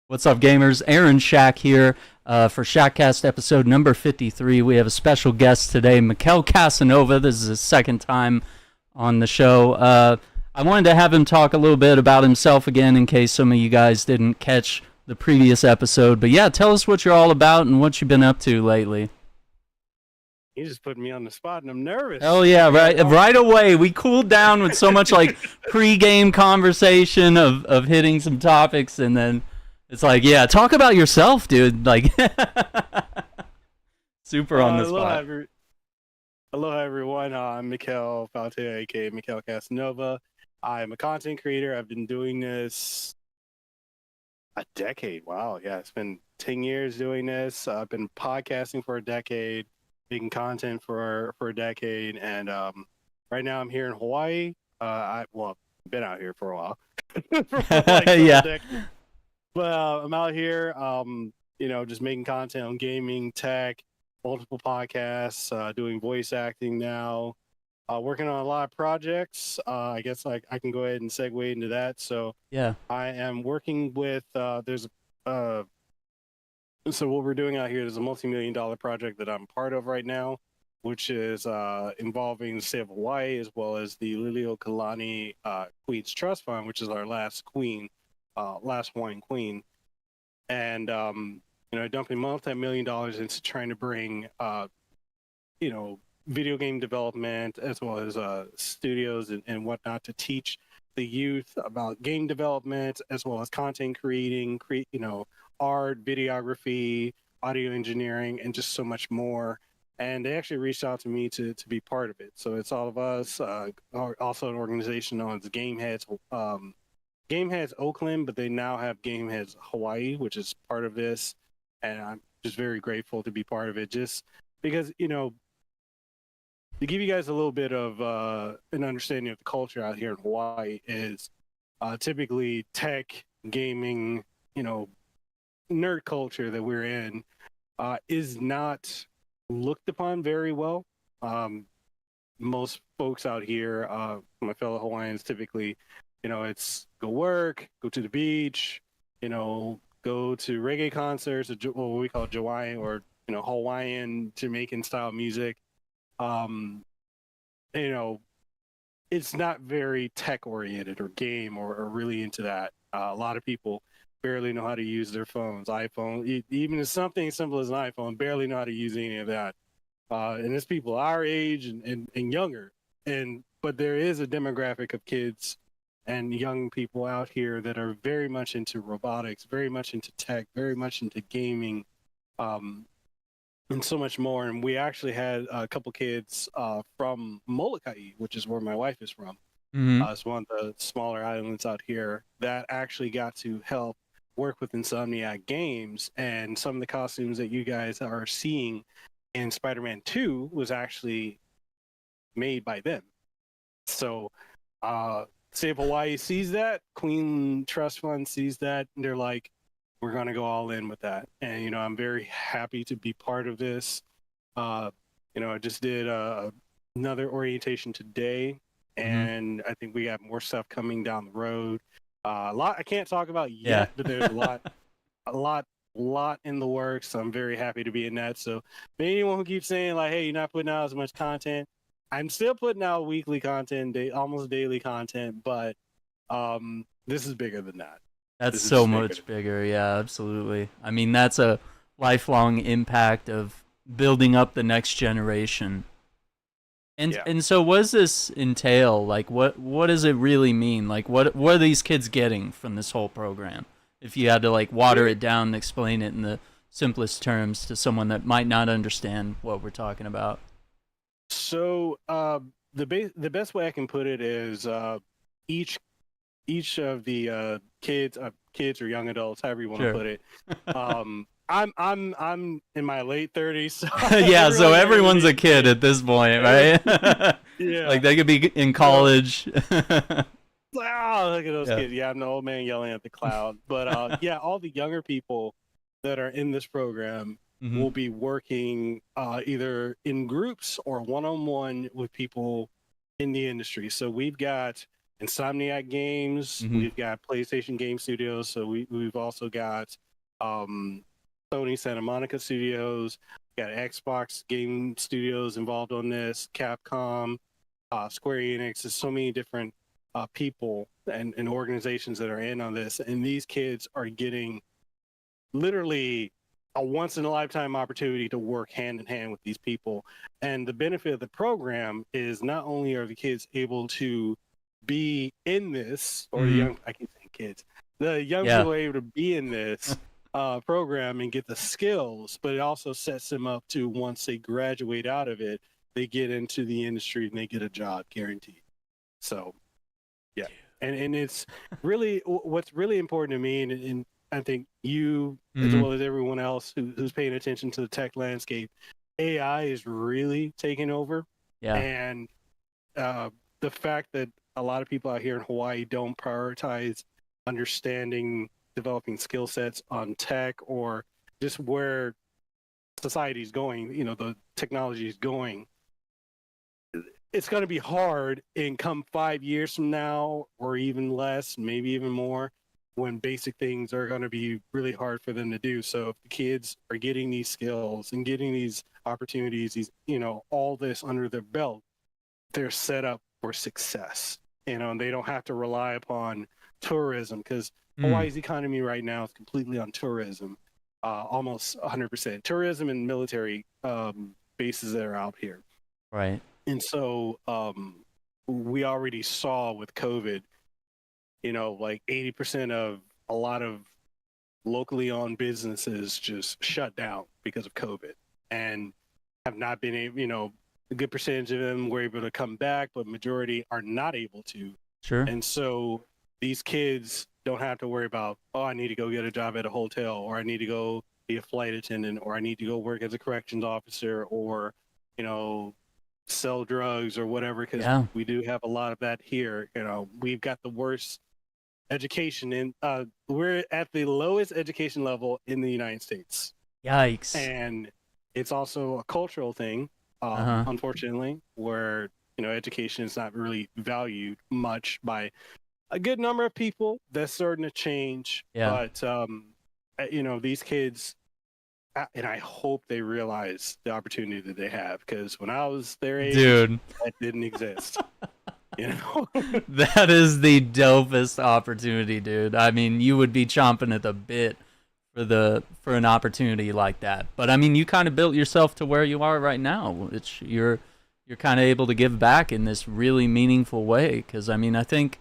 What's up, gamers? Aaron Shack here for Shackcast episode number 53. We have a special guest today, Mekel Kasanova. This is his second time on the show. I wanted to have him talk a little bit about himself again in case some of you guys didn't catch the previous episode. But yeah, tell us what you're all about and what you've been up to lately. You just put me on the spot and I'm nervous. Oh yeah, right away. We cooled down with so much like pre-game conversation of hitting some topics, and then it's like, yeah, talk about yourself, dude. Like, super on the spot. Aloha, everyone. I'm Mekel Falte, aka Mekel Kasanova. I'm a content creator. I've been doing this a decade. Wow, yeah, it's been 10 years doing this. I've been podcasting for a decade, making content for a decade, and right now I'm here in Hawaii. I've been out here for a while. Yeah. But I'm out here, just making content on gaming, tech, multiple podcasts, doing voice acting now, working on a lot of projects. I guess I can go ahead and segue into that. So Yeah. I am working with, so what we're doing out here is a multi-million-dollar project that I'm part of right now, which is involving the state of Hawaii as well as the Liliuokalani Queen's Trust Fund, which is our last queen. Last Hawaiian queen, and dumping multi-million-dollars into trying to bring video game development as well as studios and whatnot to teach the youth about game development as well as content creating, art, videography, audio engineering, and just so much more. And they actually reached out to me to be part of it. So it's all of us, also an organization known as Gameheads Oakland, but they now have Gameheads Hawaii, which is part of this, and I'm just very grateful to be part of it. Just because, to give you guys a little bit of an understanding of the culture out here in Hawaii is typically tech, gaming, nerd culture that we're in is not looked upon very well. Most folks out here, my fellow Hawaiians, typically, it's go work, go to the beach, go to reggae concerts, or what we call Hawaiian or Hawaiian Jamaican style music. It's not very tech oriented or game or really into that. A lot of people barely know how to use their phones, iPhone, even as something as simple as an iPhone, barely know how to use any of that. And it's people our age and younger. But there is a demographic of kids and young people out here that are very much into robotics, very much into tech, very much into gaming, and so much more. And we actually had a couple kids from Molokai, which is where my wife is from. Mm-hmm. It's one of the smaller islands out here that actually got to help work with Insomniac Games. And some of the costumes that you guys are seeing in Spider-Man 2 was actually made by them. So, State of Hawaii sees that, Queen Trust Fund sees that, and they're like, we're going to go all in with that. And, I'm very happy to be part of this. I just did another orientation today, and I think we got more stuff coming down the road. A lot I can't talk about yet, but there's a lot in the works. So I'm very happy to be in that. So anyone who keeps saying like, hey, you're not putting out as much content, I'm still putting out weekly content, almost daily content, but this is bigger than that. That's so much bigger. Yeah, absolutely. I mean, that's a lifelong impact of building up the next generation. And so what does this entail? Like, what does it really mean? Like, what are these kids getting from this whole program? If you had to like water it down and explain it in the simplest terms to someone that might not understand what we're talking about. So the best way I can put it is each of the kids or young adults, however you want to put it. I'm in my late 30s. So yeah, so everyone's a kid at this point, right? Yeah, like they could be in college. Oh, look at those kids. Yeah, I'm the old man yelling at the cloud. But yeah, all the younger people that are in this program will be working either in groups or one-on-one with people in the industry. So we've got Insomniac Games. Mm-hmm. We've got PlayStation Game Studios. So we've also got Sony Santa Monica Studios. Got Xbox Game Studios involved on this. Capcom, Square Enix. There's so many different people and organizations that are in on this, and these kids are getting literally a once in a lifetime opportunity to work hand in hand with these people. And the benefit of the program is not only are the kids able to be in this, or the young, I keep saying kids, the young people are able to be in this program and get the skills, but it also sets them up to, once they graduate out of it, they get into the industry and they get a job guaranteed. So yeah, and it's really what's really important to me, and I think you, as well as everyone else who's paying attention to the tech landscape, AI is really taking over. Yeah. And the fact that a lot of people out here in Hawaii don't prioritize understanding, developing skill sets on tech, or just where society is going, the technology is going, it's going to be hard in come 5 years from now, or even less, maybe even more, when basic things are going to be really hard for them to do. So if the kids are getting these skills and getting these opportunities, these, all this under their belt, they're set up for success, and they don't have to rely upon tourism, because Hawaii's economy right now is completely on tourism, almost 100%. Tourism and military bases that are out here. Right. And so we already saw with COVID, like 80% of a lot of locally owned businesses just shut down because of COVID, and have not been able, a good percentage of them were able to come back, but majority are not able to. Sure. And so these kids don't have to worry about, oh, I need to go get a job at a hotel, or I need to go be a flight attendant, or I need to go work as a corrections officer, or, sell drugs or whatever, because we do have a lot of that here. We've got the worst education in we're at the lowest education level in the United States. Yikes. And it's also a cultural thing, unfortunately, where education is not really valued much by a good number of people. That's starting to change. But these kids, and I hope they realize the opportunity that they have, because when I was their age, dude, that didn't exist. That is the dopest opportunity, dude. I mean, you would be chomping at the bit for an opportunity like that. But I mean, you kind of built yourself to where you are right now. You're kind of able to give back in this really meaningful way, because I mean, I think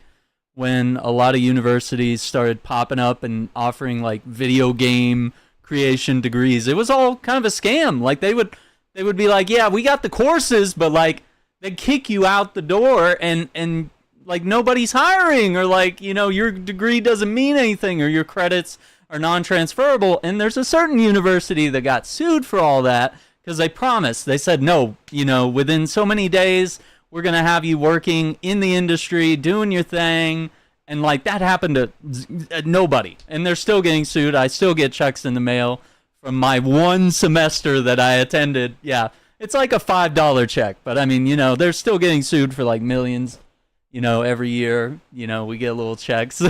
when a lot of universities started popping up and offering like video game creation degrees, it was all kind of a scam. Like they would be like, yeah, we got the courses, but like they'd kick you out the door, and like nobody's hiring, or like, your degree doesn't mean anything, or your credits are non-transferable. And there's a certain university that got sued for all that, because they promised, they said, no, within so many days we're going to have you working in the industry doing your thing. And like that happened to nobody, and they're still getting sued. I still get checks in the mail from my one semester that I attended. Yeah, it's like a $5 check, but I mean, they're still getting sued for like millions. Every year, we get little checks.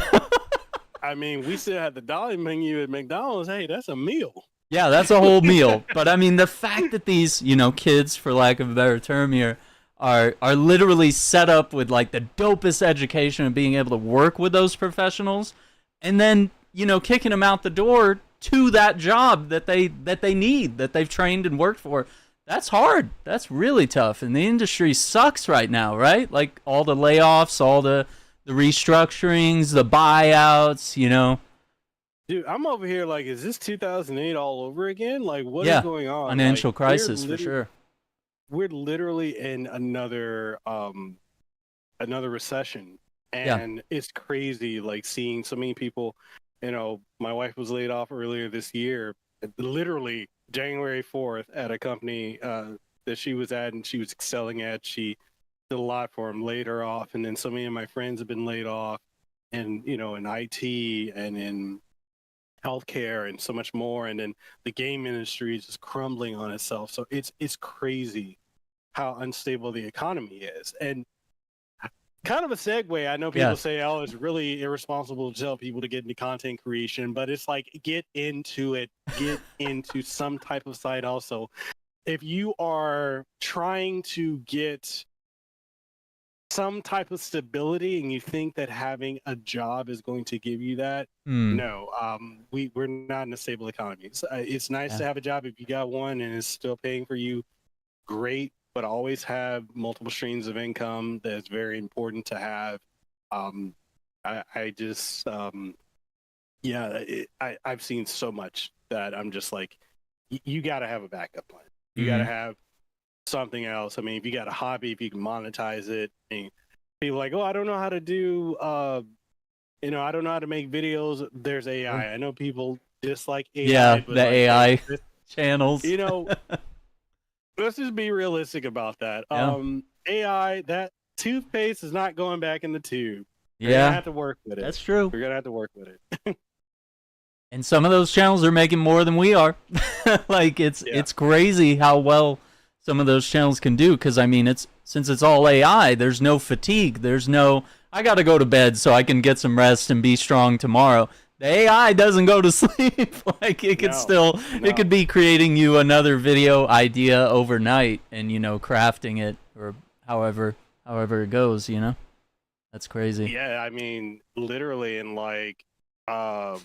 I mean, we still have the dollar menu at McDonald's. Hey, that's a meal. Yeah, that's a whole meal. But I mean, the fact that these, kids, for lack of a better term here, are literally set up with like the dopest education and being able to work with those professionals, and then kicking them out the door to that job that they need, that they've trained and worked for. That's hard. That's really tough, and the industry sucks right now, right? Like all the layoffs, all the restructurings, the buyouts, Dude, I'm over here like, is this 2008 all over again? Like, what is going on? Financial crisis for sure. We're literally in another recession, and it's crazy, like seeing so many people. My wife was laid off earlier this year, literally January 4th, at a company that she was at and she was excelling at. She did a lot for them, laid her off, and then so many of my friends have been laid off, and in IT and in healthcare and so much more, and then the game industry is just crumbling on itself. So it's crazy how unstable the economy is. And kind of a segue. I know people say, "Oh, it's really irresponsible to tell people to get into content creation," but it's like, get into it. Get into some type of site also. If you are trying to get some type of stability and you think that having a job is going to give you that, no. We're not in a stable economy. It's nice to have a job if you got one and it's still paying for you. Great, but always have multiple streams of income. That's very important to have. I've seen so much that I'm just like, you got to have a backup plan. You got to have something else. I mean, if you got a hobby, if you can monetize it, and people are like, oh, I don't know how to do, I don't know how to make videos. There's AI. I know people dislike AI. Yeah, but the like, AI channels. Let's just be realistic about that. AI, that toothpaste is not going back in the tube. We're gonna have to work with it. That's true. We're gonna have to work with it. And some of those channels are making more than we are. Like it's crazy how well some of those channels can do, because I mean, since it's all AI, there's no fatigue. There's no, I got to go to bed so I can get some rest and be strong tomorrow. The AI doesn't go to sleep. Like it could it could be creating you another video idea overnight and, crafting it or however it goes, That's crazy. Yeah, I mean, literally in like I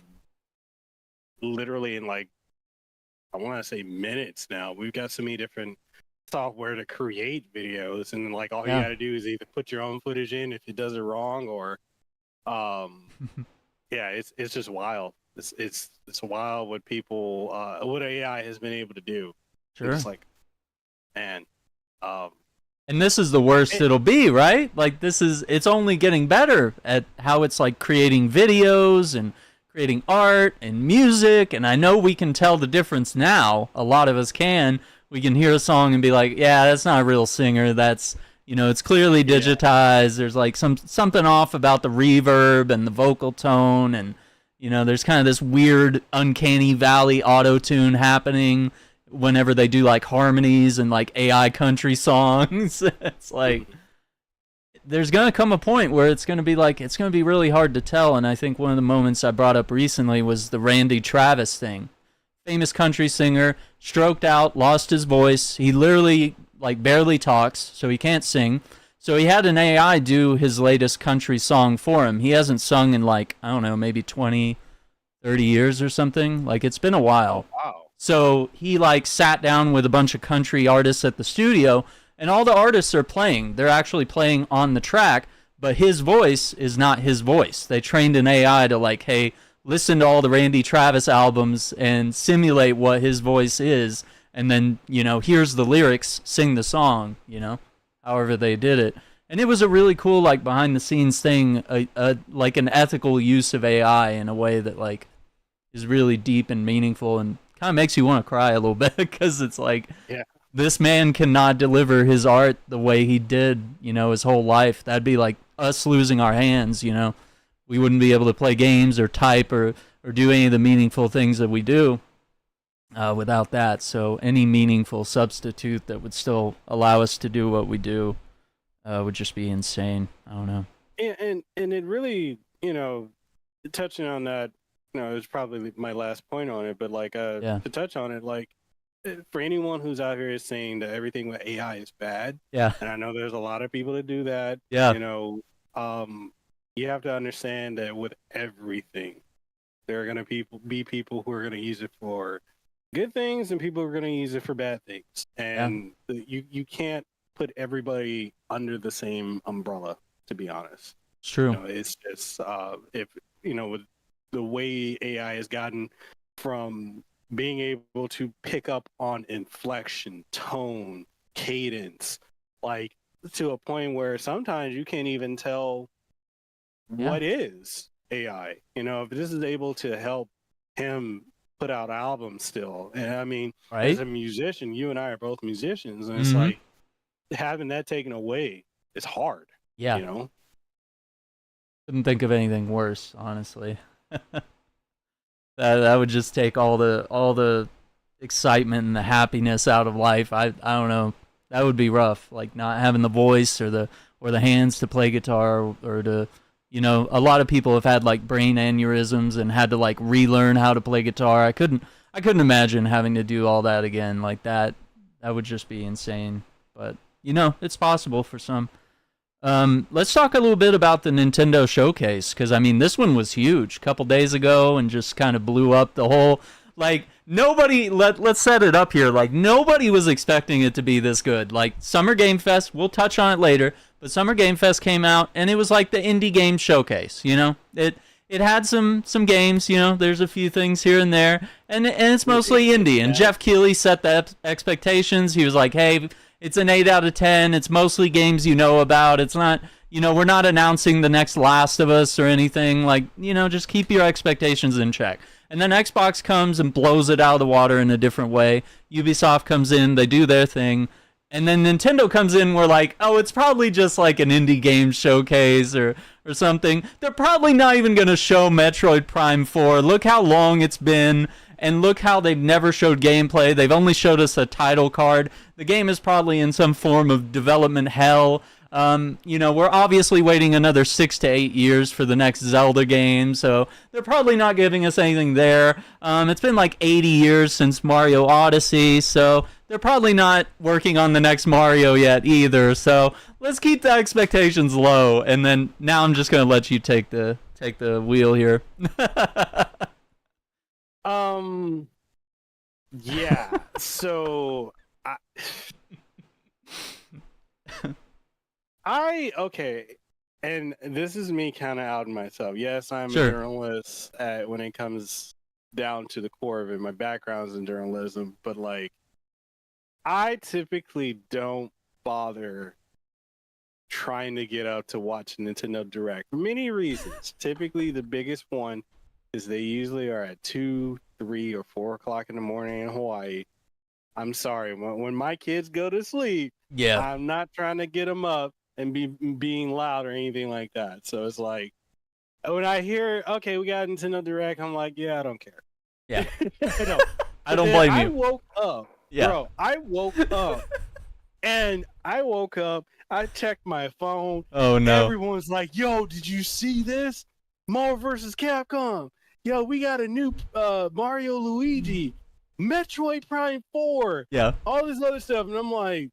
want to say minutes now. We've got so many different software to create videos, and like all you got to do is either put your own footage in if it does it wrong, or it's just wild. It's wild what people what AI has been able to do. Sure. It's like, man, and this is the worst it'll be, right? Like it's only getting better at how it's like creating videos and creating art and music, and I know we can tell the difference now. A lot of us can. We can hear a song and be like, yeah, that's not a real singer. That's, it's clearly digitized. There's like something off about the reverb and the vocal tone, and there's kind of this weird uncanny valley auto-tune happening whenever they do like harmonies and like AI country songs. It's like there's going to come a point where it's going to be really hard to tell. And I think one of the moments I brought up recently was the Randy Travis thing. Famous country singer, stroked out, lost his voice. He literally like barely talks, so he can't sing. So he had an AI do his latest country song for him. He hasn't sung in like, I don't know, maybe 20, 30 years or something. Like it's been a while. Oh, wow. So he like sat down with a bunch of country artists at the studio, and all the artists are playing. They're actually playing on the track, but his voice is not his voice. They trained an AI to like, hey, listen to all the Randy Travis albums and simulate what his voice is, and then, here's the lyrics, sing the song, however they did it. And it was a really cool, like, behind-the-scenes thing, like an ethical use of AI in a way that, like, is really deep and meaningful and kind of makes you want to cry a little bit, because it's like, this man cannot deliver his art the way he did, his whole life. That'd be like us losing our hands, We wouldn't be able to play games or type or do any of the meaningful things that we do without that. So any meaningful substitute that would still allow us to do what we do would just be insane. I don't know. And it really, touching on that, it was probably my last point on it, but like to touch on it, like for anyone who's out here saying that everything with AI is bad, and I know there's a lot of people that do that, you have to understand that with everything, there are going to be people who are going to use it for good things and people who are going to use it for bad things. And you can't put everybody under the same umbrella, to be honest. It's true. It's just, with the way AI has gotten from being able to pick up on inflection, tone, cadence, like to a point where sometimes you can't even tell what is AI, if this is able to help him put out albums still. And I mean, as a musician, you and I are both musicians, and it's like having that taken away is hard. Couldn't think of anything worse, honestly. that would just take all the excitement and the happiness out of life. I don't know. That would be rough, like not having the voice or the or the hands to play guitar, or to, you know, a lot of people have had like brain aneurysms and had to like relearn how to play guitar. I couldn't imagine having to do all that again. Like that would just be insane. But you know, it's possible for some. Let's talk a little bit about the Nintendo showcase, because I mean, this one was huge a couple days ago and just kind of blew up the whole, like, nobody, let's set it up here, like, nobody was expecting it to be this good. Like, Summer Game Fest, we'll touch on it later, but Summer Game Fest came out and it was like the indie game showcase, you know? It had some games, you know, there's a few things here and there, and it's mostly indie, and Jeff Keighley set the expectations. He was like, hey, it's an 8 out of 10. It's mostly games you know about. It's not, you know, we're not announcing the next Last of Us or anything. Like, you know, just keep your expectations in check. And then Xbox comes and blows it out of the water in a different way. Ubisoft comes in, they do their thing. And then Nintendo comes in, we're like, oh, it's probably just like an indie game showcase or something. They're probably not even going to show Metroid Prime 4. Look how long it's been. And look how they've never showed gameplay. They've only showed us a title card. The game is probably in some form of development hell. You know, we're obviously waiting another 6 to 8 years for the next Zelda game, so they're probably not giving us anything there. It's been like 80 years since Mario Odyssey, so they're probably not working on the next Mario yet either. So let's keep the expectations low. And then now I'm just gonna let you take the wheel here. Yeah. So okay, and this is me kind of outing myself. Yes, I'm a journalist when it comes down to the core of it. My background's in journalism, but like, I typically don't bother trying to get out to watch Nintendo Direct for many reasons. Typically, the biggest one is they usually are at 2, 3, or 4 o'clock in the morning in Hawaii. I'm sorry, when my kids go to sleep, I'm not trying to get them up and being loud or anything like that. So it's like, when I hear, okay, we got Nintendo Direct, I'm like, yeah, I don't care. Yeah. I don't blame you. I woke up. Yeah. Bro, I woke up. And I woke up, I checked my phone. Oh, no. Everyone's like, yo, did you see this? Marvel vs. Capcom. Yo, we got a new Mario Luigi. Metroid Prime 4. Yeah. All this other stuff. And I'm like,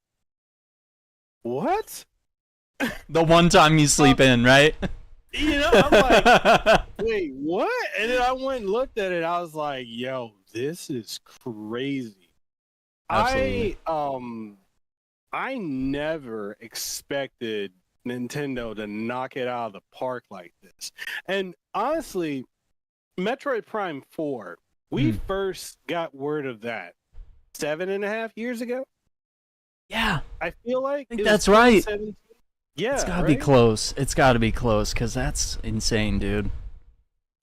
what? The one time you sleep in, right? You know, I'm like, wait, what? And then I went and looked at it. I was like, yo, this is crazy. Absolutely. I never expected Nintendo to knock it out of the park like this. And honestly, Metroid Prime 4, we first got word of that 7.5 years ago. Yeah. I feel like I think that's right. Yeah. It's gotta be close. It's gotta be close, because that's insane, dude.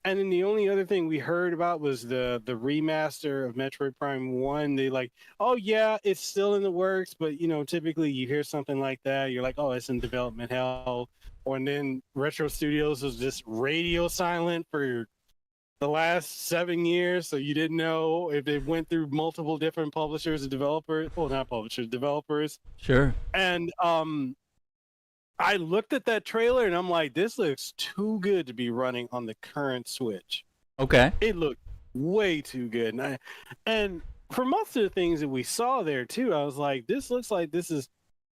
And then the only other thing we heard about was the remaster of Metroid Prime 1. They like, oh yeah, it's still in the works, but you know, typically you hear something like that, you're like, oh, it's in development hell. And then Retro Studios was just radio silent for the last 7 years, so you didn't know if it went through multiple different publishers and developers. Well, not publishers, developers. Sure. And I looked at that trailer and I'm like, this looks too good to be running on the current Switch. Okay. It looked way too good. And for most of the things that we saw there too, I was like, this looks like this is,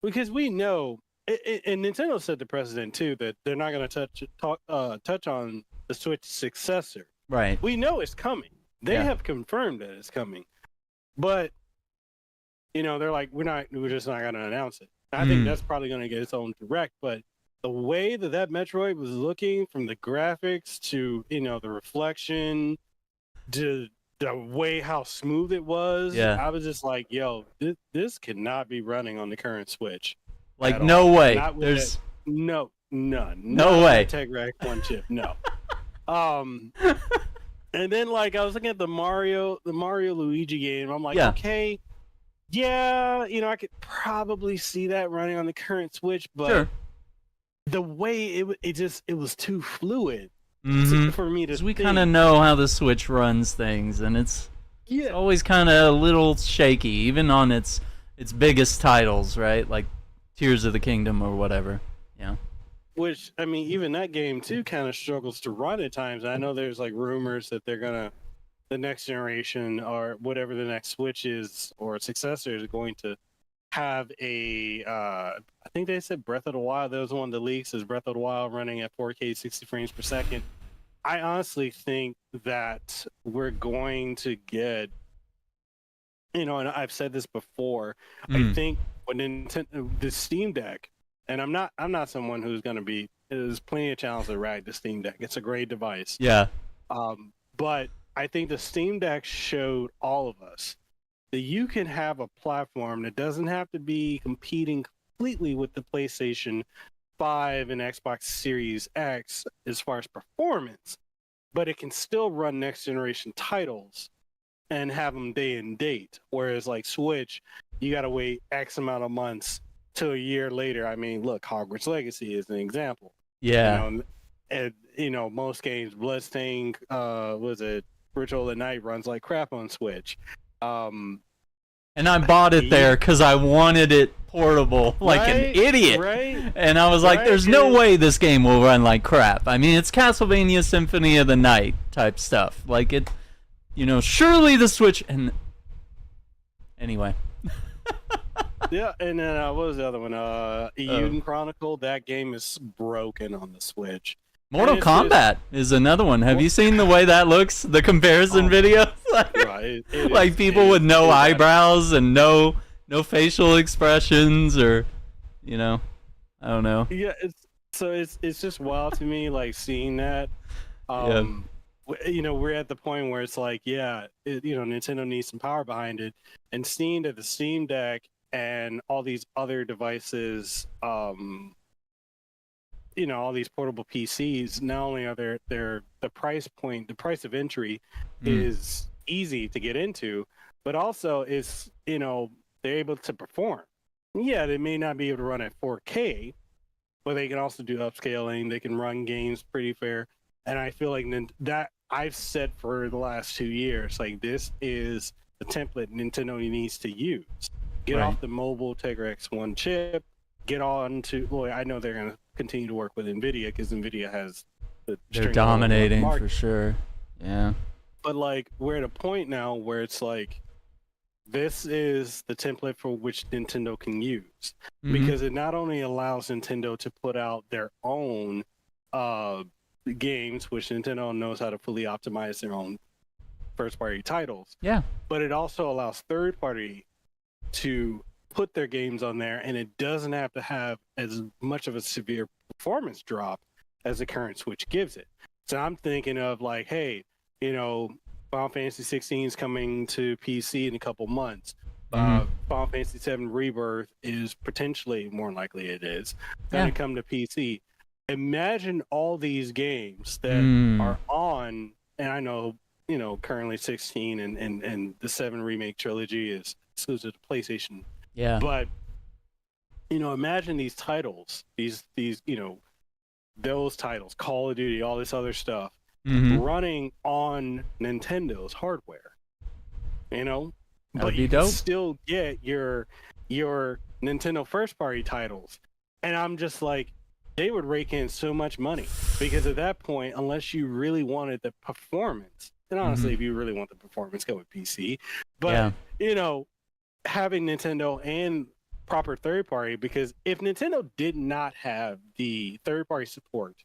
because we know, and Nintendo set the precedent too, that they're not going to touch on the Switch successor. Right. We know it's coming. They have confirmed that it's coming. But, you know, they're like, we're just not going to announce it. I think that's probably going to get its own Direct, but the way that Metroid was looking, from the graphics to, you know, the reflection to the way how smooth it was, I was just like, yo, this cannot be running on the current Switch. Like, no way. There's none. No way. Tegra X1 chip, no. And then like I was looking at the Mario Luigi game. I'm like, okay. Yeah, you know, I could probably see that running on the current Switch, but the way it was too fluid for me to. Because we kind of know how the Switch runs things, and it's always kind of a little shaky, even on its biggest titles, right? Like Tears of the Kingdom or whatever. Yeah. Which, I mean, even that game too kind of struggles to run at times. I know there's like rumors that the next generation or whatever the next Switch is or successor is going to have I think they said Breath of the Wild. That was one of the leaks, is Breath of the Wild running at 4K 60 frames per second. I honestly think that we're going to get, and I've said this before, I think when the Steam Deck, and I'm not someone who's going to be, there's plenty of channels that rag the Steam Deck. It's a great device. Yeah. But I think the Steam Deck showed all of us that you can have a platform that doesn't have to be competing completely with the PlayStation 5 and Xbox Series X as far as performance, but it can still run next generation titles and have them day and date. Whereas like Switch, you got to wait X amount of months till a year later. I mean, look, Hogwarts Legacy is an example. Yeah. And most games, Bloodstained, was it Ritual of the Night, runs like crap on Switch. And I bought it there because I wanted it portable, like an idiot. Right? And I was like, "There's no way this game will run like crap." I mean, it's Castlevania Symphony of the Night type stuff. Like it, surely the Switch. And anyway. Yeah, and then what was the other one? Euden Chronicle. That game is broken on the Switch. Mortal Kombat is another one. Have you seen the way that looks? The comparison videos? Like people with no eyebrows and no facial expressions, or I don't know. Yeah, it's just wild to me, like seeing that. We're at the point where it's like, Nintendo needs some power behind it, and seeing that the Steam Deck and all these other devices, all these portable PCs, not only are the price of entry is easy to get into, but also is, they're able to perform. Yeah, they may not be able to run at 4K, but they can also do upscaling. They can run games pretty fair. And I feel like that I've said for the last 2 years, like this is the template Nintendo needs to use. Get off the mobile Tegra X1 chip, get on to, well, I know they're going to continue to work with NVIDIA because NVIDIA has they're dominating for sure. Yeah. But like we're at a point now where it's like this is the template for which Nintendo can use, because it not only allows Nintendo to put out their own games, which Nintendo knows how to fully optimize their own first-party titles. Yeah. But it also allows third-party to put their games on there, and it doesn't have to have as much of a severe performance drop as the current Switch gives it. So I'm thinking of like, hey, Final Fantasy 16 is coming to PC in a couple months. Final Fantasy 7 Rebirth is potentially, more likely it is, going to come to PC. Imagine all these games that are on, and I know, currently 16 and the 7 Remake trilogy is exclusive to PlayStation. Yeah. But, imagine these titles, these those titles, Call of Duty, all this other stuff, running on Nintendo's hardware. But you can still get your Nintendo first-party titles. And I'm just like, they would rake in so much money, because at that point, unless you really wanted the performance, and honestly, if you really want the performance, go with PC. But, having Nintendo and proper third party, because if Nintendo did not have the third party support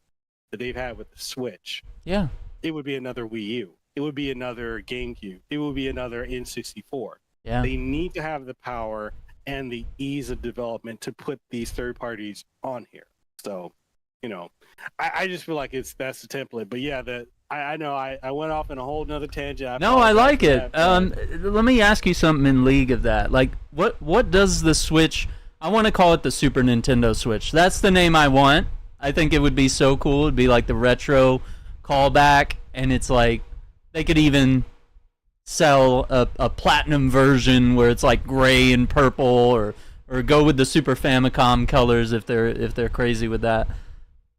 that they've had with the Switch, it would be another Wii U. It would be another GameCube. It would be another N64. Yeah. They need to have the power and the ease of development to put these third parties on here. So, I just feel like that's the template. But yeah, I know I went off in a whole nother tangent. No, I like it. Let me ask you something in league of that. Like, what does the Switch? I want to call it the Super Nintendo Switch. That's the name I want. I think it would be so cool. It'd be like the retro callback, and it's like they could even sell a platinum version where it's like gray and purple, or go with the Super Famicom colors if they're crazy with that.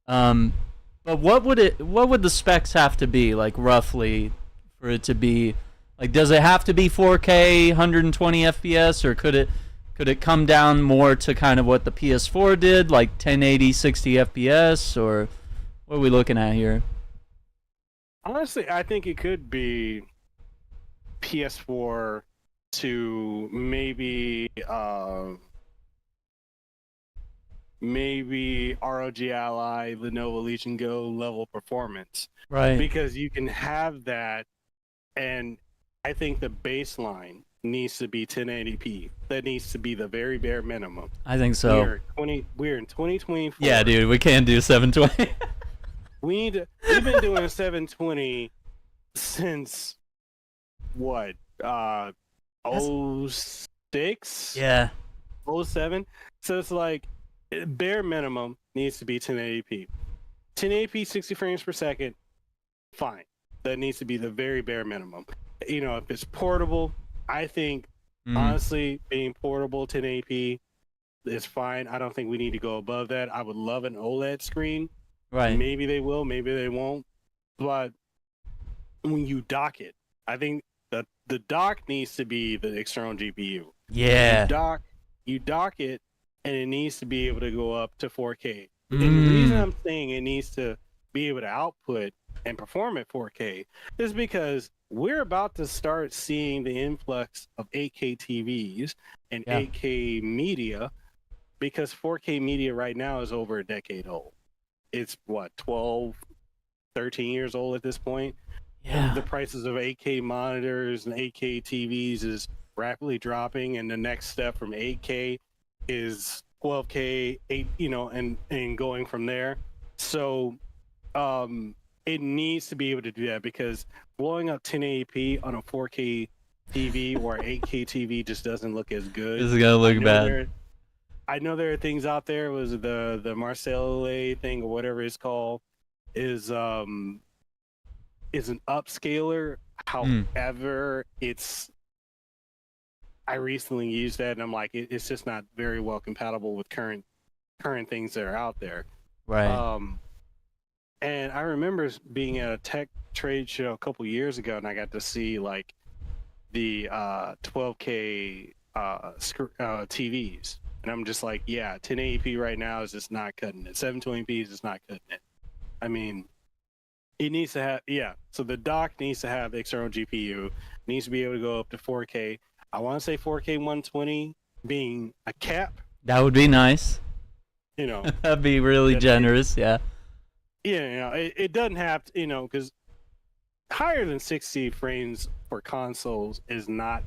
But what would the specs have to be, like, roughly, for it to be, like, does it have to be 4K 120 FPS, or could Could it come down more to kind of what the PS4 did, like 1080, 60 FPS, or what are we looking at here? Honestly, I think it could be PS4 to maybe ROG Ally, Lenovo Legion Go level performance. Right. Because you can have that, and I think the baseline needs to be 1080p. That needs to be the very bare minimum. I think so. We're in 2024. Yeah, dude, we can't do 720. We've been doing 720 since what? 06? Yeah. 07. So it's like bare minimum needs to be 1080p. 1080p 60 frames per second, fine. That needs to be the very bare minimum. You know, if it's portable, I think honestly being portable 1080p is fine. I don't think we need to go above that. I would love an OLED screen. Right. Maybe they will, maybe they won't. But when you dock it, I think that the dock needs to be the external GPU. Yeah. You dock it, and it needs to be able to go up to 4K. And the reason I'm saying it needs to be able to output and perform at 4K is because we're about to start seeing the influx of 8K TVs and 8K media, because 4K media right now is over a decade old. It's what, 12, 13 years old at this point. Yeah. The prices of 8K monitors and 8K TVs is rapidly dropping, and the next step from 8K is 12K, and going from there. So it needs to be able to do that, because blowing up 1080p on a 4K TV or 8K TV just doesn't look as good. This is gonna look bad. I know there are things out there. Was the Marseille thing or whatever it's called is an upscaler. However, I recently used that, and I'm like, it's just not very well compatible with current things that are out there. Right. And I remember being at a tech trade show a couple years ago, and I got to see like the 12K TVs, and I'm just like, yeah, 1080p right now is just not cutting it. 720p is just not cutting it. I mean, it needs to have, so the dock needs to have external GPU, needs to be able to go up to 4K. I want to say 4K 120 being a cap. That would be nice. You know, that'd be really generous. Yeah. Yeah, it doesn't have to, because higher than 60 frames for consoles is not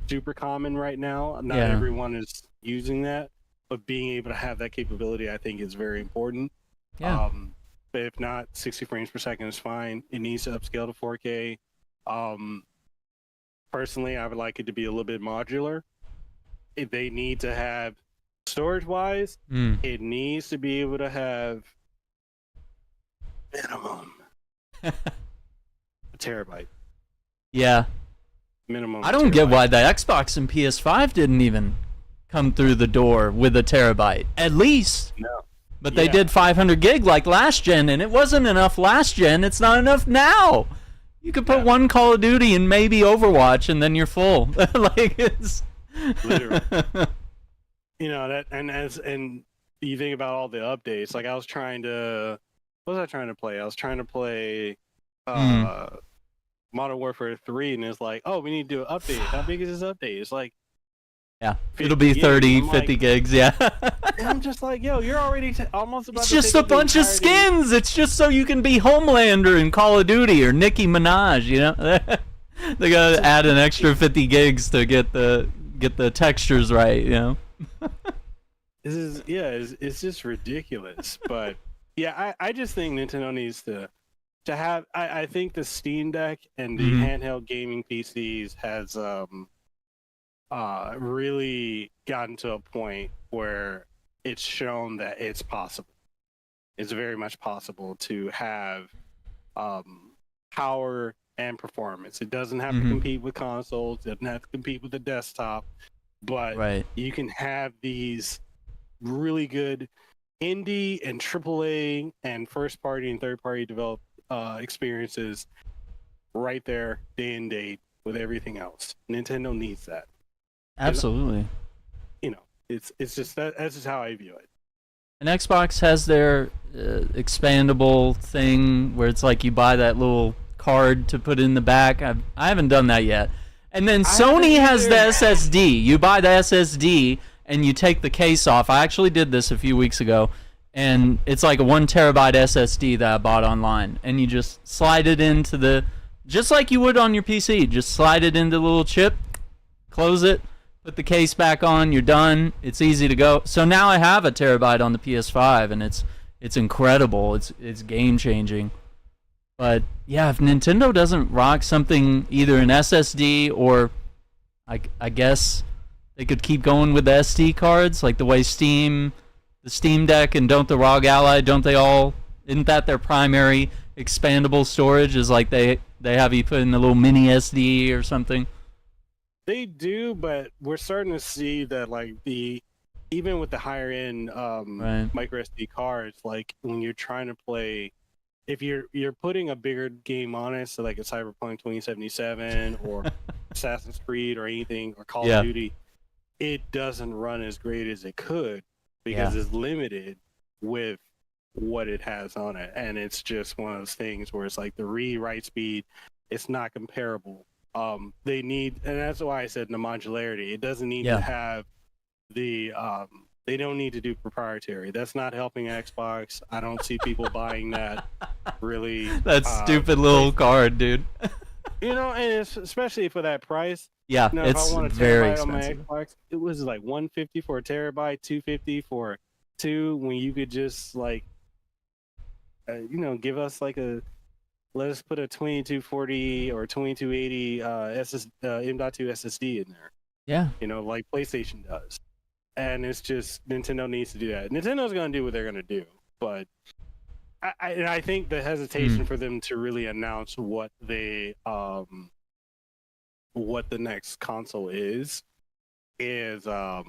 super common right now. Not everyone is using that, but being able to have that capability, I think, is very important. Yeah. But if not, 60 frames per second is fine. It needs to upscale to 4K. Personally, I would like it to be a little bit modular. If they need to have storage-wise, it needs to be able to have minimum a terabyte. Yeah. Minimum. I don't get why the Xbox and PS5 didn't even come through the door with a terabyte. At least. No. But they did 500 gig like last gen, and it wasn't enough last gen. It's not enough now. You could put one Call of Duty and maybe Overwatch, and then you're full. Like, it's literally. And you think about all the updates. Like, what was I trying to play? I was trying to play Modern Warfare 3, and it's like, oh, we need to do an update. How big is this update? It's like, it'll be 30, 50 gigs, And I'm just like, yo, you're already almost about it's to just a bunch of skins. It's just so you can be Homelander in Call of Duty or Nicki Minaj, They gotta add an extra 50 gigs to get the textures right, This is, it's just ridiculous. But yeah, I just think Nintendo needs to have, I think the Steam Deck and the handheld gaming PCs has really gotten to a point where it's shown that it's possible. It's very much possible to have power and performance. It doesn't have to compete with consoles. It doesn't have to compete with the desktop. But you can have these really good indie and AAA and first party and third party developed experiences right there day and date with everything else. Nintendo needs that. Absolutely. It's just that's just how I view it. And Xbox has their expandable thing where it's like you buy that little card to put in the back. I haven't done that yet. And then Sony has the SSD. You buy the SSD and you take the case off. I actually did this a few weeks ago, and it's like a 1 terabyte SSD that I bought online. And you just slide it into the, just like you would on your PC. Just slide it into the little chip, close it, put the case back on, you're done. It's easy to go. So now I have a terabyte on the PS5, and it's incredible. It's game changing. But yeah, if Nintendo doesn't rock something, either an SSD or I guess they could keep going with the SD cards, like the way the Steam Deck and Don't the ROG Ally, don't they all? Isn't that their primary expandable storage? Is like they have you put in a little mini SD or something? They do, but we're starting to see that like even with the higher end Right. micro SD cards, like when you're trying to play, if you're putting a bigger game on it, so like a Cyberpunk 2077 or Assassin's Creed or anything, or Call of Duty, it doesn't run as great as it could because it's limited with what it has on it. And it's just one of those things where it's like the read-write speed, it's not comparable. They need, and that's why I said the modularity. It doesn't need to have the they don't need to do proprietary. That's not helping Xbox. I don't see people buying that really. That stupid little card, dude. You know, and it's, especially for that price. Yeah, you know, it's if I want a very terabyte expensive. on my Xbox, it was like $150 for a terabyte, $250 for 2. When you could just like, give us like let us put a 2240 or 2280 M.2 SSD in there. Yeah. Like PlayStation does. And it's just Nintendo needs to do that. Nintendo's going to do what they're going to do, but I think the hesitation for them to really announce what the next console is I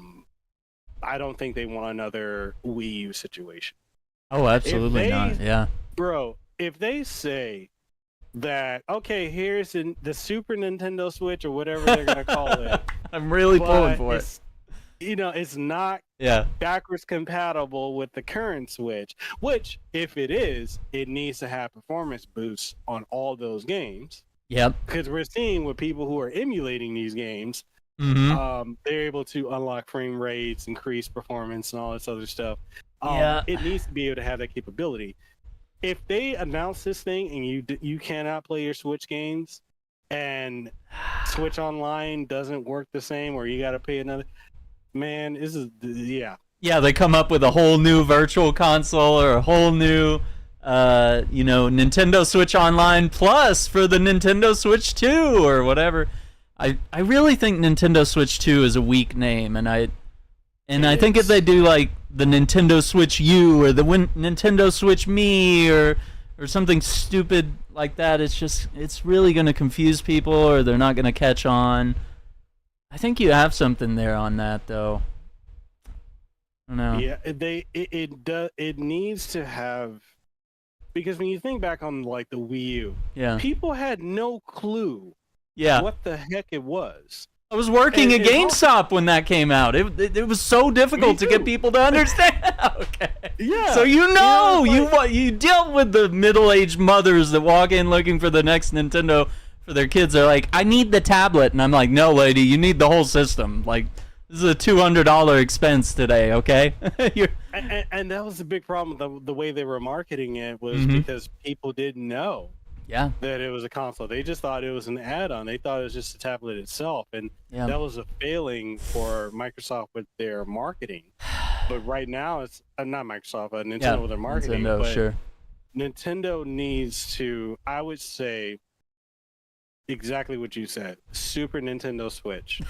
don't think they want another Wii U situation. Oh, absolutely not. Yeah. Bro, if they say that, okay, here's the Super Nintendo Switch or whatever they're going to call it. I'm really pulling for it. It's not backwards compatible with the current Switch, which, if it is, it needs to have performance boosts on all those games. Yep. Because we're seeing with people who are emulating these games, they're able to unlock frame rates, increase performance, and all this other stuff. It needs to be able to have that capability. If they announce this thing and you cannot play your Switch games, and Switch Online doesn't work the same, or you got to pay another... Man, this is Yeah, they come up with a whole new virtual console or a whole new, Nintendo Switch Online Plus for the Nintendo Switch 2 or whatever. I really think Nintendo Switch 2 is a weak name, and I think if they do like the Nintendo Switch U or the Nintendo Switch Me or something stupid like that, it's really going to confuse people, or they're not going to catch on. I think you have something there on that, though. I don't know. Yeah, it needs to have, because when you think back on like the Wii U, people had no clue what the heck it was. I was working at GameStop when that came out. It was so difficult to get people to understand. Okay. Yeah. So you dealt with the middle-aged mothers that walk in looking for the next Nintendo for their kids. They're like, I need the tablet, and I'm like, no, lady, you need the whole system. Like, this is a $200 expense today, okay? and that was the big problem. The way they were marketing it was because people didn't know that it was a console. They just thought it was an add-on. They thought it was just a tablet itself, and that was a failing for Microsoft with their marketing. But right now, it's not Microsoft, but Nintendo with their marketing. Nintendo needs to, I would say, exactly what you said. Super Nintendo Switch.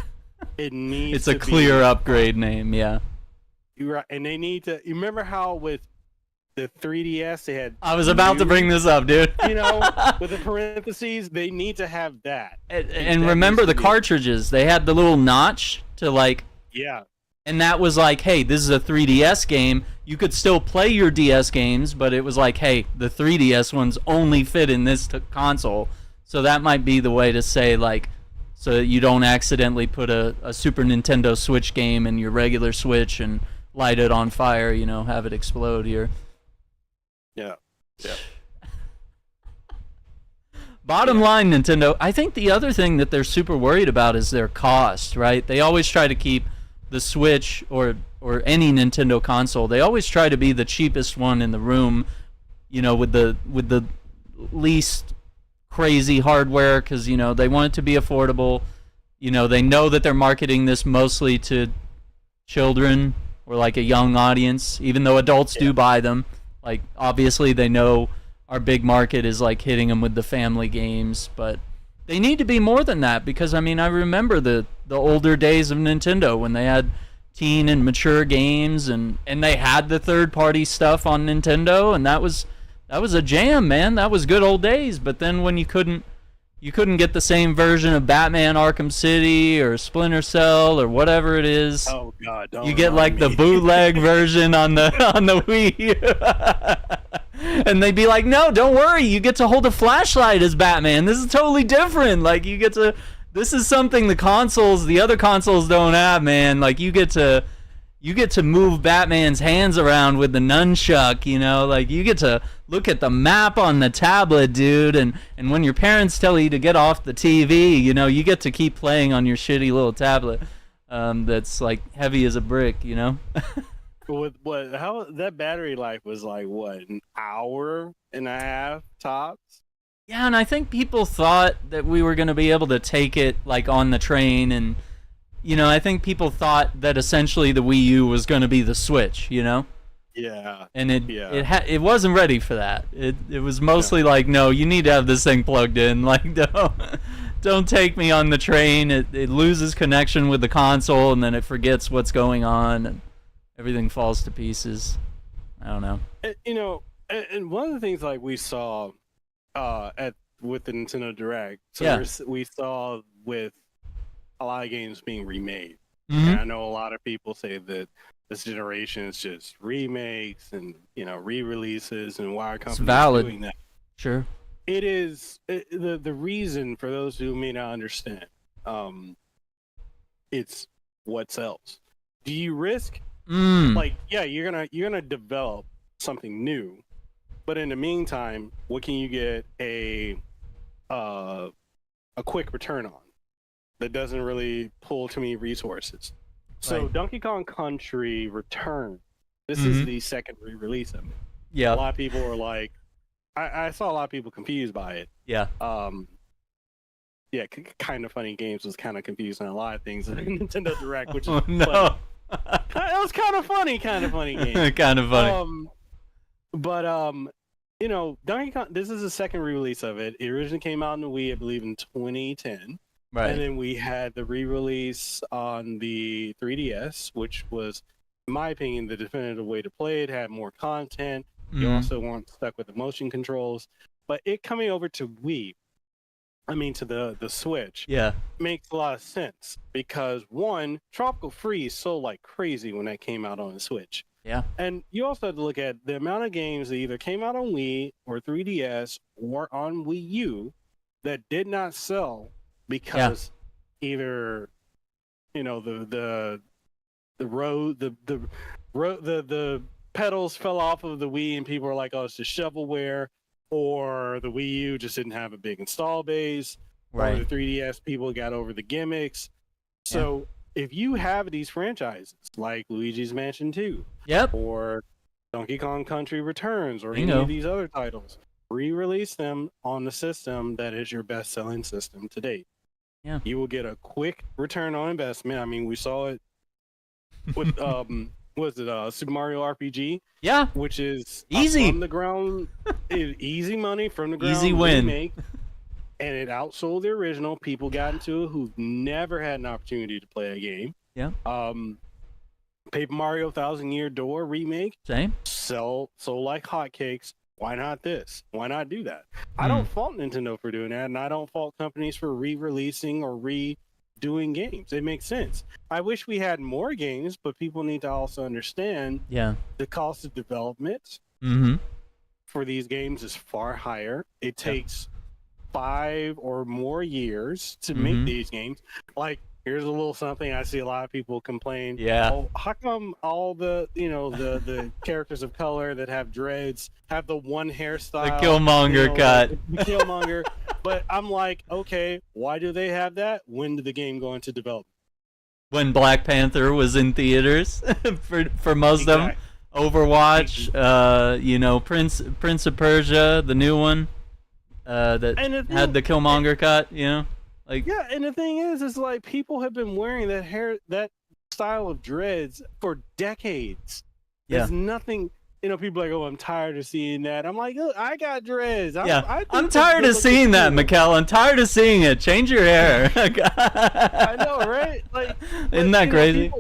It needs. It's a clear upgrade name, yeah. You're right, and they need to. You remember how with the 3DS they had. I was about to bring this up, dude. With the parentheses, they need to have that. And remember the cartridges? They had the little notch to like. Yeah. And that was like, hey, this is a 3DS game. You could still play your DS games, but it was like, hey, the 3DS ones only fit in this console. So that might be the way to say, like, so that you don't accidentally put a Super Nintendo Switch game in your regular Switch and light it on fire, you know, have it explode here. Yeah. Bottom line, Nintendo, I think the other thing that they're super worried about is their cost, right? They always try to keep the Switch or any Nintendo console, they always try to be the cheapest one in the room, you know, with the least crazy hardware, because, you know, they want it to be affordable. You know, they know that they're marketing this mostly to children or like a young audience, even though adults do buy them. Like, obviously they know our big market is like hitting them with the family games, but they need to be more than that, because I mean, I remember the older days of Nintendo when they had teen and mature games, and they had the third-party stuff on Nintendo, and that was a jam, man. That was good old days. But then when you couldn't get the same version of Batman Arkham City or Splinter Cell or whatever it is, oh god, don't you get like the bootleg version on the Wii. And they'd be like, no, don't worry, you get to hold a flashlight as Batman. This is totally different. Like, you get to, this is something the other consoles don't have, man. Like, you get to move Batman's hands around with the nunchuck, you know? Like, you get to look at the map on the tablet, dude. And when your parents tell you to get off the TV, you know, you get to keep playing on your shitty little tablet that's, like, heavy as a brick, you know? With how that battery life was like, what, an hour and a half tops? Yeah, and I think people thought that we were going to be able to take it like on the train, and you know, I think people thought that essentially the Wii U was going to be the Switch, you know? Yeah. And it wasn't ready for that. It was mostly like, no, you need to have this thing plugged in. Like, don't take me on the train. It loses connection with the console, and then it forgets what's going on, and everything falls to pieces. I don't know. You know, and one of the things like we saw with the Nintendo Direct, we saw with a lot of games being remade. Mm-hmm. And I know a lot of people say that this generation is just remakes and, you know, re-releases, and why are companies doing that? Sure. It is the reason, for those who may not understand. It's what sells. Do you risk? Like, yeah, you're gonna develop something new, but in the meantime, what can you get a quick return on that doesn't really pull too many resources? So Right. Donkey Kong Country Return, this is the second re-release of it. Yeah. A lot of people were like, I saw a lot of people confused by it. Yeah. Yeah, kind of funny games was kind of confused on a lot of things in Nintendo Direct, which is Oh, no. funny. It was kind of funny game. Kind of funny. You know, Donkey Kong, this is the second re-release of it. It originally came out on the Wii, I believe, in 2010. Right. And then we had the re-release on the 3DS, which was, in my opinion, the definitive way to play it. Had more content. You also weren't stuck with the motion controls. But it coming over to Wii, I mean, to the Switch, Yeah. makes a lot of sense, because one, Tropical Freeze sold like crazy when that came out on the Switch. Yeah. And you also have to look at the amount of games that either came out on Wii or 3DS or on Wii U that did not sell because either, you know, the pedals fell off of the Wii and people were like, oh, it's just shovelware, or the Wii U just didn't have a big install base, or the 3DS people got over the gimmicks. So if you have these franchises like Luigi's Mansion 2, or Donkey Kong Country Returns, or any of these other titles, re-release them on the system that is your best-selling system to date. Yeah. You will get a quick return on investment. I mean, we saw it with Super Mario RPG? Yeah. Which is easy from the ground, easy money from the ground. Easy win. Remake, and it outsold the original. People got into it who've never had an opportunity to play a game. Yeah. Paper Mario Thousand Year Door remake. Same. Sold like hotcakes. Why not this? Why not do that? I don't fault Nintendo for doing that, and I don't fault companies for re-releasing or redoing games. It makes sense. I wish we had more games, but people need to also understand the cost of development for these games is far higher. It takes 5 or more years to make these games. Like, here's a little something I see a lot of people complain. Yeah. Oh, how come all the the characters of color that have dreads have the one hairstyle? The Killmonger cut. The Killmonger. But I'm like, okay, why do they have that? When did the game go into development? When Black Panther was in theaters for most of them. Overwatch, Prince of Persia, the new one, that had the Killmonger cut, like. Yeah, and the thing is like people have been wearing that style of dreads for decades. Yeah. There's nothing, people are like, oh, I'm tired of seeing that. I'm like, look, I got dreads. I'm tired of seeing that, Mekel. I'm tired of seeing it. Change your hair. I know, right? Like, isn't that crazy?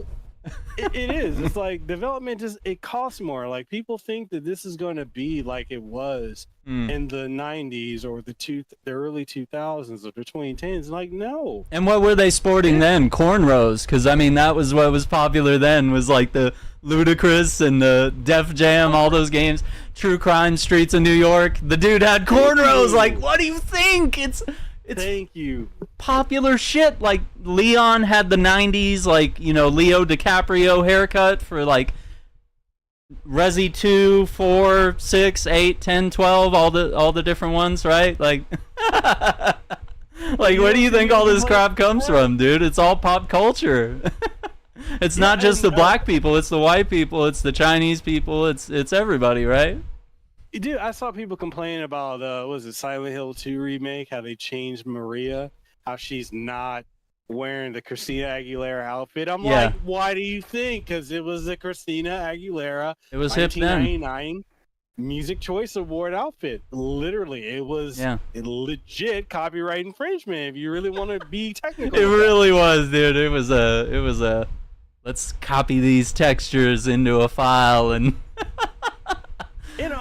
It is. It's like development it costs more. Like, people think that this is going to be like it was in the 90s or the early 2000s or the 2010s. Like, no. And what were they sporting then? Cornrows, because I mean that was what was popular then. Was like the Ludacris and the Def Jam, all those games. True Crime, Streets of New York. The dude had cornrows. Like, what do you think? It's Thank you. Popular shit. Like Leon had the 90s, like, Leo DiCaprio haircut for like Resi 2, 4, 6, 8, 10, 12, all the different ones, right? Like like where do you think all this crap comes from, dude? It's all pop culture. It's not just the black people, it's the white people, it's the Chinese people, it's everybody, right? Dude, I saw people complaining about Silent Hill 2 remake, how they changed Maria, how she's not wearing the Christina Aguilera outfit. I'm like, why do you think? Because it was the Christina Aguilera it was 1999 Music Choice Award outfit. Literally, it was a legit copyright infringement if you really want to be technical. It really was, dude. It was a let's copy these textures into a file and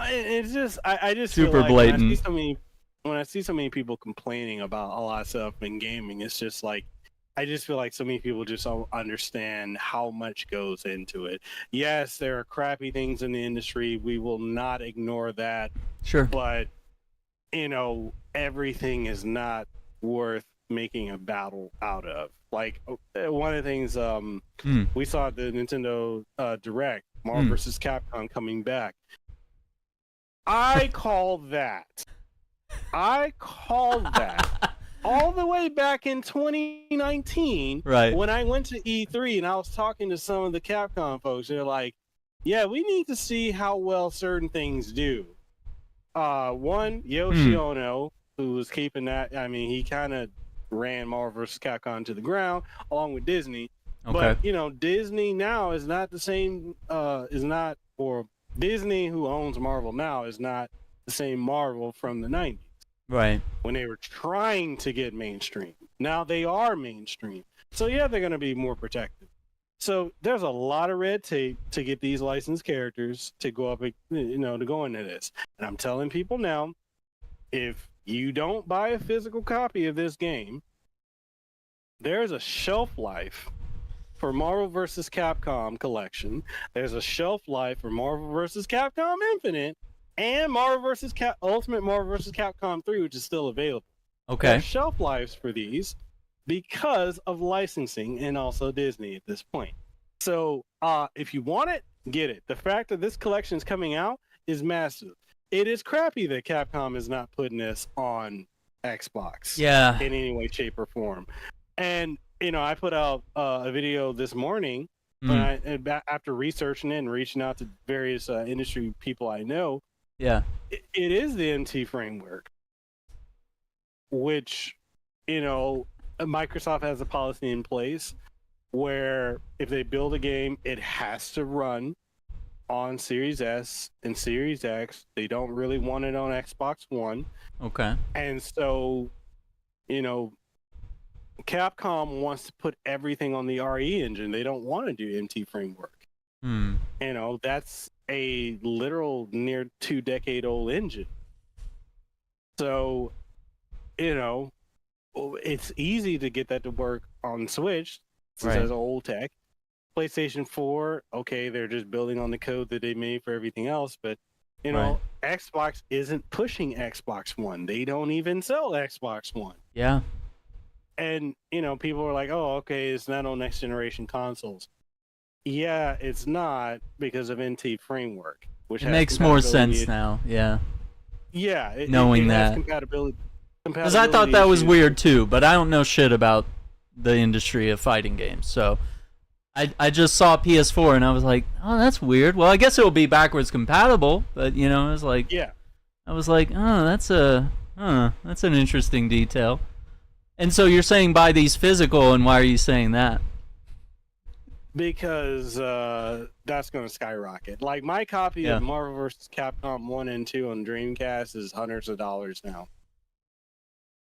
it's just I just super feel like blatant. When I see so many people complaining about a lot of stuff in gaming, it's just like I just feel like so many people just don't understand how much goes into it. Yes, there are crappy things in the industry. We will not ignore that. Sure. But everything is not worth making a battle out of. Like, one of the things we saw at the Nintendo Direct, Marvel vs. Capcom coming back. I called that all the way back in 2019, right? When I went to E3 and I was talking to some of the Capcom folks. They're like, yeah, we need to see how well certain things do. One, Yoshi Ono, who was keeping that, I mean, he kind of ran Marvel vs. Capcom to the ground along with Disney. Okay. But Disney now is not the same, Disney, who owns Marvel now, is not the same Marvel from the 90s. Right. When they were trying to get mainstream. Now they are mainstream. So yeah, they're going to be more protective. So there's a lot of red tape to get these licensed characters to go up, to go into this. And I'm telling people now, if you don't buy a physical copy of this game, there's a shelf life for Marvel vs. Capcom Collection. There's a shelf life for Marvel vs. Capcom Infinite and Ultimate Marvel vs. Capcom 3, which is still available. Okay. There's shelf lives for these because of licensing and also Disney at this point. So if you want it, get it. The fact that this collection is coming out is massive. It is crappy that Capcom is not putting this on Xbox in any way, shape, or form. And I put out a video this morning after researching it and reaching out to various industry people I know. Yeah, it is the MT framework, which Microsoft has a policy in place where if they build a game, it has to run on Series S and Series X. They don't really want it on Xbox One. Okay. And so, Capcom wants to put everything on the RE engine. They don't want to do MT framework. That's a literal near 2-decade-old engine. So, it's easy to get that to work on Switch since it's old tech. PlayStation 4, okay, they're just building on the code that they made for everything else, but You know, Xbox isn't pushing Xbox One. They don't even sell Xbox One. Yeah. And, you know, people are like, oh, okay, it's not on next generation consoles. Yeah, it's not because of NT Framework, which it makes more sense now. Yeah. Yeah. Knowing that. Compatibility. Because I thought that was weird too, but I don't know shit about the industry of fighting games. So I just saw PS4 and I was like, oh, that's weird. Well, I guess it will be backwards compatible, but you know, it was like, yeah. I was like, oh, that's an interesting detail. And so you're saying buy these physical, and why are you saying that? Because that's going to skyrocket. Like my copy of Marvel vs. Capcom 1 and 2 on Dreamcast is hundreds of dollars now.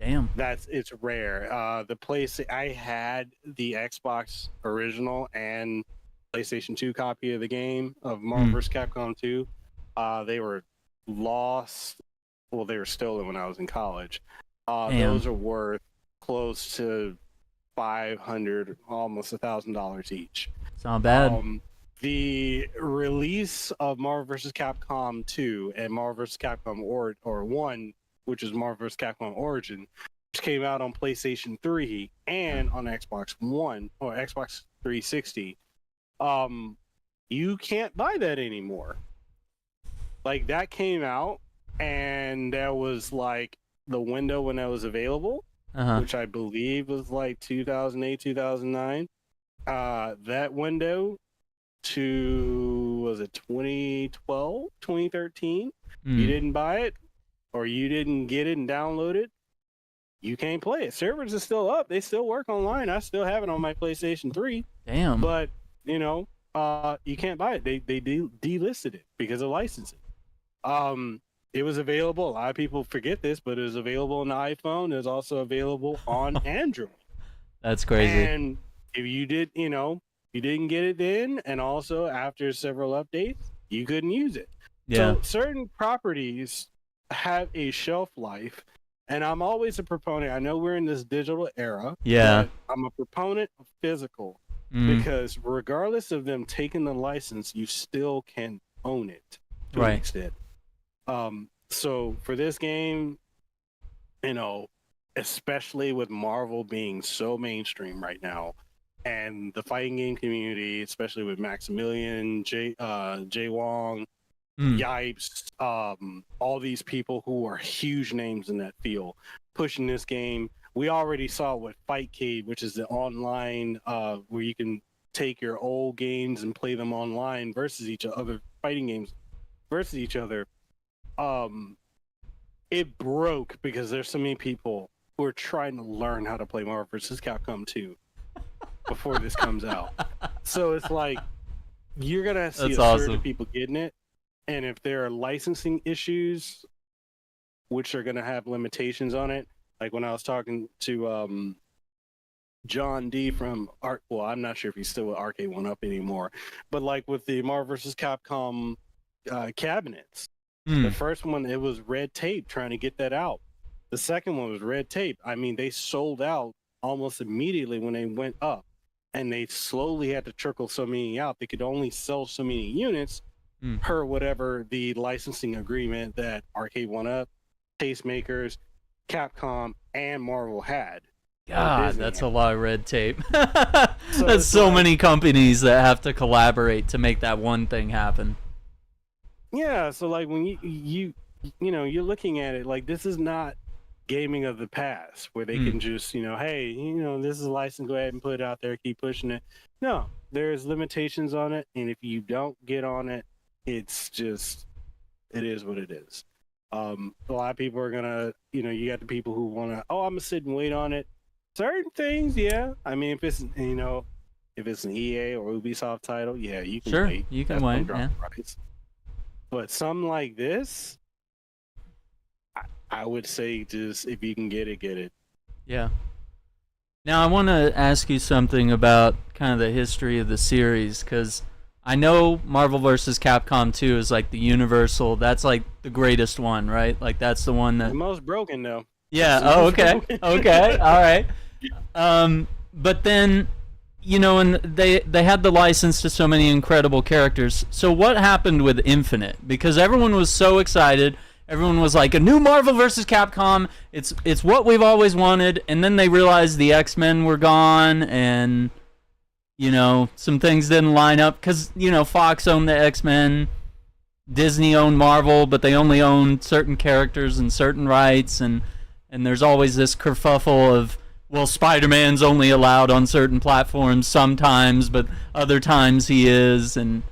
Damn. It's rare. The place I had the Xbox original and PlayStation 2 copy of the game of Marvel vs. Capcom 2. They were lost. Well, they were stolen when I was in college. Those are worth close to $500, almost $1,000 each. It's not bad. The release of Marvel vs. Capcom 2 and Marvel vs. Capcom or 1, which is Marvel vs. Capcom Origin, which came out on PlayStation 3 and on Xbox One or Xbox 360. You can't buy that anymore. Like that came out, and that was like the window when that was available. Which I believe was like 2008, 2009. That window to, was it 2012, 2013? You didn't buy it, or you didn't get it and download it, you can't play it. Servers are still up. They still work online. I still have it on my PlayStation 3. Damn. But, you know, you can't buy it. They delisted it because of licensing. It was available. A lot of people forget this, but it was available on the iPhone. It was also available on Android. That's crazy. And if you did, you know, you didn't get it then, and also after several updates, you couldn't use it. Yeah. So certain properties have a shelf life, and I'm always a proponent. I know we're in this digital era. Yeah. But I'm a proponent of physical because regardless of them taking the license, you still can own it to an extent. So for this game, you know, especially with Marvel being so mainstream right now, and the fighting game community, especially with Maximilian, Jay Wong, Yipes, all these people who are huge names in that field, pushing this game. We already saw with Fightcade, which is the online where you can take your old games and play them online versus each other, fighting games versus each other. It broke because there's so many people who are trying to learn how to play Marvel vs. Capcom 2 before this comes out. So it's like you're gonna see a surge of people getting it, and if there are licensing issues, which are gonna have limitations on it, like when I was talking to John D from well, I'm not sure if he's still with Arcade 1-Up anymore, but like with the Marvel vs. Capcom cabinets. The first one, it was red tape trying to get that out. The second one was red tape. I mean, they sold out almost immediately when they went up, and they slowly had to trickle so many out. They could only sell so many units per whatever the licensing agreement that Arcade 1-Up, Tastemakers, Capcom, and Marvel had. God, that's a lot of red tape. That's so many companies that have to collaborate to make that one thing happen. Yeah, so like when you know, you're looking at it like this is not gaming of the past where they can just, you know, hey, you know, this is a license, go ahead and put it out there, keep pushing it. No, there's limitations on it, and if you don't get on it, it's just, it is what it is. A lot of people are gonna, you know, you got the people who wanna, oh, I'm gonna sit and wait on it. Certain things, yeah. I mean, if it's, you know, if it's an EA or Ubisoft title, yeah, you can wait. You can wait, yeah. But something like this, I would say just if you can get it, get it. Yeah. Now I want to ask you something about kind of the history of the series, because I know Marvel vs. Capcom 2 is like the universal, that's like the greatest one, right? Like that's the one that... The most broken, though. Yeah, oh, okay. Okay, all right. But then you know, and they had the license to so many incredible characters. So what happened with Infinite? Because everyone was so excited. Everyone was like, a new Marvel versus Capcom. It's what we've always wanted. And then they realized the X-Men were gone, and you know, some things didn't line up because, you know, Fox owned the X-Men, Disney owned Marvel, but they only owned certain characters and certain rights, and there's always this kerfuffle of, well, Spider-Man's only allowed on certain platforms sometimes, but other times he is, and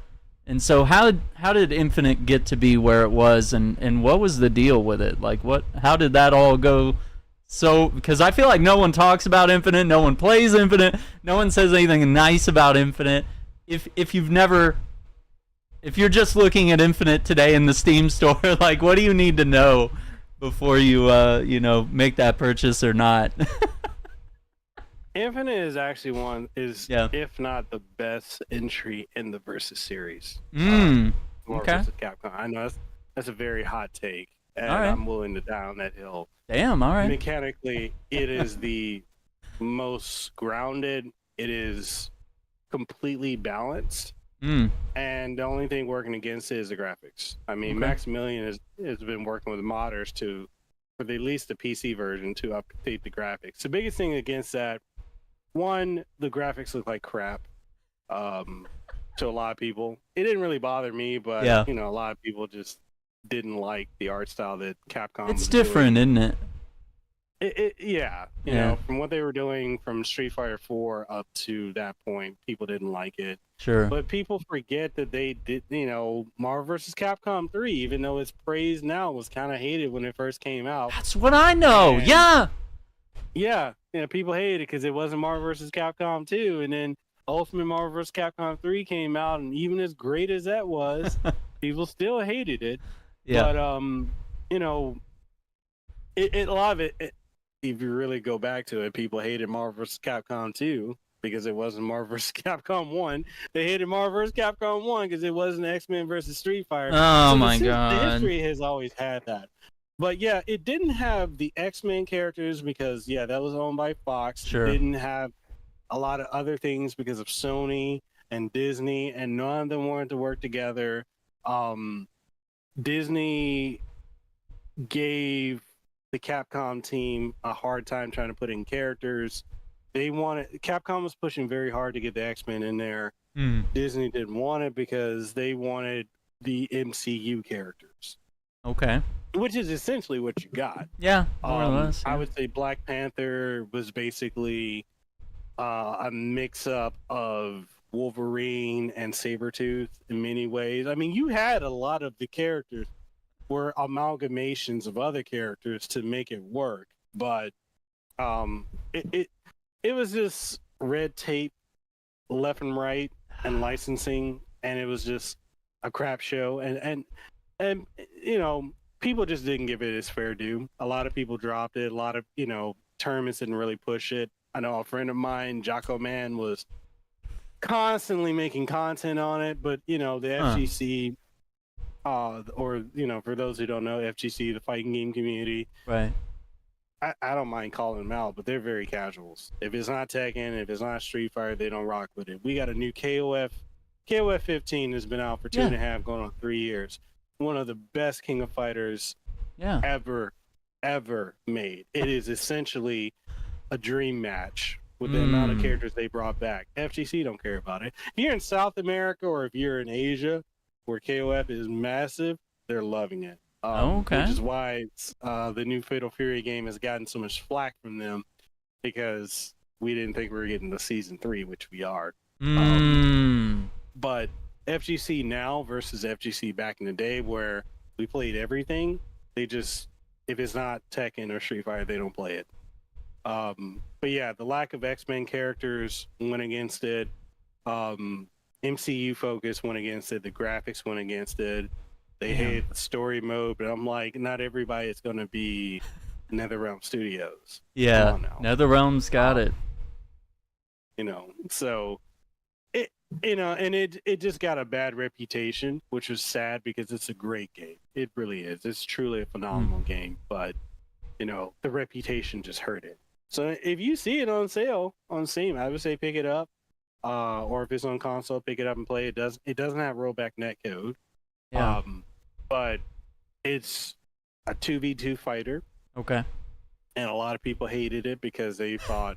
so how did Infinite get to be where it was, and what was the deal with it? Like, how did that all go? So, because I feel like no one talks about Infinite, no one plays Infinite, no one says anything nice about Infinite. If you're just looking at Infinite today in the Steam store, like, what do you need to know before you you know, make that purchase or not? Infinite is actually if not the best entry in the Versus series. Okay. Versus Capcom. I know that's a very hot take, and I'm willing to die on that hill. Damn, all right. Mechanically, it is the most grounded. It is completely balanced. And the only thing working against it is the graphics. I mean, Maximilian has been working with modders for at least the PC version to update the graphics. The biggest thing against that, one, the graphics look like crap to a lot of people. It didn't really bother me, but you know, a lot of people just didn't like the art style that Capcom. It's different, isn't it? Yeah, you know, from what they were doing from Street Fighter 4 up to that point, people didn't like it. Sure. But people forget that they did, you know, Marvel vs. Capcom 3, even though it's praised now, was kind of hated when it first came out. That's what I know. And, yeah, you know, people hated it because it wasn't Marvel vs. Capcom 2, and then Ultimate Marvel vs. Capcom 3 came out, and even as great as that was, people still hated it. Yeah. But you know, a lot of it, if you really go back to it, people hated Marvel vs. Capcom 2 because it wasn't Marvel vs. Capcom 1. They hated Marvel vs. Capcom 1 because it wasn't X-Men versus Street Fighter. Oh, so my God. The history has always had that. But yeah, it didn't have the X-Men characters because, yeah, that was owned by Fox. Sure. It didn't have a lot of other things because of Sony and Disney, and none of them wanted to work together. Disney gave the Capcom team a hard time trying to put in characters. Capcom was pushing very hard to get the X-Men in there. Disney didn't want it because they wanted the MCU characters. Okay. Which is essentially what you got. Yeah, more or less. Yeah. I would say Black Panther was basically a mix-up of Wolverine and Sabretooth in many ways. I mean, you had a lot of the characters were amalgamations of other characters to make it work, but it was just red tape left and right and licensing, and it was just a crap show, and you know, people just didn't give it its fair due. A lot of people dropped it. A lot of, you know, tournaments didn't really push it. I know a friend of mine, Jocko Man, was constantly making content on it, but you know, the FGC or, you know, for those who don't know, FGC, the fighting game community, right? I don't mind calling them out, but they're very casuals. If it's not Tekken, if it's not Street Fighter, they don't rock with it. We got a new KOF 15 has been out for 2.5, going on 3 years. One of the best King of Fighters ever made. It is essentially a dream match with the amount of characters they brought back. FGC don't care about it. If you're in South America or if you're in Asia, where KOF is massive, they're loving it. Which is why the new Fatal Fury game has gotten so much flack from them, because we didn't think we were getting the season 3, which we are. But FGC now versus FGC back in the day, where we played everything, they just, if it's not Tekken or Street Fighter, they don't play it. But yeah, the lack of X-Men characters went against it. MCU focus went against it. The graphics went against it. They hate the story mode, but I'm like, not everybody is going to be NetherRealm Studios. Yeah, NetherRealm's got it. You know, so it, you know, and it just got a bad reputation, which was sad because it's a great game. It really is. It's truly a phenomenal game, but you know, the reputation just hurt it. So if you see it on sale on Steam, I would say pick it up. or if it's on console, pick it up and play. It doesn't have rollback netcode. Yeah. But it's a 2v2 fighter. Okay. And a lot of people hated it because they thought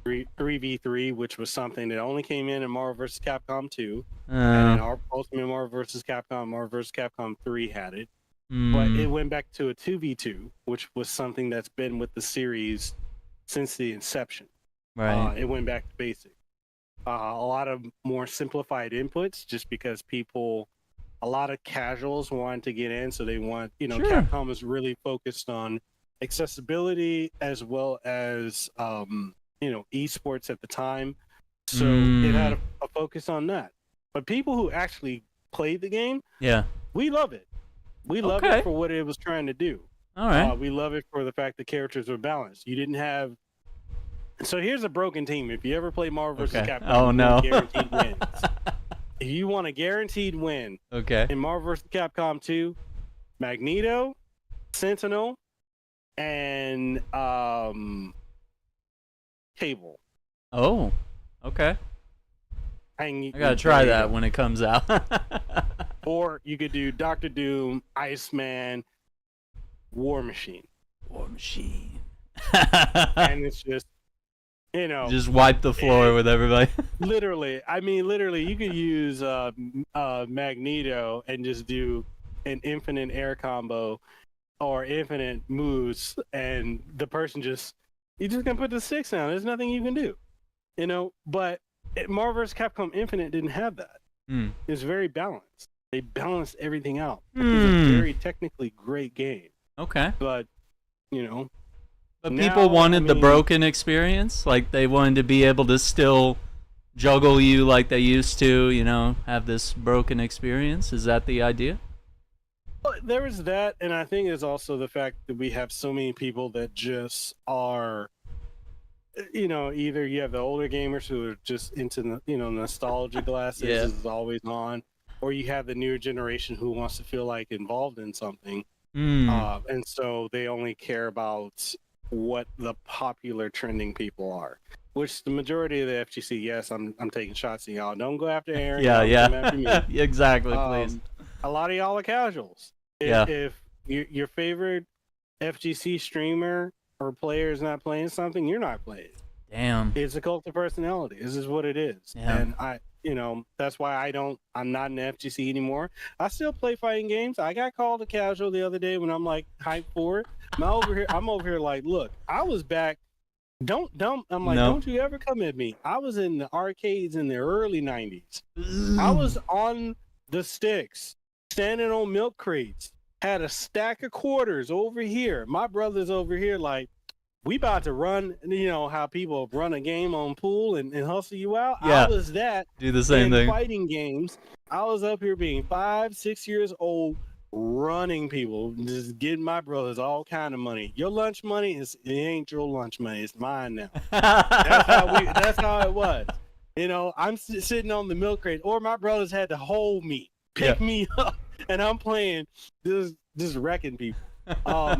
3v3, which was something that only came in Marvel vs. Capcom 2, and in our Ultimate Marvel vs. Capcom 3 had it. But it went back to a 2v2, which was something that's been with the series since the inception. Right. It went back to basic. A lot of more simplified inputs, just because a lot of casuals wanted to get in, so they want, Sure. Capcom was really focused on accessibility as well as, esports at the time. So it had a focus on that. But people who actually played the game, we love it. We love it for what it was trying to do. All right. We love it for the fact the characters were balanced. You didn't have. So here's a broken team. If you ever play Marvel vs. Capcom, oh no, guaranteed wins. If you want a guaranteed win, in Marvel vs. Capcom 2, Magneto, Sentinel, and Cable. Oh, okay. I gotta try that when it comes out. Or you could do Doctor Doom, Iceman, War Machine. War Machine. And it's just, just wipe the floor with everybody. literally, you could use Magneto and just do an infinite air combo or infinite moves, and the person you're just gonna put the sticks down. There's nothing you can do, But Marvel vs. Capcom Infinite didn't have that. It's very balanced. They balanced everything out. It's a very technically great game. Okay. But, But people wanted the broken experience? Like, they wanted to be able to still juggle you like they used to, have this broken experience? Is that the idea? Well, there is that, and I think it's also the fact that we have so many people that just are, either you have the older gamers who are just into, nostalgia glasses is always on, or you have the newer generation who wants to feel like involved in something. And so they only care about what the popular trending people are, which the majority of the FGC, yes, I'm taking shots at y'all. Don't go after Aaron. Come after me. Exactly, please. A lot of y'all are casuals. If your favorite FGC streamer or player is not playing something, you're not playing. Damn. It's a cult of personality. This is what it is. And that's why I'm not in FGC anymore. I still play fighting games. I got called a casual the other day when I'm like hyped for it. I'm over here like, look, I was back. I'm like, don't you ever come at me. I was in the arcades in the early 90s. I was on the sticks, standing on milk crates, had a stack of quarters over here. My brother's over here like, we about to run, how people run a game on pool and hustle you out. Yeah. I was that. Do the same thing. Fighting games. I was up here being 5, 6 years old, running people, just getting my brothers all kind of money. Your lunch money it ain't your lunch money. It's mine now. That's how it was. I'm sitting on the milk crate, or my brothers had to hold me, pick me up, and I'm playing just wrecking people. I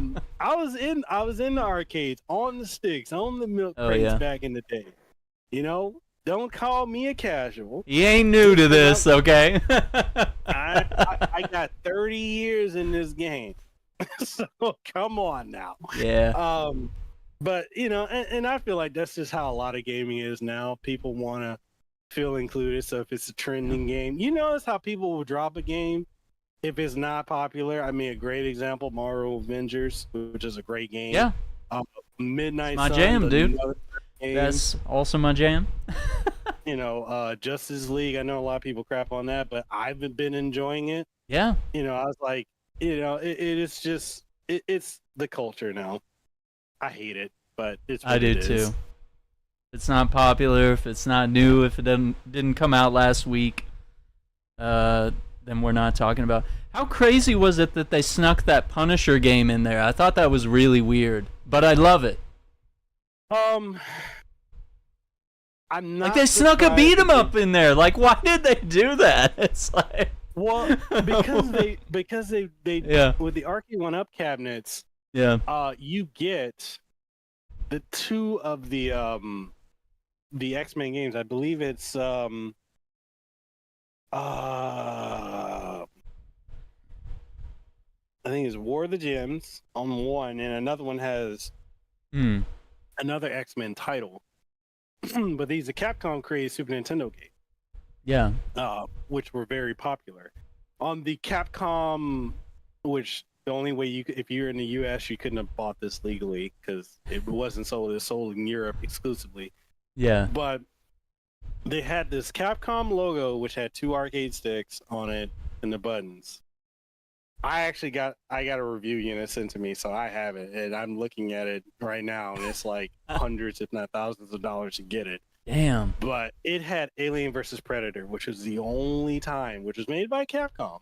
was in the arcades, on the sticks, on the milk crates back in the day. Don't call me a casual. You ain't new to this, okay? I got 30 years in this game, so come on now. Yeah. But and I feel like that's just how a lot of gaming is now. People want to feel included. So if it's a trending game, notice how people will drop a game if it's not popular. A great example, Mario Avengers, which is a great game. Yeah. Midnight my Sun, jam, dude. Game. That's also my jam. Justice League. I know a lot of people crap on that, but I've been enjoying it. Yeah. I was like, it's just it's the culture now. I hate it, but it's what I do too. If it's not popular, if it's not new, if it didn't come out last week, then we're not talking about. How crazy was it that they snuck that Punisher game in there? I thought that was really weird, but I love it. I'm not. Like, they snuck a beat 'em up in there. Like, why did they do that? It's like, well, because they with the Arcade 1-Up cabinets, you get the two of the the X-Men games. I believe it's I think it's War of the Gems on one, and another one has another X-Men title. But these are Capcom created Super Nintendo games. Yeah. Which were very popular. On the Capcom, which the only way you could, if you're in the US, you couldn't have bought this legally because it wasn't sold. It was sold in Europe exclusively. Yeah. But they had this Capcom logo, which had 2 arcade sticks on it and the buttons. I got a review unit sent to me, so I have it, and I'm looking at it right now, and it's like hundreds, if not thousands of dollars to get it. Damn. But it had Alien vs. Predator, which was the only time, which was made by Capcom.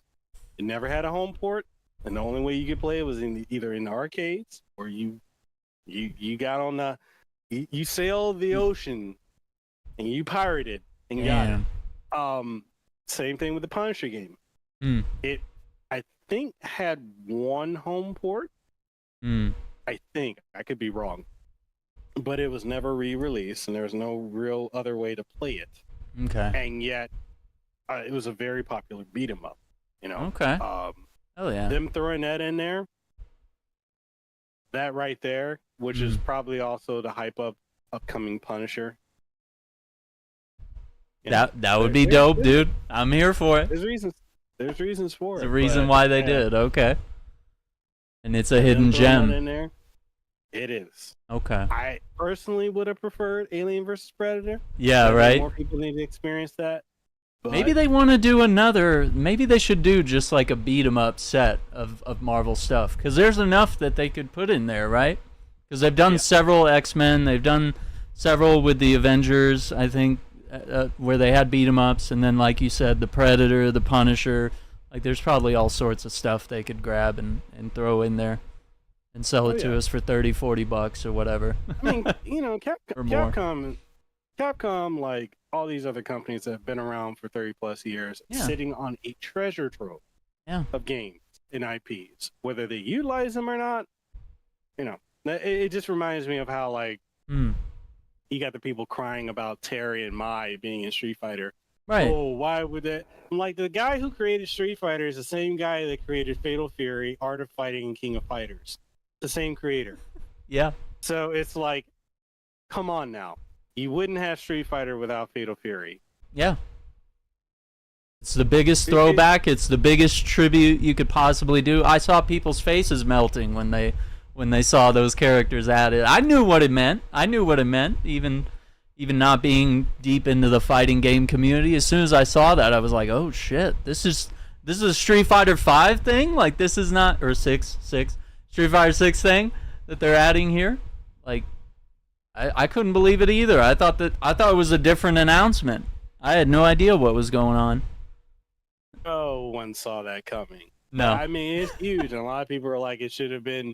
It never had a home port, and the only way you could play it was either in the arcades or you got on the you sailed the ocean and you pirated and got it. Same thing with the Punisher game. It I think had one home port. I think, I could be wrong, but it was never re-released, and there was no real other way to play it. Okay. And yet, it was a very popular beat 'em up. You know. Okay. Oh yeah. Them throwing that in there, that right there, which is probably also to hype up upcoming Punisher. You know, that would be dope, dude. I'm here for it. There's reasons for it. There's a reason why they did. Okay. And it's a hidden gem. In there. It is. Okay. I personally would have preferred Alien vs. Predator. Yeah, right. More people need to experience that. But maybe they want to do another. Maybe they should do just like a beat 'em up set of Marvel stuff, because there's enough that they could put in there, right? Because they've done several X-Men. They've done several with the Avengers, I think. Where they had beat 'em ups, and then like you said, the Predator, the Punisher, like there's probably all sorts of stuff they could grab and throw in there and sell it to us for $30-$40 or whatever. I mean, you know, Capcom, like all these other companies that have been around for 30+ years, sitting on a treasure trove of games and IPs, whether they utilize them or not. You know, it just reminds me of how like you got the people crying about Terry and Mai being in Street Fighter. Right. Oh, why would that? I'm like, the guy who created Street Fighter is the same guy that created Fatal Fury, Art of Fighting, and King of Fighters. The same creator. Yeah. So it's like, come on now. You wouldn't have Street Fighter without Fatal Fury. Yeah. It's the biggest throwback. It's the biggest tribute you could possibly do. I saw people's faces melting when they saw those characters added. I knew what it meant. Even not being deep into the fighting game community, as soon as I saw that, I was like, "Oh shit! This is a Street Fighter 5 thing. Like this is not, or 6 Street Fighter 6 thing that they're adding here." Like, I couldn't believe it either. I thought it was a different announcement. I had no idea what was going on. No one saw that coming. No. I mean, it's huge, and a lot of people are like, it should have been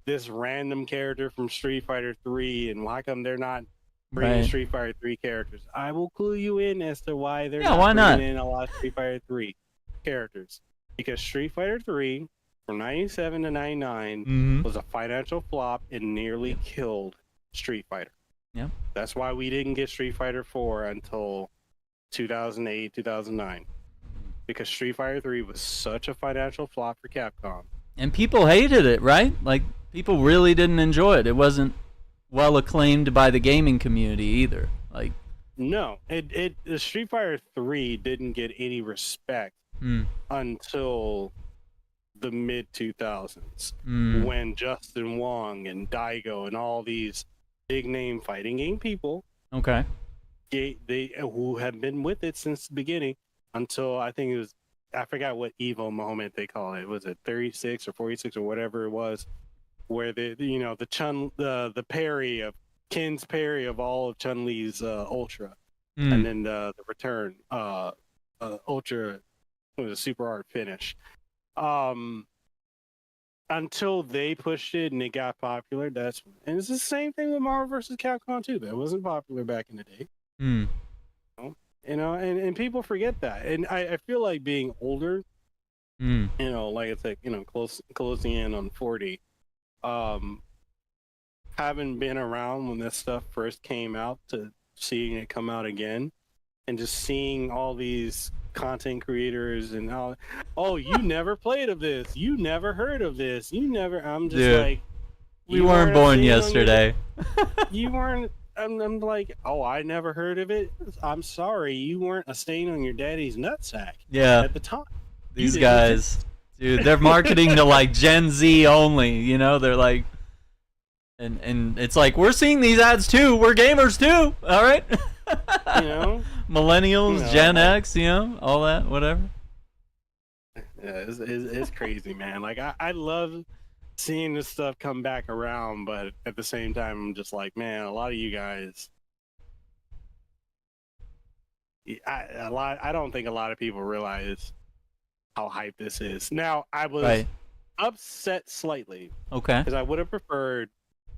this random character from Street Fighter 3, and why come they're not bringing Street Fighter 3 characters? I will clue you in as to why they're not bringing in a lot of Street Fighter 3 characters. Because Street Fighter 3, from 97 to 99, was a financial flop and nearly killed Street Fighter. Yeah. That's why we didn't get Street Fighter 4 until 2008, 2009. Because Street Fighter 3 was such a financial flop for Capcom. And people hated it, right? Like, people really didn't enjoy it. It wasn't well acclaimed by the gaming community either. Like, no, the Street Fighter 3 didn't get any respect until the mid 2000s, when Justin Wong and Daigo and all these big name fighting game people, they who have been with it since the beginning, until I think it was, I forgot what Evo moment they call it. Was it 36 or 46 or whatever it was, where the parry of Ken's parry of all of Chun-Li's Ultra, and then the return Ultra was a super hard finish. Until they pushed it and it got popular, and it's the same thing with Marvel vs. Capcom too. That wasn't popular back in the day. You know, and people forget that. And I feel like being older, you know, like it's like, you know, closing in on 40, having been around when this stuff first came out, to seeing it come out again, and just seeing all these content creators and all. Oh, you never played of this. You never heard of this. You never. I'm just Dude, like, we weren't born yesterday. You weren't. I'm like, oh, I never heard of it. I'm sorry, you weren't a stain on your daddy's nutsack. Yeah. At the time. These guys, dude, they're marketing to like Gen Z only. You know, they're like, and it's like we're seeing these ads too. We're gamers too. All right. You know, millennials, Gen X, you know, all that, whatever. Yeah, it's crazy, man. Like I love seeing this stuff come back around, but at the same time, I'm just like, man, a lot of you guys, I don't think a lot of people realize how hype this is. Now, I was upset slightly, okay, because I would have preferred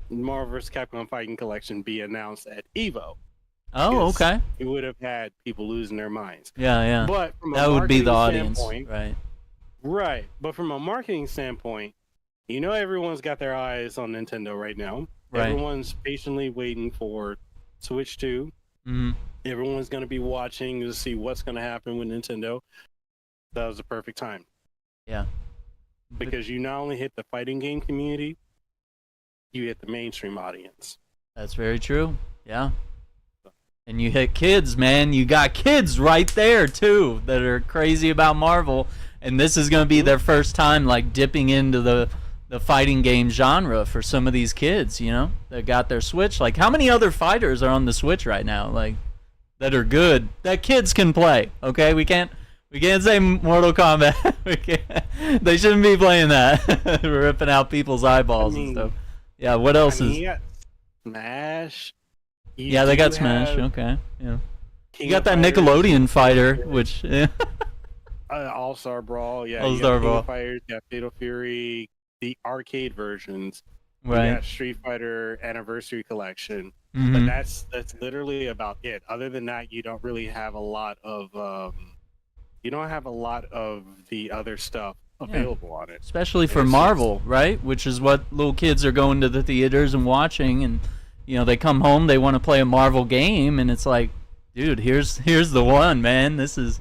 Marvel vs. Capcom Fighting Collection be announced at EVO. Oh, okay. It would have had people losing their minds. Yeah, yeah. But from that would be the audience, right? Right. But from a marketing standpoint, you know, everyone's got their eyes on Nintendo right now. Right. Everyone's patiently waiting for Switch 2. Mm-hmm. Everyone's going to be watching to see what's going to happen with Nintendo. That was the perfect time. Yeah. Because you not only hit the fighting game community, you hit the mainstream audience. That's very true. Yeah. And you hit kids, man. You got kids right there, too, that are crazy about Marvel. And this is going to be their first time, like, dipping into the fighting game genre for some of these kids, you know, that got their Switch. Like, how many other fighters are on the Switch right now, like, that are good, that kids can play, okay? We can't say Mortal Kombat. They shouldn't be playing that. Ripping out people's eyeballs and stuff. Yeah, what else is... You got Smash... Yeah, they got Smash. Okay, yeah. You got that Nickelodeon fighter, which All-Star Brawl. Yeah, All-Star Brawl. Fighters, you got Fatal Fury, the arcade versions. Right. You got Street Fighter Anniversary Collection. Mm-hmm. But that's literally about it. Other than that, you don't really have a lot of the other stuff available on it. Especially for Marvel, right? Which is what little kids are going to the theaters and watching, and you know, they come home, they want to play a Marvel game, and it's like, dude, here's the one, man. This is...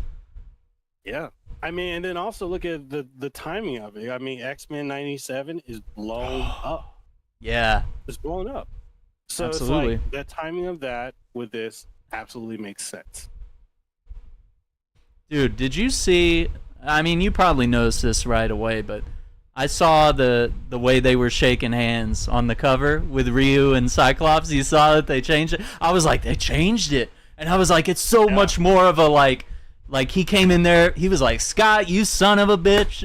Yeah. I mean, and then also look at the timing of it. I mean, X-Men 97 is blown up. Yeah. It's blown up. So absolutely. It's like the timing of that with this absolutely makes sense. Dude, did you see... I mean, you probably noticed this right away, but I saw the way they were shaking hands on the cover with Ryu and Cyclops. You saw that they changed it? I was like, they changed it. And I was like, it's so much more of a, like he came in there, he was like, Scott, you son of a bitch.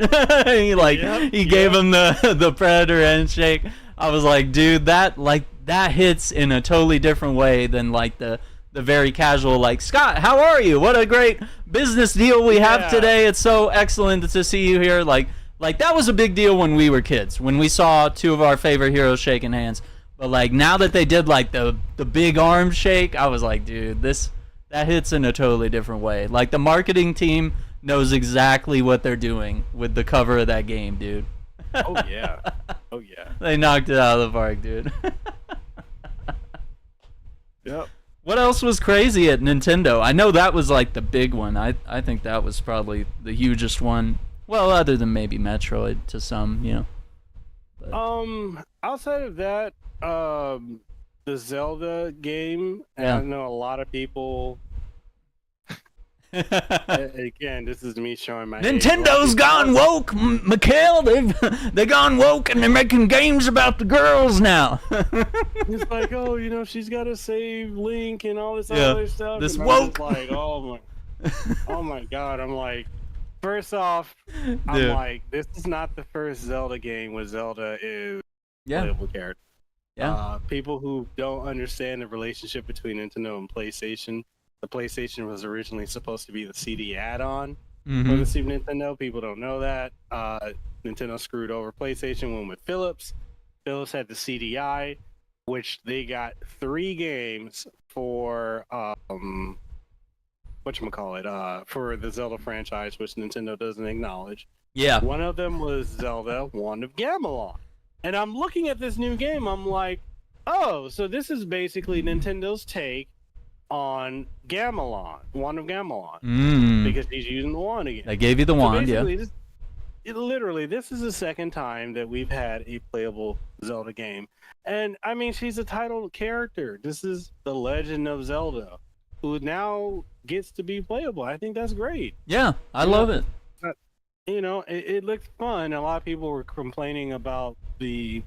He gave him the Predator handshake. I was like, dude, that hits in a totally different way than like the very casual, like, Scott, how are you? What a great business deal we have today. It's so excellent to see you here. Like that was a big deal when we were kids, when we saw two of our favorite heroes shaking hands. But like now that they did like the big arm shake, I was like, dude, that hits in a totally different way. Like the marketing team knows exactly what they're doing with the cover of that game, dude. Oh yeah. Oh yeah. They knocked it out of the park, dude. Yep. What else was crazy at Nintendo? I know that was like the big one. I think that was probably the hugest one. Well, other than maybe Metroid to some, you know. But... outside of that, the Zelda game, and I know a lot of people. Again, this is me showing my Nintendo's gone woke, Mekel. They've gone woke and they're making games about the girls now. It's like, oh, you know, she's got to save Link and all this other stuff. This and woke. I'm just like, oh my god. I'm like, first off, I'm like, this is not the first Zelda game where Zelda is playable character. Yeah. People who don't understand the relationship between Nintendo and PlayStation. The PlayStation was originally supposed to be the CD add-on for the Super Nintendo. People don't know that. Nintendo screwed over PlayStation, went with Philips. Philips had the CDI, which they got 3 games for whatchamacallit, for the Zelda franchise, which Nintendo doesn't acknowledge. Yeah. One of them was Zelda Wand of Gamelon. And I'm looking at this new game, I'm like, oh, so this is basically Nintendo's take on Gamelon, Wand of Gamelon, because he's using the wand again. They gave you the wand, yeah. This is the second time that we've had a playable Zelda game. And, I mean, she's a titled character. This is the Legend of Zelda, who now gets to be playable. I think that's great. Yeah, I love it. It looked fun. A lot of people were complaining about the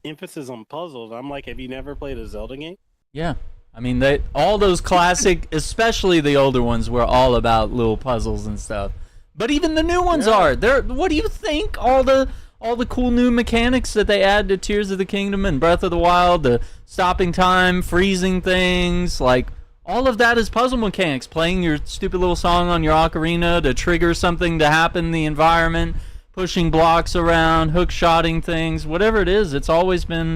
emphasis on puzzles. I'm like, have you never played a Zelda game? Yeah. I mean, all those classic, especially the older ones, were all about little puzzles and stuff. But even the new ones are. What do you think? All the cool new mechanics that they add to Tears of the Kingdom and Breath of the Wild, the stopping time, freezing things, like all of that is puzzle mechanics. Playing your stupid little song on your ocarina to trigger something to happen in the environment, pushing blocks around, hook-shotting things, whatever it is. It's always been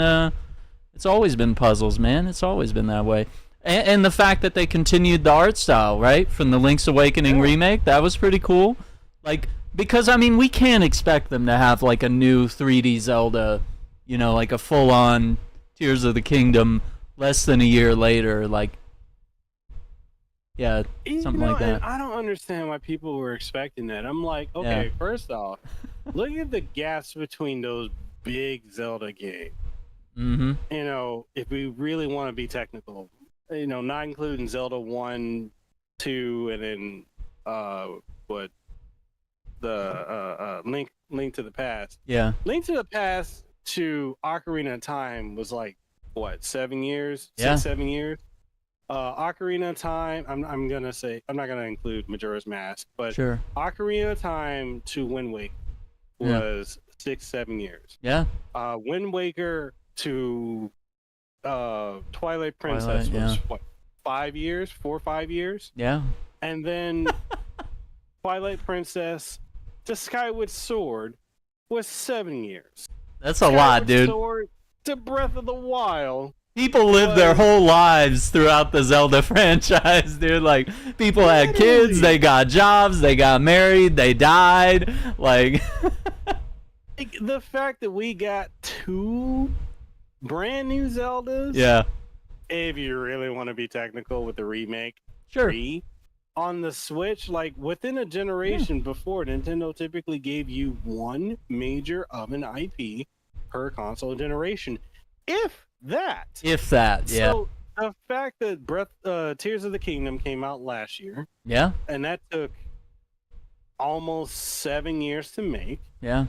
puzzles, man. It's always been that way. And the fact that they continued the art style, right, from the Link's Awakening remake, that was pretty cool. Like, because, I mean, we can't expect them to have, like, a new 3D Zelda, like a full-on Tears of the Kingdom less than a year later, like, yeah, something like that. I don't understand why people were expecting that. I'm like, okay, first off, look at the gaps between those big Zelda games. Mm-hmm. If we really want to be technical, not including Zelda 1, 2, and then Link to the Past. Yeah. Link to the Past to Ocarina of Time was like, what, 7 years? Yeah. 7 years? Ocarina of Time, I'm gonna say, I'm not gonna include Majora's Mask, but sure. Ocarina of Time to Wind Waker was 6-7 years. Yeah. Wind Waker to Twilight Princess was what, 5 years? 4 or 5 years? Yeah. And then Twilight Princess to Skyward Sword was 7 years. That's a lot, dude. Sword to Breath of the Wild. People live their whole lives throughout the Zelda franchise, dude. Like, people had kids, they got jobs, they got married, they died. Like, the fact that we got 2 brand new Zeldas. Yeah. If you really want to be technical with the remake. Sure. On the Switch, like within a generation before, Nintendo typically gave you one major of an IP per console generation. If that, yeah. So the fact that Tears of the Kingdom came out last year. Yeah. And that took almost 7 years to make. Yeah.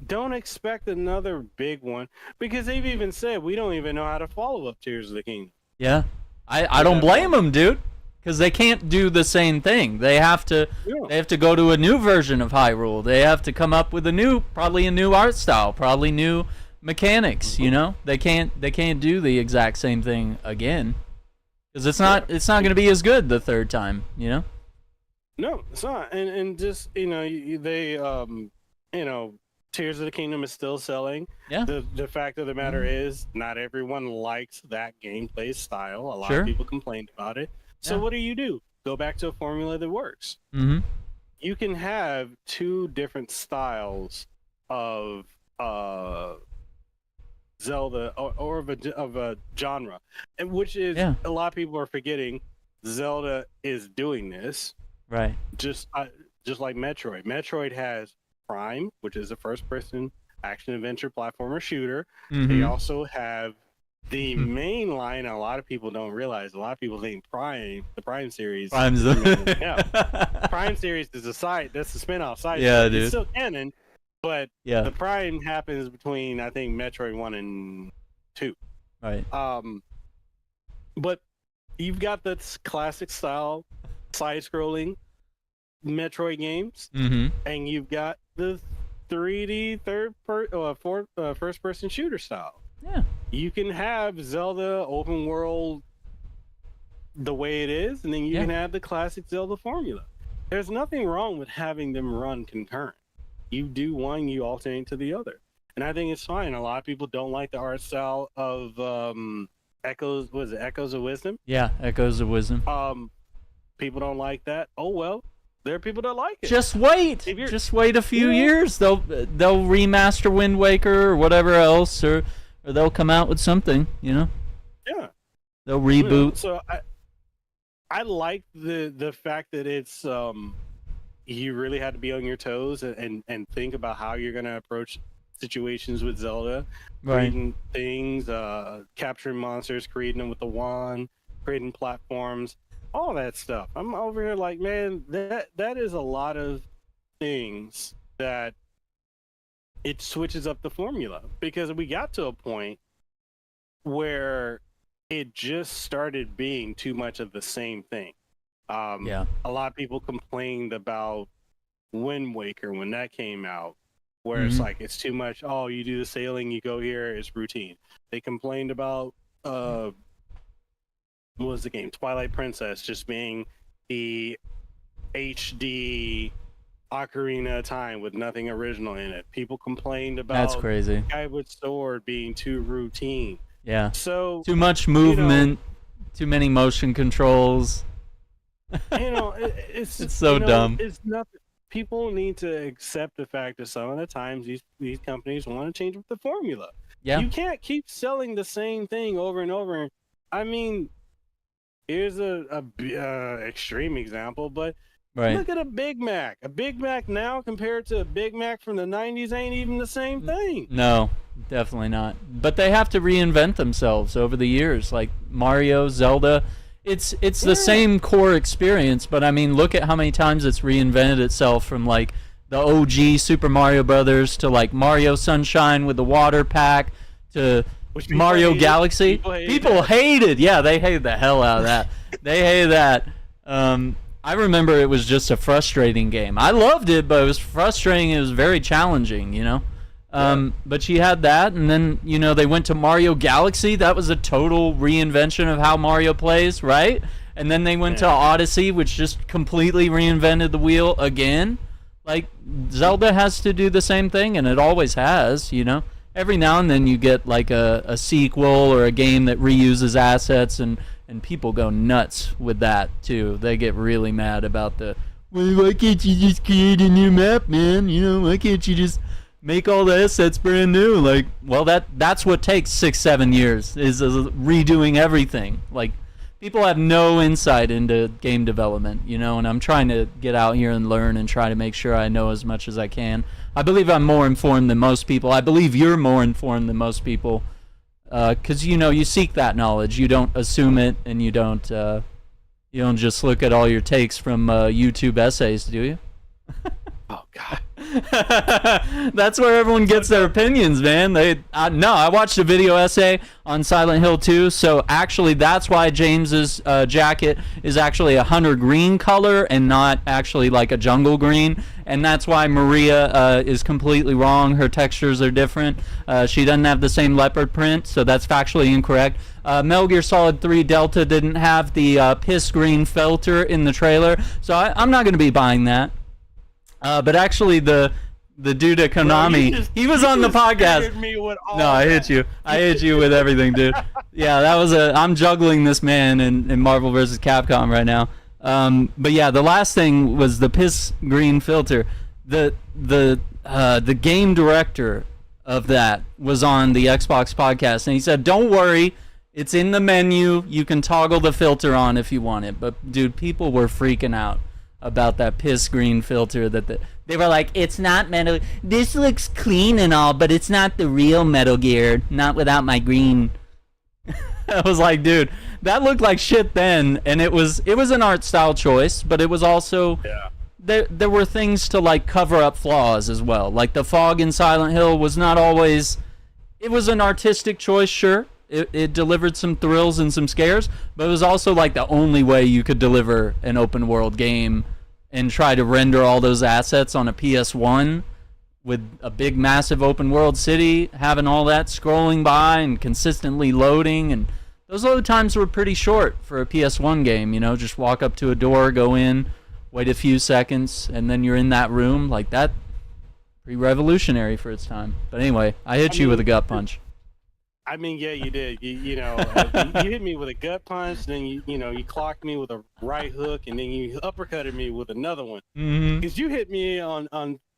Don't expect another big one, because they've even said we don't even know how to follow up Tears of the Kingdom. Yeah. I don't blame them, dude, because they can't do the same thing. They have to go to a new version of Hyrule. They have to come up with probably a new art style, probably new mechanics. They can't do the exact same thing again, because it's not going to be as good the third time. No, it's not. And just Tears of the Kingdom is still selling. Yeah. The fact of the matter is, not everyone likes that gameplay style. A lot of people complained about it. So what do? Go back to a formula that works. Mm-hmm. You can have 2 different styles of Zelda or of a genre, and which is a lot of people are forgetting. Zelda is doing this, right? Just like Metroid. Metroid has Prime, which is a first-person action-adventure platformer shooter. Mm-hmm. They also have the main line. A lot of people don't realize. A lot of people think the Prime series. Prime series is a side. That's a spin-off side. Yeah, dude. It's still canon, but the Prime happens between, I think, Metroid 1 and 2. Right. But you've got this classic style side-scrolling Metroid games, and you've got the 3D first-person shooter style. Yeah. You can have Zelda open world the way it is, and then you can have the classic Zelda formula. There's nothing wrong with having them run concurrent. You do one, you alternate to the other, and I think it's fine. A lot of people don't like the art style of Echoes. Was it Echoes of Wisdom? Yeah, Echoes of Wisdom. People don't like that. Oh well. There are people that like it. Just wait. Just wait a few years. They'll remaster Wind Waker or whatever else, or they'll come out with something. Yeah. They'll reboot. So I like the fact that it's you really had to be on your toes and think about how you're gonna approach situations with Zelda, creating things, capturing monsters, creating them with the wand, creating platforms, all that stuff. I'm over here like, man, that is a lot of things that it switches up the formula, because we got to a point where it just started being too much of the same thing. A lot of people complained about Wind Waker when that came out, where it's like, it's too much. Oh, you do the sailing, you go here, it's routine. They complained about what was the game, Twilight Princess, just being the HD Ocarina of Time with nothing original in it. People complained about That's crazy. Skyward Sword being too routine. Yeah. So too much movement, too many motion controls. It's so dumb. It's nothing. People need to accept the fact that some of the times these companies want to change up the formula. Yeah. You can't keep selling the same thing over and over. I mean, here's a extreme example, but look at a Big Mac. A Big Mac now compared to a Big Mac from the 90s ain't even the same thing. No, definitely not. But they have to reinvent themselves over the years, like Mario, Zelda. It's the same core experience, but I mean, look at how many times it's reinvented itself, from like the OG Super Mario Brothers to like Mario Sunshine with the water pack to Mario Galaxy. People hated. Yeah, they hated the hell out of that. They hated that. I remember it was just a frustrating game. I loved it, but it was frustrating. It was very challenging, you know. But you had that, and then, you know, they went to Mario Galaxy. That was a total reinvention of how Mario plays, right? And then they went to Odyssey, which just completely reinvented the wheel again. Like, Zelda has to do the same thing, and it always has, you know. Every now and then you get, like, a sequel or a game that reuses assets, and people go nuts with that, too. They get really mad about well, why can't you just create a new map, man? You know, why can't you just make all the assets brand new? Like, well, that's what takes 6-7 years, is redoing everything. Like, people have no insight into game development, you know, and I'm trying to get out here and learn and try to make sure I know as much as I can. I believe I'm more informed than most people. I believe you're more informed than most people, because, you know, you seek that knowledge. You don't assume it, and you don't just look at all your takes from YouTube essays, do you? Oh, God. That's where everyone gets their opinions, man. No, I watched a video essay on Silent Hill 2, so actually that's why James's jacket is actually a hunter green color and not actually like a jungle green, and that's why Maria is completely wrong. Her textures are different. She doesn't have the same leopard print, so that's factually incorrect. Metal Gear Solid 3 Delta didn't have the piss green filter in the trailer, so I'm not going to be buying that. But actually, the dude at Konami, he was on the podcast. No, I hit you. I hit you with everything, dude. Yeah, that was I'm juggling this man in Marvel vs. Capcom right now. But yeah, the last thing was the piss green filter. The game director of that was on the Xbox podcast, and he said, "Don't worry, it's in the menu. You can toggle the filter on if you want it." But dude, people were freaking out about that piss green filter. They were like, it's not Metal. This looks clean and all, but it's not the real Metal Gear. Not without my green. I was like, dude, that looked like shit then, and it was an art style choice, but it was also there were things to like cover up flaws as well. Like the fog in Silent Hill was not always. It was an artistic choice, sure. It delivered some thrills and some scares, but it was also like the only way you could deliver an open world game and try to render all those assets on a PS1 with a big massive open world city, having all that scrolling by and consistently loading, and those load times were pretty short for a PS1 game, you know, just walk up to a door, go in, wait a few seconds, and then you're in that room. Like that, pretty revolutionary for its time. But anyway, I hit you with a gut punch. I mean, yeah, you did. You hit me with a gut punch, then you clocked me with a right hook, and then you uppercutted me with another one. Because you hit me on.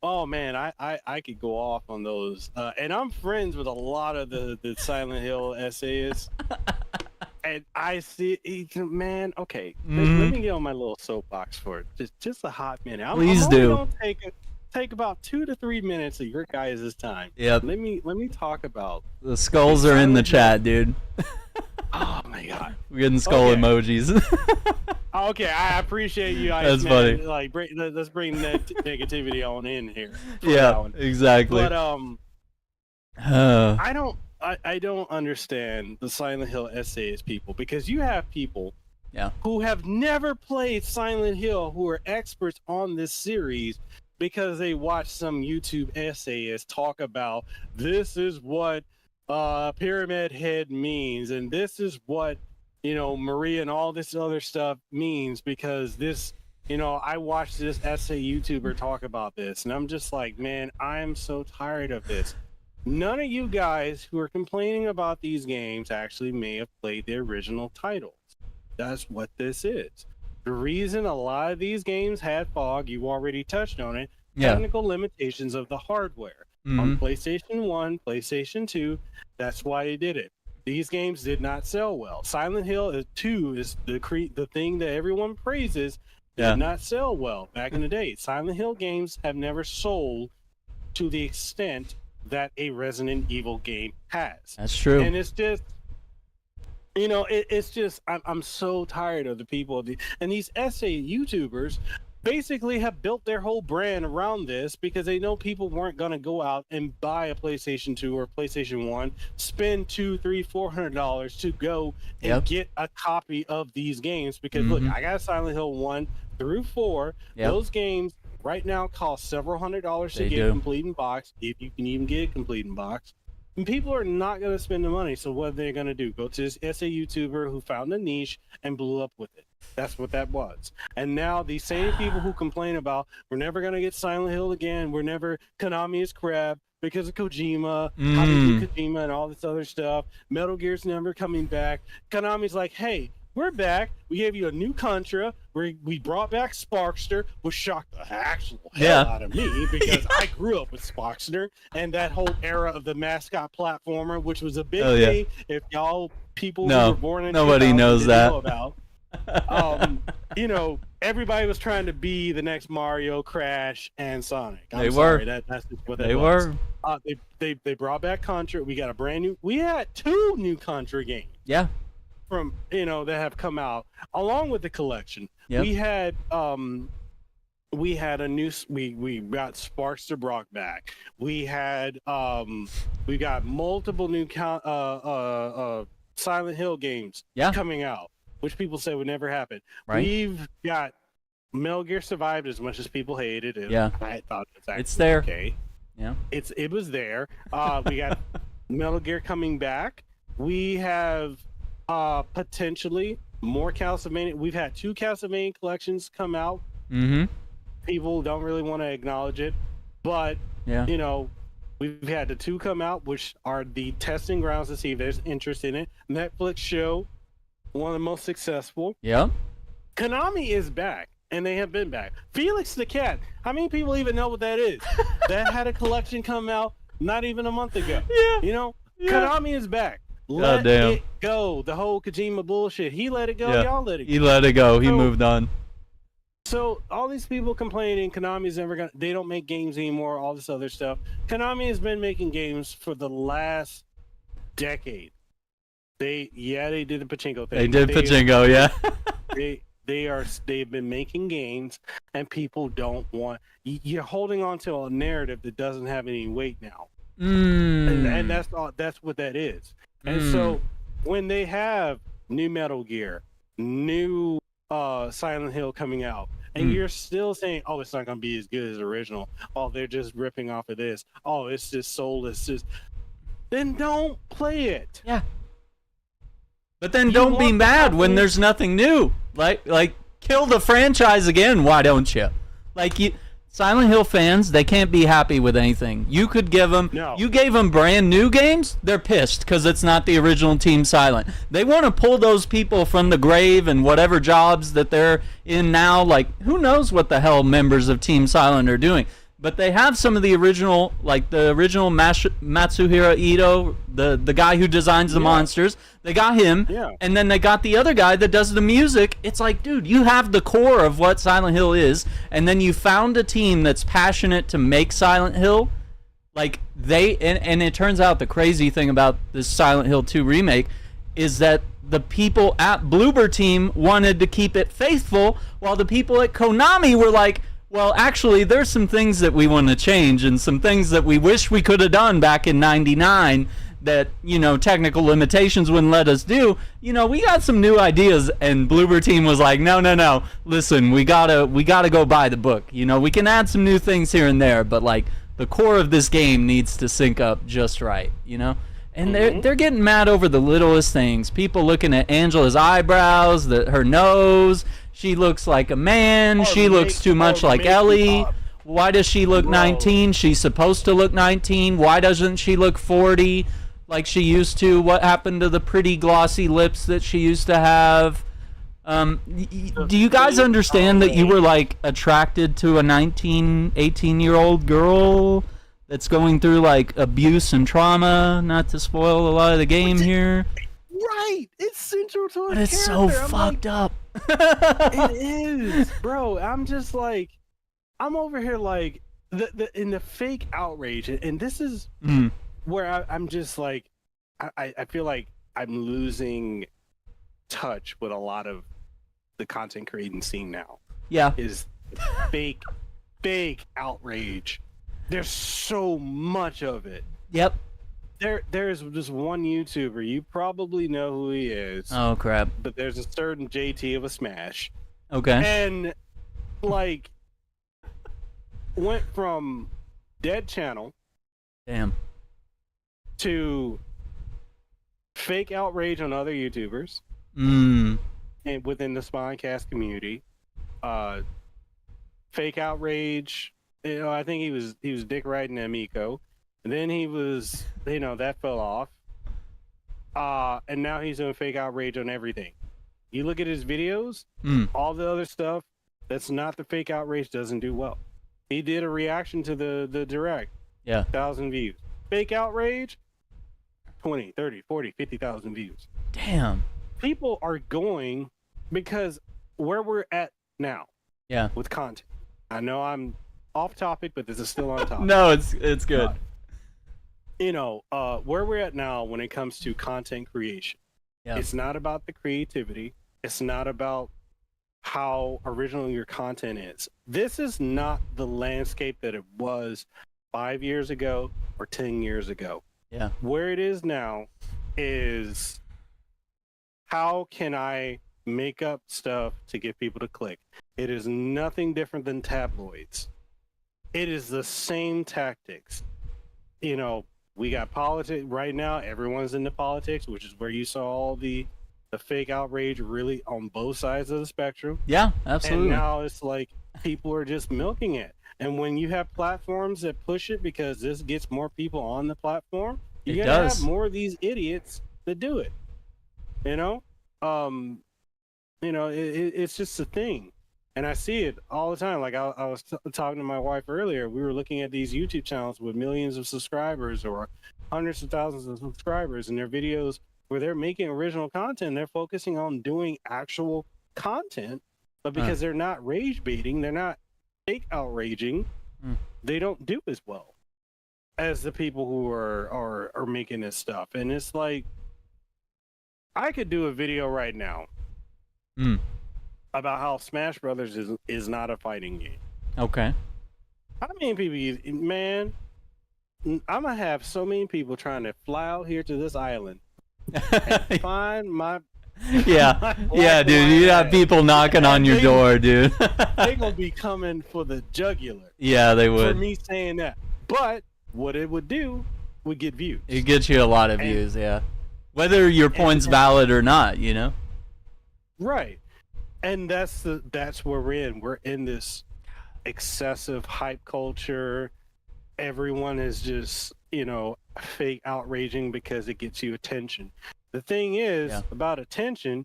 Oh man, I could go off on those. And I'm friends with a lot of the Silent Hill essayists, And I see, man. Okay, let me get on my little soapbox for it. Just a hot minute. Please I'm do. Gonna take about 2 to 3 minutes of your guys' time. Yep. Let me talk about. The skulls are in the chat, dude. Oh my god. We're getting skull emojis. Okay, I appreciate you guys. That's funny. Like, let's bring negativity on in here. Yeah, exactly. But I don't understand the Silent Hill essays people, because you have people who have never played Silent Hill who are experts on this series because they watch some YouTube essayist talk about this is what Pyramid Head means, and this is what, you know, Maria and all this other stuff means, because this, you know, I watched this essay YouTuber talk about this, and I'm just like, man, I'm so tired of this. None of you guys who are complaining about these games actually may have played the original titles. That's what this is. The reason a lot of these games had fog, you already touched on it, technical limitations of the hardware. On PlayStation 1, PlayStation 2, that's why they did it. These games did not sell well. Silent Hill 2 is the thing that everyone praises, did not sell well back in the day. Silent Hill games have never sold to the extent that a Resident Evil game has. That's true. And it's just, you know, it's just, I'm so tired of the people, and these essay YouTubers basically have built their whole brand around this because they know people weren't going to go out and buy a PlayStation 2 or PlayStation 1, spend $200-$400 to go and get a copy of these games, because look, I got Silent Hill 1 through 4. Those games right now cost several $100s to get complete in box, if you can even get it complete in box. And people are not going to spend the money, so what are they going to do? Go to this essay YouTuber who found a niche and blew up with it. That's what that was. And now these same people who complain about we're never going to get Silent Hill again, Konami is crap because of Kojima, how they do Kojima and all this other stuff, Metal Gear's never coming back. Konami's like, hey, we're back. We gave you a new Contra. We brought back Sparkster, which shocked the actual hell out of me because I grew up with Sparkster and that whole era of the mascot platformer, which was a big thing. If y'all people who were born in nobody knows that. Know about. You know, everybody was trying to be the next Mario, Crash, and Sonic. They were. That's just what they was. They brought back Contra. We got a brand new. We had 2 new Contra games. Yeah. From, you know, that have come out along with the collection. We had a new. We got Sparkster Brock back. We had we got multiple new Silent Hill games coming out, which people say would never happen. We've got Metal Gear Survived, as much as people hated it. I thought it's there. Okay. It was there. We got Metal Gear coming back. We have potentially more Castlevania. We've had 2 Castlevania collections come out. People don't really want to acknowledge it, but you know, we've had the 2 come out, which are the testing grounds to see if there's interest in it. Netflix show, one of the most successful. Konami is back, and they have been back. Felix the Cat. How many people even know what that is? That had a collection come out not even a month ago. You know, Konami is back. Let it go. The whole Kojima bullshit. He let it go. Y'all let it go. He let it go. He moved on. So all these people complaining Konami's never gonna, they don't make games anymore, all this other stuff. Konami has been making games for the last decade. They did the pachinko thing. They did pachinko, they've been making games, and people don't want. You're holding on to a narrative that doesn't have any weight now, and that's all. That's what that is. And so when they have new Metal Gear, new Silent Hill coming out, and you're still saying, oh, it's not going to be as good as the original. Oh, they're just ripping off of this. Oh, it's just soulless. Then don't play it. But then don't be mad when there's nothing new. Like kill the franchise again. Why don't you? Silent Hill fans, they can't be happy with anything. You could give them, you gave them brand new games, they're pissed because it's not the original Team Silent. They want to pull those people from the grave and whatever jobs that they're in now. Like, who knows what the hell members of Team Silent are doing? but they have some of the original, like the original Matsuhiro Ito, the guy who designs the monsters. They got him, and then they got the other guy that does the music. It's like, dude, you have the core of what Silent Hill is, and then you found a team that's passionate to make Silent Hill. Like, and it turns out the crazy thing about this Silent Hill 2 remake is that the people at Bloober Team wanted to keep it faithful, while the people at Konami were like, well, actually, there's some things that we want to change and some things that we wish we could have done back in '99 that, you know, technical limitations wouldn't let us do. You know, we got some new ideas, and Bloober Team was like, no, listen, we gotta go by the book. You know, we can add some new things here and there, but, like, the core of this game needs to sync up just right, you know? And they're getting mad over the littlest things. People looking at Angela's eyebrows, her nose. She looks like a man. She looks too much like Ellie. Why does she look 19? She's supposed to look 19. Why doesn't she look 40 like she used to? What happened to the pretty glossy lips that she used to have? Do you guys understand that you were, like, attracted to a 19, 18-year-old girl that's going through, like, abuse and trauma? Not to spoil a lot of the game here. Right! It's central to But it's so fucked up. It is, bro. I'm just like, I'm over here like, in the fake outrage, and this is where I'm just like, I feel like I'm losing touch with a lot of the content creating scene now. Yeah. Is fake outrage. There's so much of it. Yep. There's just one YouTuber, you probably know who he is. Oh crap. But there's a certain JT of a Smash. Okay. And, like, went from dead channel to fake outrage on other YouTubers and within the Spawncast community. Fake outrage, you know, I think he was dick riding Amico. And then he was, you know, that fell off. And now he's doing fake outrage on everything. You look at his videos, all the other stuff that's not the fake outrage doesn't do well. He did a reaction to the direct. 1,000 views. Fake outrage, 20, 30, 40, 50,000 views. Damn. People are going because where we're at now with content. I know I'm off topic, but this is still on topic. No, it's good. You know, where we're at now when it comes to content creation, it's not about the creativity. It's not about how original your content is. This is not the landscape that it was 5 years ago or 10 years ago. Yeah. Where it is now is, how can I make up stuff to get people to click? It is nothing different than tabloids. It is the same tactics. You know, we got politics right now. Everyone's into politics, which is where you saw all the fake outrage really on both sides of the spectrum. Yeah, absolutely. And now it's like people are just milking it. And when you have platforms that push it because this gets more people on the platform, you're gonna have more of these idiots that do it. You know, it's just a thing. And I see it all the time. Like I was talking to my wife earlier. We were looking at these YouTube channels with millions of subscribers or hundreds of thousands of subscribers, and their videos where they're making original content. They're focusing on doing actual content, but because they're not rage baiting, they're not fake outraging, they don't do as well as the people who are making this stuff. And it's like, I could do a video right now about how Smash Brothers is not a fighting game. Okay. How many people, man, I'm gonna have so many people trying to fly out here to this island and find my dude, you got people knocking on your door, dude. They gonna be coming for the jugular. Yeah, they would. For me saying that. But what it would do would get views. It gets you a lot of views, whether your point's valid or not, you know. Right. And that's where we're in. We're in this excessive hype culture. Everyone is just, you know, fake outraging because it gets you attention. The thing is about attention,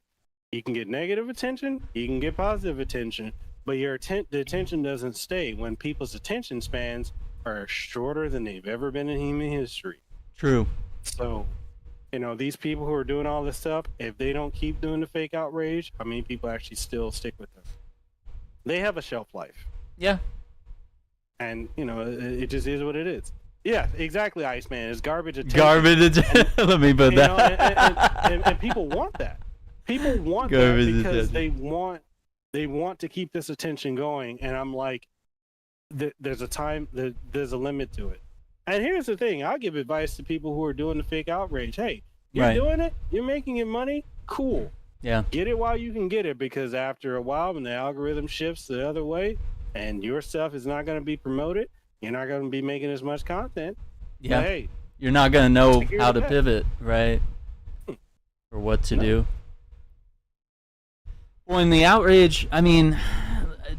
you can get negative attention, you can get positive attention. but the attention doesn't stay when people's attention spans are shorter than they've ever been in human history. True. So, these people who are doing all this stuff, if they don't keep doing the fake outrage, how many people actually still stick with them? They have a shelf life. Yeah. And, it just is what it is. Yeah, exactly, Iceman. It's garbage attention. Garbage attention. Let me put that. And people want that. People want garbage that because attention. They want to keep this attention going. And I'm like, there's a limit to it. And here's the thing. I'll give advice to people who are doing the fake outrage. Hey, you're doing it. You're making it money. Cool. Yeah. Get it while you can get it, because after a while, when the algorithm shifts the other way and your stuff is not going to be promoted, you're not going to be making as much content. Yeah. But, hey, you're not going to know how to pivot, right? Or what to do. Well, in the outrage, I mean,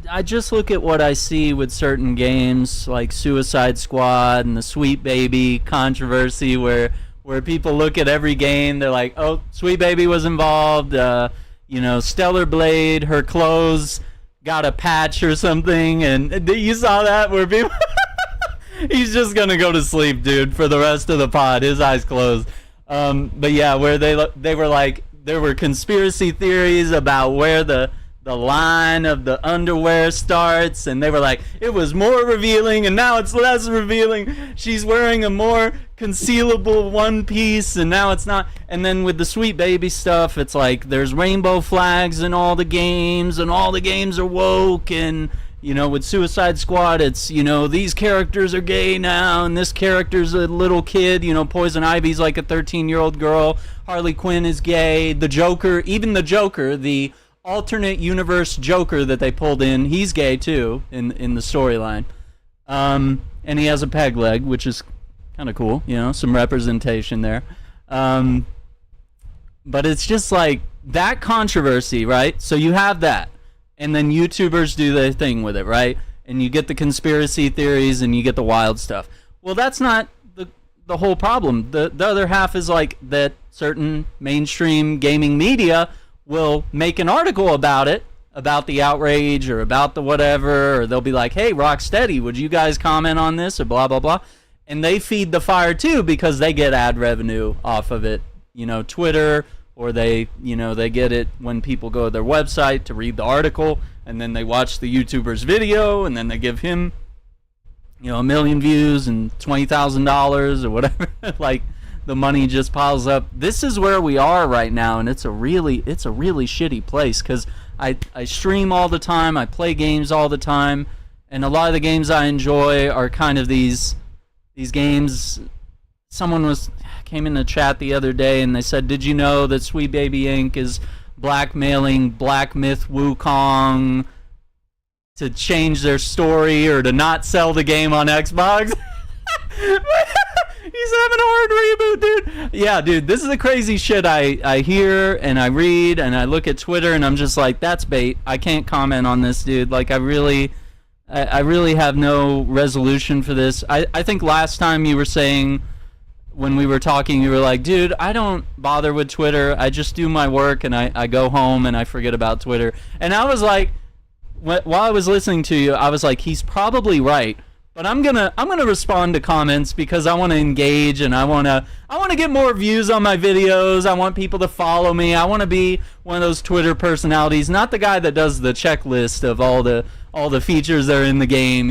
I just look at what I see with certain games like Suicide Squad and the Sweet Baby controversy where people look at every game, they're like, oh, Sweet Baby was involved, Stellar Blade, her clothes got a patch or something, and you saw that where people... He's just gonna go to sleep, dude, for the rest of the pod, his eyes closed. But yeah, where they were like, there were conspiracy theories about where the line of the underwear starts, and they were like, it was more revealing and now it's less revealing. She's wearing a more concealable one piece and now it's not. And then with the Sweet Baby stuff, it's like there's rainbow flags in all the games and all the games are woke. And with Suicide Squad, it's these characters are gay now and this character's a little kid. Poison Ivy's like a 13-year-old girl. Harley Quinn is gay. The Joker, even the Joker, the alternate universe Joker that they pulled in, he's gay too in the storyline, and he has a peg leg, which is kind of cool, some representation there. But it's just like that controversy, right? So you have that, and then YouTubers do their thing with it, right? And you get the conspiracy theories and you get the wild stuff. Well, that's not the whole problem. The other half is like that certain mainstream gaming media will make an article about it, about the outrage or about the whatever, or they'll be like, hey, Rocksteady, would you guys comment on this, or blah, blah, blah. And they feed the fire too because they get ad revenue off of it, Twitter, or they get it when people go to their website to read the article, and then they watch the YouTuber's video, and then they give him, 1 million views and $20,000 or whatever. Like, the money just piles up. This is where we are right now, and it's a really shitty place because I stream all the time, I play games all the time, and a lot of the games I enjoy are kind of these games. Someone came in the chat the other day and they said, did you know that Sweet Baby Inc. is blackmailing Black Myth Wukong to change their story or to not sell the game on Xbox? He's having a hard reboot, dude. Yeah, dude, this is the crazy shit I hear and I read and I look at Twitter and I'm just like, that's bait. I can't comment on this, dude. Like, I really have no resolution for this. I think last time you were saying, when we were talking, you were like, dude, I don't bother with Twitter. I just do my work and I go home and I forget about Twitter. And I was like, while I was listening to you, I was like, he's probably right. But I'm gonna respond to comments because I want to engage and I want to get more views on my videos. I want people to follow me. I want to be one of those Twitter personalities, not the guy that does the checklist of all the features that are in the game,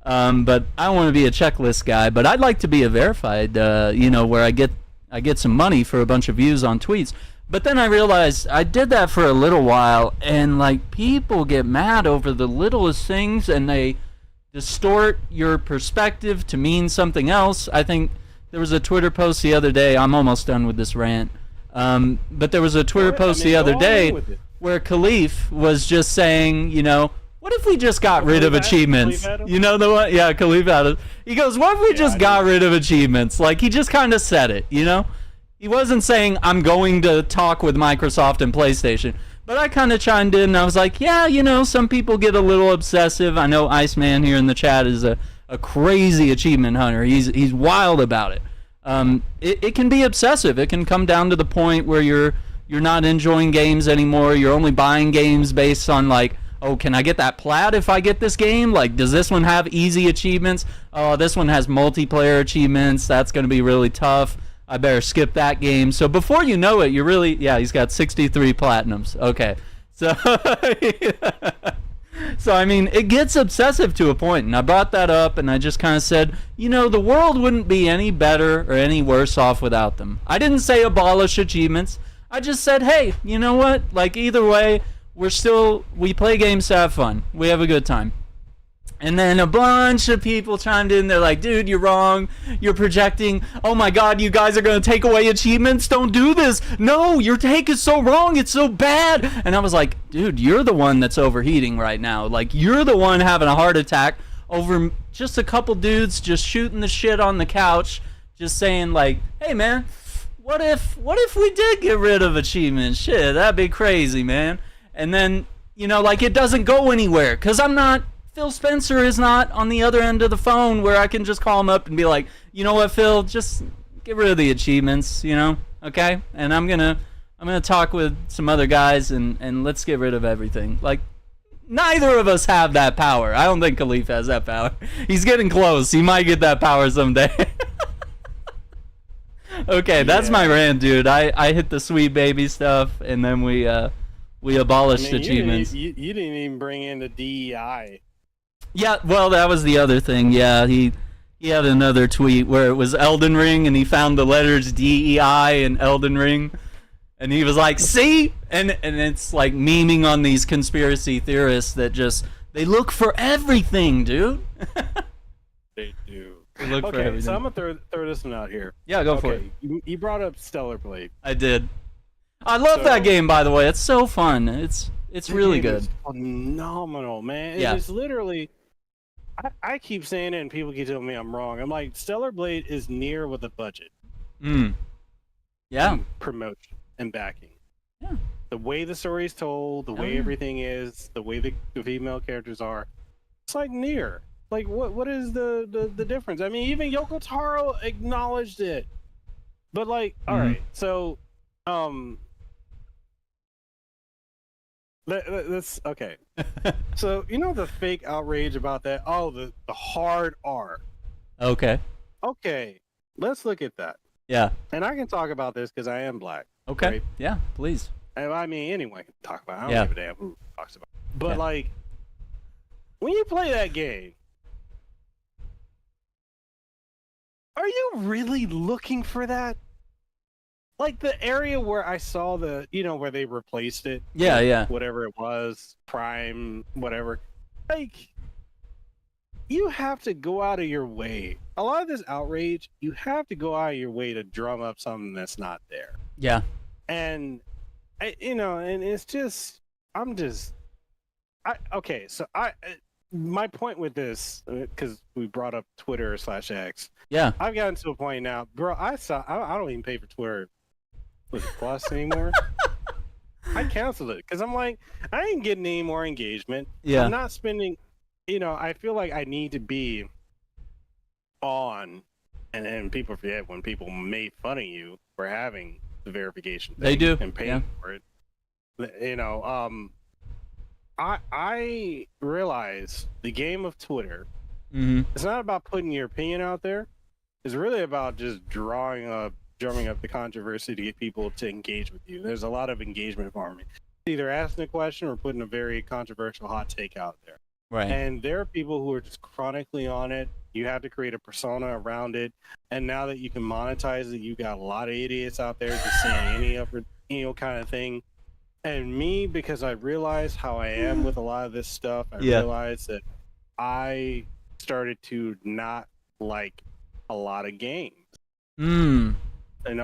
But I want to be a checklist guy. But I'd like to be a verified, where I get some money for a bunch of views on tweets. But then I realized I did that for a little while, and like people get mad over the littlest things, and they distort your perspective to mean something else. I think there was a Twitter post the other day. I'm almost done with this rant. But there was a Twitter post the other day where Khalif was just saying, what if we just got rid of achievements? You know the one? Yeah, Khalif had it. He goes, what if we just got rid of achievements? Like, he just kind of said it, He wasn't saying, I'm going to talk with Microsoft and PlayStation. But I kind of chimed in and I was like, yeah, some people get a little obsessive. I know Iceman here in the chat is a crazy achievement hunter. He's wild about it. It can be obsessive. It can come down to the point where you're not enjoying games anymore. You're only buying games based on like, oh, can I get that plat if I get this game? Like, does this one have easy achievements? Oh, this one has multiplayer achievements. That's going to be really tough. I better skip that game. So before you know it, you're really, yeah, he's got 63 platinums. Okay. So, so I mean, it gets obsessive to a point, and I brought that up, and I just kind of said, you know, the world wouldn't be any better or any worse off without them. I didn't say abolish achievements. I just said, hey, you know what? Like, either way, we play games to have fun. We have a good time. And then a bunch of people chimed in. They're like, dude, you're wrong. You're projecting. Oh my God, you guys are going to take away achievements. Don't do this. No, your take is so wrong. It's so bad. And I was like, dude, you're the one that's overheating right now. Like, you're the one having a heart attack over just a couple dudes just shooting the shit on the couch, just saying like, hey man, what if we did get rid of achievements? Shit, that'd be crazy, man. And then, you know, like, it doesn't go anywhere because Phil Spencer is not on the other end of the phone where I can just call him up and be like, you know what, Phil, just get rid of the achievements, you know, okay? And I'm gonna talk with some other guys and let's get rid of everything. Like, neither of us have that power. I don't think Khalif has that power. He's getting close. He might get that power someday. Okay, that's my rant, dude. I hit the sweet baby stuff, and then we abolished achievements. You didn't even bring in the DEI. Yeah, well, that was the other thing. Yeah, he had another tweet where it was Elden Ring, and he found the letters DEI in Elden Ring, and he was like, "See," and it's like memeing on these conspiracy theorists that just they look for everything, dude. They do. They look for everything. So I'm gonna throw this one out here. Yeah, go for it. You brought up Stellar Blade. I did. I love that game, by the way. It's so fun. It's really good. It's phenomenal, man. Yeah. It's literally. I keep saying it, and people keep telling me I'm wrong. I'm like, Stellar Blade is near with a budget. Yeah. Promotion and backing. Yeah. The way the story is told, the way everything is, the way the female characters are, it's like near. Like, what is the difference? I mean, even Yoko Taro acknowledged it. But like, all right, so that's okay. So you know the fake outrage about that? Oh, the hard R. Okay. Okay, let's look at that. Yeah. And I can talk about this because I am black. Okay. Right? Yeah, please. And I mean, anyone can talk about it. I don't give a damn who talks about it. But like, when you play that game, are you really looking for that? Like the area where I saw the, you know, where they replaced it. Yeah. Whatever it was, Prime, whatever. Like, you have to go out of your way. A lot of this outrage, you have to go out of your way to drum up something that's not there. Yeah. And, and it's just, okay, so my point with this, because we brought up Twitter/X. Yeah. I've gotten to a point now, bro, I don't even pay for Twitter with Plus anymore. I canceled it because I'm like, I ain't getting any more engagement. Yeah. I'm not spending, I feel like I need to be on, and people forget when people make fun of you for having the verification thing. They do. And paying for it. I realize the game of Twitter, it's not about putting your opinion out there. It's really about just drumming up the controversy to get people to engage with you. There's a lot of engagement farming. Either asking a question or putting a very controversial hot take out there. Right. And there are people who are just chronically on it. You have to create a persona around it. And now that you can monetize it, you got a lot of idiots out there just saying any kind of thing. And me, because I realized how I am with a lot of this stuff, I realized that I started to not like a lot of games.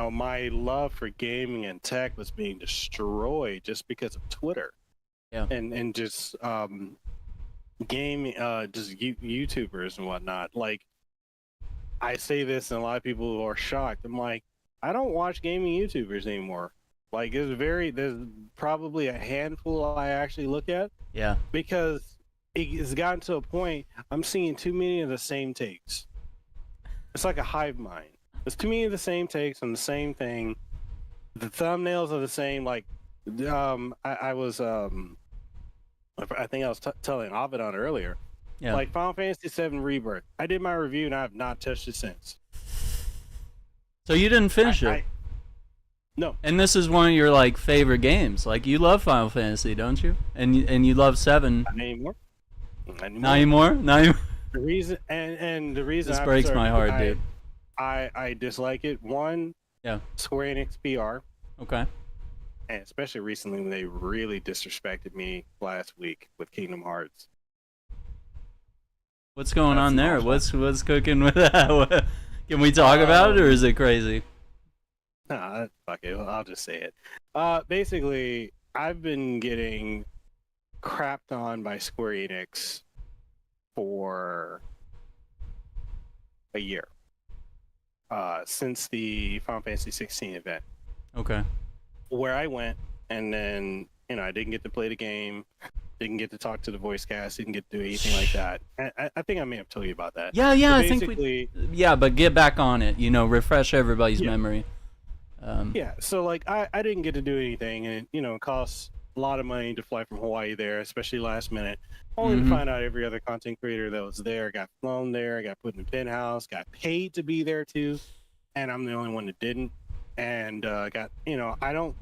My love for gaming and tech was being destroyed just because of Twitter. Yeah. And just gaming, just YouTubers and whatnot. Like, I say this, and a lot of people are shocked. I'm like, I don't watch gaming YouTubers anymore. Like, there's probably a handful I actually look at. Yeah. Because it's gotten to a point, I'm seeing too many of the same takes. It's like a hive mind. There's too many of the same takes on the same thing. The thumbnails are the same. Like, I was I think I was telling Avedon earlier. Yeah. Like Final Fantasy VII Rebirth, I did my review and I have not touched it since. So you didn't finish it? No. And this is one of your like favorite games. Like you love Final Fantasy, don't you? And you love 7. Not anymore. Not anymore. Not anymore. The reason and the reason this breaks my heart, dude. I dislike it. One. Yeah. Square Enix PR. Okay. And especially recently when they really disrespected me last week with Kingdom Hearts. What's going on there? What's cooking with that? Can we talk about it, or is it crazy? Nah, fuck it. I'll just say it. Basically, I've been getting crapped on by Square Enix for a year. Since the Final Fantasy 16 event. Okay. Where I went, and then, I didn't get to play the game, didn't get to talk to the voice cast, didn't get to do anything like that. I think I may have told you about that. Yeah, I think we... Yeah, but get back on it, refresh everybody's memory. Yeah, so, like, I didn't get to do anything, and, it costs a lot of money to fly from Hawaii there, especially last minute. Only to find out every other content creator that was there got flown there, got put in the penthouse, got paid to be there, too, and I'm the only one that didn't. And got, I don't,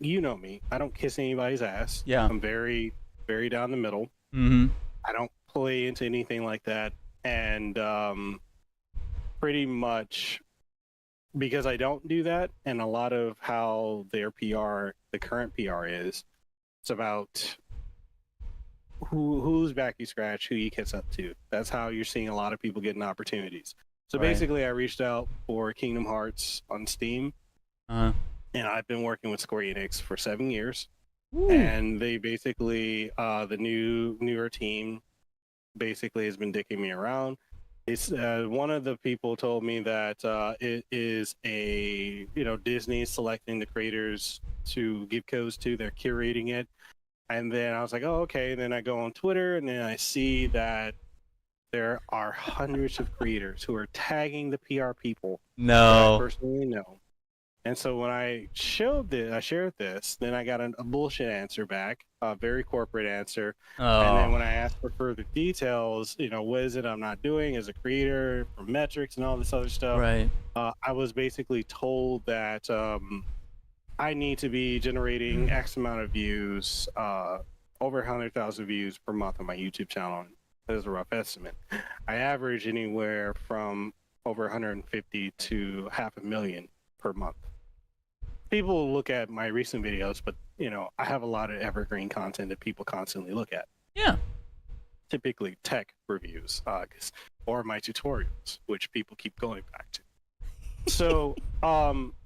you know me, I don't kiss anybody's ass. Yeah. I'm very, very down the middle. I don't play into anything like that. And pretty much because I don't do that, and a lot of how their PR, the current PR is, it's about whose back you scratch, who you kiss up to. That's how you're seeing a lot of people getting opportunities. So basically, I reached out for Kingdom Hearts on Steam, and I've been working with Square Enix for 7 years. Ooh. And they basically, the newer team, basically has been dicking me around. It's one of the people told me that it is a Disney selecting the creators to give codes to. They're curating it, and then I was like, oh, okay. And then I go on Twitter, and then I see that there are hundreds of creators who are tagging the PR people. No. That I personally know. And so when I shared this, then I got a bullshit answer back, a very corporate answer. Oh. And then when I asked for further details, what is it I'm not doing as a creator for metrics and all this other stuff, right? I was basically told that I need to be generating X amount of views, over 100,000 views per month on my YouTube channel. That is a rough estimate. I average anywhere from over 150 to 500,000 per month. People look at my recent videos, but I have a lot of evergreen content that people constantly look at. Yeah. Typically tech reviews, or my tutorials, which people keep going back to. So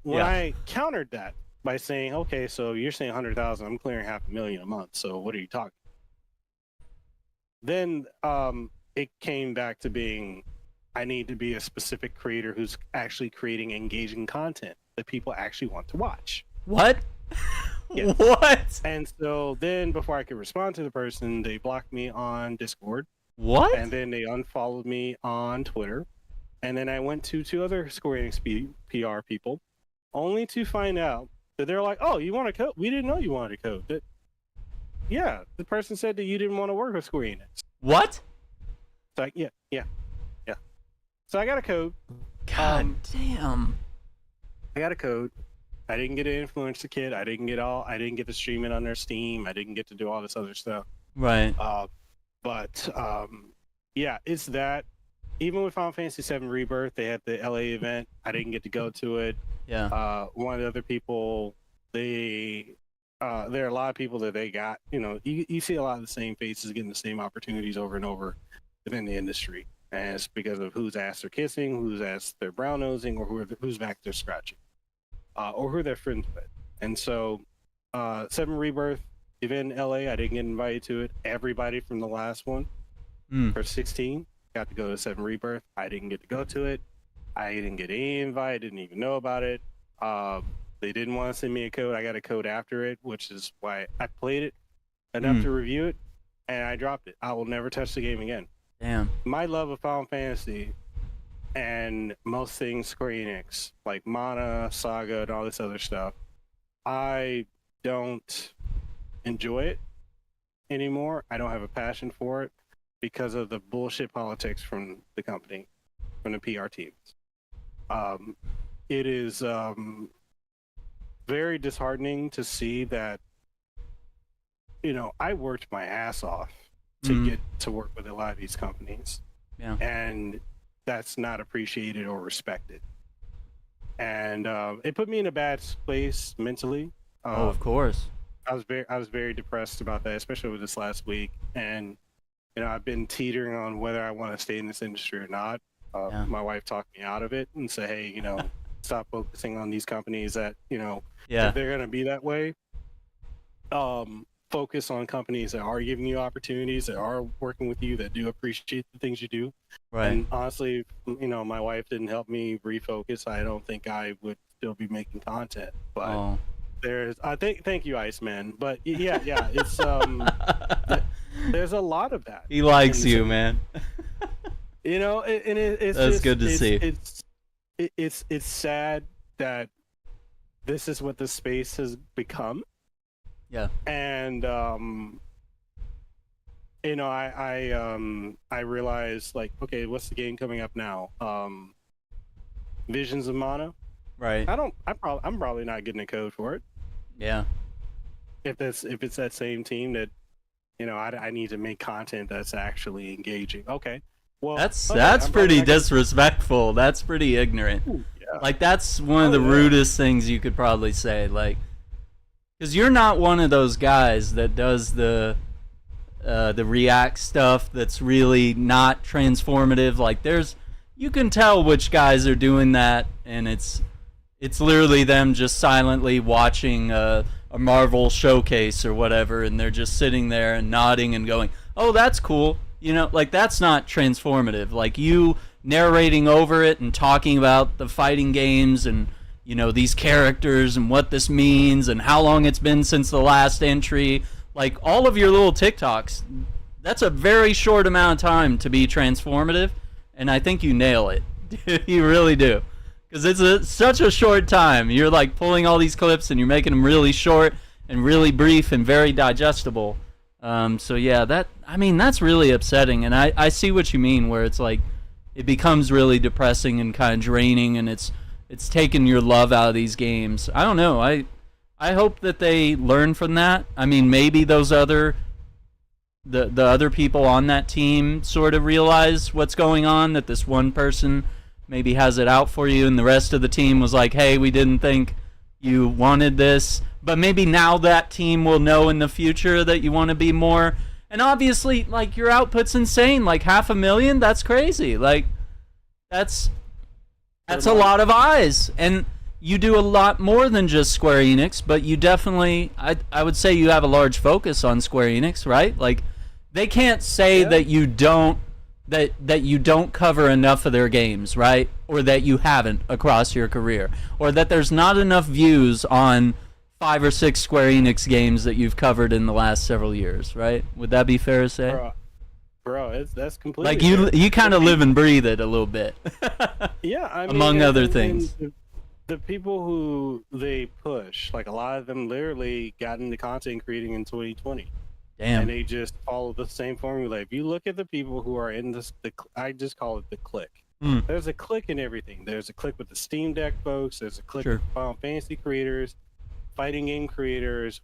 when I countered that by saying, okay, so you're saying 100,000, I'm clearing 500,000 a month. So what are you talking? Then it came back to being, I need to be a specific creator who's actually creating engaging content that people actually want to watch. What? Yes. What? And so then before I could respond to the person, they blocked me on Discord. What? And then they unfollowed me on Twitter. And then I went to 2 other Square Enix PR people, only to find out that they're like, oh, you want a code? We didn't know you wanted a code. Yeah, the person said that you didn't want to work with Square Enix. What? It's like, yeah. So I got a code. God damn. I got a code. I didn't get to influence the kid. I didn't get to stream it on their Steam. I didn't get to do all this other stuff. Right. But yeah, it's that. Even with Final Fantasy VII Rebirth, they had the LA event. I didn't get to go to it. Yeah. One of the other people, there are a lot of people that they got. You see a lot of the same faces getting the same opportunities over and over within the industry. And it's because of whose ass they're kissing, whose ass they're brown nosing, or whose back they're scratching, or who they're friends with. And so, 7 Rebirth event in LA, I didn't get invited to it. Everybody from the last one for 16 got to go to 7 Rebirth. I didn't get to go to it. I didn't get any invite. I didn't even know about it. They didn't want to send me a code. I got a code after it, which is why I played it enough to review it, and I dropped it. I will never touch the game again. Damn. My love of Final Fantasy and most things Square Enix, like Mana, Saga, and all this other stuff, I don't enjoy it. anymore. I don't have a passion for it because of the bullshit politics from the company, from the PR teams. It is very disheartening to see that, you know, I worked my ass off to get to work with a lot of these companies. Yeah. And that's not appreciated or respected. And it put me in a bad place mentally. Oh, of course. I was very depressed about that, especially with this last week. And you know, I've been teetering on whether I want to stay in this industry or not. My wife talked me out of it and said, "Hey, you know, stop focusing on these companies that, you know, if they're gonna be that way. Focus on companies that are giving you opportunities, that are working with you, that do appreciate the things you do." Right. And honestly, you know, my wife didn't help me refocus. I don't think I would still be making content. But thank you, Iceman. But yeah, it's there's a lot of that. He likes you, man. You know, and it's that's just, good to see. It's sad that this is what the space has become. Yeah. And you know, I realized, like, okay, what's the game coming up now? Visions of Mana. Right. I'm probably not getting a code for it. Yeah. If it's that same team that, you know, I need to make content that's actually engaging. Okay. Well, that's pretty disrespectful. That's pretty ignorant. Ooh, yeah. Like, that's one of the rudest things you could probably say. Like, because you're not one of those guys that does the React stuff that's really not transformative. Like, you can tell which guys are doing that, and it's literally them just silently watching a Marvel showcase or whatever, and they're just sitting there and nodding and going, "Oh, that's cool." You know, like, that's not transformative. Like, you narrating over it and talking about the fighting games and, you know, these characters and what this means and how long it's been since the last entry. Like, all of your little TikToks, that's a very short amount of time to be transformative, and I think you nail it. You really do. Because it's such a short time. You're, like, pulling all these clips and you're making them really short and really brief and very digestible. So yeah, that's really upsetting, and I see what you mean, where it's like it becomes really depressing and kind of draining, and it's taken your love out of these games. I don't know. I hope that they learn from that. I mean, maybe those the other people on that team sort of realize what's going on, that this one person maybe has it out for you, and the rest of the team was like, "Hey, we didn't think you wanted this." But maybe now that team will know in the future that you want to be more. And obviously, like, your output's insane. Like, 500,000, that's crazy. Like, that's a lot of eyes. And you do a lot more than just Square Enix, but you definitely, I would say you have a large focus on Square Enix, right? Like, they can't say that you don't cover enough of their games, right? Or that you haven't across your career. Or that there's not enough views on 5 or 6 Square Enix games that you've covered in the last several years, right? Would that be fair to say? Bro, that's completely like you kind of live and breathe it a little bit. Yeah, I mean, among other things. The people who they push, like, a lot of them literally got into content creating in 2020. Damn. And they just follow the same formula. If you look at the people who are in this, I just call it the clique. There's a clique in everything. There's a clique with the Steam Deck folks. There's a clique with Final Fantasy creators, fighting game creators.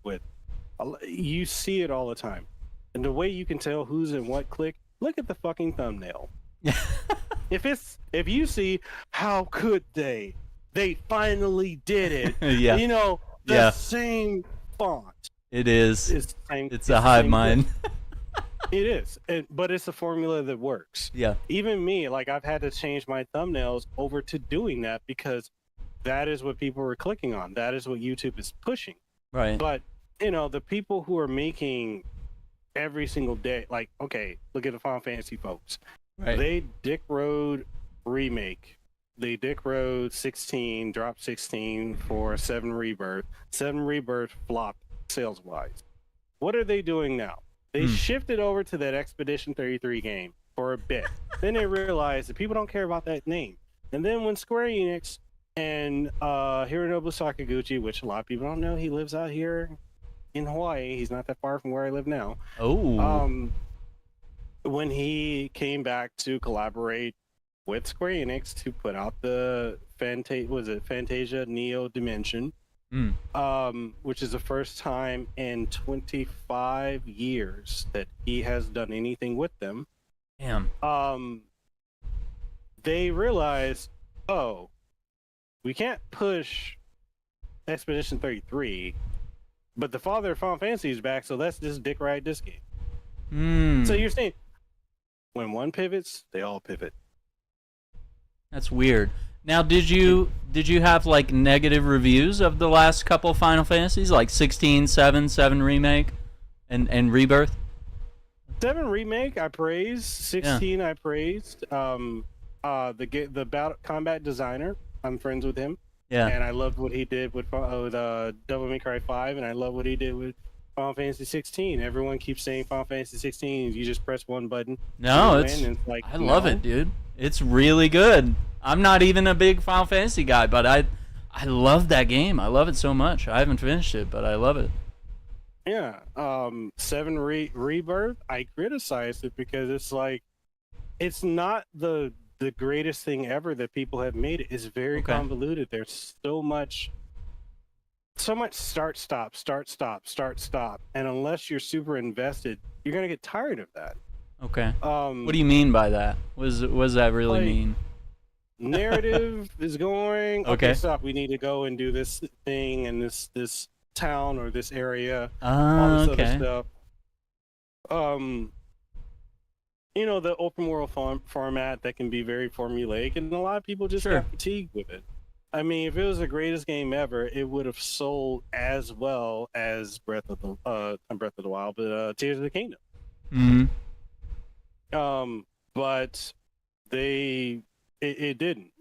You see it all the time. And the way you can tell who's in what clique, look at the fucking thumbnail. If you see, how could they finally did it. You know, the same font. It is. It's a Hivemind. It is, but it's a formula that works. Yeah. Even me, like, I've had to change my thumbnails over to doing that because that is what people are clicking on. That is what YouTube is pushing. Right. But, you know, the people who are making every single day, like, okay, look at the Final Fantasy folks. Right. They Dick Road Remake. They Dick Road 16, dropped 16 for 7 Rebirth. 7 Rebirth flopped sales-wise. What are they doing now? They shifted over to that Expedition 33 game for a bit. Then they realized that people don't care about that name. And then when Square Enix and Hironobu Sakaguchi, which a lot of people don't know, he lives out here in Hawaii. He's not that far from where I live now. Oh. When he came back to collaborate with Square Enix to put out the Fantasia Neo Dimension, which is the first time in 25 years that he has done anything with them. Damn. They realized, oh, we can't push Expedition 33, but the father of Final Fantasy is back, so let's just dick ride this game. So you're saying, when one pivots, they all pivot. That's weird. Now, did you have like negative reviews of the last couple Final Fantasies, like 16, 7 Remake, and Rebirth? 7 Remake, I praised. 16, I praised. The battle combat designer, I'm friends with him. Yeah. And I loved what he did with Devil May Cry 5, and I love what he did with Final Fantasy 16. Everyone keeps saying Final Fantasy 16. You just press one button. No, it's like, I love it, dude. It's really good. I'm not even a big Final Fantasy guy, but I love that game. I love it so much. I haven't finished it, but I love it. Yeah. 7 Rebirth, I criticized it because it's like, it's not the greatest thing ever that people have made. It is very convoluted. There's so much start stop, and unless you're super invested, you're gonna get tired of that. Okay. What do you mean by that? What does that really mean? Narrative is going. Okay, stop. We need to go and do this thing in this town or this area. All this other stuff. The open world format that can be very formulaic, and a lot of people just got fatigued with it. I mean, if it was the greatest game ever, it would have sold as well as Breath of the Wild, but Tears of the Kingdom. But it didn't.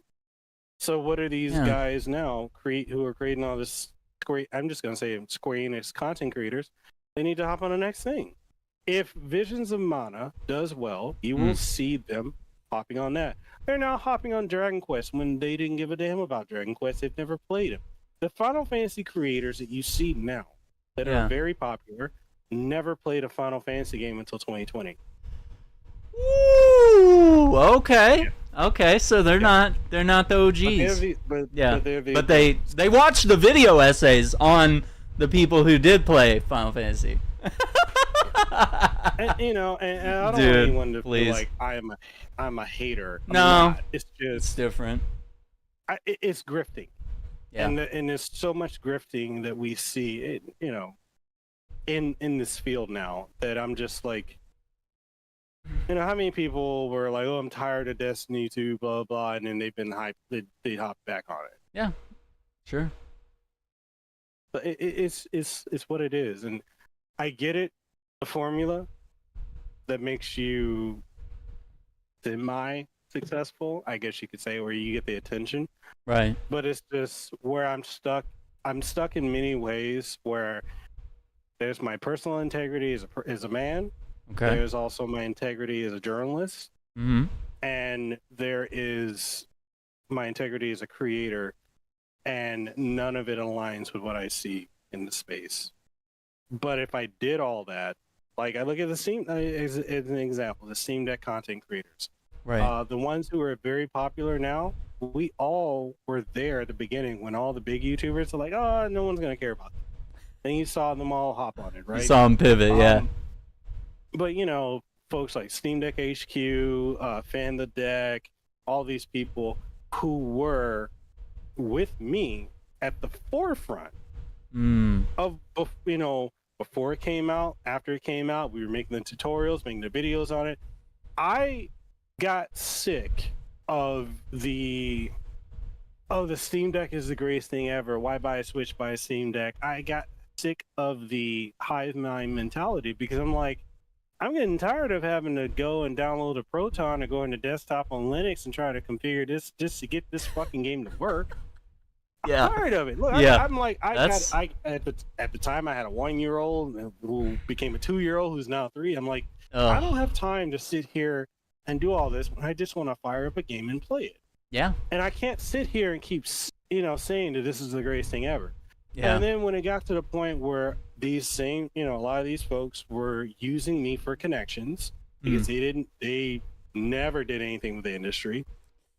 So what are these guys now who are creating all this? I'm just gonna say Square Enix content creators. They need to hop on the next thing. If Visions of Mana does well, you will see them hopping on that. They're now hopping on Dragon Quest when they didn't give a damn about Dragon Quest. They've never played them. The Final Fantasy creators that you see now that are very popular never played a Final Fantasy game until 2020. Ooh, okay. Okay, so they're not the OGs. But they watch the video essays on the people who did play Final Fantasy. and I don't want anyone to feel like I'm a hater. It's just it's different. It's grifting, and there's so much grifting that we see, in this field now that I'm just like, how many people were like, "Oh, I'm tired of Destiny 2, blah blah," and then they've been hyped. They hop back on it. Yeah, sure. But it's what it is, and I get it. The formula that makes you semi-successful, I guess you could say, where you get the attention. Right. But it's just where I'm stuck. I'm stuck in many ways where there's my personal integrity as a man. Okay. There's also my integrity as a journalist. And there is my integrity as a creator, and none of it aligns with what I see in the space. But if I did all that, like I look at the Steam as an example, the Steam Deck content creators, right? The ones who are very popular now, we all were there at the beginning when all the big YouTubers are like, "Oh, no one's gonna care about them." Then you saw them all hop on it, right? You saw them pivot, yeah. But folks like Steam Deck HQ, Fan the Deck, all these people who were with me at the forefront of before it came out, after it came out, we were making the tutorials, making the videos on it. I got sick of the Steam Deck is the greatest thing ever. Why buy a Switch, buy a Steam Deck? I got sick of the Hivemind mentality because I'm like, I'm getting tired of having to go and download a Proton or go into desktop on Linux and try to configure this just to get this fucking game to work. I'm tired of it. Look, I'm like, at the time I had a 1-year-old who became a 2-year-old who's now 3. I'm like, I don't have time to sit here and do all this when I just want to fire up a game and play it. Yeah. And I can't sit here and keep saying that this is the greatest thing ever. Yeah. And then when it got to the point where these same, a lot of these folks were using me for connections because they never did anything with the industry.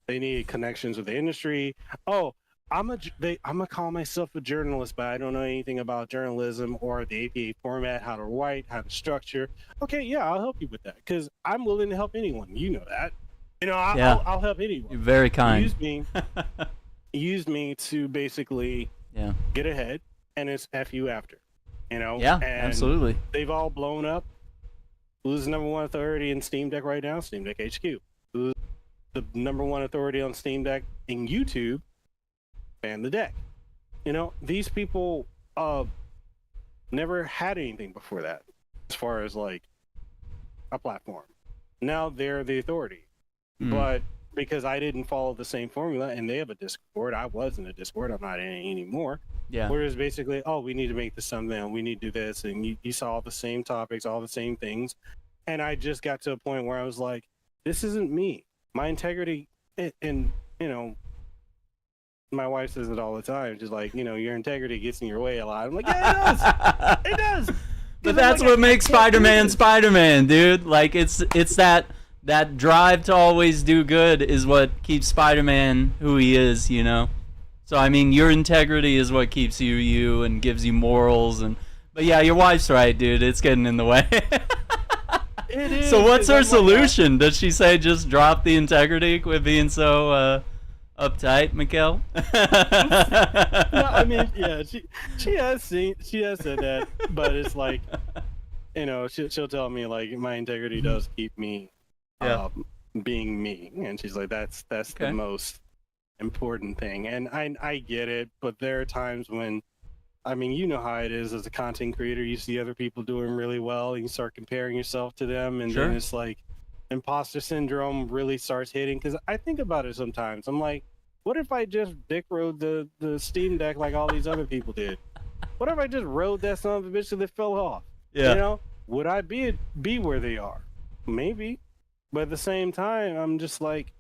They needed connections with the industry. Oh, I'm gonna call myself a journalist, but I don't know anything about journalism or the APA format, how to write, how to structure. Okay, yeah, I'll help you with that because I'm willing to help anyone. You know that. I'll help anyone. You're very kind. Use me to basically get ahead, and it's F you after. Yeah, and absolutely. They've all blown up. Who's the number one authority in Steam Deck right now? Steam Deck HQ. Who's the number one authority on Steam Deck in YouTube? Ban the Deck. These people never had anything before that as far as like a platform. Now they're the authority. But because I didn't follow the same formula and they have a Discord, I was in a Discord, I'm not in it anymore. Yeah. Whereas basically, we need to make this something, we need to do this, and you saw all the same topics, all the same things. And I just got to a point where I was like, this isn't me. My integrity, and my wife says it all the time. She's like, your integrity gets in your way a lot. I'm like, yeah, it does. It does. But that's what makes Spider-Man Spider-Man, dude. Like, it's that drive to always do good is what keeps Spider-Man who he is, So, I mean, your integrity is what keeps you and gives you morals. But yeah, your wife's right, dude. It's getting in the way. It is. So what's her solution? Does she say just drop the integrity, quit being so uptight, Mekel? No, I mean, yeah, she has said that, but it's like, she'll tell me like my integrity does keep me being me, and she's like, that's the most important thing. And I get it, but there are times when, I mean, you know how it is as a content creator. You see other people doing really well, and you start comparing yourself to them, and then it's like imposter syndrome really starts hitting. Because I think about it sometimes. I'm like, what if I just dick rode the Steam Deck like all these other people did? What if I just rode that son of a bitch till they fell off? Yeah. Would I be where they are? Maybe, but at the same time, I'm just like,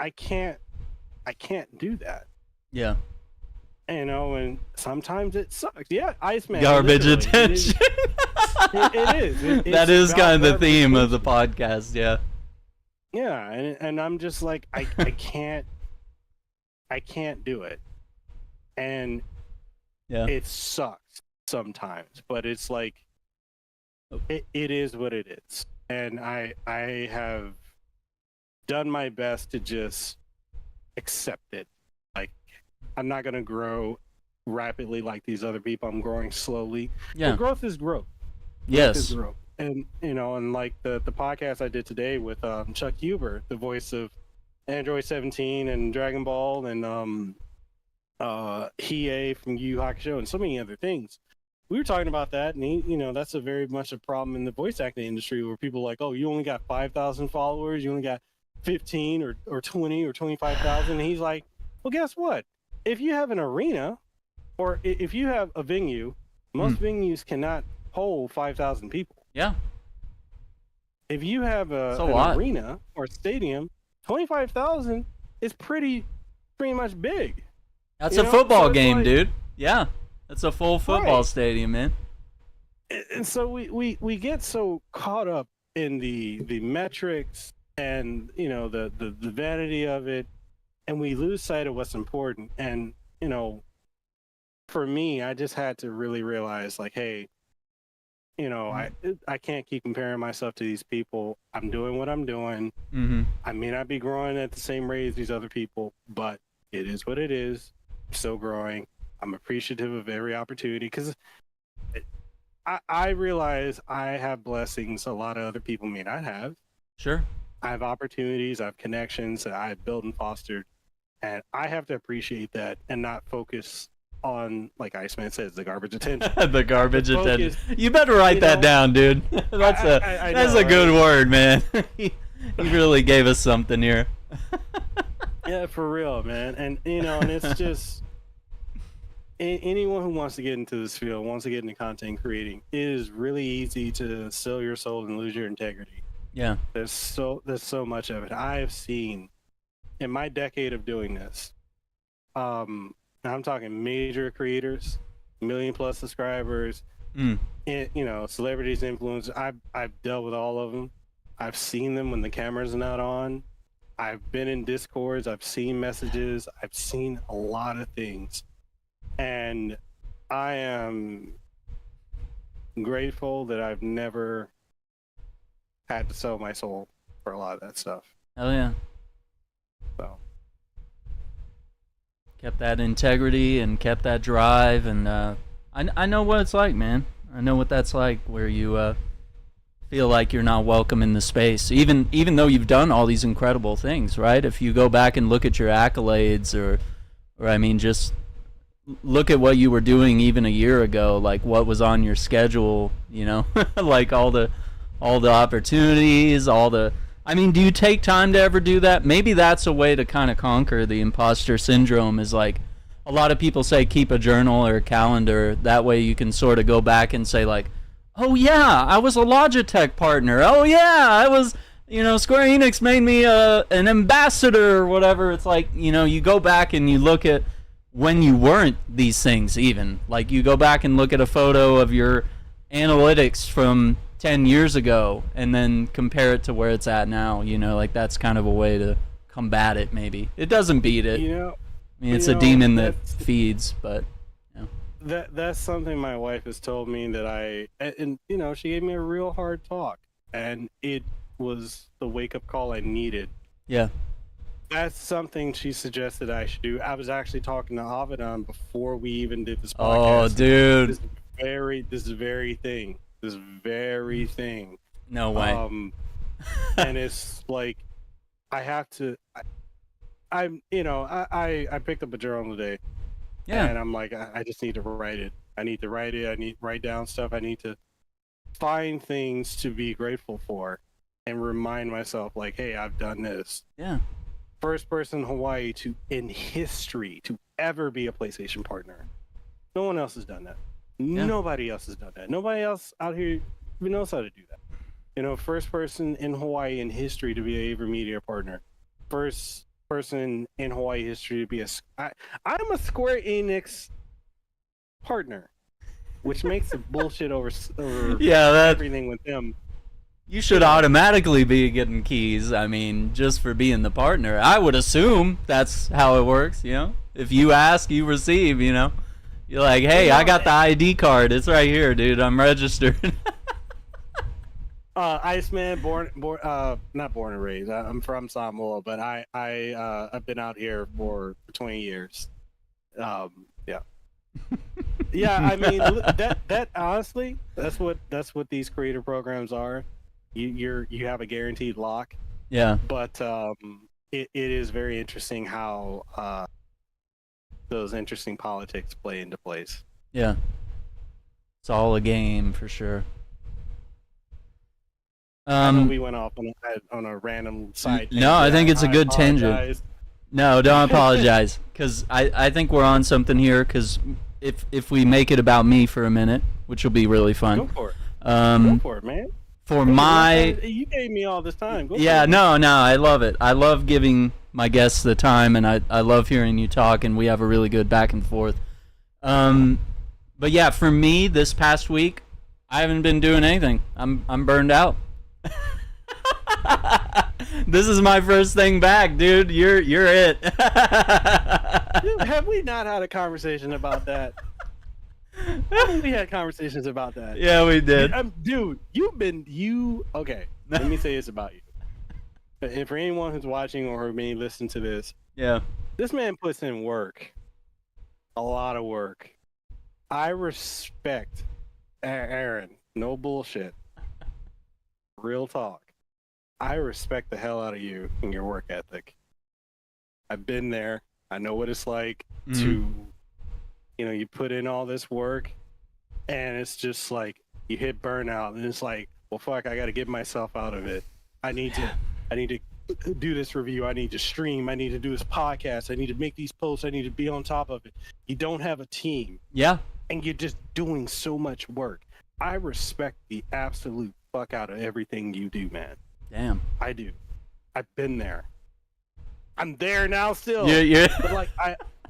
I can't do that. Yeah. And sometimes it sucks. Yeah, Iceman. Garbage attention. It is. That is kind of the theme of the podcast, yeah. Yeah, and I'm just like, I can't do it. And it sucks sometimes, but it's like, it is what it is. And I have done my best to just accept it. Like, I'm not going to grow rapidly like these other people. I'm growing slowly. Yeah. But growth is growth. Yes. Growth is growth. And, and like the podcast I did today with Chuck Huber, the voice of Android 17 and Dragon Ball, and Hiei from Yu Yu Hakusho, and so many other things. We were talking about that, and that's a very much a problem in the voice acting industry where people are like, oh, you only got 5,000 followers, you only got 15 or 20 or 25,000. And he's like, well, guess what? If you have an arena, or if you have a venue, most venues cannot hold 5,000 people. Yeah. If you have an arena or stadium, 25,000 is pretty much big. That's a football game, dude. Yeah. That's a full football stadium, man. And so we get so caught up in the metrics and the vanity of it, and we lose sight of what's important. And for me, I just had to really realize, like, hey, I can't keep comparing myself to these people. I'm doing what I'm doing. I may not be growing at the same rate as these other people, but it is what it is. I'm still growing. I'm appreciative of every opportunity because I realize I have blessings a lot of other people may not have. Sure. I have opportunities, I have connections that I have built and fostered, and I have to appreciate that and not focus on, like Iceman says, the garbage attention. The garbage attention. You better write that down, dude. That's a good word, man. He really gave us something here. Yeah, for real, man. And and it's just anyone who wants to get into this field, wants to get into content creating, it is really easy to sell your soul and lose your integrity. Yeah. There's so much of it. I have seen in my decade of doing this, I'm talking major creators, million-plus subscribers, Mm. and, you know, celebrities, influencers. I've dealt with all of them. I've seen them when the camera's not on. I've been in Discords. I've seen messages. I've seen a lot of things, and I am grateful that I've never had to sell my soul for a lot of that stuff. Oh yeah. So Kept that integrity and kept that drive, and I know what it's like, man. I know what that's like, where you feel like you're not welcome in the space, even though you've done all these incredible things, right? If you go back and look at your accolades, or I mean, just look at what you were doing even a year ago, like what was on your schedule, you know, like all the opportunities, I mean, do you take time to ever do that? Maybe that's a way to kind of conquer the imposter syndrome, is like, a lot of people say keep a journal or a calendar. That way you can sort of go back and say like, oh yeah, I was a Logitech partner. Oh yeah, I was, you know, Square Enix made me an ambassador or whatever. It's like, you know, you go back and you look at when you weren't these things even. Like you go back and look at a photo of your analytics from 10 years ago and then compare it to where it's at now, you know, like that's kind of a way to combat it maybe. It doesn't beat it. you know, I mean, it's a demon that feeds, but that's something my wife has told me that and you know, she gave me a real hard talk, and it was the wake-up call I needed. Yeah. That's something she suggested I should do. I was actually talking to Avedon before we even did this podcast. Oh, dude. This very thing. No way. And it's like, I have to. I'm, you know, I picked up a journal today. Yeah. And I'm like, I just need to write it. I need to write it. I need to write down stuff. I need to find things to be grateful for and remind myself, like, hey, I've done this. Yeah. First person in Hawaii in history to ever be a PlayStation partner. No one else has done that. Yeah. Nobody else has done that. Nobody else out here even knows how to do that. You know, first person in Hawaii in history to be a AverMedia partner. First person in Hawaii history to be I'm a Square Enix partner, which makes the bullshit over everything with them. You should automatically be getting keys. I mean, just for being the partner. I would assume that's how it works, you know? If you ask, you receive, you know? You're like, hey, I got the ID card. It's right here, dude. I'm registered. Iceman, not born and raised. I'm from Samoa, but I've been out here for 20 years. Yeah. Yeah, I mean, that honestly, that's what these creator programs are. You have a guaranteed lock. Yeah. But it is very interesting how those interesting politics play into place. Yeah. It's all a game for sure. I know we went off on a random side. No, I think it's a good tangent. No, don't apologize, because I think we're on something here. Because if we make it about me for a minute, which will be really fun. Go for it. Go for it, man. You gave me all this time. No, I love it. I love giving my guests the time, and I love hearing you talk, and we have a really good back and forth. But yeah, for me, this past week, I haven't been doing anything. I'm burned out. This is my first thing back, dude. You're it. Dude, have we not had a conversation about that? We had conversations about that. Yeah, we did. Dude, okay, let me say this about you. And for anyone who's watching or may listen to this, yeah, this man puts in work. A lot of work. I respect Aaron. No bullshit. Real talk. I respect the hell out of you and your work ethic. I've been there. I know what it's like to, you know, you put in all this work and it's just like you hit burnout and it's like, well, fuck, I got to get myself out of it. I need to do this review. I need to stream. I need to do this podcast. I need to make these posts. I need to be on top of it. You don't have a team. Yeah. And you're just doing so much work. I respect the absolute fuck out of everything you do, man. Damn. I do. I've been there. I'm there now still. Yeah. But like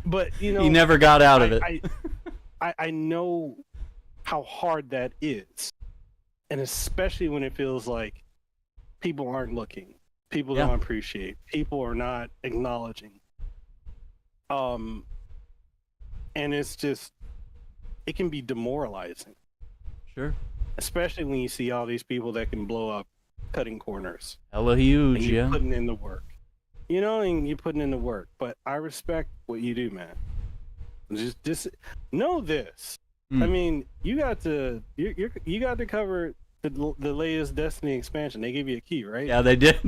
But you know, he never got out of it. I know how hard that is, and especially when it feels like people aren't looking, people don't appreciate, people are not acknowledging. And it's just, it can be demoralizing. Sure. Especially when you see all these people that can blow up cutting corners. Hella huge, and you're putting in the work. You know, and you're putting in the work. But I respect what you do, man. Just know this. I mean, you got to cover the latest Destiny expansion. They gave you a key, right? Yeah, they did.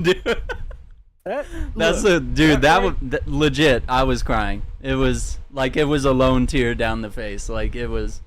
Legit. I was crying. It was like it was a lone tear down the face. Like it was.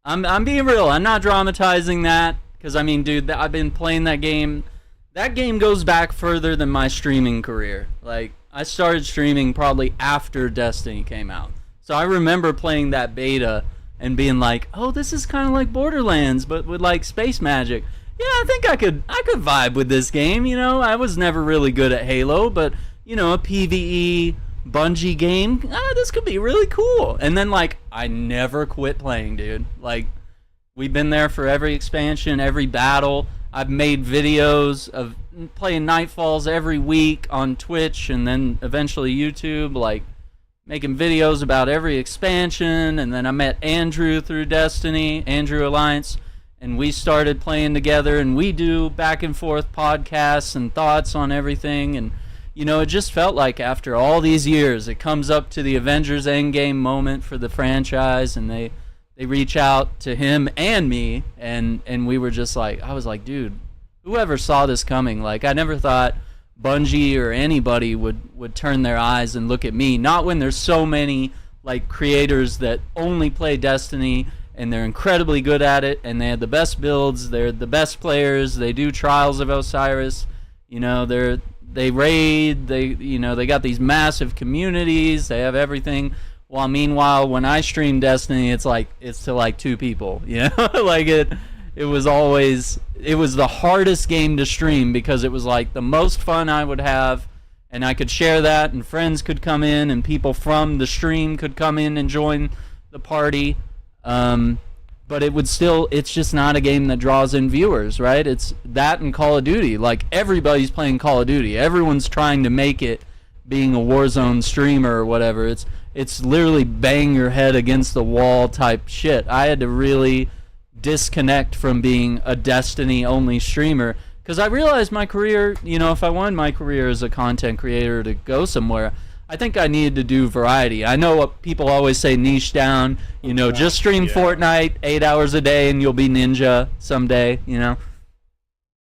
I'm being real. I'm not dramatizing that because I mean, dude, I've been playing that game. That game goes back further than my streaming career. Like I started streaming probably after Destiny came out. So I remember playing that beta and being like, "Oh, this is kind of like Borderlands, but with like space magic." Yeah, I think I could vibe with this game. You know, I was never really good at Halo, but you know, a PvE Bungie game, this could be really cool. And then like, I never quit playing, dude. Like, we've been there for every expansion, every battle. I've made videos of playing Nightfalls every week on Twitch and then eventually YouTube, like making videos about every expansion. And then I met Andrew through Destiny, Andrew Alliance, and we started playing together, and we do back and forth podcasts and thoughts on everything. And you know, it just felt like after all these years, it comes up to the Avengers Endgame moment for the franchise, and they reach out to him and me, and we were just like, I was like, dude, whoever saw this coming? Like, I never thought Bungie or anybody would turn their eyes and look at me. Not when there's so many like creators that only play Destiny, and they're incredibly good at it, and they have the best builds, they're the best players, they do Trials of Osiris, you know, they raid, they got these massive communities, they have everything. While meanwhile, when I stream Destiny, it's to like 2 people, you know? Like it was the hardest game to stream because it was like the most fun I would have, and I could share that, and friends could come in, and people from the stream could come in and join the party. But it's just not a game that draws in viewers, right? It's that and Call of Duty. Like, everybody's playing Call of Duty. Everyone's trying to make it being a Warzone streamer or whatever. It's literally bang your head against the wall type shit. I had to really disconnect from being a Destiny-only streamer because I realized my career, you know, if I wanted my career as a content creator to go somewhere, I think I needed to do variety. I know what people always say, niche down, you know, just stream Fortnite 8 hours a day and you'll be ninja someday, you know.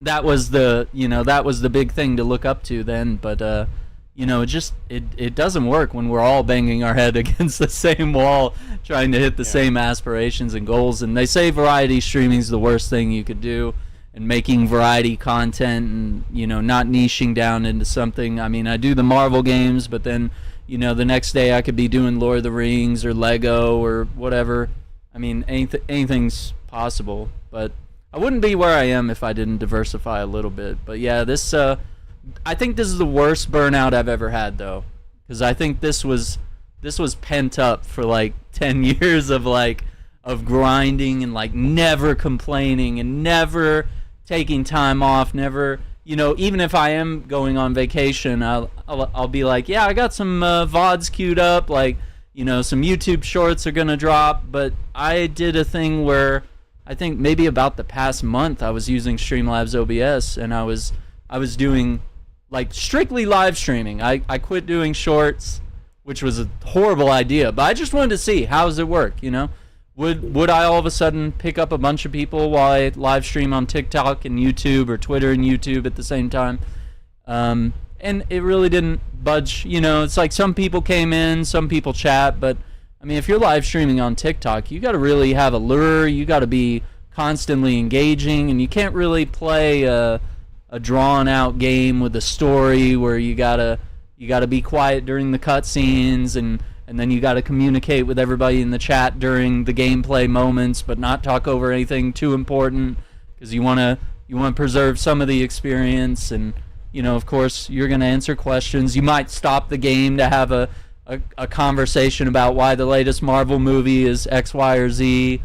That was the big thing to look up to then, but you know, it doesn't work when we're all banging our head against the same wall trying to hit the same aspirations and goals. And they say variety streaming is the worst thing you could do, and making variety content and, you know, not niching down into something. I mean, I do the Marvel games, but then, you know, the next day I could be doing Lord of the Rings or Lego or whatever. I mean, anything's possible, but I wouldn't be where I am if I didn't diversify a little bit. But yeah, this I think this is the worst burnout I've ever had, though, because I think this was pent up for like 10 years of grinding and like never complaining and never taking time off, never, you know, even if I am going on vacation, I'll be like, yeah, I got some VODs queued up, like, you know, some YouTube shorts are gonna drop. But I did a thing where I think maybe about the past month I was using Streamlabs OBS, and I was doing like strictly live streaming. I quit doing shorts, which was a horrible idea, but I just wanted to see how does it work, you know. Would I all of a sudden pick up a bunch of people while I live stream on TikTok and YouTube, or Twitter and YouTube at the same time? And it really didn't budge. You know, it's like some people came in, some people chat, but I mean, if you're live streaming on TikTok, you got to really have a lure. You got to be constantly engaging, and you can't really play a drawn-out game with a story where you gotta be quiet during the cutscenes, and then you got to communicate with everybody in the chat during the gameplay moments, but not talk over anything too important because you want to preserve some of the experience. And, you know, of course, you're going to answer questions. You might stop the game to have a a conversation about why the latest Marvel movie is X, Y, or Z.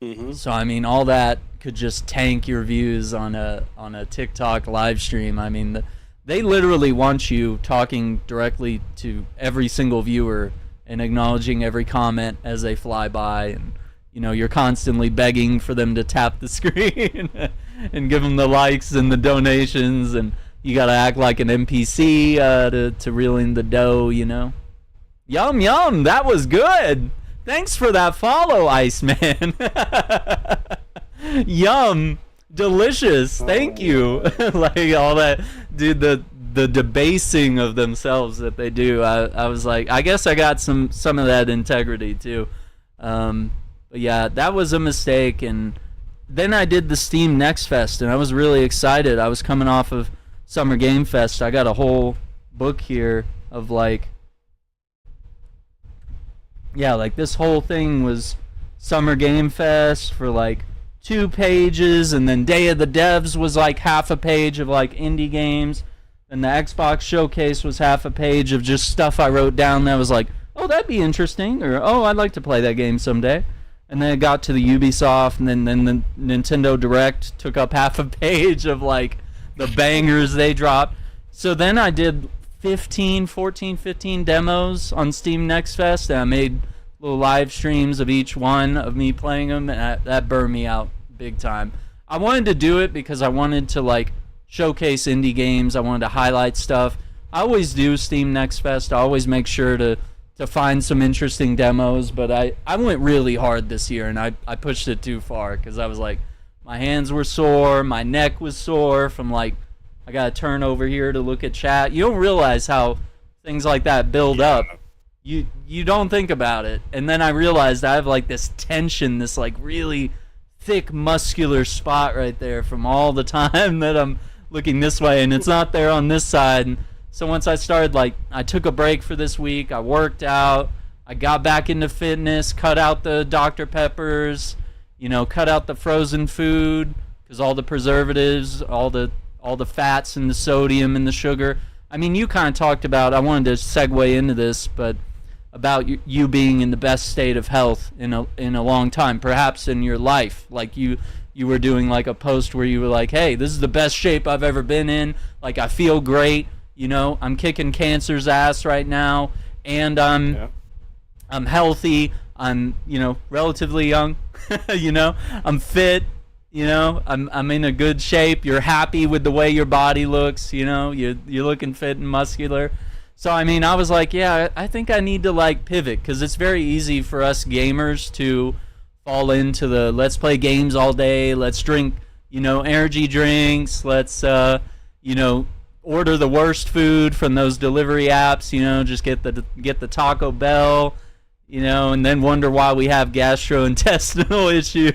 Mm-hmm. So I mean, all that could just tank your views on a TikTok live stream. I mean, they literally want you talking directly to every single viewer and acknowledging every comment as they fly by, and you're constantly begging for them to tap the screen and give them the likes and the donations, and you gotta act like an NPC to reel in the dough. Yum yum, that was good. Thanks for that follow, Iceman. Yum, delicious. Thank you. Like all that, dude. The debasing of themselves that they do. I was like, I guess I got some of that integrity too. But yeah, that was a mistake. And then I did the Steam Next Fest, and I was really excited. I was coming off of Summer Game Fest. I got a whole book here of like this whole thing was Summer Game Fest for like 2 pages, and then Day of the Devs was like half a page of like indie games, and the Xbox Showcase was half a page of just stuff I wrote down that was like, oh, that'd be interesting, or oh, I'd like to play that game someday. And then it got to the Ubisoft, and then the Nintendo Direct took up half a page of like the bangers they dropped. So then I did 15 demos on Steam Next Fest, and I made little live streams of each one of me playing them, and that burned me out big time. I wanted to do it because I wanted to like showcase indie games. I wanted to highlight stuff. I always do Steam Next Fest. I always make sure to find some interesting demos, but I went really hard this year, and I pushed it too far because I was like, my hands were sore, my neck was sore from like, I gotta turn over here to look at chat. You don't realize how things like that build up. You don't think about it. And then I realized I have like this tension, this like really thick muscular spot right there from all the time that I'm looking this way, and it's not there on this side. And so once I started, like, I took a break for this week, I worked out, I got back into fitness, cut out the Dr. Peppers, cut out the frozen food, because all the preservatives, all the fats and the sodium and the sugar. I mean, you kind of talked about, I wanted to segue into this, but about you being in the best state of health in a long time, perhaps in your life. Like you were doing like a post where you were like, hey, this is the best shape I've ever been in. Like, I feel great. I'm kicking cancer's ass right now, and I'm healthy. I'm relatively young. I'm fit. I'm in a good shape. You're happy with the way your body looks. You're looking fit and muscular. So I mean, I was like, yeah, I think I need to like pivot, because it's very easy for us gamers to fall into the let's play games all day, let's drink energy drinks, let's order the worst food from those delivery apps, just get the Taco Bell, and then wonder why we have gastrointestinal issues.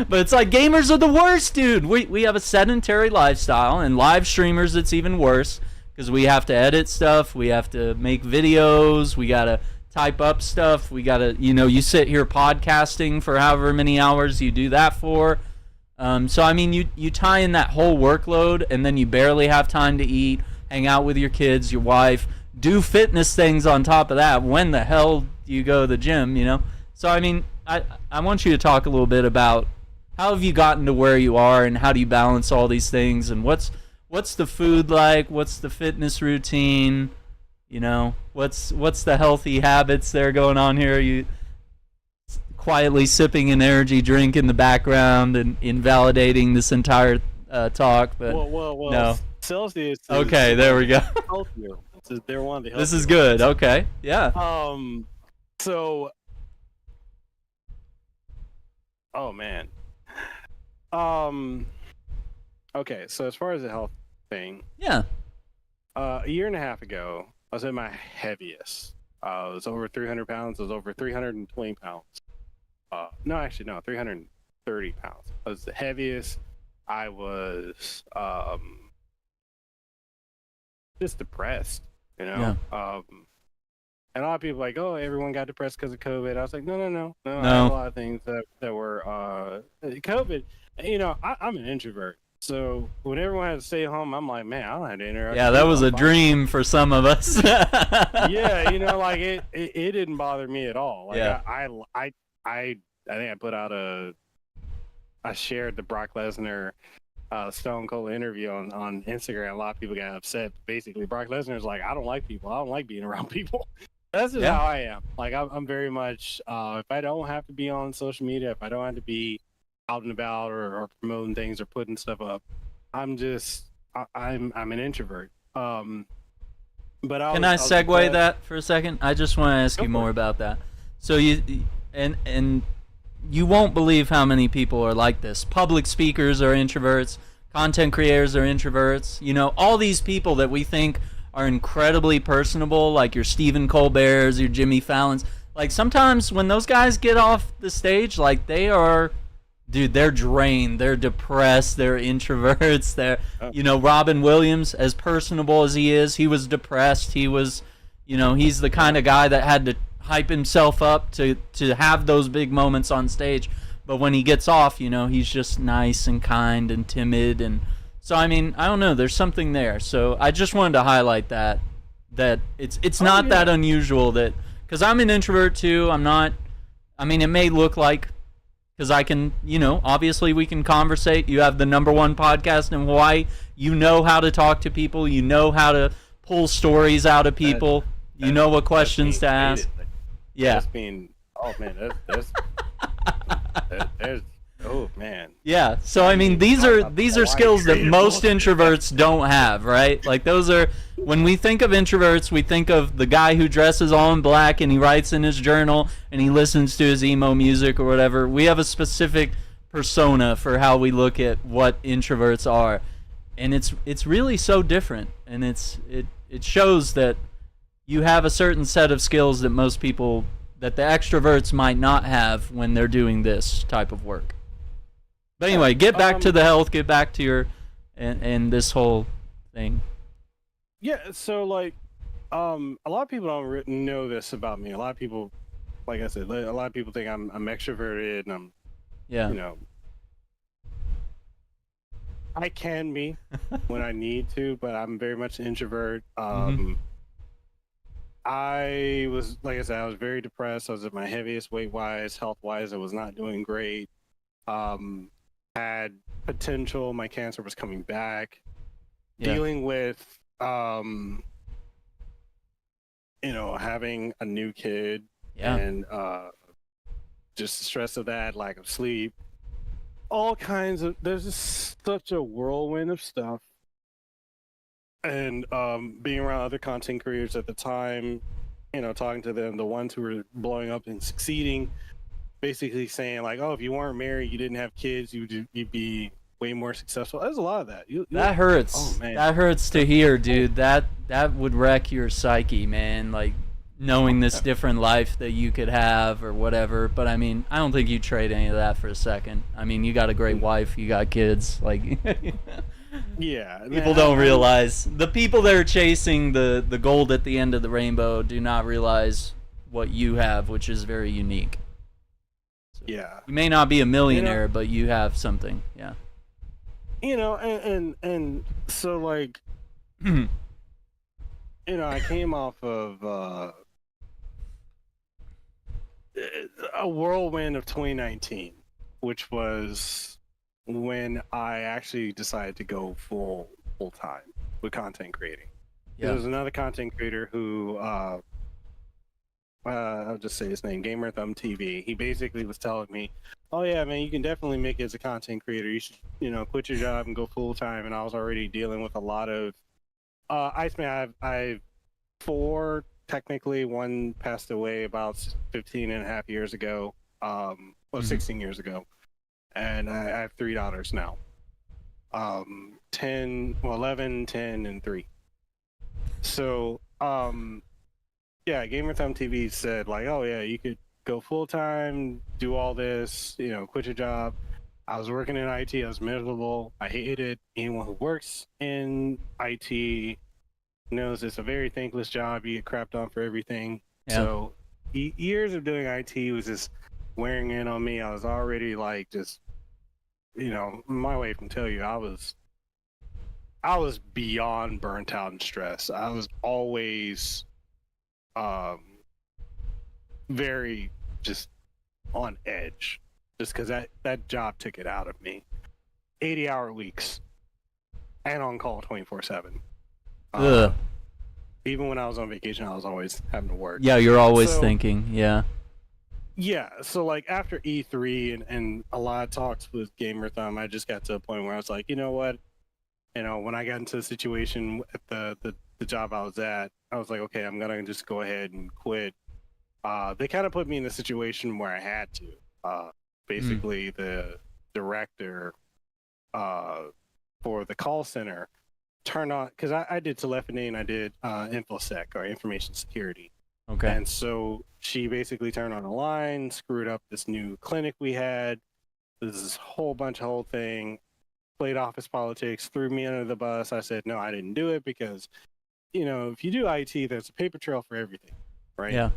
But it's like, gamers are the worst, dude. We have a sedentary lifestyle, and live streamers, it's even worse, because we have to edit stuff, we have to make videos, we gotta type up stuff, we gotta, you sit here podcasting for however many hours you do that for. So I mean, you tie in that whole workload, and then you barely have time to eat, hang out with your kids, your wife, do fitness things on top of that. When the hell do you go to the gym, So I mean, I want you to talk a little bit about how have you gotten to where you are, and how do you balance all these things, and what's the food like, what's the fitness routine, what's the healthy habits that are going on here? You quietly sipping an energy drink in the background and invalidating this entire talk, but well, no. Celsius. Okay, there we go. Healthier. They're one of the. This is good. Okay, yeah. So. Oh man. Okay, so as far as the health thing, yeah. A year and a half ago, I was at my heaviest. I was over 300 pounds. I was over 320 pounds. No, actually, no, 330 pounds. I was the heaviest. I was just depressed, Yeah. And a lot of people are like, oh, everyone got depressed because of COVID. I was like, no. I had a lot of things that were COVID. I'm an introvert, So when everyone had to stay home, I'm like, man, I don't have to interact. Yeah, that was a dream for some of us. Yeah, you know, like it didn't bother me at all. Like yeah. I think I put out I shared the Brock Lesnar Stone Cold interview on Instagram. A lot of people got upset. Basically, Brock Lesnar's like, I don't like people. I don't like being around people. That's just how I am. Like I'm very much if I don't have to be on social media, if I don't have to be out and about or promoting things or putting stuff up, I'm an introvert. But Can I segue that for a second? I just want to ask you more about that. So you won't believe how many people are like this. Public speakers are introverts. Content creators are introverts. You know, all these people that we think are incredibly personable, like your Stephen Colbert's, your Jimmy Fallon's. Like sometimes when those guys get off the stage, like they're drained, they're depressed, they're introverts. They're, you know, Robin Williams, as personable as he is, he was depressed. He was, you know, he's the kind of guy that had to hype himself up to have those big moments on stage. But when he gets off, you know, he's just nice and kind and timid. And so, I mean, I don't know, there's something there. So I just wanted to highlight that it's not that unusual that, because I'm an introvert too. I'm not, I mean, it may look like, because I can, you know, obviously we can conversate. You have the #1 podcast in Hawaii. You know how to talk to people. You know how to pull stories out of people. You know what questions to ask. Yeah. That's being, oh man, there's oh man. Yeah. So I mean, these are skills that most introverts don't have, right? Like those are, when we think of introverts, we think of the guy who dresses all in black and he writes in his journal and he listens to his emo music or whatever. We have a specific persona for how we look at what introverts are, and it's really so different, and it shows that you have a certain set of skills that most people, that the extroverts might not have when they're doing this type of work. But anyway, get back to the health, get back to your, and this whole thing. Yeah, so like, a lot of people don't know this about me. A lot of people, like I said, a lot of people think I'm extroverted and I'm, you know, I can be when I need to, but I'm very much an introvert. I was, like I said, I was very depressed. I was at my heaviest weight-wise, health-wise. I was not doing great. Had potential. My cancer was coming back. Dealing with, you know, having a new kid and just the stress of that, lack of sleep, all kinds of. There's just such a whirlwind of stuff. And being around other content creators at the time, you know, talking to them, the ones who were blowing up and succeeding, basically saying like, "Oh, if you weren't married, you didn't have kids, you'd be way more successful." There's a lot of that. That hurts. Oh, man. That hurts to hear, dude. That would wreck your psyche, man. Like knowing this different life that you could have or whatever. But I mean, I don't think you trade any of that for a second. I mean, you got a great wife, you got kids, like. Yeah, people don't realize, the people that are chasing the gold at the end of the rainbow do not realize what you have, which is very unique. So yeah, you may not be a millionaire, you know, but you have something. Yeah, you know, and so like, you know, I came off of a whirlwind of 2019, which was when I actually decided to go full time with content creating. Yeah. There was another content creator who, I'll just say his name, Gamer Thumb TV. He basically was telling me, "Oh yeah, man, you can definitely make it as a content creator. You should, you know, quit your job and go full time." And I was already dealing with a lot of, Iceman. I've 4 technically. One passed away about 15 and a half years ago. 16 years ago. And I have 3 daughters now. 11, 10, and 3. So, yeah, Gamer Thumb TV said like, "Oh yeah, you could go full time, do all this, you know, quit your job." I was working in IT. I was miserable. I hated it. Anyone who works in IT knows it's a very thankless job. You get crapped on for everything. Yeah. So, years of doing IT was just wearing in on me. I was already like just my wife can tell you, I was beyond burnt out and stressed. I was always very just on edge, just because that job took it out of me. 80-hour weeks and on call 24/7. Even when I was on vacation, I was always having to work. Yeah, you're always thinking. Yeah. Yeah, so like after E3 and a lot of talks with Gamer Thumb, I just got to a point where I was like, you know what? When I got into the situation at the job I was at, I was like, okay, I'm gonna just go ahead and quit. They kind of put me in a situation where I had to. Basically, the director for the call center turned on, because I did telephony and I did InfoSec, or information security. Okay. And so she basically turned on the line, screwed up this new clinic we had. There's this whole thing, played office politics, threw me under the bus. I said, no, I didn't do it because, if you do IT, there's a paper trail for everything, right? Yeah.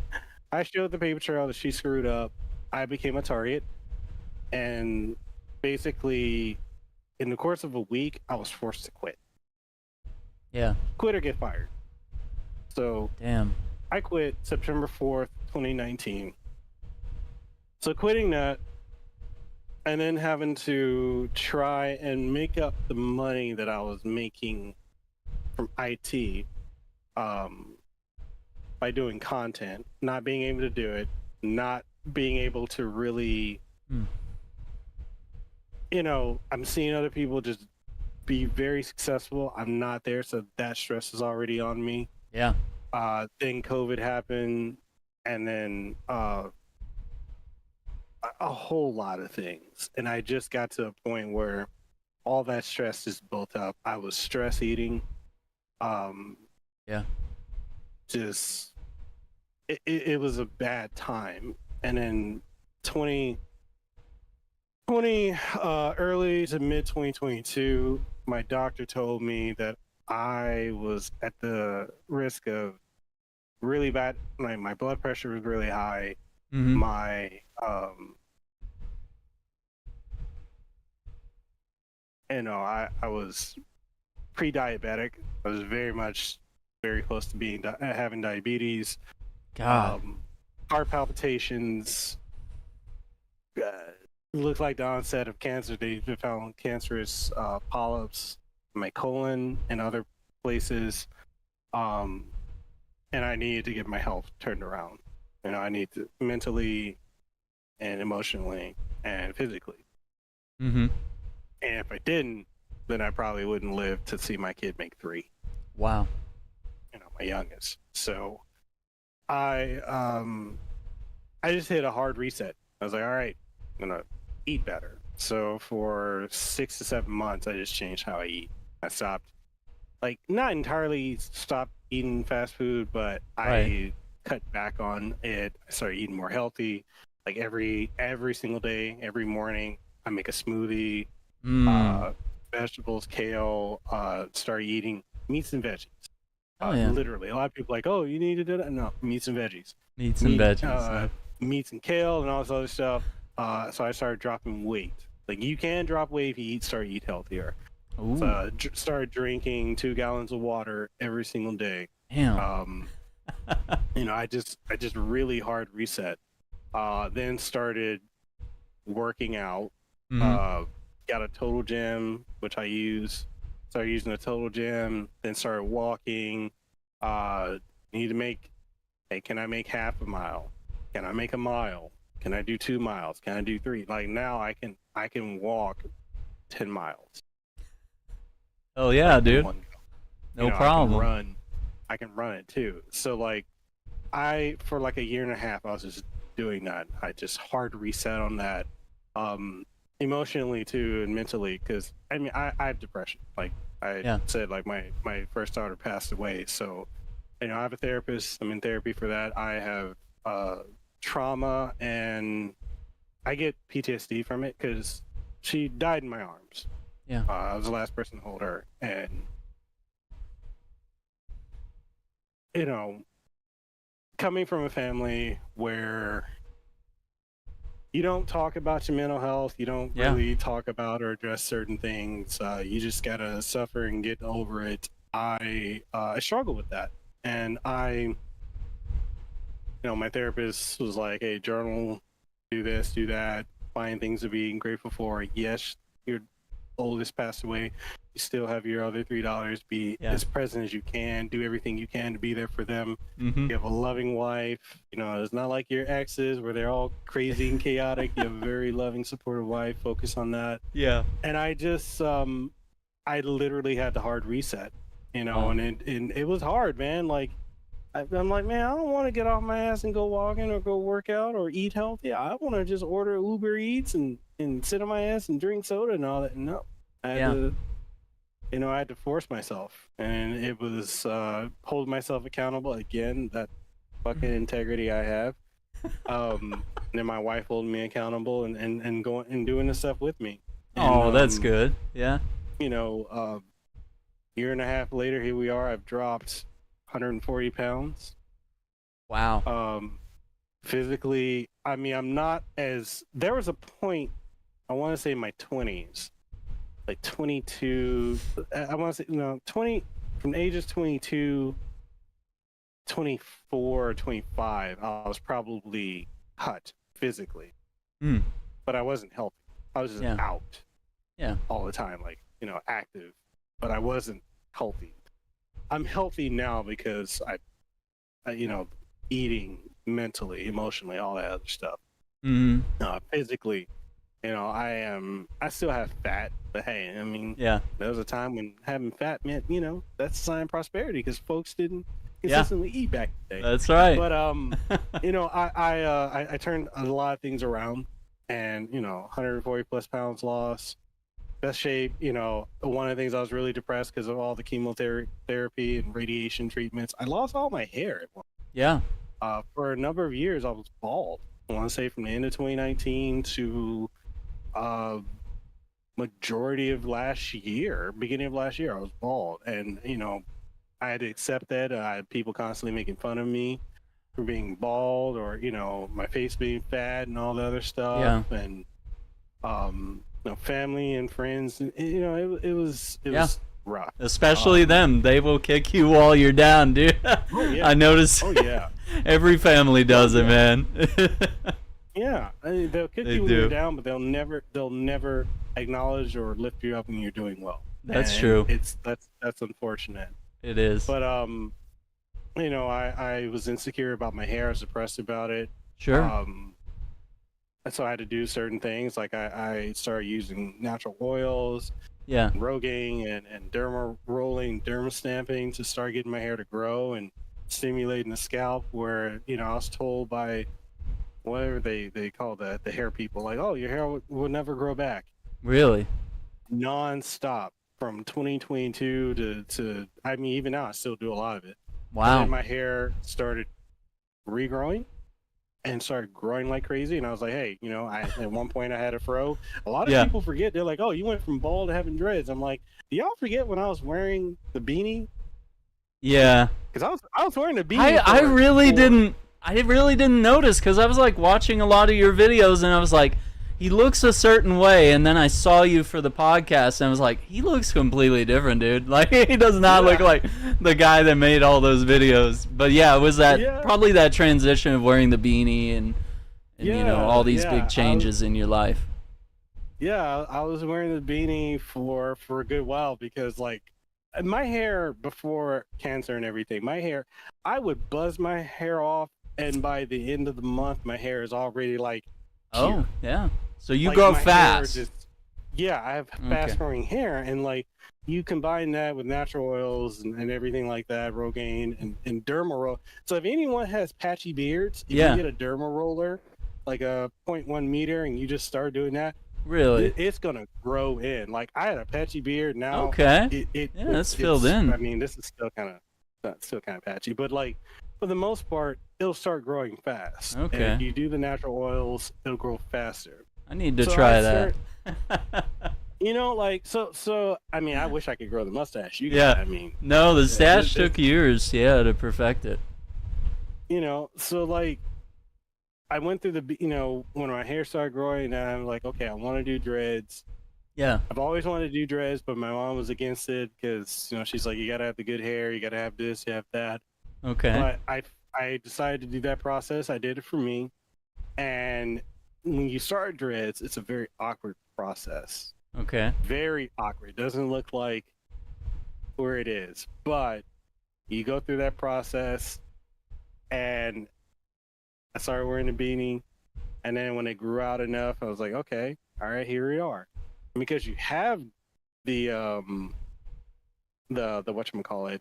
I showed the paper trail that she screwed up. I became a target. And basically, in the course of a week, I was forced to quit. Yeah. Quit or get fired. So, damn. I quit September 4th, 2019. So quitting that and then having to try and make up the money that I was making from IT by doing content, not being able to do it, not being able to really, I'm seeing other people just be very successful. I'm not there, so that stress is already on me. Yeah. Then COVID happened, and then a whole lot of things. And I just got to a point where all that stress just built up. I was stress eating. Yeah. Just, it was a bad time. And then 2020, early to mid 2022, my doctor told me that I was at the risk of really bad, my blood pressure was really high. My I was pre-diabetic. I was very close to being having diabetes. God. Heart palpitations. Looked like the onset of cancer. They found cancerous polyps in my colon and other places. And I needed to get my health turned around. I need to mentally and emotionally and physically. And if I didn't, then I probably wouldn't live to see my kid make 3. Wow. My youngest. So I just hit a hard reset. I was like, all right, I'm gonna eat better. So for 6 to 7 months, I just changed how I eat. I stopped, not entirely stopped eating fast food, but I cut back on it. I started eating more healthy. Every single day, every morning, I make a smoothie, vegetables, kale, start eating meats and veggies. Literally, a lot of people are like, oh, you need to do that? No, meats and veggies. Meats and veggies. Meats and kale and all this other stuff. So I started dropping weight. You can drop weight if you start to eat healthier. So started drinking 2 gallons of water every single day. Damn. I just really hard reset. Then started working out. Got a total gym, which I use. Started using a total gym. Then started walking. Need to make. Hey, can I make half a mile? Can I make a mile? Can I do 2 miles? Can I do 3? Now I can walk 10 miles. Oh yeah, dude. No problem. I can run it too. So for a year and a half, I was just doing that. I just hard reset on that, emotionally too and mentally, because I have depression. Said, my first daughter passed away, so I have a therapist. I'm in therapy for that. I have trauma, and I get PTSD from it because she died in my arms. Yeah. I was the last person to hold her, and coming from a family where you don't talk about your mental health. You don't really talk about or address certain things. You just gotta suffer and get over it. I struggle with that, and my therapist was like, "Hey, journal, do this, do that, find things to be grateful for. Yes, your oldest passed away. You still have your other $3. Be as present as you can. Do everything you can to be there for them. You have a loving wife. It's not like your exes where they're all crazy and chaotic. You have a very loving, supportive wife. Focus on that." Yeah. And I just, I literally had the hard reset, and it was hard, man. Like, I'm like, man, I don't want to get off my ass and go walking or go work out or eat healthy. I want to just order Uber Eats and sit on my ass and drink soda and all that. No, I had to, I had to force myself, and it was hold myself accountable again. That fucking integrity I have. And then my wife holding me accountable and going and doing this stuff with me. And, that's good. Yeah. Year and a half later, here we are. I've dropped 140 pounds. Wow. Physically, I mean, I'm not as. There was a point, I want to say in my 20s, like 22. I want to say 20 from ages 22, 24, 25. I was probably cut physically, but I wasn't healthy. I was just out, all the time, like active, but I wasn't healthy. I'm healthy now because I eating, mentally, emotionally, all that other stuff. Physically, I still have fat, but hey, I mean, there was a time when having fat meant, that's a sign of prosperity because folks didn't consistently eat back in the day. That's right. But I turned a lot of things around, and 140 plus pounds lost. Best shape. One of the things, I was really depressed because of all the chemotherapy and radiation treatments. I lost all my hair. For a number of years, I was bald. I want to say from the end of 2019 to majority of last year, beginning of last year, I was bald. And, I had to accept that. I had people constantly making fun of me for being bald or, my face being fat and all the other stuff. And, family and friends, it was rough. Especially them. They will kick you while you're down, dude. I noticed. Every family does it, man. I mean, they'll kick you when you're down, but they'll never acknowledge or lift you up when you're doing well. That's true. That's unfortunate. It is. But I was insecure about my hair. I was depressed about it. Sure. So I had to do certain things, like I started using natural oils, Rogaine and derma rolling, derma stamping to start getting my hair to grow and stimulating the scalp. Where I was told by whatever they call the hair people, like, oh, your hair will never grow back. Really? Non-stop from 2022 to I mean, even now I still do a lot of it. Wow. And then my hair started regrowing and started growing like crazy, and I was like, hey, at one point I had a fro. A lot of people forget. They're like, oh, you went from bald to having dreads. I'm like, do y'all forget when I was wearing the beanie? Yeah, because I was wearing the beanie. I really didn't notice, because I was like watching a lot of your videos and I was like, he looks a certain way, and then I saw you for the podcast and I was like, he looks completely different, dude. Like, he does not look like the guy that made all those videos. But it was that probably that transition of wearing the beanie and all these big changes in your life. I was wearing the beanie for a good while because, like, my hair before cancer and everything, I would buzz my hair off, and by the end of the month my hair is already like here. So you grow fast. I have fast growing hair, and like you combine that with natural oils and everything like that, Rogaine and derma roll. So if anyone has patchy beards, if you get a derma roller, like a 0.1 meter, and you just start doing that, really, it's gonna grow in. Like, I had a patchy beard, now it's filled in. I mean, this is still kind of patchy, but like for the most part, it'll start growing fast. And if you do the natural oils, it'll grow faster. I need to try that. So I mean, I wish I could grow the mustache. I mean, no, the stash took years, to perfect it. So like, I went through the, when my hair started growing, and I'm like, okay, I want to do dreads. Yeah. I've always wanted to do dreads, but my mom was against it because, she's like, you got to have the good hair, you got to have this, you have that. Okay. But I decided to do that process. I did it for me. And when you start dreads, it's a very awkward process. Okay. Very awkward. It doesn't look like where it is. But you go through that process, and I started wearing the beanie. And then when it grew out enough, I was like, okay, all right, here we are. Because you have the whatchamacallit,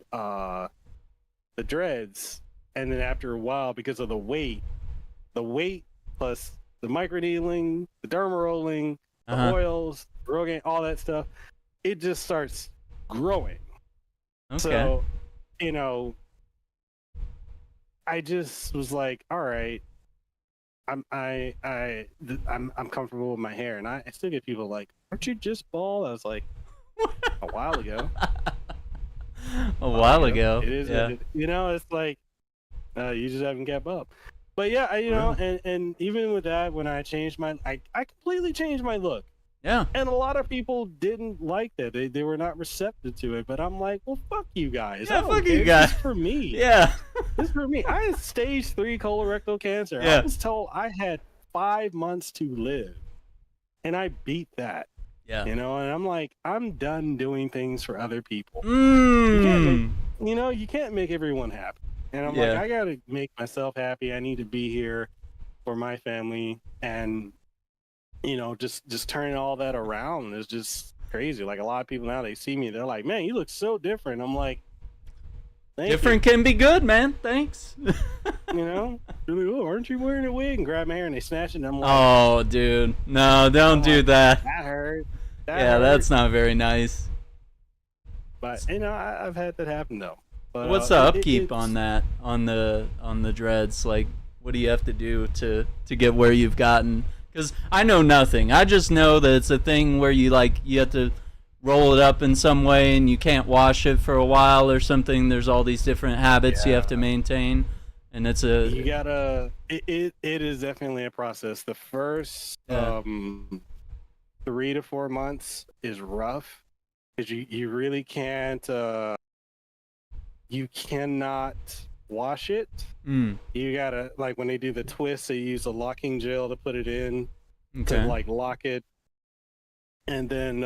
the dreads, and then after a while, because of the weight plus the microneedling, the derma rolling, the oils, Rogaine, all that stuff, it just starts growing. Okay. So, I just was like, all right, I'm comfortable with my hair, and I still get people like, aren't you just bald? I was like, a while ago. A while ago. It is. Yeah. It's like you just haven't kept up. But yeah, and even with that, when I changed I completely changed my look. Yeah. And a lot of people didn't like that. They were not receptive to it. But I'm like, well, fuck you guys. Yeah, fuck you guys. This is for me. Yeah. This is for me. I had stage 3 colorectal cancer. Yeah. I was told I had 5 months to live, and I beat that. Yeah. And I'm like, I'm done doing things for other people. Mm. You can't make everyone happy. And I'm like, I gotta make myself happy. I need to be here for my family, and just turning all that around is just crazy. Like, a lot of people now, they see me, they're like, man, you look so different. I'm like, different can be good, man. Thanks. They're like, oh, aren't you wearing a wig? And grab my hair and they snatch it, and I'm like, oh, dude, no, don't do that. That hurt. That's not very nice. But I've had that happen though. But, what's the upkeep on that, on the dreads? Like, what do you have to do to get where you've gotten? Because I know nothing. I just know that it's a thing where you have to roll it up in some way, and you can't wash it for a while or something. There's all these different habits you have to maintain, and it's you gotta. It is definitely a process. The first 3 to 4 months is rough because you really can't. You cannot wash it. You gotta, like, when they do the twist, they use a locking gel to put it in to like lock it, and then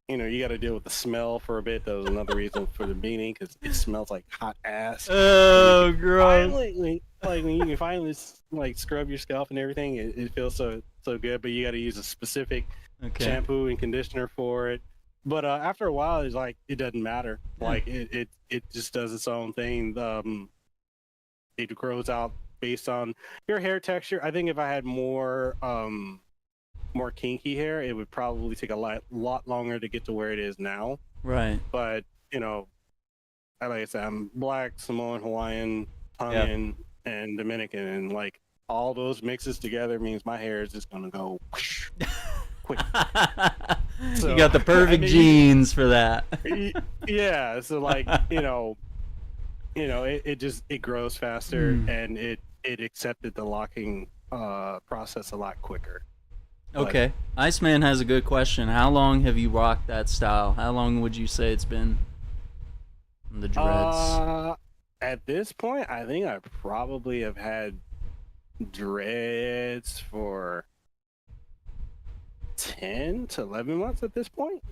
you gotta deal with the smell for a bit. That was another reason for the beanie, because it smells like hot ass. Oh, gross. Finally, like, when you can finally like scrub your scalp and everything, it feels so good. But you gotta use a specific shampoo and conditioner for it. But after a while, it's like, it doesn't matter. Like, it just does its own thing. It grows out based on your hair texture. I think if I had more kinky hair, it would probably take a lot longer to get to where it is now. Right. But like I said, I'm Black, Samoan, Hawaiian, Tongan, and Dominican, and like all those mixes together means my hair is just gonna go whoosh, quick. So, you got the perfect genes for that. Yeah. So like it grows faster, and it accepted the locking process a lot quicker. Okay. Iceman has a good question. How long have you rocked that style? How long would you say it's been? The dreads. At this point, I think I probably have had dreads for 10 to 11 months at this point,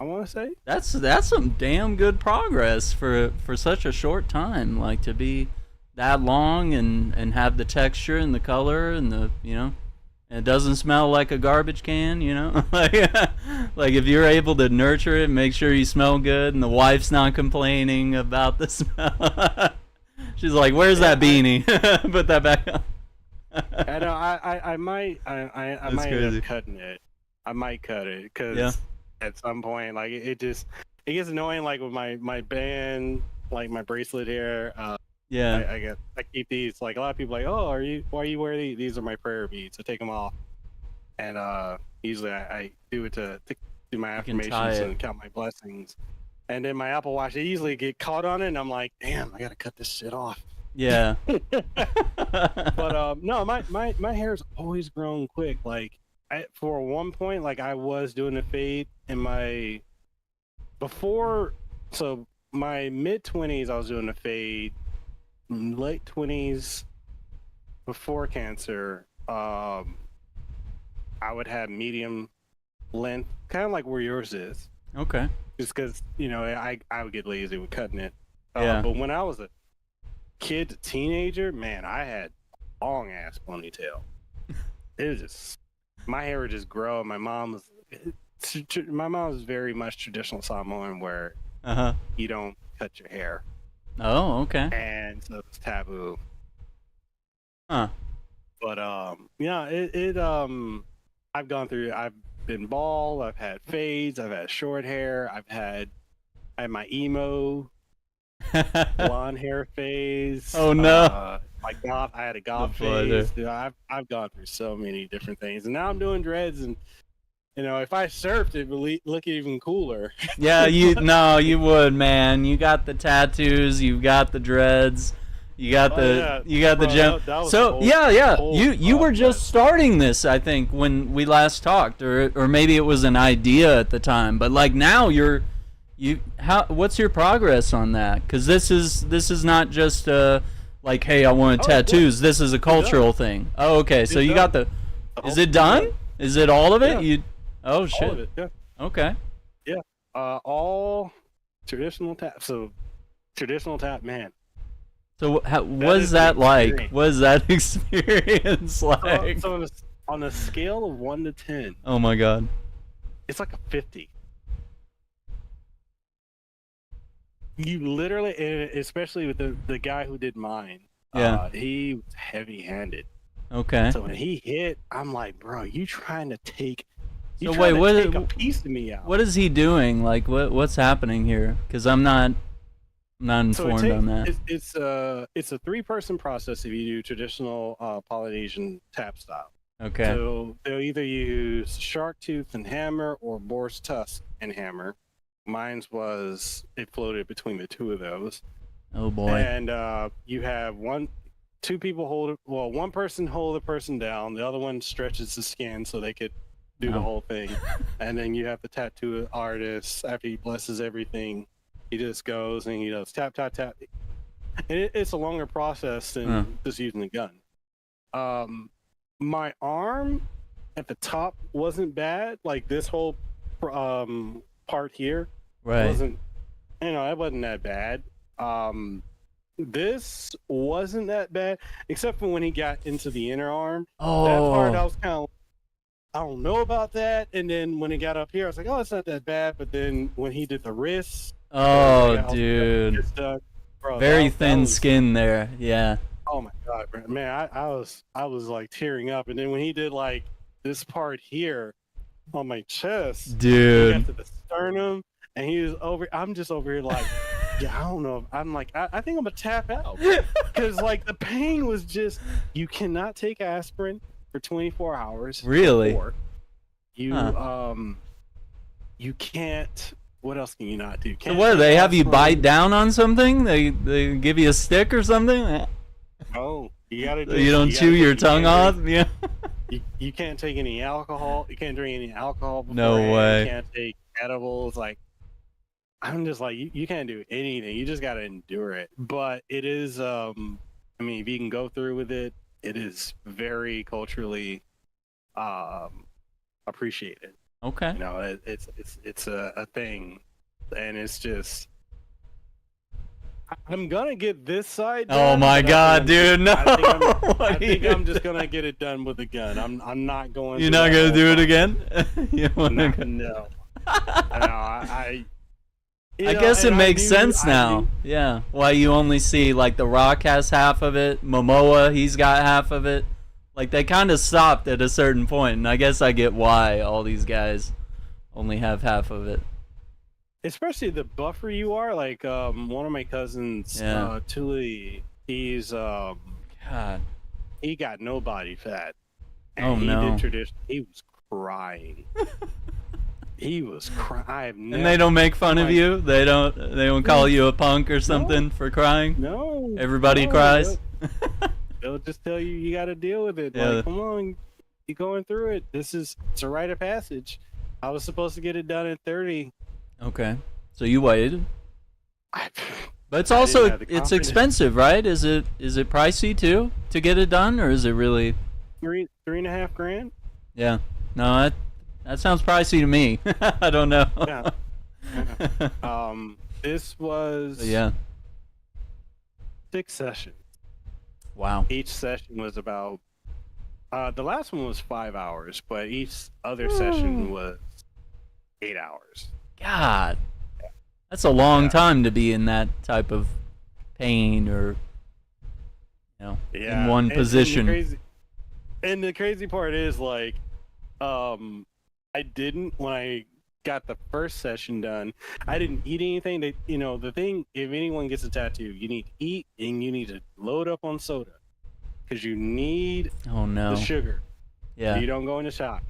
I want to say. That's some damn good progress for such a short time. Like, to be that long and have the texture and the color and the and it doesn't smell like a garbage can, like if you're able to nurture it, make sure you smell good, and the wife's not complaining about the smell. She's like, "Where's that beanie? Put that back on." I know. I might end up cutting it. I might cut it because at some point, like, it gets annoying. Like, with my band, like my bracelet here. I keep these. Like, a lot of people are like, oh, why you wear these? These are my prayer beads. I take them off, and usually I do it to do my affirmations and count my blessings. And then my Apple Watch, they usually get caught on it, and I'm like, damn, I gotta cut this shit off. Yeah. But no, my hair's always grown quick. Like for one point, like I was doing a fade in my so my mid-20s I was doing a fade. Late 20s before cancer, I would have medium length, kind of like where yours is. Okay. Just because, you know, I would get lazy with cutting it. Yeah. But when I was a kid, teenager, man, I had long ass ponytail. It was just, my hair would just grow. My mom was very much traditional Samoan, where you don't cut your hair. Oh, okay. And so it's taboo. Huh. But yeah, I've gone through. I've been bald. I've had fades. I've had short hair. I had my emo blonde hair phase. Oh no! My goth. I had a goth phase. Dude, I've gone through so many different things, and now I'm doing dreads. And you know, if I surfed, it would look even cooler. Yeah, you would, man. You got the tattoos. You got the dreads. You got the gem. So yeah. You were just starting this, I think, when we last talked, or maybe it was an idea at the time. But like now, what's your progress on that? Because this is not just like, hey, I want tattoos. This is a cultural thing. Oh, okay. So you got the. Is it done? Is it all of it? Yeah. Oh shit. All of it, yeah. Okay. Yeah. All traditional tap. So traditional tap, man. So what was that like? What was that experience like? So on a scale of 1 to 10. Oh my god. It's like a 50. You literally, especially with the guy who did mine. Yeah. He was heavy-handed. Okay. So when he hit, I'm like, bro, you trying to take a piece of me out. What is he doing? Like, what's happening here? Because I'm not informed on that. It's a 3-person process if you do traditional Polynesian tap style. Okay. So they'll either use shark tooth and hammer or boar's tusk and hammer. Mine's it floated between the two of those. Oh boy. And you have two people one person hold the person down, the other one stretches the skin so they could do the whole thing. And then you have the tattoo artist, after he blesses everything, he just goes and he does tap, tap, tap. And it's a longer process than just using the gun. My arm at the top wasn't bad. Like this whole part here wasn't, it wasn't that bad. This wasn't that bad, except for when he got into the inner arm. Oh. That part I was kind of, I don't know about that. And then when he got up here, I was like, oh, it's not that bad. But then when he did the wrists, dude, bro, very thin skin there. Yeah. Oh my god, man, I was like tearing up. And then when he did like this part here on my chest, dude, he got to the sternum, and he was over. I'm just over here like, yeah, I don't know. I'm like, I think I'm gonna tap out because like the pain was just. You cannot take aspirin for 24 hours. Really? You you can't. What else can you not do? So what, they have you bite down on something? They give you a stick or something? No, you gotta. So you don't chew your tongue off? Yeah. You can't take any alcohol. You can't drink any alcohol. No way. You can't take edibles. Like, I'm just like, you can't do anything. You just gotta endure it. But it is. I mean, if you can go through with it, it is very culturally appreciated. Okay. You know, it's a thing, and it's just. I'm gonna get this side done. Oh my god, dude! No. I think I'm just gonna get it done with a gun. I'm not going. You're not gonna do it again? No. I guess it makes sense now. Yeah. Why you only see like The Rock has half of it, Momoa, he's got half of it. Like they kind of stopped at a certain point, and I guess I get why all these guys only have half of it. Especially the buffer you are. Like one of my cousins, Tuli, he's God, he got no body fat. And he did tradition. He was crying. He was crying. And they don't make fun of you. They don't call you a punk or something for crying. No. Everybody cries. They'll just tell you got to deal with it. Yeah. Like, come on, you're going through it. It's a rite of passage. I was supposed to get it done in 30. Okay, so you waited. But it's also it's expensive, right? Is it pricey too to get it done, or is it really $3.5 grand? Yeah, no, that sounds pricey to me. I don't know. Yeah. This was 6 sessions. Wow. Each session was about the last one was 5 hours, but each other session was 8 hours. God, that's a long time to be in that type of pain or in one position. And the crazy part is like, I didn't when I got the first session done. I didn't eat anything. The thing, if anyone gets a tattoo, you need to eat and you need to load up on soda because you need the sugar. Yeah, so you don't go into shock.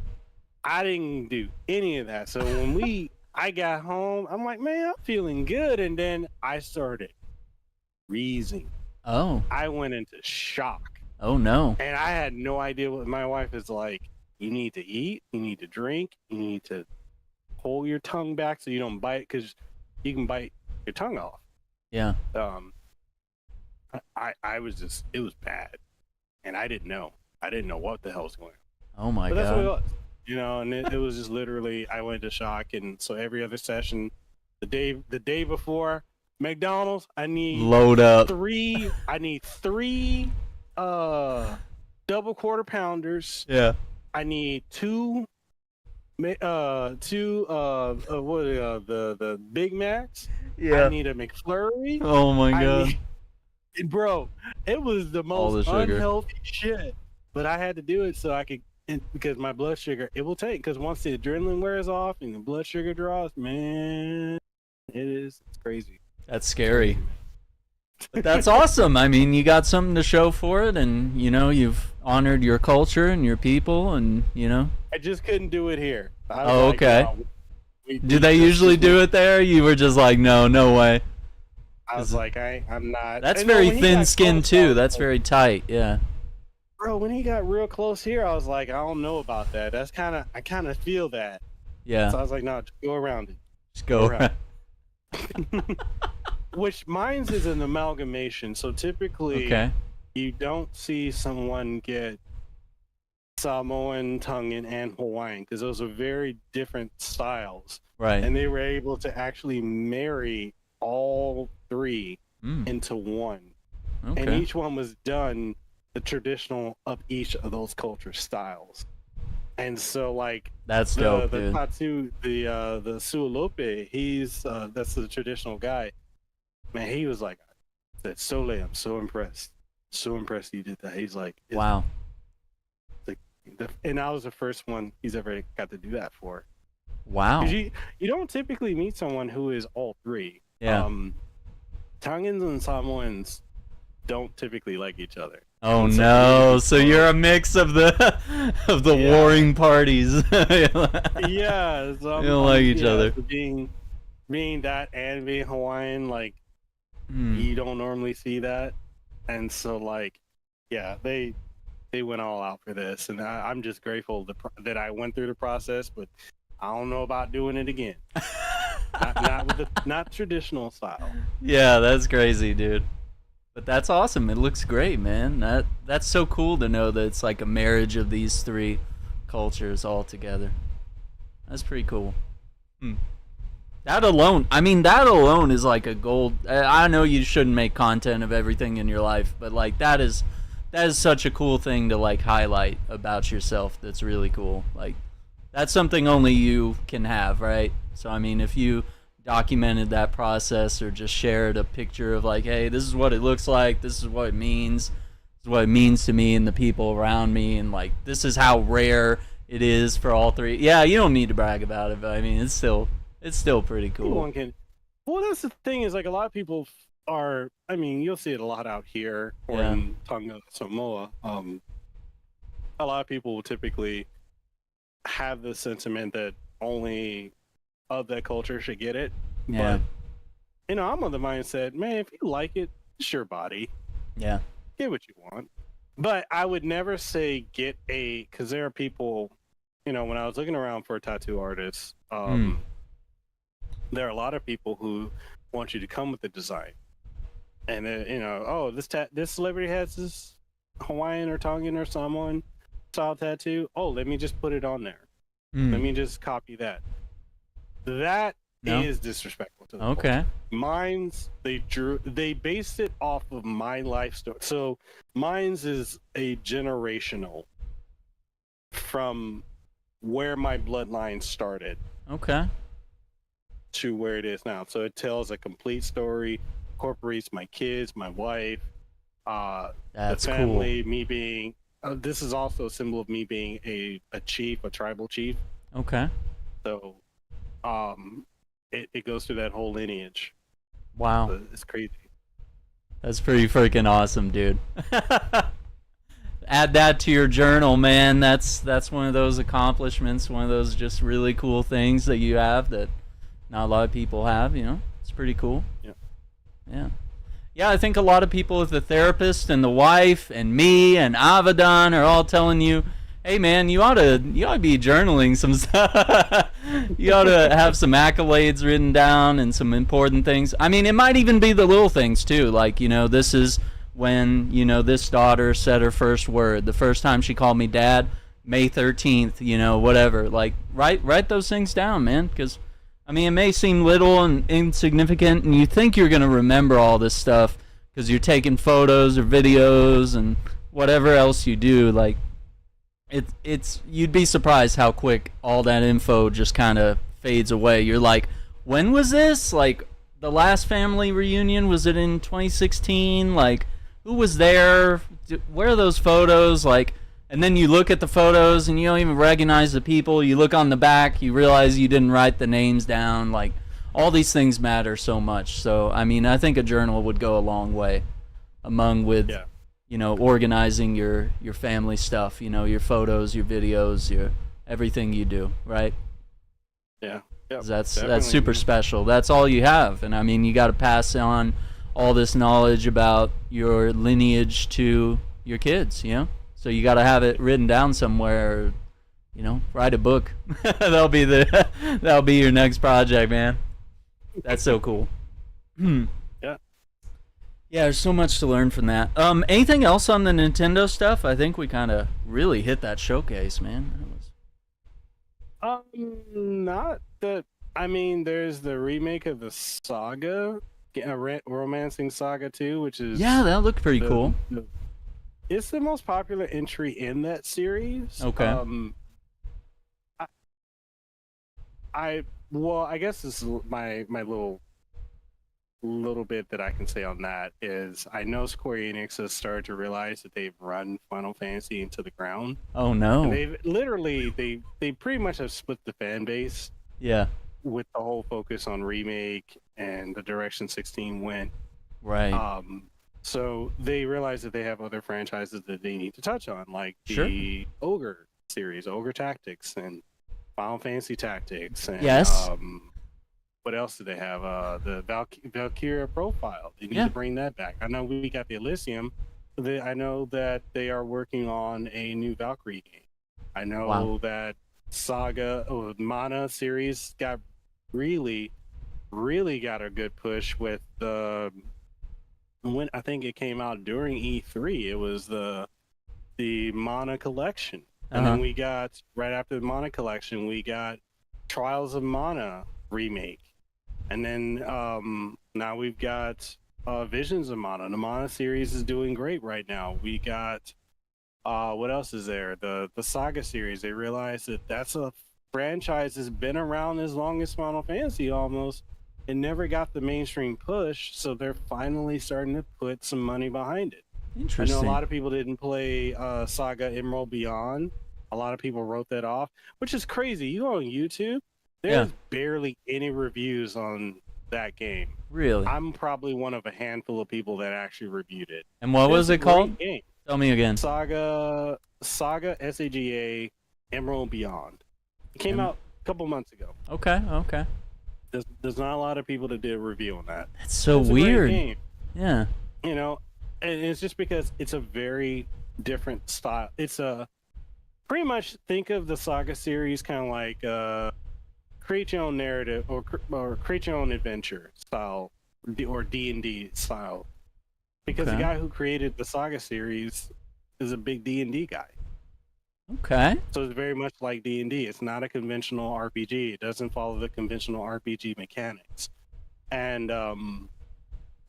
I didn't do any of that. So when I got home, I'm like, man, I'm feeling good, and then I started wheezing. Oh, I went into shock. Oh no! And I had no idea what my wife is like. You need to eat. You need to drink. You need to hold your tongue back so you don't bite, because you can bite your tongue off. Yeah. I was just, it was bad, and I didn't know. I didn't know what the hell was going on. Oh my God. That's what it was. And it was just literally, I went into shock, and so every other session, the day before McDonald's, I need load up 3. I need 3 double quarter pounders. Yeah. I need 2 the Big Macs. Yeah. I need a McFlurry. Oh my God. Bro, it was the most unhealthy shit, but I had to do it so I could, because my blood sugar, it will take, because once the adrenaline wears off and the blood sugar drops, man, it's crazy. That's scary. But that's awesome. I mean, you got something to show for it, and you've honored your culture and your people, and I just couldn't do it here. Okay. Do they usually do it there? You were just like, no way. I was like, I'm not. That's very thin-skinned too. That's very tight. Yeah. Bro, when he got real close here, I was like, I don't know about that. I kind of feel that. Yeah. So I was like, no, just go around it. Just go around. Which mine's is an amalgamation. So typically, you don't see someone get Samoan, Tongan, and Hawaiian, because those are very different styles. Right. And they were able to actually marry all 3 into one. Okay. And each one was done the traditional of each of those culture styles. And so, like, that's dope, the Tatu, the Sualope, he's that's the traditional guy. Man, he was like, "That Sole, I'm so impressed you did that." He's like, "Wow." And I was the first one he's ever got to do that for. Wow. You don't typically meet someone who is all 3. Yeah. Tongans and Samoans don't typically like each other. Oh no! So you're a mix of the warring parties. Yeah, so you don't like each other. Being that and being Hawaiian, like you don't normally see that, and so like, yeah, they went all out for this, and I'm just grateful that I went through the process, but I don't know about doing it again. not traditional style. Yeah, that's crazy, dude. But that's awesome. It looks great, man. That's so cool to know that it's like a marriage of these 3 cultures all together. That's pretty cool. That alone is like a gold. I know you shouldn't make content of everything in your life, but like that is such a cool thing to like highlight about yourself. That's really cool. Like that's something only you can have, right? So I mean, if you documented that process or just shared a picture of like, hey, this is what it looks like, this is what it means, this is what it means to me and the people around me, and like this is how rare it is for all 3. Yeah, you don't need to brag about it, but I mean it's still pretty cool. Well, that's the thing, is like a lot of people are, I mean, you'll see it a lot out here or in Tonga, Samoa. A lot of people will typically have the sentiment that only of that culture should get it. Yeah. But you know, I'm on the mindset, man, if you like it, it's your body. Yeah. Get what you want. But I would never say get a, because there are people, you know, when I was looking around for tattoo artists, there are a lot of people who want you to come with the design. And then, you know, oh, this celebrity has this Hawaiian or Tongan or Samoan style tattoo. Oh, let me just put it on there. Let me just copy that. That is disrespectful to the culture. Mine's, they based it off of my life story. So mine's is a generational from where my bloodline started. Okay. To where it is now. So it tells a complete story, incorporates my kids, my wife, that's the family, cool. me being, this is also a symbol of me being a chief, a tribal chief. Okay. So it goes through that whole lineage. Wow. So it's crazy. That's pretty freaking awesome, dude. Add that to your journal, man. That's one of those accomplishments, one of those just really cool things that you have that not a lot of people have, you know. It's pretty cool. Yeah, I think a lot of people with the therapist and the wife and me and Avedon are all telling you, hey man, you ought to be journaling some stuff. You ought to have some accolades written down and some important things. I mean, it might even be the little things too, like, you know, this is when, you know, this daughter said her first word, the first time she called me dad, May 13th, you know, whatever. Like, write those things down, man, because I mean, it may seem little and insignificant, and you think you're going to remember all this stuff because you're taking photos or videos and whatever else you do. Like, it's you'd be surprised how quick all that info just kind of fades away. You're like, when was this? Like, the last family reunion, was it in 2016? Like, who was there? Where are those photos? Like, and then you look at the photos and you don't even recognize the people. You look on the back, you realize you didn't write the names down. Like, all these things matter so much. So, I mean, I think a journal would go a long way with, you know, organizing your family stuff, you know, your photos, your videos, your everything you do, right? Yeah. That's super special. That's all you have. And I mean, you got to pass on all this knowledge about your lineage to your kids, you know? So you got to have it written down somewhere, you know, write a book. that'll be your next project, man. That's so cool. Yeah, there's so much to learn from that. Anything else on the Nintendo stuff? I think we kind of really hit that showcase, man. Not that. I mean, there's the remake of the Saga, Romancing Saga 2, which is that looked pretty cool. It's the most popular entry in that series. Okay. I guess this is my little bit that I can say on that is I know Square Enix has started to realize that they've run Final Fantasy into the ground. Oh no! And they've literally they pretty much have split the fan base. Yeah. With the whole focus on Remake and the direction 16 went. Right. So they realize that they have other franchises that they need to touch on, like the Ogre series, Ogre Tactics, and Final Fantasy Tactics, and what else do they have? The Valkyria Profile. They need to bring that back. I know we got the Elysium. I know that they are working on a new Valkyrie game. I know that Saga Mana series got really got a good push with the. When I think it came out during E3, it was the Mana collection, and then we got right after the Mana collection, we got Trials of Mana remake, and then now we've got Visions of Mana. The Mana series is doing great right now. We got what else is there? The Saga series. They realized that that's a franchise that's been around as long as Final Fantasy almost. It never got the mainstream push, so they're finally starting to put some money behind it. Interesting. I know a lot of people didn't play Saga Emerald Beyond. A lot of people wrote that off, which is crazy. You go on YouTube, there's barely any reviews on that game. Really? I'm probably one of a handful of people that actually reviewed it. And what was it called? Game. Tell me again. Saga SAGA Emerald Beyond. It came out couple months ago. Okay. There's not a lot of people that did a review on that. That's so It's a weird. great game. Yeah. You know, and it's just because it's a very different style. It's a pretty much think of the Saga series kind of like create your own narrative or create your own adventure style or D&D style. Because the guy who created the Saga series is a big D&D guy. Okay. So it's very much like D&D. It's not a conventional RPG. It doesn't follow the conventional RPG mechanics. And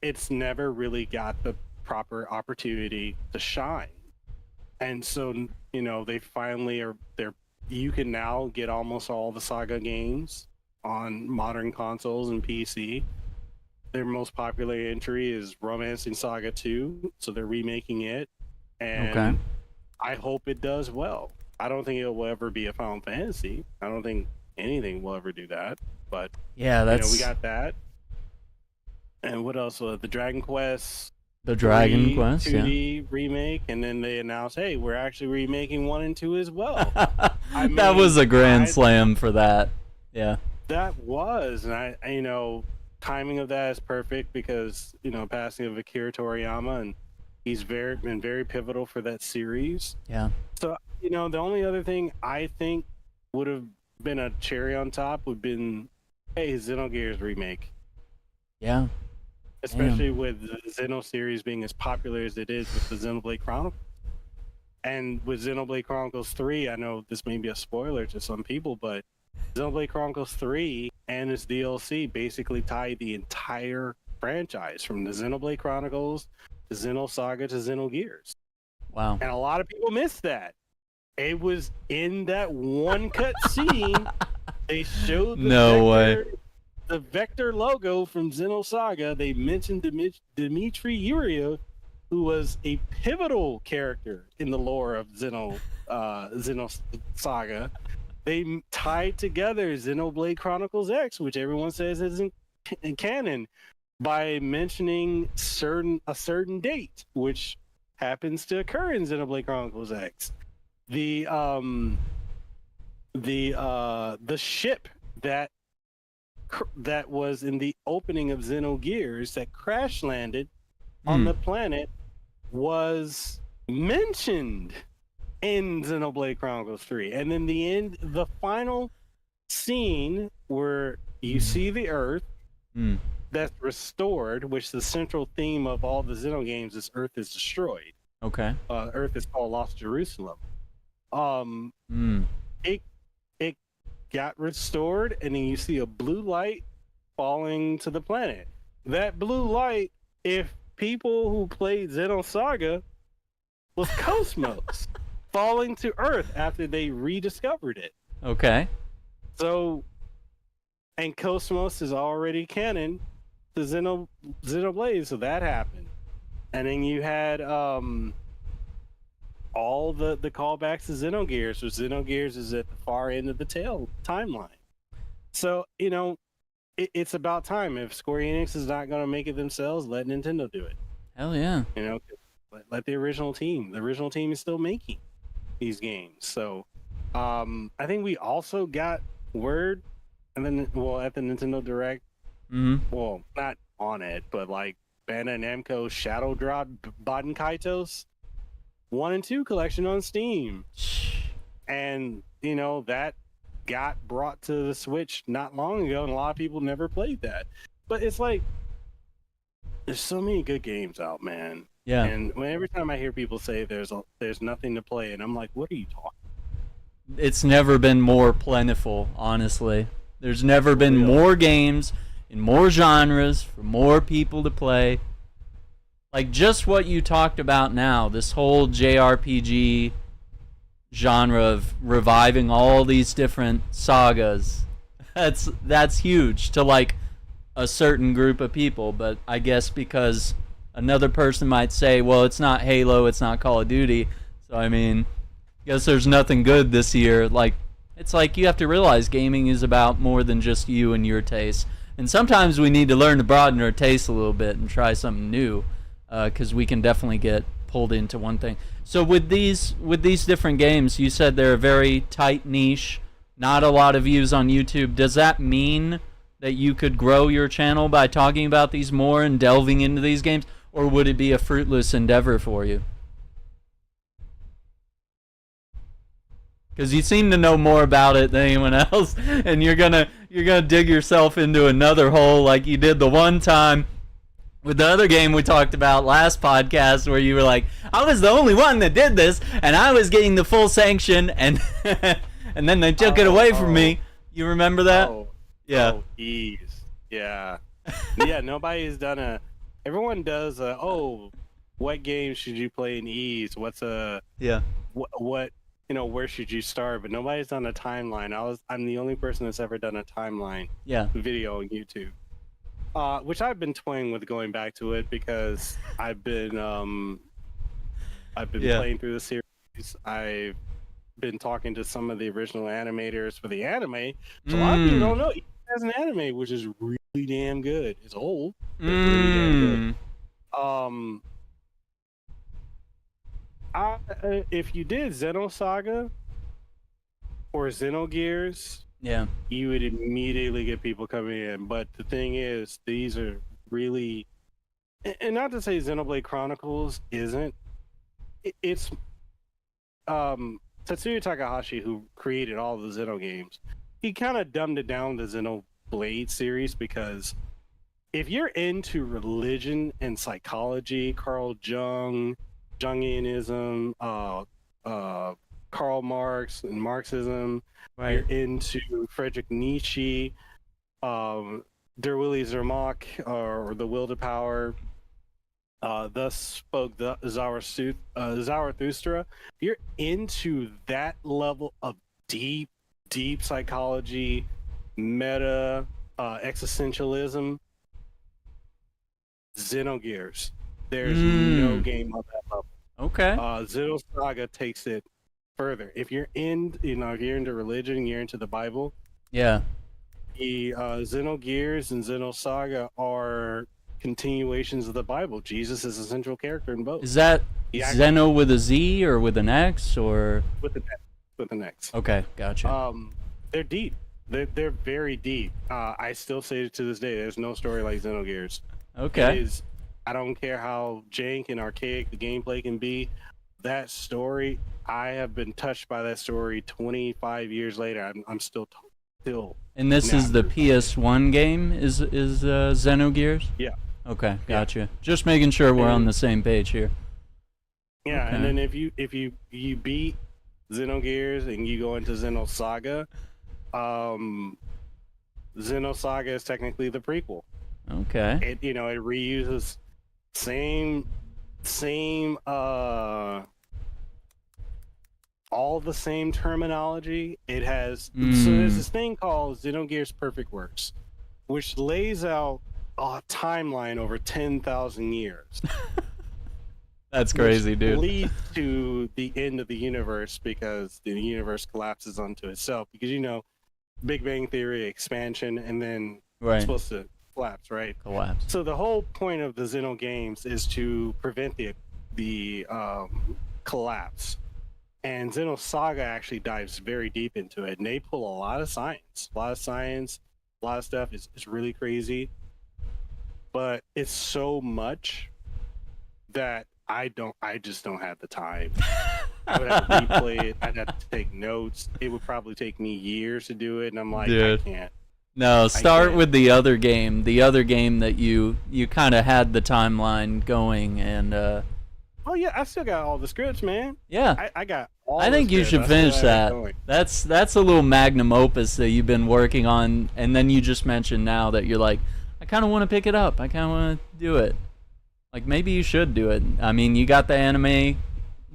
it's never really got the proper opportunity to shine. And so, you know, they finally you can now get almost all the Saga games on modern consoles and PC. Their most popular entry is Romancing Saga 2, so they're remaking it. And I hope it does well. I don't think it will ever be a Final Fantasy. I don't think anything will ever do that. But yeah, that's we got that. And what else? The Dragon Quest. The Dragon Quest 2D remake, and then they announced, "Hey, we're actually remaking 1 and 2 as well." That was a grand slam for that. Yeah. That was, and you know, timing of that is perfect because, you know, passing of Akira Toriyama, and he's been very pivotal for that series. Yeah. So, you know, the only other thing I think would have been a cherry on top would have been, hey, Xenogears remake. Yeah. Especially with the Xeno series being as popular as it is with the Xenoblade Chronicles. And with Xenoblade Chronicles 3, I know this may be a spoiler to some people, but Xenoblade Chronicles 3 and its DLC basically tied the entire franchise from the Xenoblade Chronicles to Xenosaga to Xenogears. Wow. And a lot of people missed that. It was in that one cut scene. They showed the Vector logo from Xenosaga. They mentioned Dmitry Yuriev, who was a pivotal character in the lore of Xenosaga. They tied together Xenoblade Chronicles X, which everyone says isn't in canon, by mentioning a certain date, which happens to occur in Xenoblade Chronicles X. The ship that was in the opening of Xenogears that crash landed on the planet was mentioned in Xenoblade Chronicles 3. And then the final scene where you see the Earth that's restored, which the central theme of all the Xeno games is Earth is destroyed. Okay. Earth is called Lost Jerusalem. It got restored, and then you see a blue light falling to the planet. That blue light, if people who played Xenosaga, was Cosmos falling to Earth after they rediscovered it. Okay. So, and Cosmos is already canon to Xenoblade, so that happened. And then you had all the callbacks to Xenogears, so Xenogears is at the far end of the tail timeline. So, you know, it's about time. If Square Enix is not going to make it themselves, let Nintendo do it. Hell yeah. You know, let the original team is still making these games. So, I think we also got word, and then, well, at the Nintendo Direct, well, not on it, but like Bandai Namco Shadow Drop Baden Kaitos 1 and 2 collection on Steam. And, you know, that got brought to the Switch not long ago, and a lot of people never played that. But it's like, there's so many good games out, man. Yeah. And every time I hear people say there's nothing to play, and I'm like, what are you talking? It's never been more plentiful, honestly. There's never been more games in more genres for more people to play. Like just what you talked about now, this whole JRPG genre of reviving all these different sagas. That's huge to like a certain group of people, but I guess because another person might say, well, it's not Halo, it's not Call of Duty. So I mean, I guess there's nothing good this year. Like it's like you have to realize gaming is about more than just you and your taste. And sometimes we need to learn to broaden our taste a little bit and try something new. Because we can definitely get pulled into one thing. So with these different games, you said they're a very tight niche. not a lot of views on YouTube. Does that mean that you could grow your channel by talking about these more and delving into these games, or would it be a fruitless endeavor for you? Because you seem to know more about it than anyone else, and you're gonna dig yourself into another hole like you did the one time with the other game we talked about last podcast, where you were like, I was the only one that did this, and I was getting the full sanction, and and then they took it away from me. You remember that? Yeah. Oh, ease. Yeah. Yeah, nobody's done a... Everyone does a, what game should you play in ease? What's a... Yeah. What where should you start? But nobody's done a timeline. I'm the only person that's ever done a timeline video on YouTube. Which I've been toying with going back to it, because I've been playing through the series. I've been talking to some of the original animators for the anime. So a lot of people don't know it has an anime, which is really damn good. It's old, but it's really damn good. If you did Xenosaga or Xenogears, you would immediately get people coming in. But the thing is, these are really, and not to say Xenoblade Chronicles isn't. It's Tetsuya Takahashi, who created all the Xeno games. He kind of dumbed it down, the Xenoblade series, because if you're into religion and psychology, Carl Jung, Jungianism, Karl Marx and Marxism, you're into Friedrich Nietzsche, Der Willi Zermach, or The Will to Power, thus spoke the Zarathustra. If you're into that level of deep psychology, meta, existentialism, Xenogears. There's no game on that level. Okay. Xenosaga takes it further. If you're if you're into religion, you're into the Bible. Yeah. The Xenogears and Xenosaga are continuations of the Bible. Jesus is a central character in both. Is that Xeno with a Z or with an X, or with an X? Okay, gotcha. They're deep. They're very deep. I still say to this day, there's no story like Xenogears. Okay. I don't care how jank and archaic the gameplay can be. That story, I have been touched by that story 25 years later. I'm still. And this is the PS1 game, is Xenogears? Yeah. Okay, gotcha. Yeah. Just making sure we're on the same page here. Yeah, okay. And then if you beat Xenogears and you go into Xenosaga, Xenosaga is technically the prequel. Okay. It reuses same all the same terminology. It has so there's this thing called Xenogears Perfect Works, which lays out a timeline over 10,000 years. That's crazy, dude. Leads to the end of the universe, because the universe collapses onto itself. Because Big Bang Theory, expansion, and then it's supposed to collapse, right? Collapse. So the whole point of the Xeno games is to prevent the collapse. And Xenosaga actually dives very deep into it, and they pull a lot of science, a lot of stuff. It's really crazy, but it's so much that I just don't have the time. I would have to replay it. I'd have to take notes. It would probably take me years to do it, and I'm like, dude, I can't. No, start with the other game that you kind of had the timeline going, and oh yeah, I still got all the scripts, man. Yeah, I got all. I think you should finish that. That's a little magnum opus that you've been working on, and then you just mentioned now that you're like, I kind of want to pick it up. I kind of want to do it. Like, maybe you should do it. I mean, you got the anime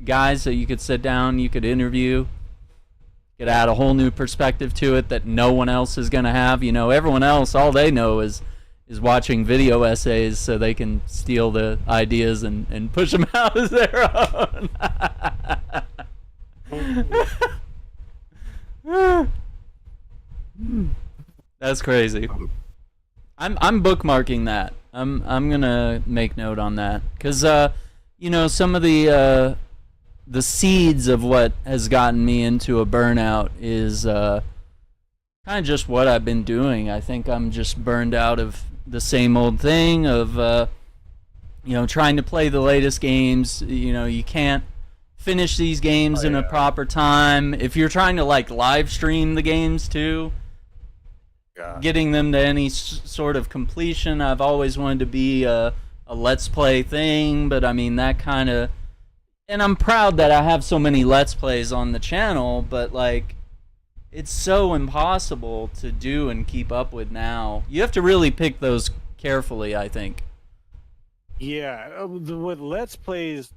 guys that you could sit down, you could interview, could add a whole new perspective to it that no one else is gonna have. Everyone else, all they know is watching video essays so they can steal the ideas and push them out as their own. That's crazy. I'm bookmarking that. I'm gonna make note on that, because some of the seeds of what has gotten me into a Burnout is kind of just what I've been doing. I think I'm just burned out of the same old thing of trying to play the latest games. You can't finish these games in a proper time. If you're trying to like live stream the games too, getting them to any sort of completion. I've always wanted to be a let's play thing, but I mean that kind of, and I'm proud that I have so many let's plays on the channel, but like it's so impossible to do and keep up with now. You have to really pick those carefully, I think. Yeah, with let's plays,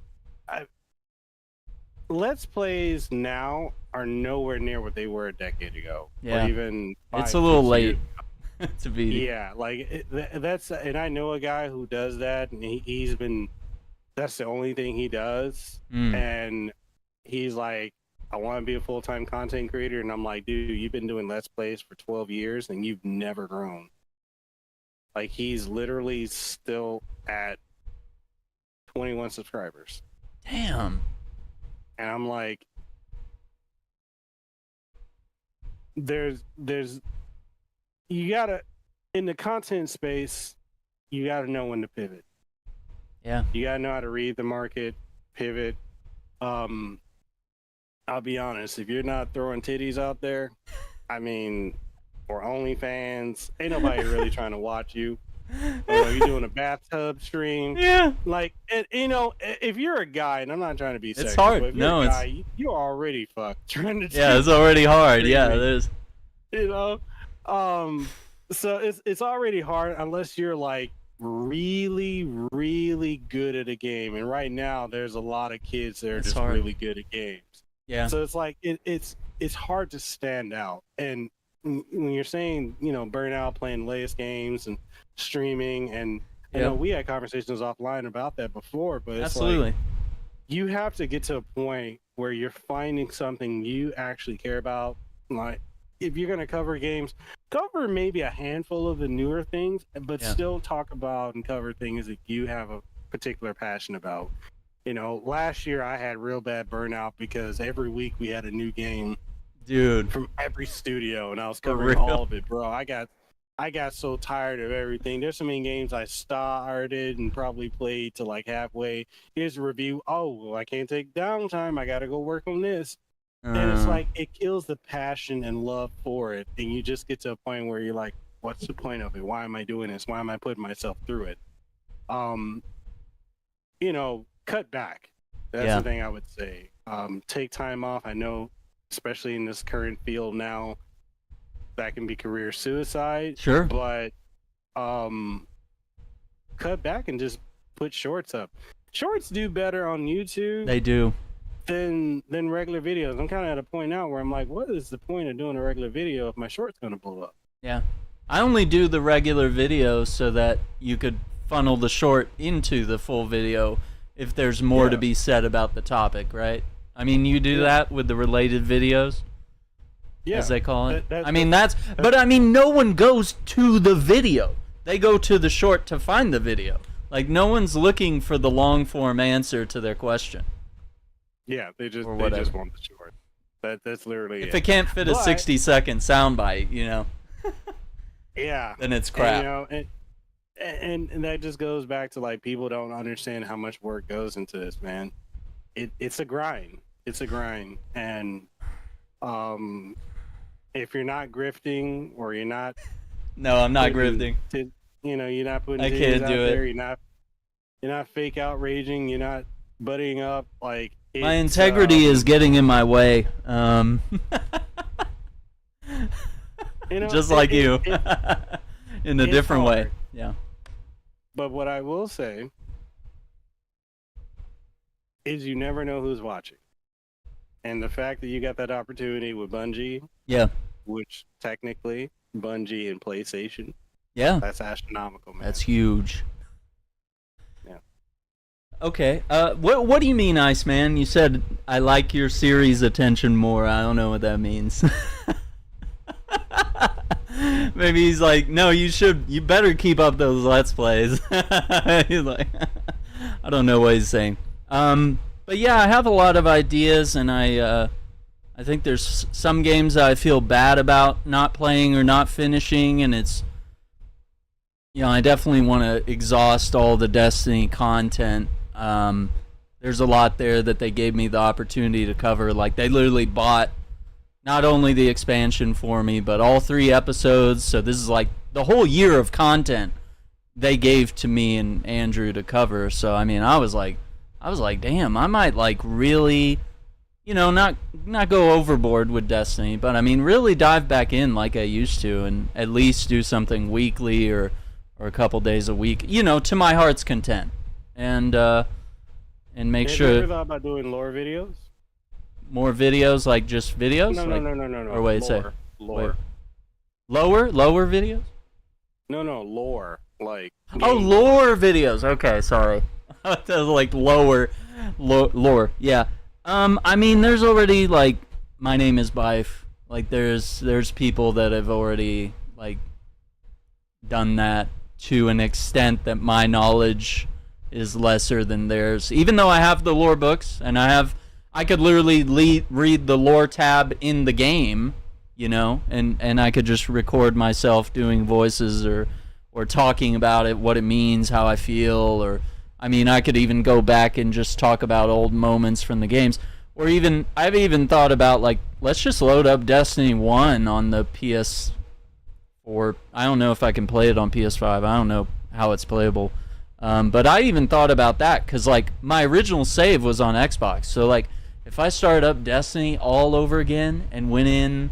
let's plays now are nowhere near what they were a decade ago. Yeah, or even it's a little late to be. Yeah, like that's, and I know a guy who does that, and he's been. That's the only thing he does, and he's like, I want to be a full-time content creator, and I'm like, dude, you've been doing let's plays for 12 years, and you've never grown. Like he's literally still at 21 subscribers. Damn. And I'm like, there's you gotta, in the content space, you gotta know when to pivot. Yeah. You gotta know how to read the market, pivot. I'll be honest, if you're not throwing titties out there, I mean, or OnlyFans, ain't nobody really trying to watch you. You're doing a bathtub stream. Yeah. Like, if you're a guy, and I'm not trying to be sexist, it's hard. but if you're a guy, you're already fucked trying to. Yeah, it's already hard. Yeah, there's. So it's already hard unless you're like really, really good at a game. And right now, there's a lot of kids that are just really good at games. Yeah. So it's like it's hard to stand out. And when you're saying, Burnout, playing latest games and streaming, and we had conversations offline about that before, but it's absolutely, like you have to get to a point where you're finding something you actually care about. Like if you're going to cover games, cover maybe a handful of the newer things, but still talk about and cover things that you have a particular passion about. Last year I had real bad burnout because every week we had a new game, dude, from every studio, and I was covering all of it, bro. I got so tired of everything. There's so many games I started and probably played to like halfway. Here's a review. Oh, well, I can't take downtime. I got to go work on this. And it's like, it kills the passion and love for it. And you just get to a point where you're like, what's the point of it? Why am I doing this? Why am I putting myself through it? Cut back. That's the thing I would say. Take time off. I know, especially in this current field now, that can be career suicide. Sure. But cut back and just put shorts up. Shorts do better on YouTube. They do. Than regular videos. I'm kind of at a point now where I'm like, what is the point of doing a regular video if my short's gonna blow up? Yeah. I only do the regular video so that you could funnel the short into the full video if there's more to be said about the topic, right? I mean, you do that with the related videos, as they call it. But I mean, no one goes to the video. They go to the short to find the video. Like, no one's looking for the long form answer to their question. Yeah, they just want the short. That's literally if it can't fit a 60-second soundbite, yeah, then it's crap. And that just goes back to like people don't understand how much work goes into this, man. It's a grind. It's a grind, and if you're not grifting or you're not, no, I'm not grifting. You're not putting. I can't do it. There. You're not fake outraging. You're not butting up like. My integrity is getting in my way. Just like you, in a different way. Yeah. But what I will say is you never know who's watching. And the fact that you got that opportunity with Bungie, which technically Bungie and PlayStation, that's astronomical, man. That's huge. Yeah. Okay. What do you mean, Iceman? You said I like your series attention more. I don't know what that means. Maybe he's like, no, you better keep up those Let's Plays. He's like, I don't know what he's saying. But yeah, I have a lot of ideas, and I I think there's some games that I feel bad about not playing or not finishing, and it's, I definitely want to exhaust all the Destiny content. There's a lot there that they gave me the opportunity to cover. Like, they literally bought not only the expansion for me, but all 3 episodes. So this is like the whole year of content they gave to me and Andrew to cover. So I mean, I was like, damn, I might like really, not go overboard with Destiny, but I mean, really dive back in like I used to, and at least do something weekly or a couple days a week, to my heart's content, and make sure. Have you ever thought about doing lore videos? More videos, like just videos? No. Or wait, say lore. Lower videos? No, lore. Like. Oh, lore videos. Okay, sorry. That was like lore. Yeah. I mean, there's already like My Name Is Bife. Like, there's people that have already like done that to an extent that my knowledge is lesser than theirs. Even though I have the lore books, and I could literally read the lore tab in the game, and I could just record myself doing voices or talking about it, what it means, how I feel, or I mean, I could even go back and just talk about old moments from the games. Or even, I've even thought about, like, let's just load up Destiny 1 on the PS4. I don't know if I can play it on PS5. I don't know how it's playable. But I even thought about that, because, like, my original save was on Xbox. So, like, if I started up Destiny all over again and went in,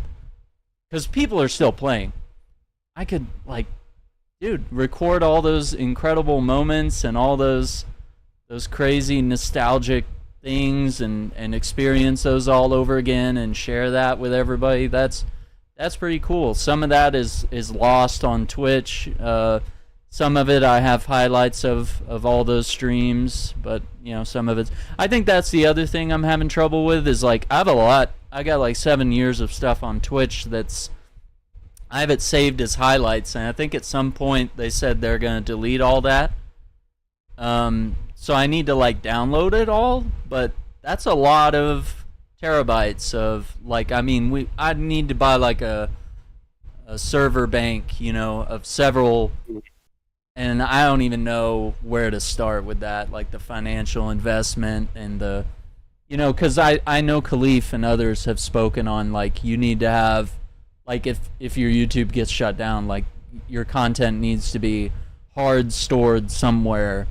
because people are still playing, I could, like, dude, record all those incredible moments and all those crazy nostalgic things and experience those all over again and share that with everybody. That's pretty cool. Some of that is lost on Twitch. Some of it I have highlights of all those streams, but some of it. I think that's the other thing I'm having trouble with is, like, I got like 7 years of stuff on Twitch I have it saved as highlights, and I think at some point they said they're going to delete all that. So I need to, like, download it all, but that's a lot of terabytes of, like, I mean, I'd need to buy, like, a server bank, of several, and I don't even know where to start with that, like the financial investment and the, because I know Khalif and others have spoken on, like, you need to have, like, if your YouTube gets shut down, like, your content needs to be hard stored somewhere,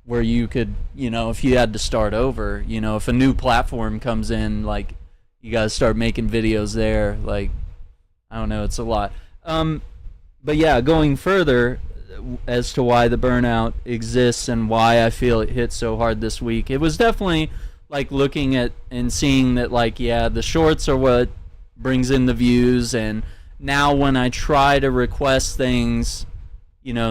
where you could, if you had to start over, if a new platform comes in, like, you gotta start making videos there, like, I don't know, it's a lot. But yeah, going further as to why the Burnout exists and why I feel it hit so hard this week, it was definitely, like, looking at and seeing that, like, yeah, the shorts are what brings in the views, and now when I try to request things,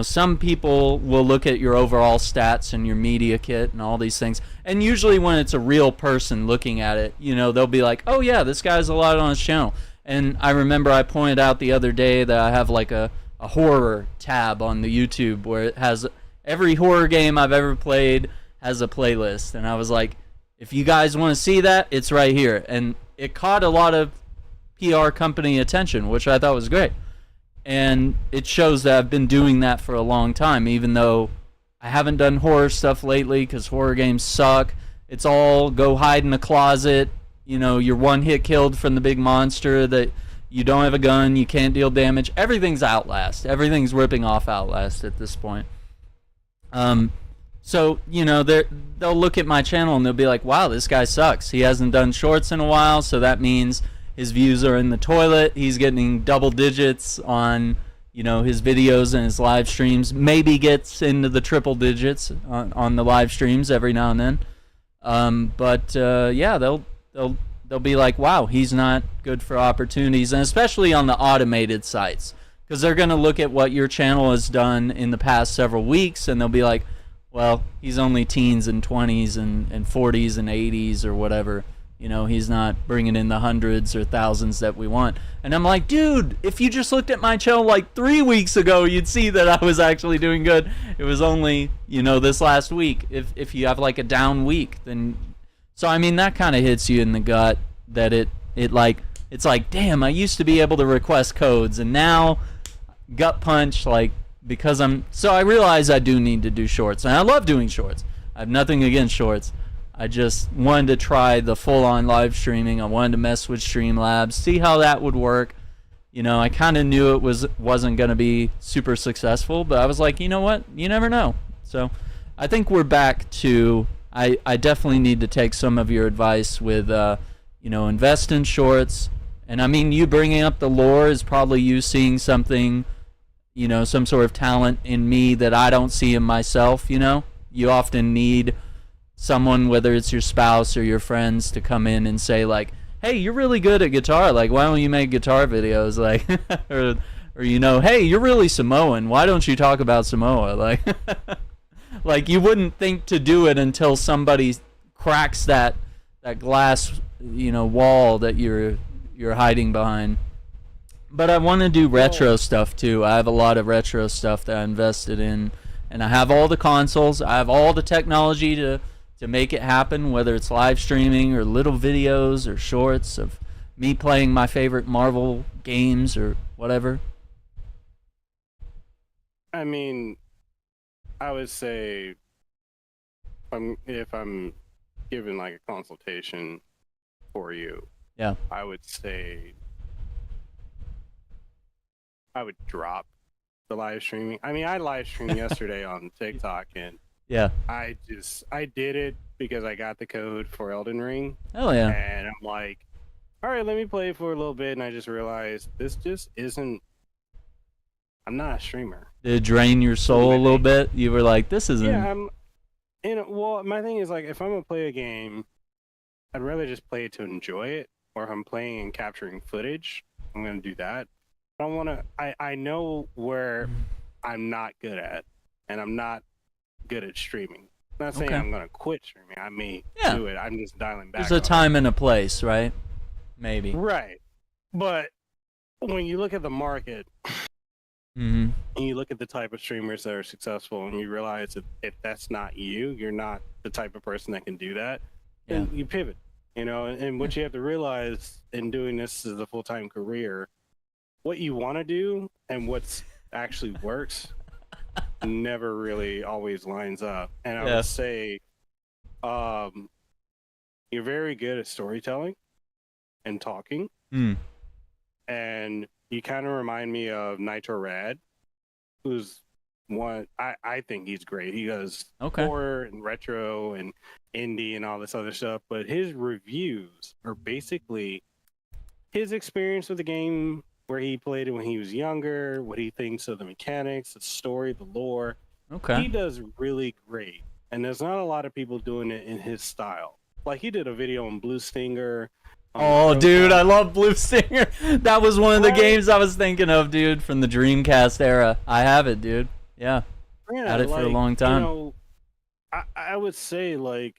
some people will look at your overall stats and your media kit and all these things, and usually when it's a real person looking at it, they'll be like, oh yeah, this guy has a lot on his channel. And I remember I pointed out the other day that I have, like, a horror tab on the YouTube where it has every horror game I've ever played has a playlist, and I was like, if you guys want to see that, it's right here. And it caught a lot of PR company attention, which I thought was great. And it shows that I've been doing that for a long time, even though I haven't done horror stuff lately because horror games suck. It's all go hide in a closet, you're one hit killed from the big monster, that you don't have a gun, you can't deal damage. Everything's Outlast. Everything's ripping off Outlast at this point. So, they'll look at my channel and they'll be like, wow, this guy sucks. He hasn't done shorts in a while, so that means his views are in the toilet. He's getting double digits on, his videos and his live streams. Maybe gets into the triple digits on the live streams every now and then. But yeah, they'll be like, wow, he's not good for opportunities, and especially on the automated sites, because they're going to look at what your channel has done in the past several weeks, and they'll be like, well, he's only teens and 20s and 40s and 80s or whatever. He's not bringing in the hundreds or thousands that we want. And I'm like, dude, if you just looked at my channel like 3 weeks ago, you'd see that I was actually doing good. It was only, this last week. If you have like a down week, then... So I mean that kind of hits you in the gut that it's like, damn, I used to be able to request codes and now gut punch, like, because I realize I do need to do shorts, and I love doing shorts. I have nothing against shorts. I just wanted to try the full-on live streaming. I wanted to mess with Streamlabs, see how that would work. You know, I kind of knew it wasn't going to be super successful, but I was like, you know what? You never know. So I think we're back to, I definitely need to take some of your advice with, you know, invest in shorts. And I mean, you bringing up the lore is probably you seeing something, you know, some sort of talent in me that I don't see in myself, you know? You often need someone, whether it's your spouse or your friends, to come in and say, like, hey, you're really good at guitar, like, why don't you make guitar videos, like, or you know, hey, you're really Samoan, why don't you talk about Samoa, like, like, you wouldn't think to do it until somebody cracks that glass, you know, wall that you're hiding behind. But I want to do retro stuff too. I have a lot of retro stuff that I invested in, and I have all the consoles, I have all the technology to make it happen, whether it's live streaming or little videos or shorts of me playing my favorite Marvel games or whatever. I mean, I would say if I'm given like a consultation for you, yeah, I would say I would drop the live streaming. I mean, I live streamed yesterday on TikTok, and yeah, I did it because I got the code for Elden Ring. hell yeah. And I'm like, all right, let me play for a little bit, and I just realized this just isn't. I'm not a streamer. Did it drain your soul a little bit? You were like, this isn't. Yeah, well, my thing is, like, if I'm gonna play a game, I'd rather just play it to enjoy it. Or if I'm playing and capturing footage, I'm gonna do that. I don't want to. I know where I'm not good at, and I'm not good at streaming. I'm not saying I'm gonna quit streaming. I may do it. I'm just dialing back. There's a time and a place, right? Maybe. Right. But when you look at the market, and you look at the type of streamers that are successful, and you realize that if that's not you, you're not the type of person that can do that, then you pivot. You know, and what you have to realize in doing this as a full-time career, what you want to do and what's actually works never really always lines up. And I would say you're very good at storytelling and talking. And you kind of remind me of Nitro Rad, who's one, I think he's great. He does horror and retro and indie and all this other stuff, but his reviews are basically his experience with the game, where he played it when he was younger, what he thinks of the mechanics, the story, the lore. He does really great, and there's not a lot of people doing it in his style. Like, he did a video on Blue Stinger. Oh, dude, I love Blue Stinger. That was one of the games I was thinking of, dude, from the Dreamcast era. I have it, dude. Yeah. Had it for a long time. You know, I would say, like,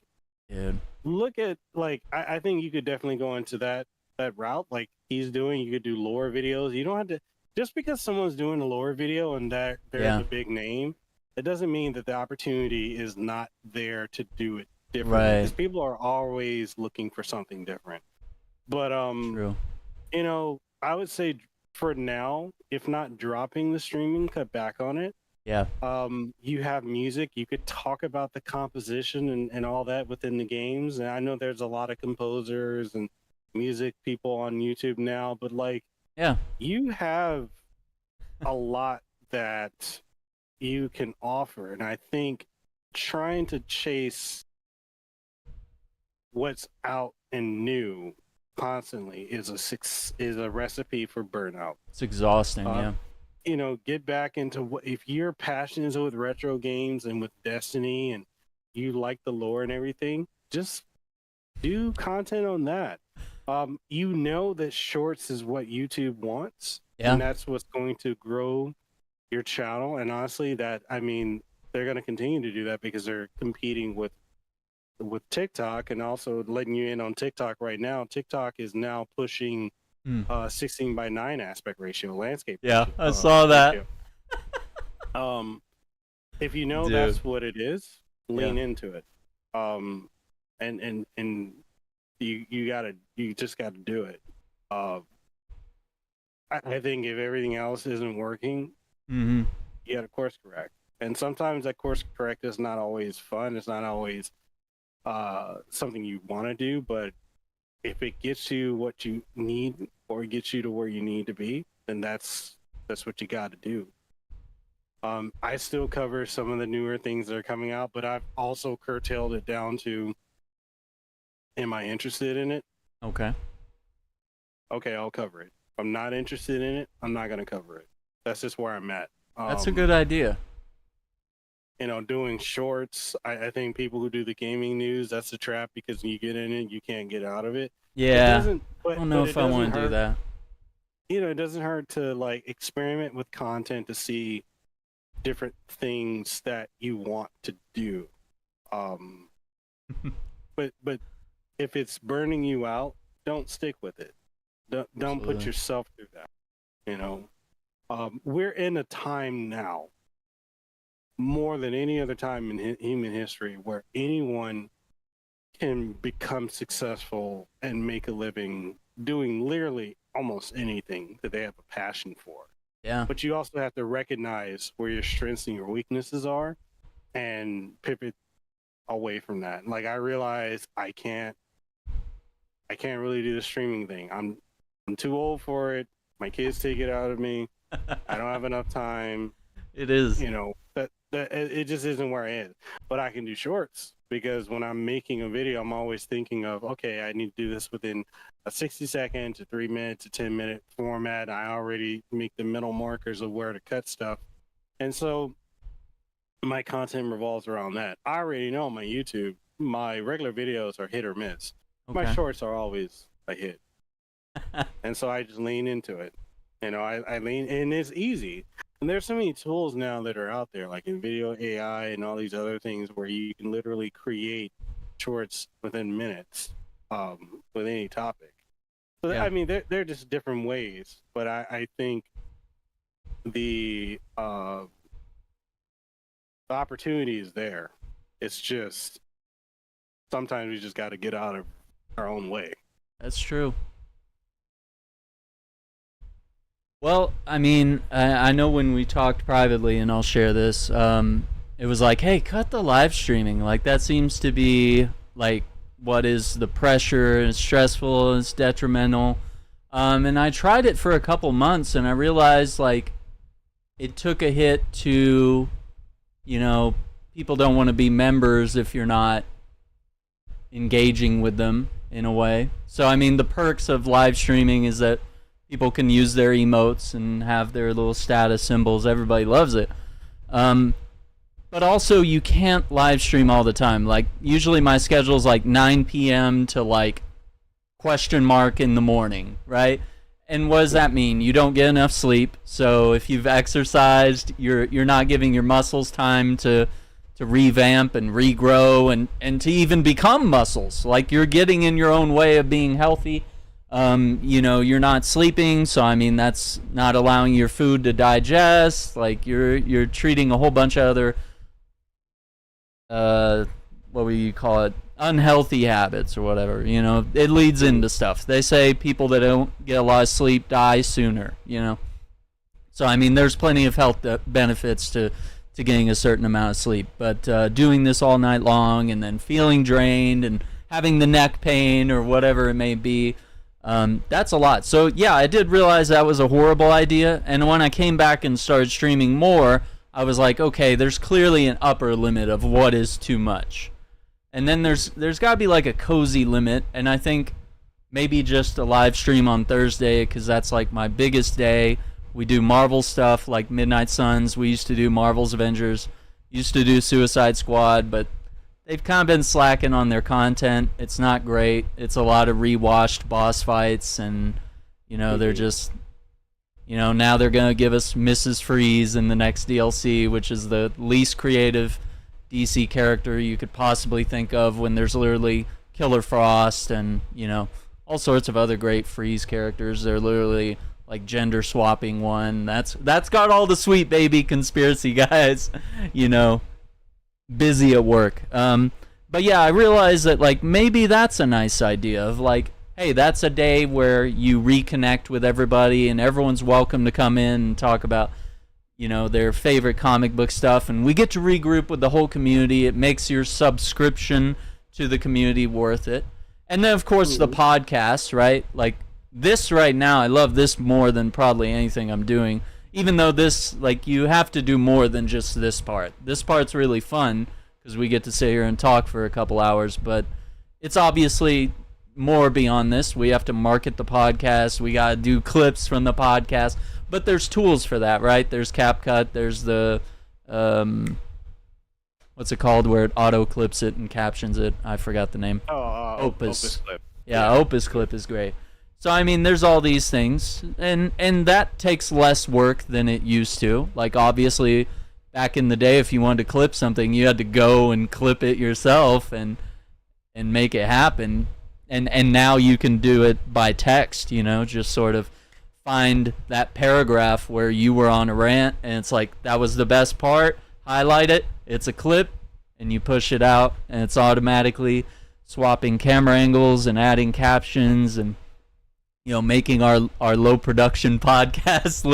dude, look at, like, I think you could definitely go into that route, like he's doing. You could do lore videos. You don't have to, just because someone's doing a lore video and that they're the big name, it doesn't mean that the opportunity is not there to do it differently. Right. Because people are always looking for something different. But True. you know, I would say for now, if not dropping the streaming, cut back on it. Yeah. You have music. You could talk about the composition and all that within the games. And I know there's a lot of composers and music people on YouTube now, but like, you have a lot that you can offer. And I think trying to chase what's out and new constantly is a recipe for burnout. It's exhausting. You know, get back into what, if you're passionate with retro games and with Destiny and you like the lore and everything, just do content on that. You know that shorts is what YouTube wants, and that's what's going to grow your channel. And honestly, that, I mean, they're going to continue to do that because they're competing with TikTok, and also letting you in on TikTok right now. TikTok is now pushing 16:9 aspect ratio landscape. I saw that. If you know that's what it is, lean into it. and you just gotta do it. I think if everything else isn't working, you gotta course correct. And sometimes that course correct is not always fun. It's not always something you want to do, but if it gets you what you need or gets you to where you need to be, then that's what you got to do. I still cover some of the newer things that are coming out, but I've also curtailed it down to, am I interested in it? Okay, I'll cover it. If I'm not interested in it, I'm not going to cover it. That's just where I'm at. that's a good idea. Doing shorts, I think people who do the gaming news, that's a trap, because when you get in it, you can't get out of it. Yeah, I don't know if I want to do that. It doesn't hurt to like experiment with content to see different things that you want to do. But if it's burning you out, don't stick with it. Don't put yourself through that. We're in a time now, more than any other time in human history, where anyone can become successful and make a living doing literally almost anything that they have a passion for. Yeah. But you also have to recognize where your strengths and your weaknesses are and pivot away from that. Like, I realize I can't really do the streaming thing. I'm too old for it. My kids take it out of me. I don't have enough time. It is. That it just isn't where I am. But I can do shorts, because when I'm making a video, I'm always thinking of, okay, I need to do this within a 60-second to 3 minute to 10-minute format. I already make the middle markers of where to cut stuff. And so my content revolves around that. I already know on my YouTube, my regular videos are hit or miss. Okay. My shorts are always a hit. And so I just lean into it. I lean, and it's easy. And there's so many tools now that are out there, like in video AI and all these other things, where you can literally create shorts within minutes with any topic. So Yeah. I mean, they're just different ways. But I think the opportunity is there. It's just sometimes we just got to get out of our own way. That's true. Well, I mean, I know when we talked privately, and I'll share this, it was like, hey, cut the live streaming. Like, that seems to be, like, what is the pressure, and it's stressful, and it's detrimental. And I tried it for a couple months, and I realized, like, it took a hit to, people don't want to be members if you're not engaging with them in a way. So, I mean, the perks of live streaming is that people can use their emotes and have their little status symbols. Everybody loves it. But also, you can't live stream all the time. Like, usually my schedule is like 9 p.m. to like question mark in the morning, right? And what does that mean? You don't get enough sleep. So if you've exercised, you're not giving your muscles time to revamp and regrow and to even become muscles. Like, you're getting in your own way of being healthy. You're not sleeping, so I mean that's not allowing your food to digest. Like, you're treating a whole bunch of other what would you call it, unhealthy habits or whatever. It leads into stuff. They say people that don't get a lot of sleep die sooner. So I mean, there's plenty of health benefits to getting a certain amount of sleep, but doing this all night long and then feeling drained and having the neck pain or whatever it may be, that's a lot. So yeah, I did realize that was a horrible idea, and when I came back and started streaming more, I was like, okay, there's clearly an upper limit of what is too much, and then there's got to be like a cozy limit. And I think maybe just a live stream on Thursday, because that's like my biggest day. We do Marvel stuff like Midnight Suns. We used to do Marvel's Avengers, used to do Suicide Squad, but they've kind of been slacking on their content. It's not great. It's a lot of rewashed boss fights, and they're just, now they're gonna give us Mrs. Freeze in the next DLC, which is the least creative DC character you could possibly think of, when there's literally Killer Frost and all sorts of other great Freeze characters. They're literally like gender swapping one. That's got all the sweet baby conspiracy guys, busy at work. But yeah, I realize that like maybe that's a nice idea of like, hey, that's a day where you reconnect with everybody and everyone's welcome to come in and talk about, their favorite comic book stuff, and we get to regroup with the whole community. It makes your subscription to the community worth it. And then of course the podcast, right? Like this right now, I love this more than probably anything I'm doing. Even though this, like, you have to do more than just this part. This part's really fun because we get to sit here and talk for a couple hours, but it's obviously more beyond this. We have to market the podcast. We got to do clips from the podcast. But there's tools for that, right? There's CapCut. There's the, what's it called where it auto clips it and captions it? I forgot the name. Opus Clip. Yeah, Opus Clip is great. So, I mean, there's all these things. And that takes less work than it used to. Like, obviously, back in the day, if you wanted to clip something, you had to go and clip it yourself and make it happen. And now you can do it by text, just sort of find that paragraph where you were on a rant and it's like, that was the best part, highlight it, it's a clip, and you push it out, and it's automatically swapping camera angles and adding captions and making our low production podcast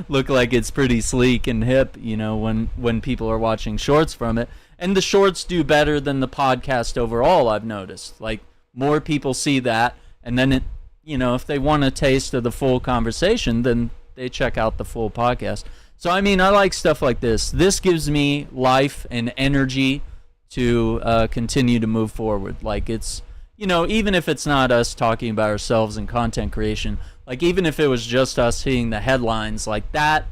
look like it's pretty sleek and hip, when people are watching shorts from it. And the shorts do better than the podcast overall, I've noticed. Like, more people see that, and then it, if they want a taste of the full conversation, then they check out the full podcast. So, I mean, I like stuff like this. This gives me life and energy to continue to move forward. Like, it's, even if it's not us talking about ourselves and content creation, like, even if it was just us seeing the headlines, like, that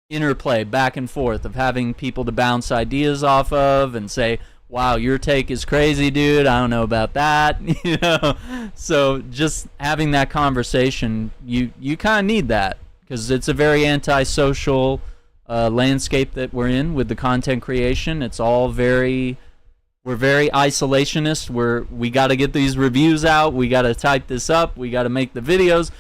interplay back and forth of having people to bounce ideas off of and say, wow, your take is crazy, dude, I don't know about that. So just having that conversation, you kind of need that, because it's a very antisocial landscape that we're in with the content creation. It's all we're very isolationist. We got to get these reviews out, we got to type this up, we got to make the videos.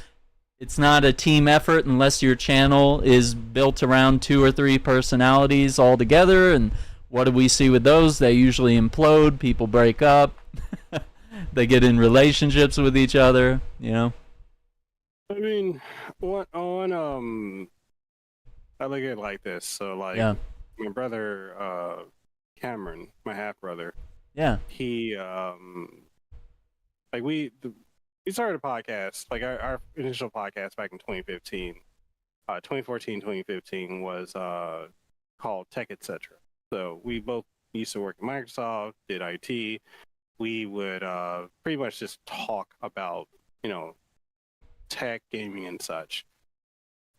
It's not a team effort unless your channel is built around 2 or 3 personalities all together. And what do we see with those? They usually implode, people break up, they get in relationships with each other, I mean, I look at it like this. So, like, my brother, Cameron, my half brother, he, like, we started a podcast, like, our initial podcast back in 2015. 2015 was called Tech Etc. So we both used to work at Microsoft, did IT. We would pretty much just talk about, tech, gaming, and such.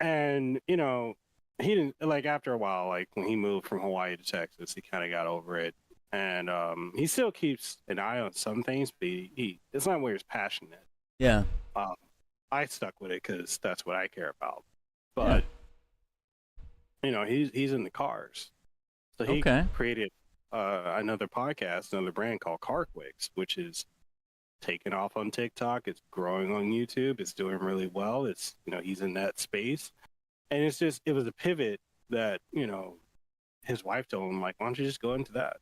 And, he didn't, like, after a while, like, when he moved from Hawaii to Texas, he kind of got over it. And he still keeps an eye on some things, but it's not where his passion is. Yeah. I stuck with it because that's what I care about. But, he's in the cars. So he created another podcast, another brand called CarQuicks, which is taking off on TikTok. It's growing on YouTube. It's doing really well. It's, he's in that space. And it's just, it was a pivot that, his wife told him, like, why don't you just go into that?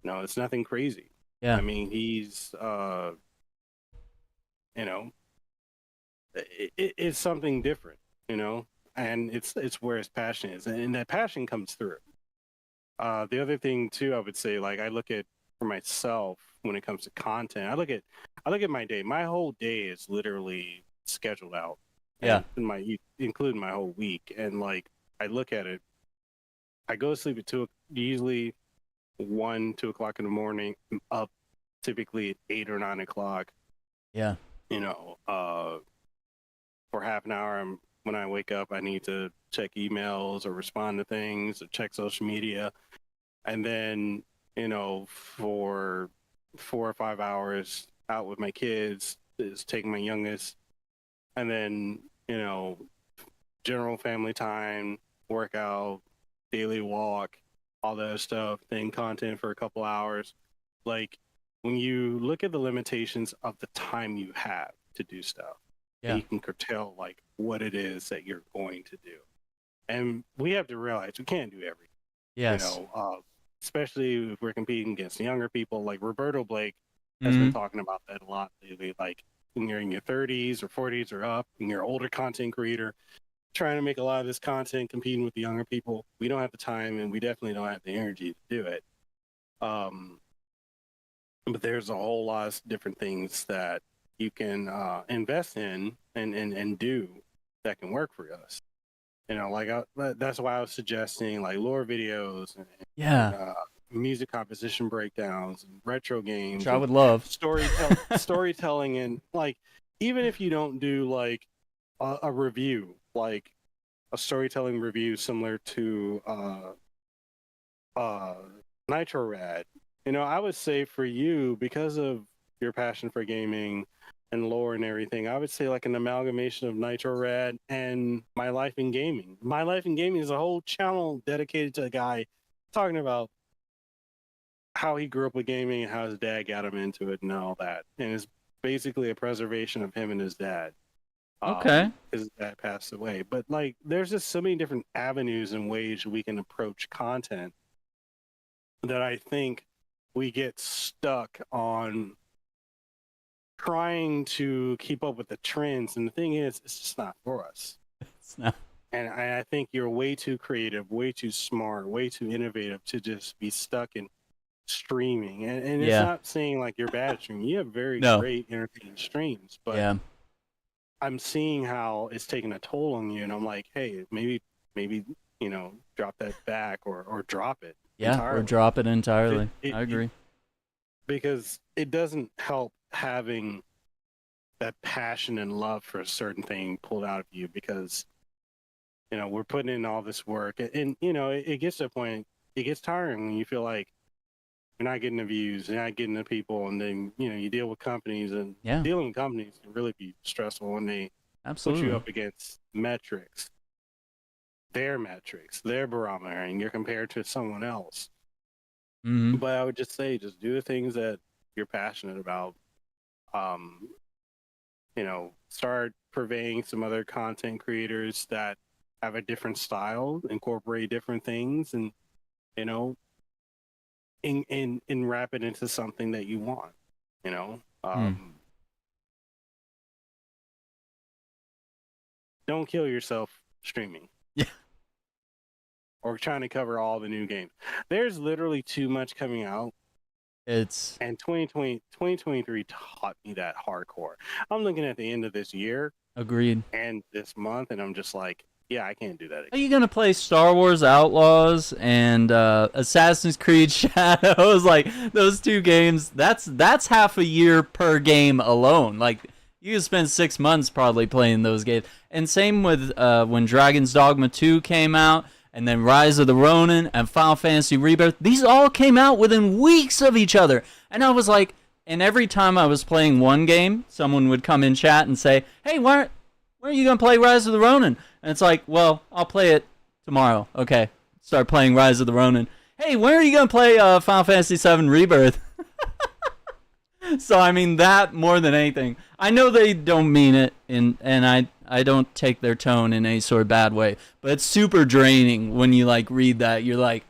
It's nothing crazy. Yeah. I mean, he's, it's something different, and it's where his passion is. And that passion comes through. The other thing too, I would say, like, I look at for myself when it comes to content, I look at my day. My whole day is literally scheduled out. Yeah. Including my whole week. And, like, I look at it, I go to sleep at usually 2 o'clock in the morning. I'm up typically at 8 or 9 o'clock. Yeah. For half an hour, when I wake up, I need to check emails or respond to things or check social media. And then, for 4 or 5 hours out with my kids, is taking my youngest. And then, general family time, workout, daily walk, all that stuff, then content for a couple hours. Like, when you look at the limitations of the time you have to do stuff, you can curtail, like, what it is that you're going to do. And we have to realize we can't do everything. Yes. especially if we're competing against younger people. Like Roberto Blake has been talking about that a lot lately. Like when you're in your 30s or 40s or up, and you're an older content creator, trying to make a lot of this content competing with the younger people, we don't have the time, and we definitely don't have the energy to do it. But there's a whole lot of different things that you can invest in and do that can work for us. You know, like that's why I was suggesting like lore videos and music composition breakdowns and retro games. Which I would love. Storytelling, and like even if you don't do like a review, like a storytelling review similar to Nitro Rad. You know, I would say for you, because of your passion for gaming and lore and everything, I would say like an amalgamation of Nitro Rad and My Life in Gaming. My Life in Gaming is a whole channel dedicated to a guy talking about how he grew up with gaming and how his dad got him into it and all that. And it's basically a preservation of him and his dad. Okay. His dad passed away. But like there's just so many different avenues and ways we can approach content that I think we get stuck on trying to keep up with the trends. And the thing is, it's just not for us. It's not. And I think you're way too creative, way too smart, way too innovative to just be stuck in streaming. And it's not saying like you're bad at streaming. You have very great entertaining streams. But I'm seeing how it's taking a toll on you. And I'm like, hey, maybe, you know, drop that back or drop it. Yeah, entirely. Or drop it entirely. I agree. Because it doesn't help having that passion and love for a certain thing pulled out of you, because, you know, we're putting in all this work. And you know, it gets to a point, it gets tiring when you feel like you're not getting the views, you're not getting the people. And then, you know, you deal with companies, and dealing with companies can really be stressful when they put you up against metrics. Their barometer, and you're compared to someone else. But I would just say, just do the things that you're passionate about. You know, start purveying some other content creators that have a different style, incorporate different things, and, you know, and wrap it into something that you want. You know, don't kill yourself streaming. Yeah. Or trying to cover all the new games. There's literally too much coming out. And 2023 taught me that hardcore. I'm looking at the end of this year. Agreed. And this month, and I'm just like, yeah, I can't do that again. Are you going to play Star Wars Outlaws and Assassin's Creed Shadows? Like, those two games, that's half a year per game alone. Like, you can spend 6 months probably playing those games. And same with when Dragon's Dogma 2 came out, and then Rise of the Ronin and Final Fantasy Rebirth. These all came out within weeks of each other. And I was like, and every time I was playing one game, someone would come in chat and say, hey, when are you going to play Rise of the Ronin? And it's like, well, I'll play it tomorrow. Okay, start playing Rise of the Ronin. Hey, when are you going to play Final Fantasy VII Rebirth? So, I mean, that more than anything. I know they don't mean it, and I don't take their tone in any sort of bad way, but it's super draining when you, like, read that. You're like,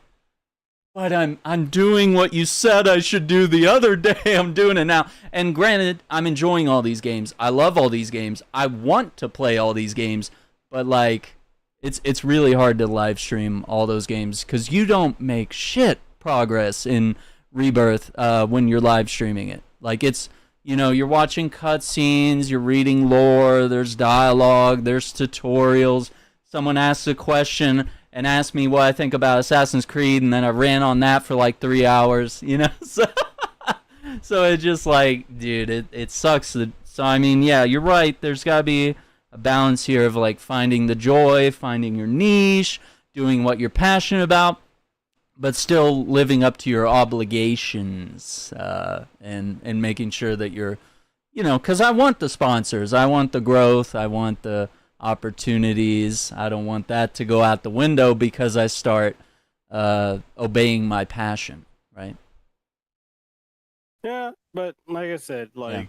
but I'm doing what you said I should do the other day. I'm doing it now. And granted, I'm enjoying all these games. I love all these games. I want to play all these games, but, like, it's really hard to live stream all those games because you don't make shit progress in Rebirth when you're live streaming it. Like, it's, you know, you're watching cutscenes, you're reading lore, there's dialogue, there's tutorials. Someone asks a question and asks me what I think about Assassin's Creed, and then I ran on that for like 3 hours, you know? So it's just like, dude, it sucks. So, I mean, yeah, you're right. There's got to be a balance here of, like, finding the joy, finding your niche, doing what you're passionate about, but still living up to your obligations and making sure that you're, you know, because I want the sponsors. I want the growth. I want the opportunities. I don't want that to go out the window because I start obeying my passion, right? Yeah, but like I said, like,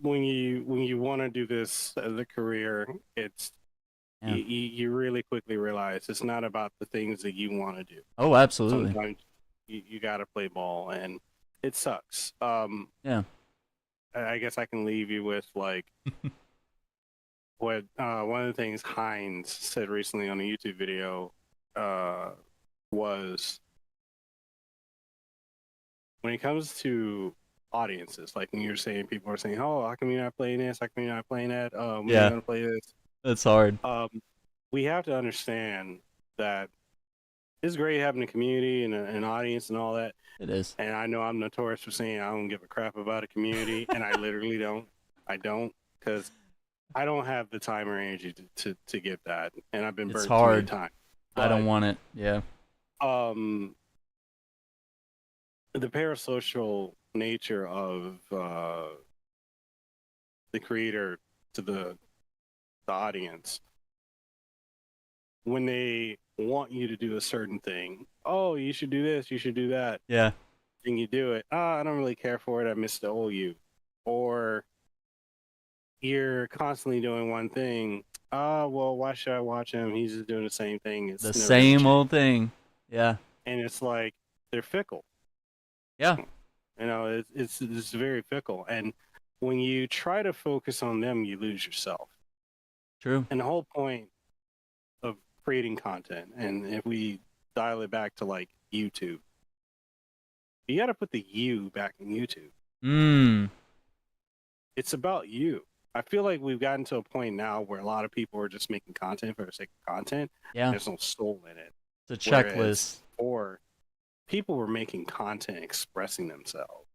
when you want to do this as a career, it's you really quickly realize it's not about the things that you want to do. Oh, absolutely. you got to play ball, and it sucks. Yeah. I guess I can leave you with like what one of the things Hines said recently on a YouTube video was when it comes to audiences, like when you're saying people are saying, "Oh, how come you're not playing this? How come you're not playing that? When are you gonna play this?" That's hard. We have to understand that it's great having a community and an audience and all that. It is. And I know I'm notorious for saying I don't give a crap about a community, and I literally don't. I don't, because I don't have the time or energy to give that, and I've been burnt too many times. But, I don't want it. Yeah. The parasocial nature of the creator to the audience, when they want you to do a certain thing, oh, you should do this, you should do that. Yeah. And you do it. I don't really care for it. I miss the old you. Or you're constantly doing one thing. Well, why should I watch him? He's just doing the same thing. It's the same old thing. Yeah. And it's like they're fickle. Yeah. You know, it's very fickle. And when you try to focus on them, you lose yourself. True. And the whole point of creating content, and if we dial it back to like YouTube, you got to put the you back in YouTube. It's about you. I feel like we've gotten to a point now where a lot of people are just making content for the sake of content. Yeah. There's no soul in it. It's a checklist. Or people were making content expressing themselves,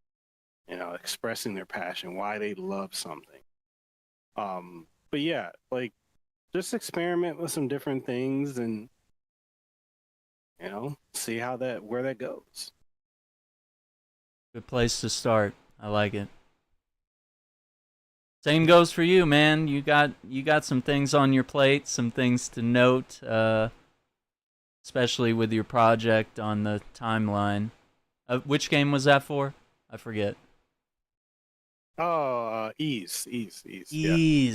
you know, expressing their passion, why they love something. But yeah, like just experiment with some different things and, you know, see where that goes. Good place to start. I like it. Same goes for you, man. You got some things on your plate, some things to note, especially with your project on the timeline. Which game was that for? I forget. Oh, Ease. Ease. Yeah.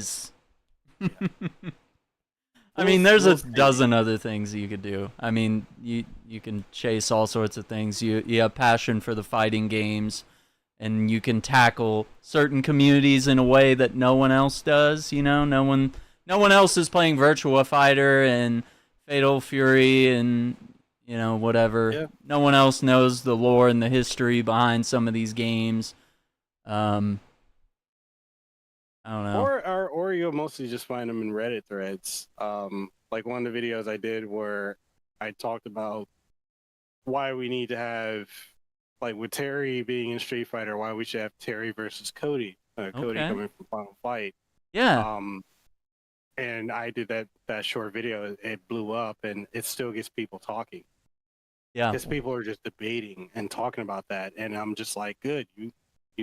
I mean, there's a dozen other things you could do. I mean, you can chase all sorts of things. You have passion for the fighting games, and you can tackle certain communities in a way that no one else does. You know, no one else is playing Virtua Fighter and Fatal Fury and, you know, whatever. Yeah. No one else knows the lore and the history behind some of these games. I don't know. Or you'll mostly just find them in Reddit threads. Like one of the videos I did where I talked about why we need to have, like with Terry being in Street Fighter, why we should have Terry versus Cody. Cody coming from Final Fight. Yeah. And I did that short video. It blew up, and it still gets people talking. Yeah. Because people are just debating and talking about that, and I'm just like, good, you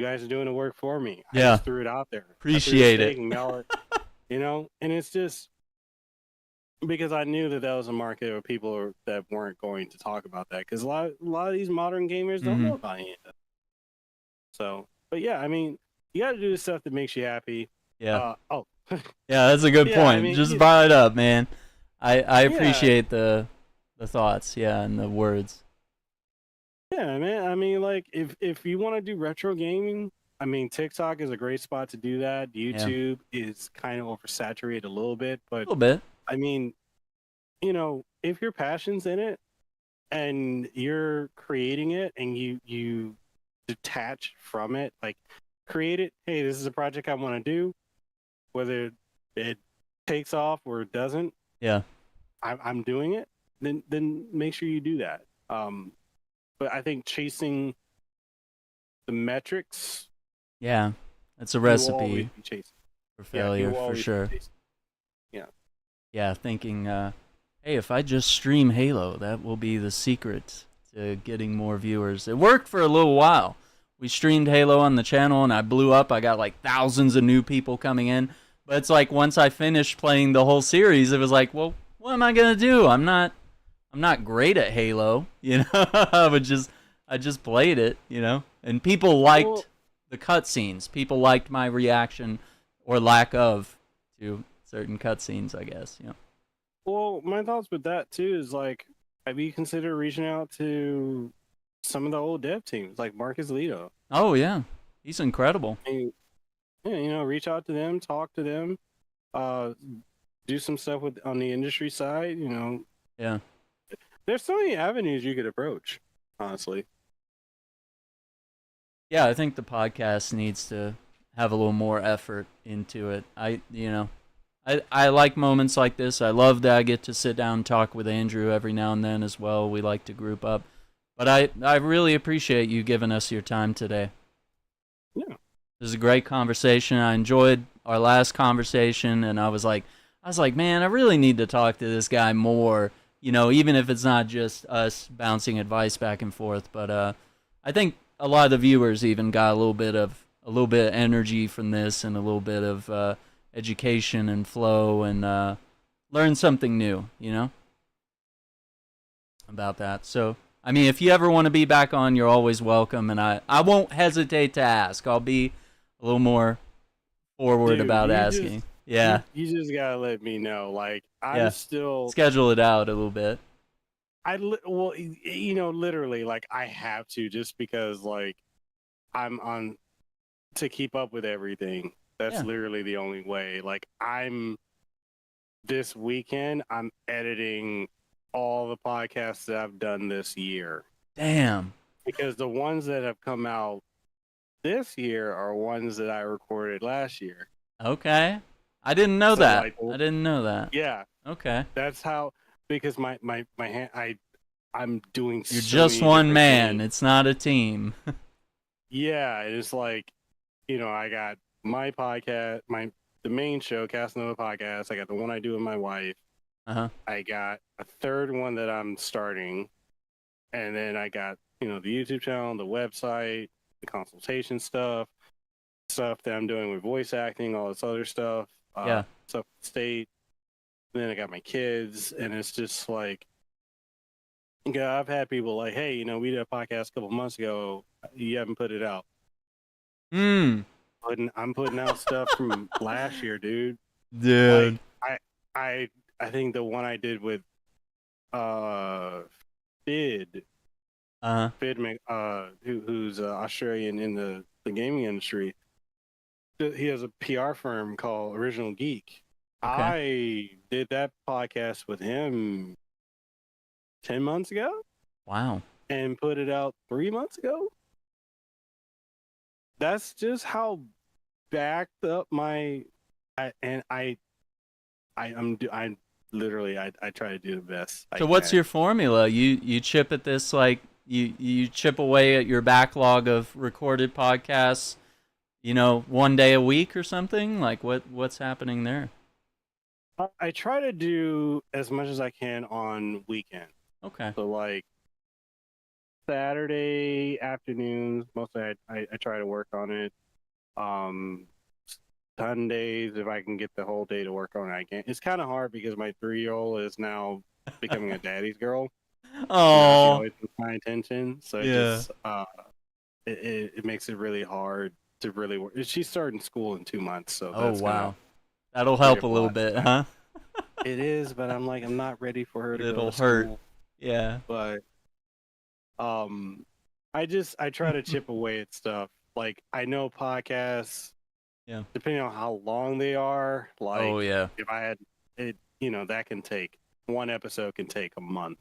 guys are doing the work for me. Yeah. I just threw it out there. Appreciate it. And y'all are, you know, and it's just because I knew that was a market of people that weren't going to talk about that, because a lot of these modern gamers don't know about any of that. So, but yeah, I mean, you got to do the stuff that makes you happy. Yeah. Yeah, that's a good point. I mean, just brought it up, man. I appreciate the thoughts, and the words. Yeah, man. I mean, like, if you want to do retro gaming, I mean, TikTok is a great spot to do that. YouTube is kind of oversaturated a little bit, but a little bit. I mean, you know, if your passion's in it and you're creating it and you detach from it, like create it. Hey, this is a project I want to do, whether it takes off or it doesn't. Yeah, I'm doing it. Then make sure you do that. But I think chasing the metrics. Yeah, that's a recipe for failure, for sure. Yeah. Yeah, thinking, hey, if I just stream Halo, that will be the secret to getting more viewers. It worked for a little while. We streamed Halo on the channel, and I blew up. I got like thousands of new people coming in. But it's like once I finished playing the whole series, it was like, well, what am I gonna do? I'm not great at Halo, you know. I just played it, you know. And people liked the cutscenes. People liked my reaction or lack of to certain cutscenes, I guess, you know. Well, my thoughts with that too is like, have you considered reaching out to some of the old dev teams, like Marcus Lehto. Oh yeah, he's incredible. And, yeah, you know, reach out to them, talk to them, uh, do some stuff on the industry side. You know, Yeah. there's so many avenues you could approach, honestly. Yeah, I think the podcast needs to have a little more effort into it. I like moments like this. I love that I get to sit down and talk with Andrew every now and then as well. We like to group up. But I really appreciate you giving us your time today. Yeah. This is a great conversation. I enjoyed our last conversation, and I was like, man, I really need to talk to this guy more, you know, even if it's not just us bouncing advice back and forth. But I think a lot of the viewers even got a little bit of energy from this, and a little bit of education and flow, and learn something new, you know, about that. So, I mean, if you ever want to be back on, you're always welcome, and I won't hesitate to ask. I'll be a little more forward about asking. Yeah. You just gotta let me know. Like, I'm still schedule it out a little bit. Well, you know, literally, like, I have to, just because, like, I'm on to keep up with everything. That's literally the only way. Like, this weekend, I'm editing all the podcasts that I've done this year. Damn. Because the ones that have come out this year are ones that I recorded last year. Okay. I didn't know that. Like, I didn't know that. Yeah. Okay. That's how, because my hand, I'm doing You're just one man. It's not a team. Yeah, it's like, you know, I got my podcast, the main show, Kasanova Podcast. I got the one I do with my wife. I got a third one that I'm starting, and then I got, you know, the YouTube channel, the website, the consultation stuff that I'm doing with voice acting, all this other stuff. Stuff state. And then I got my kids, and it's just like, yeah, I've had people like, hey, you know, we did a podcast a couple months ago. You haven't put it out. I'm putting out stuff from last year, dude. Dude. Like, I think the one I did with Fid. Fid, who's Australian in the gaming industry. He has a PR firm called Original Geek. Okay. I did that podcast with him 10 months ago. Wow. And put it out 3 months ago. That's just how backed up I try to do the best. So what's your formula? You chip at this, like, you chip away at your backlog of recorded podcasts, you know, one day a week or something? Like, what's happening there? I try to do as much as I can on weekends. Okay. So, like, Saturday afternoons, mostly I try to work on it. Sundays, if I can get the whole day to work on it, I can. It's kind of hard because my 3-year-old is now becoming a daddy's girl. Oh, my attention. So it makes it really hard to really work. She's starting school in 2 months, so wow, that'll help a little bit, huh? It is, but I'm not ready for her to go to It'll hurt. school. Yeah. But I try to chip away at stuff. Like, I know podcasts, depending on how long they are, like, if I had it, you know, that can take, one episode can take a month,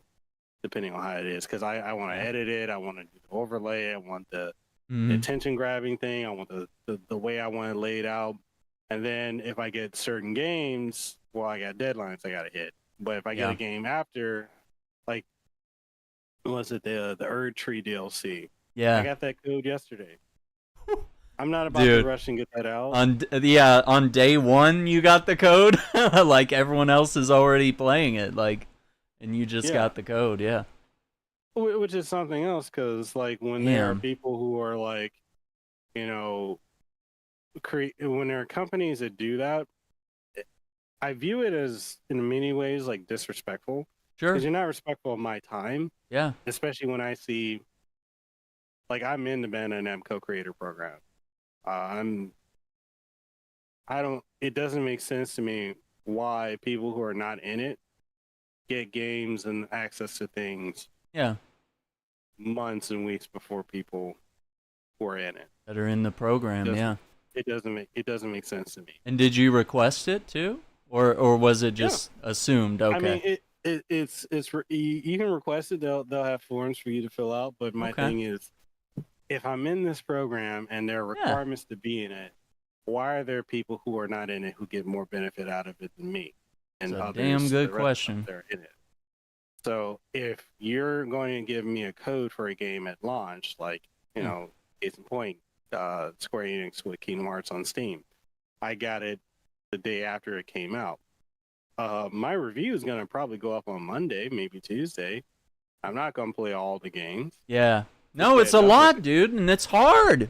depending on how it is, because I want to edit it, I want to do the overlay, I want the attention grabbing thing, I want the way I want it laid out. And then if I get certain games, well, I got deadlines I gotta hit. But if I get a game after, like, was it the Erd Tree DLC? Yeah, I got that code yesterday. I'm not about to rush and get that out. On day one you got the code, like everyone else is already playing it, like, and you just got the code, Which is something else, because, like, when there are people who are, like, you know, when there are companies that do that, I view it as, in many ways, like, disrespectful. Sure. Because you're not respectful of my time. Yeah. Especially when I see, like, I'm in the Bandai Namco Creator Program. It doesn't make sense to me why people who are not in it get games and access to things. Yeah. months and weeks before people were in it. That are in the program, yeah. It doesn't make sense to me. And did you request it too, or was it just assumed? Okay. I mean, you can request it. They'll have forms for you to fill out. But my thing is, if I'm in this program and there are requirements to be in it, why are there people who are not in it who get more benefit out of it than me? And That's a others, damn good question. They're in it. So if you're going to give me a code for a game at launch, like case in point, Square Enix with Kingdom Hearts on Steam, I got it the day after it came out. My review is going to probably go up on Monday, maybe Tuesday. I'm not going to play all the games. Yeah. No, it's a lot, dude, and it's hard.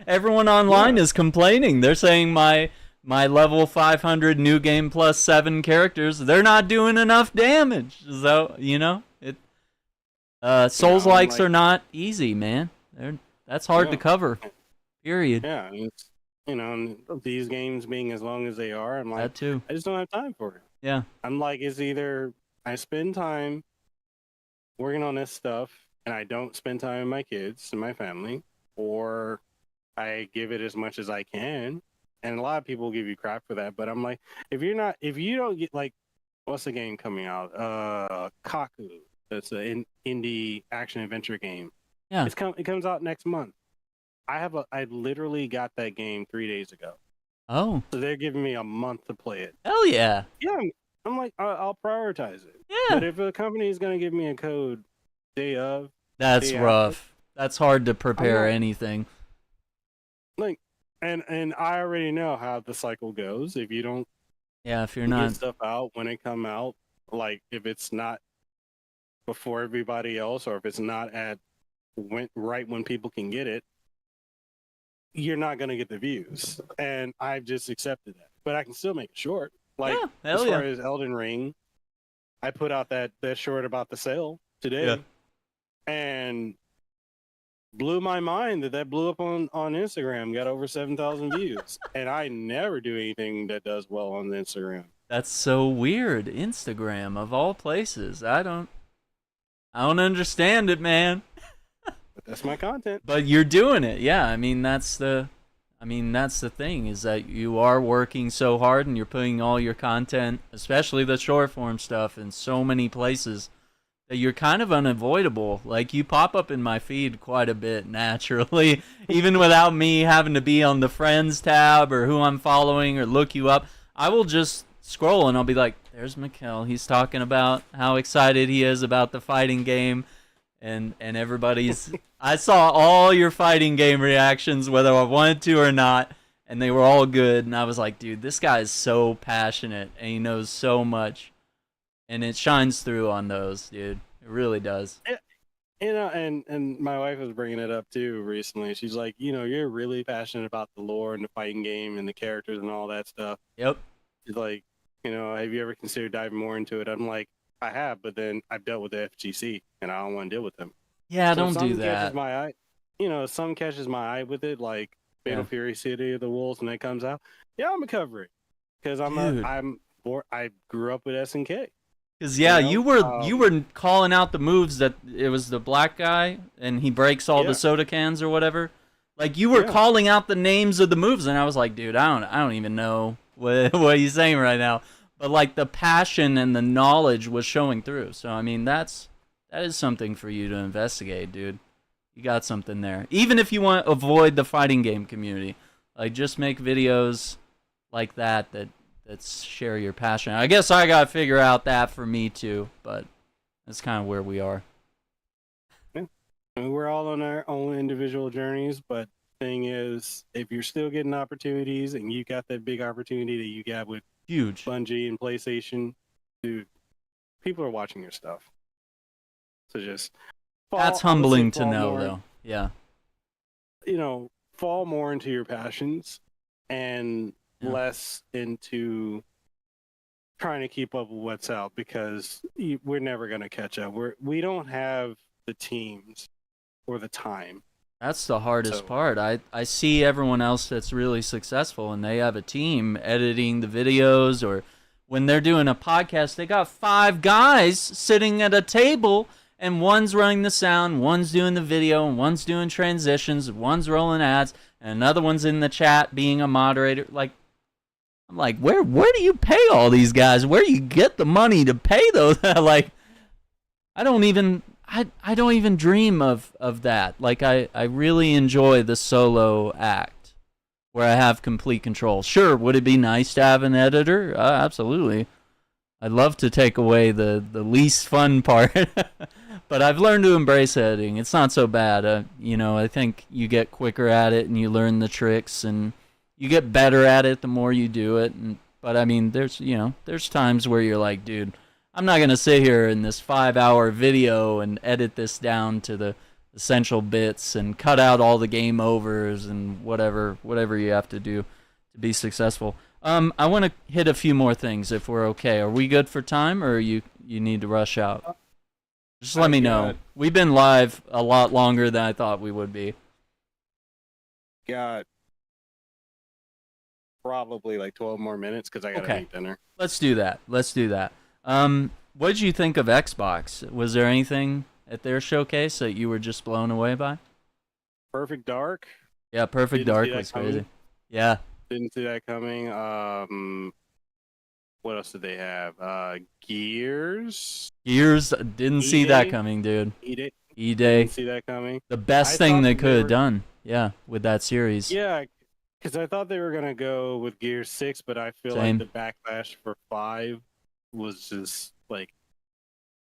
Everyone online is complaining. They're saying my level 500 new game plus 7 characters, they're not doing enough damage. So, Souls-likes are not easy, man. That's hard to cover. Period. Yeah, and these games being as long as they are, I'm like, that too. I just don't have time for it. Yeah. I'm like, it's either I spend time working on this stuff and I don't spend time with my kids and my family, or I give it as much as I can. And a lot of people give you crap for that, but I'm like, if you don't get, like, what's the game coming out? Kaku. That's an indie action adventure game. Yeah. It comes out next month. I literally got that game 3 days ago. Oh. So they're giving me a month to play it. Hell yeah. Yeah, I'm like, I'll prioritize it. Yeah. But if a company is going to give me a code day of, that's rough. That's hard to prepare anything. Like, and I already know how the cycle goes. If you don't, if you're not get stuff out when it come out, like if it's not before everybody else, or if it's not right when people can get it, you're not going to get the views. And I've just accepted that. But I can still make it short. Like, as far as Elden Ring, I put out that short about the sale today. And blew my mind that blew up on Instagram, got over 7,000 views. And I never do anything that does well on Instagram. That's so weird. Instagram, of all places. I don't understand it, man. But that's my content. But you're doing it. Yeah, I mean that's the thing, is that you are working so hard and you're putting all your content, especially the short form stuff, in so many places that you're kind of unavoidable. Like, you pop up in my feed quite a bit naturally, even without me having to be on the friends tab or who I'm following or look you up. I will just scroll and I'll be like, there's Mekel. He's talking about how excited he is about the fighting game. And everybody's... I saw all your fighting game reactions, whether I wanted to or not, and they were all good. And I was like, dude, this guy is so passionate, and he knows so much. And it shines through on those, dude. It really does. And my wife was bringing it up, too, recently. She's like, you're really passionate about the lore and the fighting game and the characters and all that stuff. Yep. She's like, have you ever considered diving more into it? I'm like, I have, but then I've dealt with the FGC, and I don't want to deal with them. Yeah, so don't do that. Catches my eye, some catches my eye with it, like Fatal Fury City of the Wolves, when that comes out. Yeah, I'm gonna cover it because I grew up with SNK. Because you were calling out the moves, that it was the black guy and he breaks all the soda cans or whatever. Like, you were calling out the names of the moves, and I was like, dude, I don't even know what he's saying right now. But like, the passion and the knowledge was showing through. So I mean, that is something for you to investigate, dude. You got something there. Even if you want to avoid the fighting game community, like, just make videos like that share your passion. I guess I gotta figure out that for me too, but that's kind of where we are. Yeah. I mean, we're all on our own individual journeys, but thing is, if you're still getting opportunities and you got that big opportunity that you got with huge Bungie and PlayStation, dude, people are watching your stuff. So just that's humbling to know, though. Yeah. Fall more into your passions and less into trying to keep up with what's out, because we're never going to catch up. We don't have the teams or the time. That's the hardest part. I see everyone else that's really successful, and they have a team editing the videos, or when they're doing a podcast, they got 5 guys sitting at a table and one's running the sound, one's doing the video, and one's doing transitions, one's rolling ads, and another one's in the chat being a moderator. Like, I'm like, where do you pay all these guys? Where do you get the money to pay those? Like, I don't even dream of that. Like, I really enjoy the solo act where I have complete control. Sure, would it be nice to have an editor? Absolutely. I'd love to take away the least fun part. But I've learned to embrace editing. It's not so bad. You know, I think you get quicker at it and you learn the tricks and you get better at it the more you do it. But I mean, there's times where you're like, dude, I'm not going to sit here in this 5-hour video and edit this down to the essential bits and cut out all the game overs and whatever you have to do to be successful. I want to hit a few more things if we're okay. Are we good for time, or you need to rush out? Just let me know. We've been live a lot longer than I thought we would be. Got probably like 12 more minutes because I got to eat dinner. Let's do that. What did you think of Xbox? Was there anything at their showcase that you were just blown away by? Perfect Dark. Yeah, Perfect Dark was crazy. Yeah. Didn't see that coming. What else did they have? Gears. Didn't see that coming, dude. E-Day. Didn't see that coming. The best thing they could have done. Yeah, with that series. Yeah, because I thought they were gonna go with Gears 6, but I feel like the backlash for 5 was just like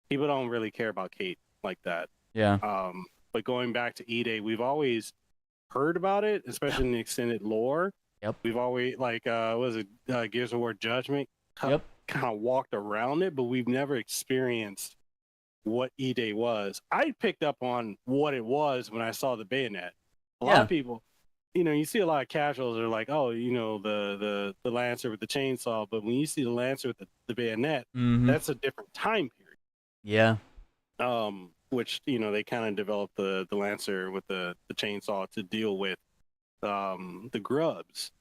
people don't really care about Kate like that. Yeah. But going back to E-Day, we've always heard about it, especially in the extended lore. Yep. We've always Gears of War Judgment kind of walked around it, but we've never experienced what E-Day was. I picked up on what it was when I saw the bayonet. A lot of people, you see a lot of casuals are like, oh, the Lancer with the chainsaw, but when you see the Lancer with the bayonet, that's a different time period. Yeah. Which, they kind of developed the Lancer with the chainsaw to deal with the grubs.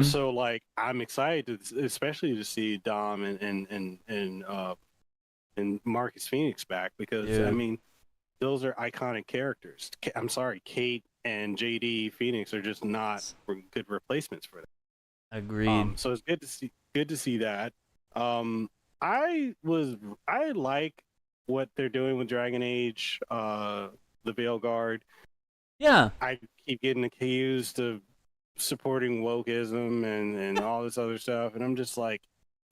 So like I'm excited especially to see Dom and Marcus Phoenix back because I mean those are iconic characters. I'm sorry, Kate and JD Phoenix are just not good replacements for them. Agreed. So it's good to see that. I like what they're doing with Dragon Age, the Veilguard. Yeah. I keep getting accused of supporting wokeism and all this other stuff, and I'm just like,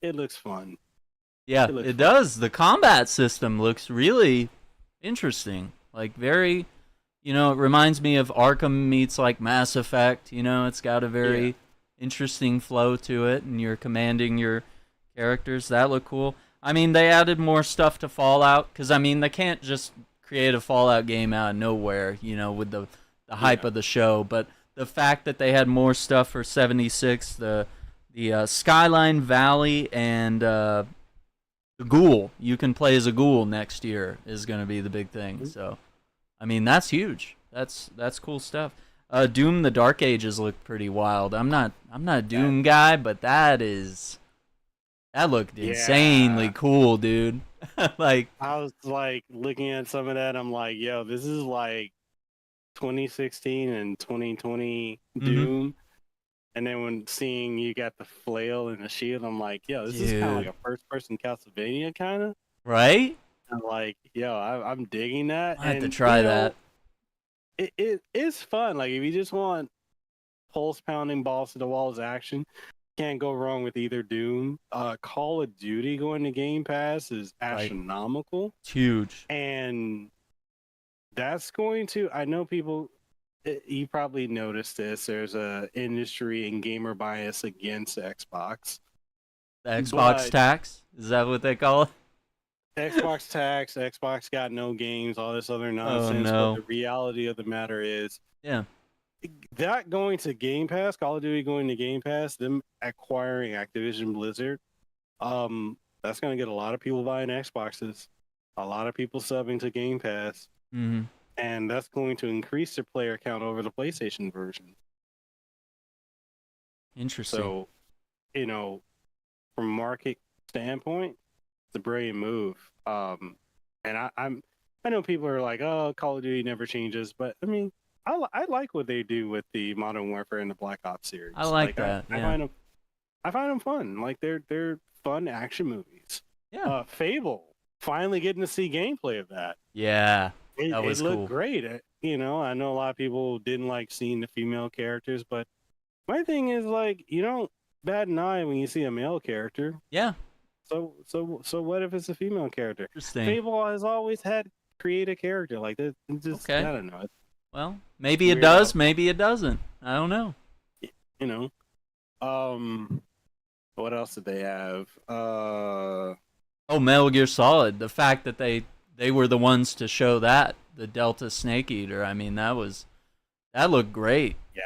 it looks fun. Yeah, it does. The combat system looks really interesting. Like very, it reminds me of Arkham meets like Mass Effect. It's got a very interesting flow to it, and you're commanding your characters. That look cool. I mean, they added more stuff to Fallout because I mean they can't just create a Fallout game out of nowhere. With the hype of the show, but the fact that they had more stuff for 76, the Skyline Valley and the Ghoul. You can play as a Ghoul next year is going to be the big thing. So, I mean, that's huge. That's cool stuff. Doom: The Dark Ages look pretty wild. I'm not a Doom guy, but that looked insanely cool, dude. Like I was like looking at some of that. I'm like, yo, this is like 2016 and 2020 Doom. And then when seeing you got the flail and the shield, I'm like, yo, this is kind of like a first-person Castlevania kind of. Right? I'm like, yo, I'm digging that. I have to try that. It is fun. Like, if you just want pulse-pounding balls to the walls action, can't go wrong with either Doom. Call of Duty going to Game Pass is astronomical. It's huge. And that's going to, I know people, you probably noticed this, there's a industry and gamer bias against Xbox. The Xbox tax? Is that what they call it? Xbox tax, Xbox got no games, all this other nonsense. Oh, no. But the reality of the matter is, that going to Game Pass, Call of Duty going to Game Pass, them acquiring Activision Blizzard, that's going to get a lot of people buying Xboxes, a lot of people subbing to Game Pass. And that's going to increase their player count over the PlayStation version. Interesting. So, from market standpoint, it's a brilliant move. And I know people are like, oh, Call of Duty never changes, but I mean, I like what they do with the Modern Warfare and the Black Ops series. I like that. I find them fun. Like they're fun action movies. Yeah. Fable, finally getting to see gameplay of that. Yeah. That It was looked cool. great. You know, I know a lot of people didn't like seeing the female characters, but my thing is like you don't bat an eye when you see a male character. Yeah. So what if it's a female character? Interesting. Fable has always had create a character like that. Just Okay. I don't know. Well, maybe it does, maybe it doesn't. I don't know. You know. What else did they have? Oh, Metal Gear Solid. The fact that they were the ones to show that, the Delta Snake Eater. I mean, that looked great. Yeah.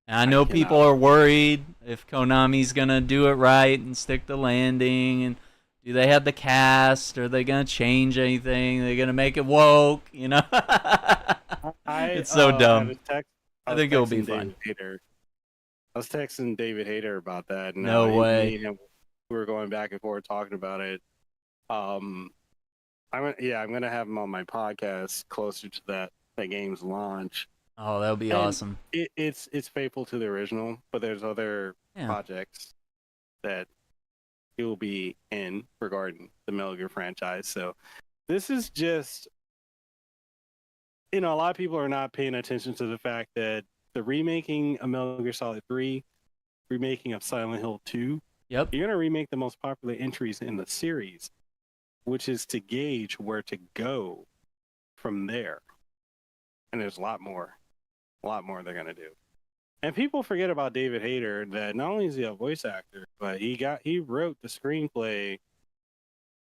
And I know people are worried if Konami's gonna do it right and stick the landing, and do they have the cast? Are they gonna change anything? Are they gonna make it woke? You know, it's so dumb. I think it'll be fun. I was texting David Hayter about that. And, no way. Me and him, we were going back and forth talking about it. I'm gonna have him on my podcast closer to that game's launch. Oh, that would be awesome. It's faithful to the original, but there's other projects that he will be in regarding the Metal Gear franchise. So this is just, a lot of people are not paying attention to the fact that the remaking of Metal Gear Solid 3, remaking of Silent Hill 2, you're going to remake the most popular entries in the series, which is to gauge where to go from there. And there's a lot more they're going to do. And people forget about David Hayter, that not only is he a voice actor, but he wrote the screenplay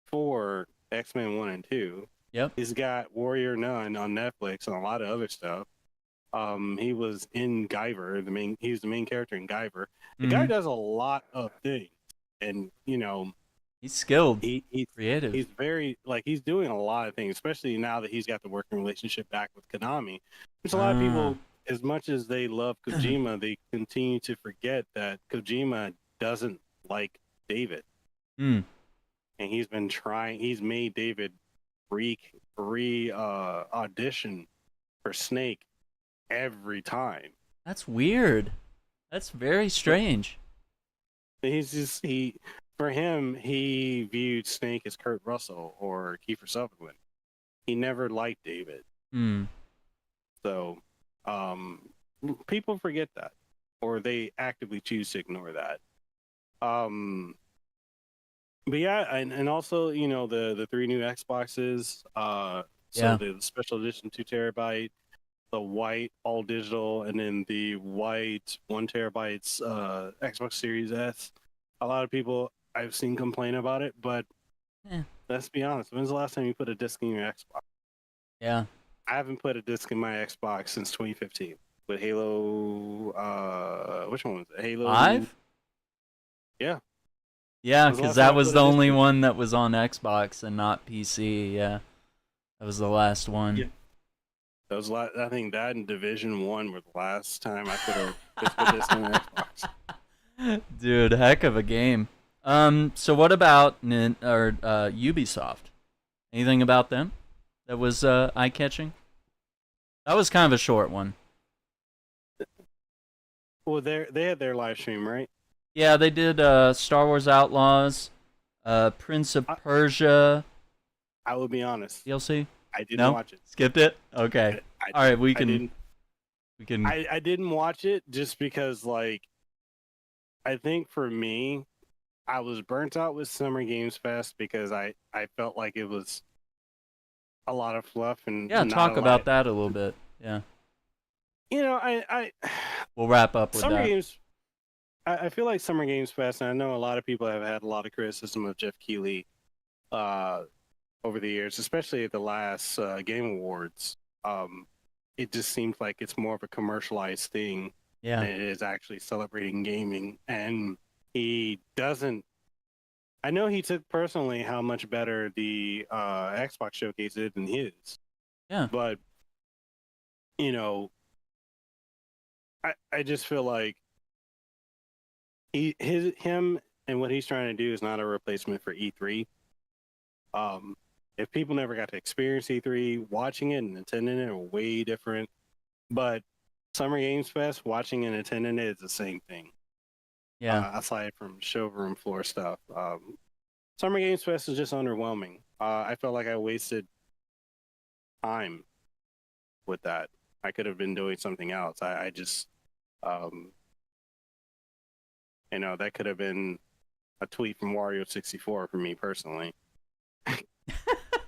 for X-Men 1 and 2. Yep. He's got Warrior Nun on Netflix and a lot of other stuff. He was in Guyver, he's the main character in Guyver. The guy does a lot of things, and he's skilled. He's creative. He's very he's doing a lot of things, especially now that he's got the working relationship back with Konami. There's a lot of people, as much as they love Kojima, they continue to forget that Kojima doesn't like David. And he's been trying. He's made David audition for Snake every time. That's weird. That's very strange. For him, he viewed Snake as Kurt Russell or Kiefer Sutherland. He never liked David. So, people forget that, or they actively choose to ignore that. But yeah, and also, the 3 new Xboxes. The special edition 2 terabyte, the white all digital, and then the white 1 terabytes Xbox Series S. A lot of people I've seen complain about it, but let's be honest. When's the last time you put a disc in your Xbox? Yeah. I haven't put a disc in my Xbox since 2015 with Halo. Which one was it? Halo 5? Yeah. Yeah, because that was the only one that was on Xbox and not PC. Yeah, that was the last one. Yeah. That was I think that and Division 1 were the last time I put a disc in my Xbox. Dude, heck of a game. So what about Ubisoft? Anything about them that was eye-catching? That was kind of a short one. Well, they had their live stream, right? Yeah, they did Star Wars Outlaws, Prince of Persia. I will be honest. DLC? I didn't watch it. Skipped it? Okay. All right, we can. I didn't watch it just because, I think for me, I was burnt out with Summer Games Fest because I felt like it was a lot of fluff and talk about that a little bit. Yeah. We'll wrap up with Summer that. Games. I feel like Summer Games Fest, and I know a lot of people have had a lot of criticism of Jeff Keighley over the years, especially at the last Game Awards. It just seems like it's more of a commercialized thing than it is actually celebrating gaming. And he doesn't... I know he took personally how much better the Xbox Showcase did than his. Yeah. But, I just feel like him and what he's trying to do is not a replacement for E3. if people never got to experience E3, watching it and attending it are way different. But Summer Games Fest, watching and attending it is the same thing. Yeah. Aside from showroom floor stuff, Summer Games Fest is just underwhelming. I felt like I wasted time with that. I could have been doing something else. I just, that could have been a tweet from Wario64 for me personally.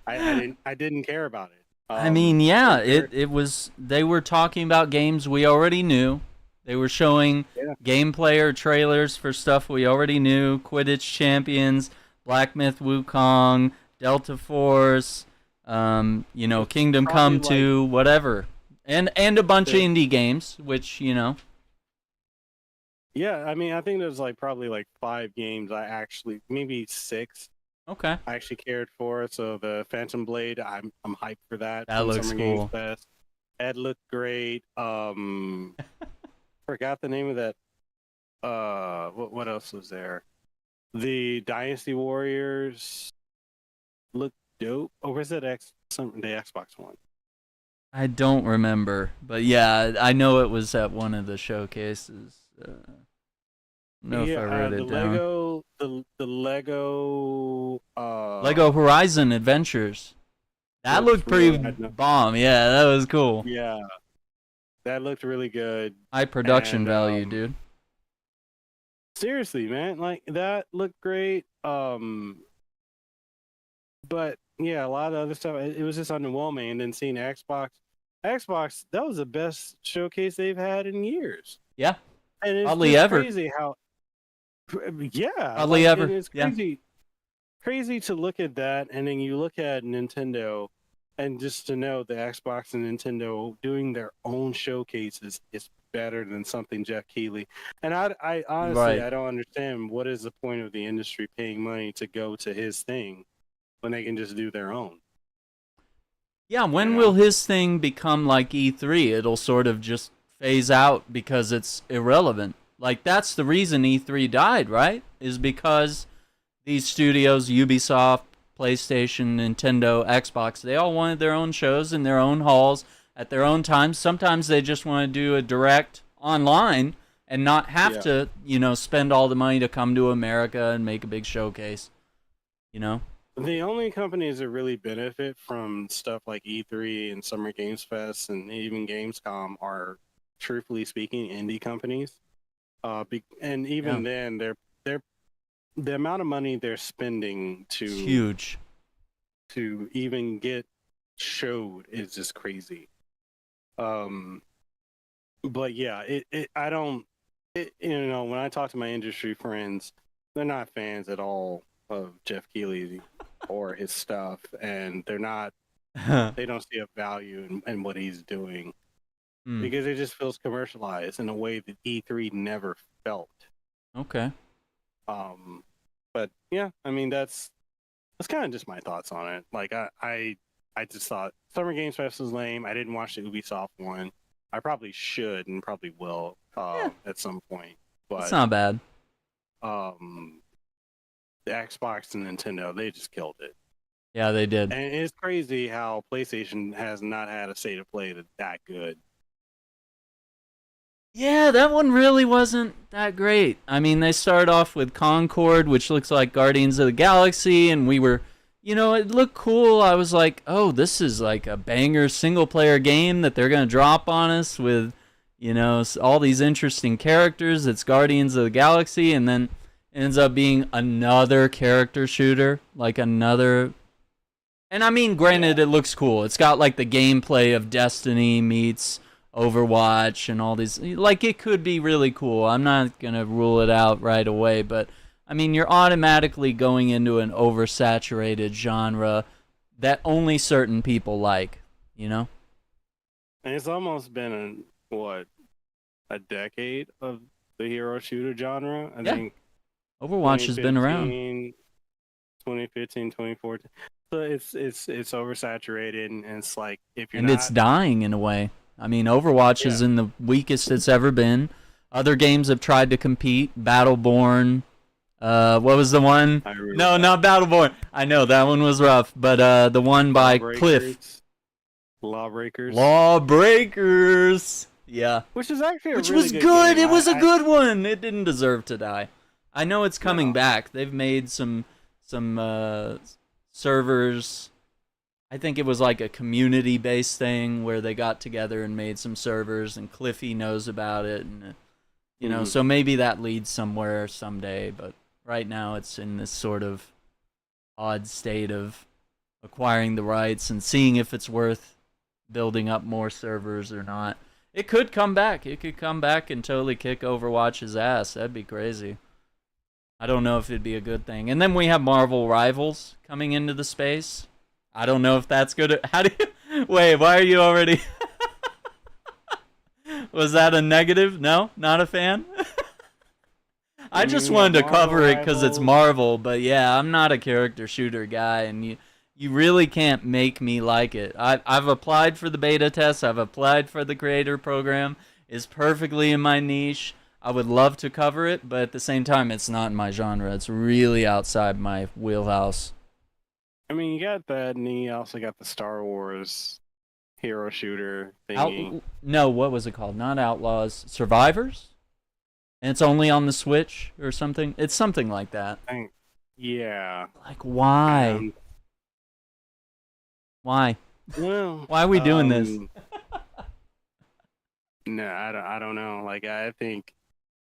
I didn't care about it. I mean, yeah, it was. They were talking about games we already knew. They were showing gameplay or trailers for stuff we already knew. Quidditch Champions, Black Myth Wukong, Delta Force, Kingdom Come 2, whatever, and a bunch of indie games, which Yeah, I mean, I think there's probably 5 games I actually, maybe 6. Okay. I actually cared for. So the Phantom Blade, I'm hyped for that. That looks Summer cool. Games Fest. Ed looked great. Forgot the name of that. What else was there? The Dynasty Warriors looked dope. Or was it the Xbox one? I don't remember, but yeah, I know it was at one of the showcases. If I wrote it down. The Lego Horizon Adventures. That looked pretty bomb. Yeah, that was cool. Yeah. That looked really good. High production value, dude. Seriously, man. That looked great. But yeah, a lot of other stuff. It was just underwhelming. And then seeing Xbox, that was the best showcase they've had in years. Yeah. And it's probably ever. Crazy how. Yeah. Probably ever. It's crazy to look at that, and then you look at Nintendo. And just to know the Xbox and Nintendo doing their own showcases is better than something Jeff Keighley. And I honestly, I don't understand what is the point of the industry paying money to go to his thing when they can just do their own. Yeah, when will his thing become like E3? It'll sort of just phase out because it's irrelevant. That's the reason E3 died, right? Is because these studios, Ubisoft, PlayStation, Nintendo, Xbox, they all wanted their own shows in their own halls at their own times. Sometimes they just want to do a direct online and not have to, spend all the money to come to America and make a big showcase. The only companies that really benefit from stuff like E3 and Summer Games Fest and even Gamescom are, truthfully speaking, indie companies. And even then, the amount of money they're spending it's huge to even get showed is just crazy. But yeah, I don't, when I talk to my industry friends, they're not fans at all of Jeff Keighley or his stuff, and they don't see a value in what he's doing because it just feels commercialized in a way that E3 never felt. Okay. But yeah, I mean that's kind of just my thoughts on it. I just thought Summer Games Fest was lame. I didn't watch the Ubisoft one. I probably should and probably will at some point. But it's not bad. The Xbox and Nintendo, they just killed it. Yeah, they did. And it's crazy how PlayStation has not had a state of play that good. Yeah, that one really wasn't that great. I mean, they start off with Concord, which looks like Guardians of the Galaxy, and we were, it looked cool. I was like, oh, this is like a banger single-player game that they're going to drop on us with, all these interesting characters. It's Guardians of the Galaxy, and then it ends up being another character shooter, another. And I mean, granted, it looks cool. It's got the gameplay of Destiny meets Overwatch and all these, it could be really cool. I'm not gonna rule it out right away, but I mean, you're automatically going into an oversaturated genre that only certain people like, And it's almost been a decade of the hero shooter genre. I think Overwatch has been around 2015, 2014. So it's oversaturated, and it's if you're it's dying in a way. I mean, Overwatch is in the weakest it's ever been. Other games have tried to compete. Battleborn, What was the one? No, not Battleborn. I know that one was rough, but the one by Cliff. Lawbreakers. Lawbreakers. Yeah. Which is actually Which really was good. It was a good one. It didn't deserve to die. I know it's coming back. They've made some servers. I think it was like a community-based thing where they got together and made some servers, and Cliffy knows about it, and you know, so maybe that leads somewhere someday. But right now, it's in this sort of odd state of acquiring the rights and seeing if it's worth building up more servers or not. It could come back. It could come back and totally kick Overwatch's ass. That'd be crazy. I don't know if it'd be a good thing. And then we have Marvel Rivals coming into the space. I don't know if that's good. How do you... Wait, why are you already... Was that a negative? No? Not a fan? I just wanted to cover it because it's Marvel, but yeah, I'm not a character shooter guy, and you really can't make me like it. I've applied for the beta test. I've applied for the creator program. It's perfectly in my niche. I would love to cover it, but at the same time, it's not in my genre. It's really outside my wheelhouse. I mean, you got that, and you also got the Star Wars hero shooter thingy. No, what was it called? Not Outlaws. Survivors? And it's only on the Switch or something? It's something like that. Yeah. Like, why? Why? Well, why are we doing this? No, I don't know. Like, I think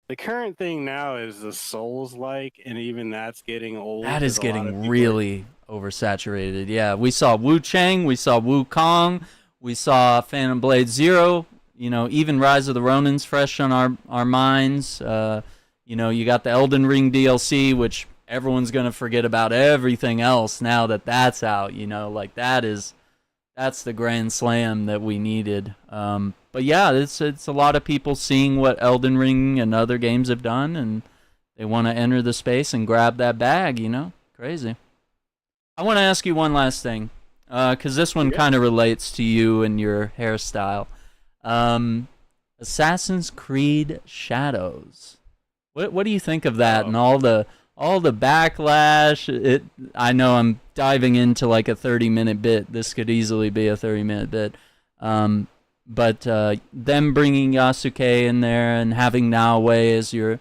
the current thing now is the Souls-like, and even that's getting old. That is getting really oversaturated. Yeah, we saw Wu Chang, we saw Wukong, we saw Phantom Blade Zero. You know, even Rise of the Ronins fresh on our minds. You know, you got the Elden Ring DLC, which everyone's gonna forget about everything else now that that's out. You know, like that's the grand slam that we needed. But yeah, it's a lot of people seeing what Elden Ring and other games have done, and they want to enter the space and grab that bag. You know, crazy. I want to ask you one last thing, because this one kind of relates to you and your hairstyle. Assassin's Creed Shadows. What do you think of that and all the backlash? I know I'm diving into like a 30-minute bit. This could easily be a 30-minute bit. But them bringing Yasuke in there and having Naoe as your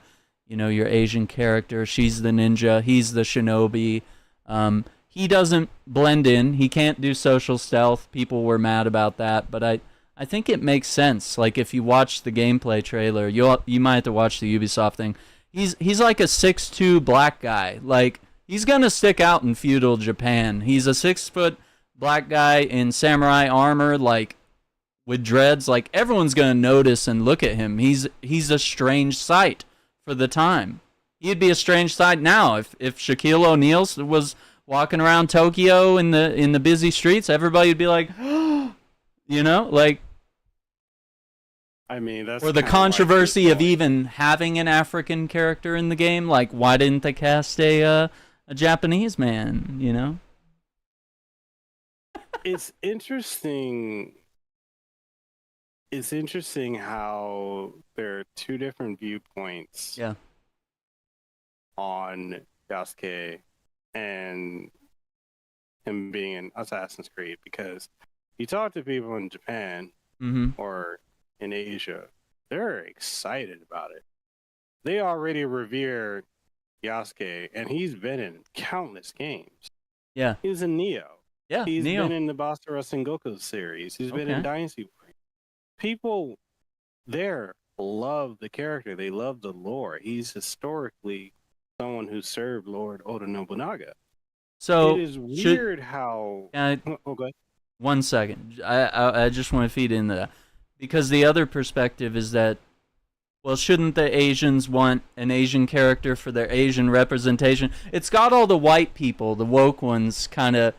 Asian character. She's the ninja. He's the shinobi. He doesn't blend in. He can't do social stealth. People were mad about that, but I think it makes sense. Like, if you watch the gameplay trailer, you might have to watch the Ubisoft thing. He's like a 6'2" black guy. Like, he's gonna stick out in feudal Japan. He's a 6-foot black guy in samurai armor, like with dreads. Like, everyone's gonna notice and look at him. He's a strange sight for the time. He'd be a strange sight now if Shaquille O'Neal was walking around Tokyo in the busy streets. Everybody would be like, you know, like. I mean, that's or the controversy of even having an African character in the game. Like, why didn't they cast a Japanese man? You know, it's interesting. It's interesting how there are two different viewpoints. Yeah. On Yasuke and him being in Assassin's Creed, because you talk to people in Japan or in Asia, they're excited about it. They already revere Yasuke, and he's been in countless games. Yeah. He's in Neo. Yeah, he's been in the Basara Sengoku series. He's been in Dynasty Warriors. People there love the character. They love the lore. He's historically someone who served Lord Oda Nobunaga. So it is weird how... Okay. 1 second. I just want to feed into that. Because the other perspective is that, well, shouldn't the Asians want an Asian character for their Asian representation? It's got all the white people, the woke ones, kind of,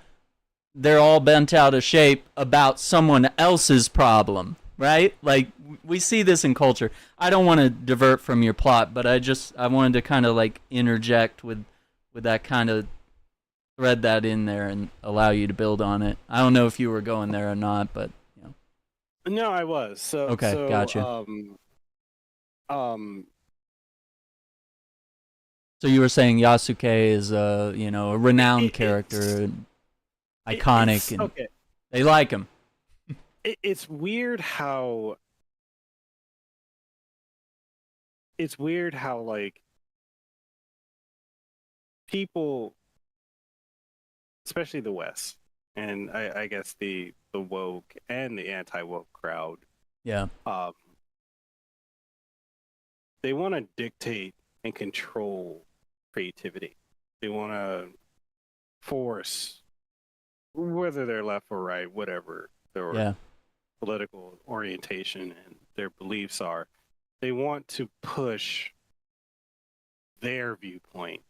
they're all bent out of shape about someone else's problem, right? Like, we see this in culture. I don't want to divert from your plot, but I wanted to kind of like interject with that, kind of thread that in there and allow you to build on it. I don't know if you were going there or not, but no, I was. So gotcha. So you were saying Yasuke is a a renowned character, iconic, and okay. They like him. It's weird how like people, especially the West, and I guess the woke and the anti-woke crowd, Yeah. They want to dictate and control creativity. They want to force, whether they're left or right, whatever their political orientation and their beliefs are, they want to push their viewpoint,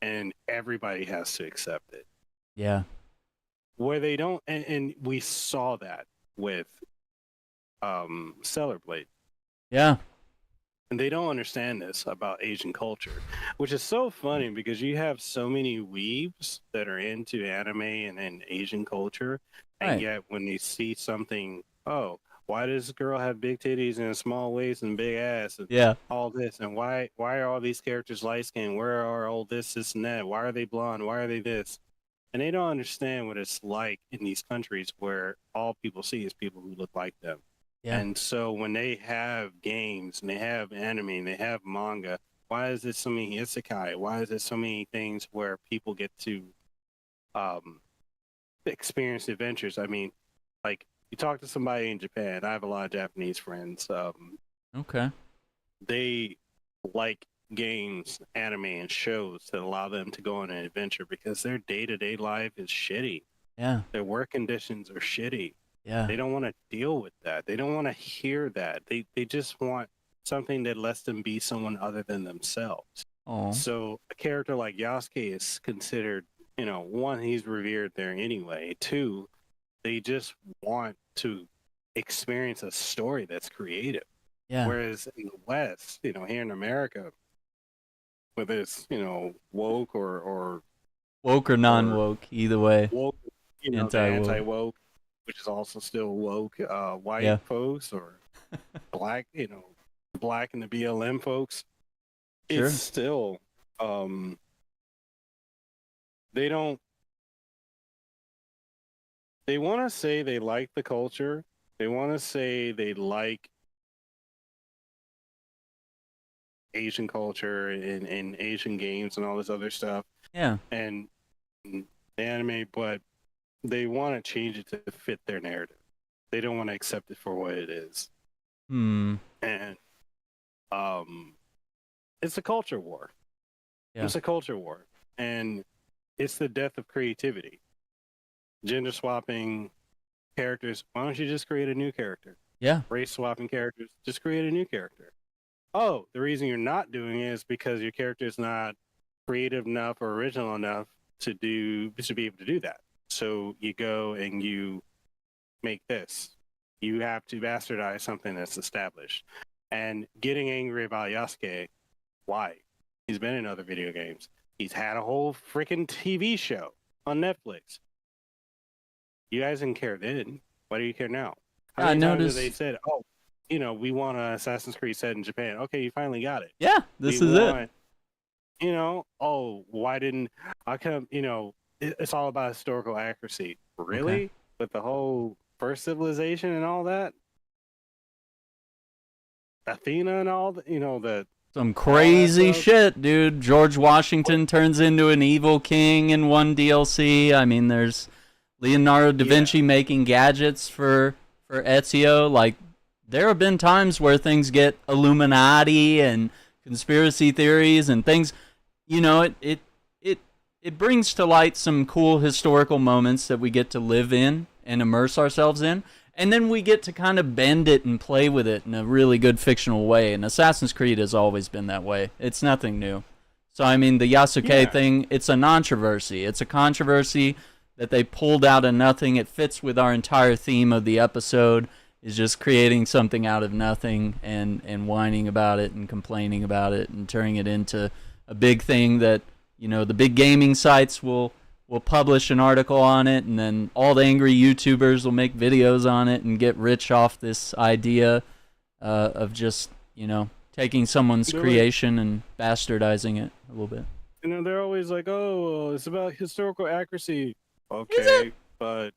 and everybody has to accept it. Yeah. Where they don't, and we saw that with Stellar Blade. Yeah. And they don't understand this about Asian culture, which is so funny because you have so many weebs that are into anime and Asian culture, and yet when they see something, oh, why does this girl have big titties and a small waist and big ass and all this, and why are all these characters light skinned? Where are all this and that? Why are they blonde? Why are they this? And they don't understand what it's like in these countries where all people see is people who look like them. Yeah. And so when they have games and they have anime and they have manga, why is there so many isekai? Why is there so many things where people get to experience adventures? I mean, like, you talk to somebody in Japan. I have a lot of Japanese friends. Okay. They like games, anime, and shows that allow them to go on an adventure because their day-to-day life is shitty. Yeah. Their work conditions are shitty. Yeah. They don't want to deal with that. They don't want to hear that. They just want something that lets them be someone other than themselves. Aww. So a character like Yasuke is considered, one, he's revered there anyway. Two, they just want to experience a story that's creative. Yeah. Whereas in the West, here in America, whether it's, woke or woke or non-woke, either way. Woke, anti-woke, which is also still woke, white folks or black, black and the BLM folks. It's still, they want to say they like the culture. They want to say they like Asian culture and Asian games and all this other stuff. Yeah. And anime, but they want to change it to fit their narrative. They don't want to accept it for what it is. And it's a culture war. Yeah. It's a culture war. And it's the death of creativity. Gender swapping characters. Why don't you just create a new character? Yeah. Race swapping characters. Just create a new character. Oh, the reason you're not doing it is because your character is not creative enough or original enough to be able to do that. So you go and you make this. You have to bastardize something that's established. And getting angry about Yasuke, why? He's been in other video games. He's had a whole freaking TV show on Netflix. You guys didn't care then. Why do you care now? I noticed they said, "Oh, we want an Assassin's Creed set in Japan." Okay, you finally got it. Yeah, this is it. Oh, why didn't I come? It's all about historical accuracy. Really? Okay. With the whole first civilization and all that? Athena and all the some crazy shit, dude. George Washington turns into an evil king in one DLC. I mean, there's Leonardo da Vinci making gadgets for Ezio. Like, there have been times where things get Illuminati and conspiracy theories and things. It brings to light some cool historical moments that we get to live in and immerse ourselves in. And then we get to kind of bend it and play with it in a really good fictional way. And Assassin's Creed has always been that way. It's nothing new. So, I mean, the Yasuke thing, it's a controversy. It's a controversy that they pulled out of nothing. It fits with our entire theme of the episode, is just creating something out of nothing and whining about it and complaining about it and turning it into a big thing that, the big gaming sites will publish an article on it, and then all the angry YouTubers will make videos on it and get rich off this idea of just, taking someone's creation and bastardizing it a little bit. You know, they're always like, "Oh, it's about historical accuracy." Okay, but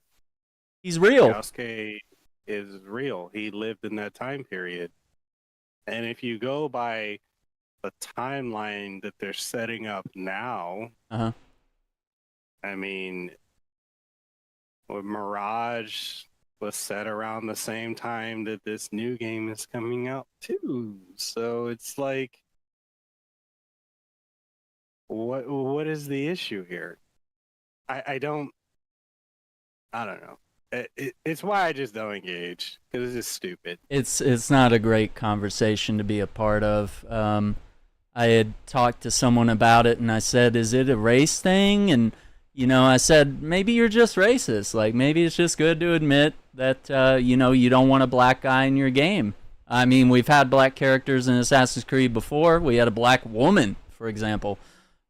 he's real. Yasuke is real. He lived in that time period, and if you go by the timeline that they're setting up now, I mean, Mirage was set around the same time that this new game is coming out too. So it's like, what is the issue here? I don't know. It's why I just don't engage, because it's just stupid. It's not a great conversation to be a part of. I had talked to someone about it, and I said, "Is it a race thing?" And you know, I said, maybe you're just racist. Like, maybe it's just good to admit that, you know, you don't want a black guy in your game. I mean, we've had black characters in Assassin's Creed before. We had a black woman, for example.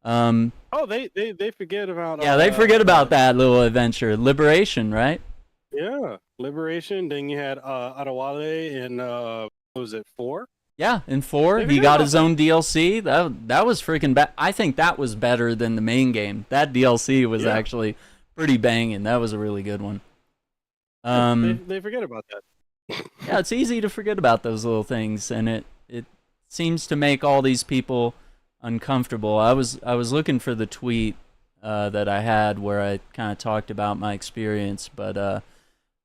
Oh, they forget about... Yeah, they forget about that little adventure. Liberation, right? Yeah, Liberation. Then you had Adewale in, what was it, 4? Yeah, in 4, he got his own DLC. That was freaking bad. I think that was better than the main game. That DLC was actually pretty banging. That was a really good one. They forget about that. Yeah, it's easy to forget about those little things, and it seems to make all these people uncomfortable. I was looking for the tweet that I had where I kind of talked about my experience, but I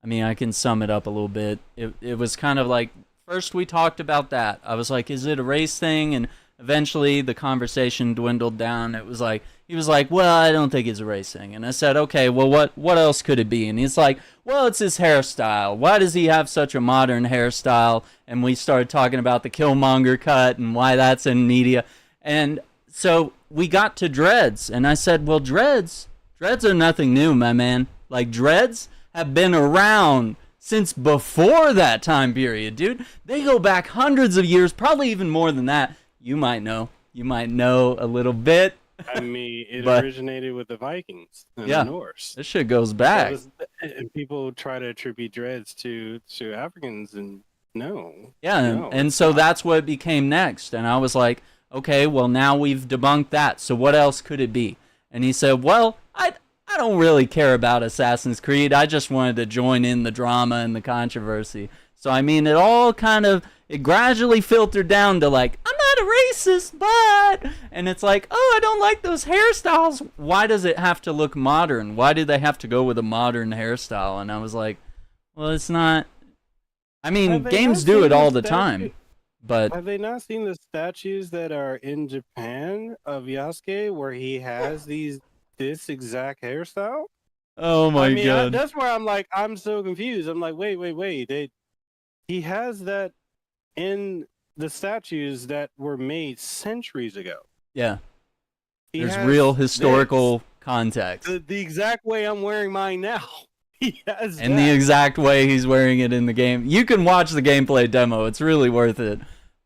mean, I can sum it up a little bit. It was kind of like, first we talked about that. I was like, is it a race thing? And eventually the conversation dwindled down. It was like, he was like, well, I don't think it's a race thing. And I said, okay, well, what else could it be? And he's like, well, it's his hairstyle. Why does he have such a modern hairstyle? And we started talking about the Killmonger cut and why that's in media. And so we got to dreads. And I said, well, dreads are nothing new, my man. Like, dreads have been around since before that time period, dude. They go back hundreds of years, probably even more than that. You might know a little bit. I mean, it originated with the Vikings and the Norse. This shit goes back. And people try to attribute dreads to Africans, and no. Yeah, and so that's what became next. And I was like, okay, well, now we've debunked that. So what else could it be? And he said, well, I don't really care about Assassin's Creed. I just wanted to join in the drama and the controversy. So, I mean, it gradually filtered down to like, I'm not a racist, but... And it's like, oh, I don't like those hairstyles. Why does it have to look modern? Why do they have to go with a modern hairstyle? And I was like, well, it's not... I mean, games do it all the time. But have they not seen the statues that are in Japan of Yasuke where he has this exact hairstyle? Oh my god. That's where I'm like, I'm so confused. I'm like, wait. He has that in the statues that were made centuries ago. Yeah. There's real historical context. The exact way I'm wearing mine now. He has and the exact way he's wearing it in the game. You can watch the gameplay demo. It's really worth it.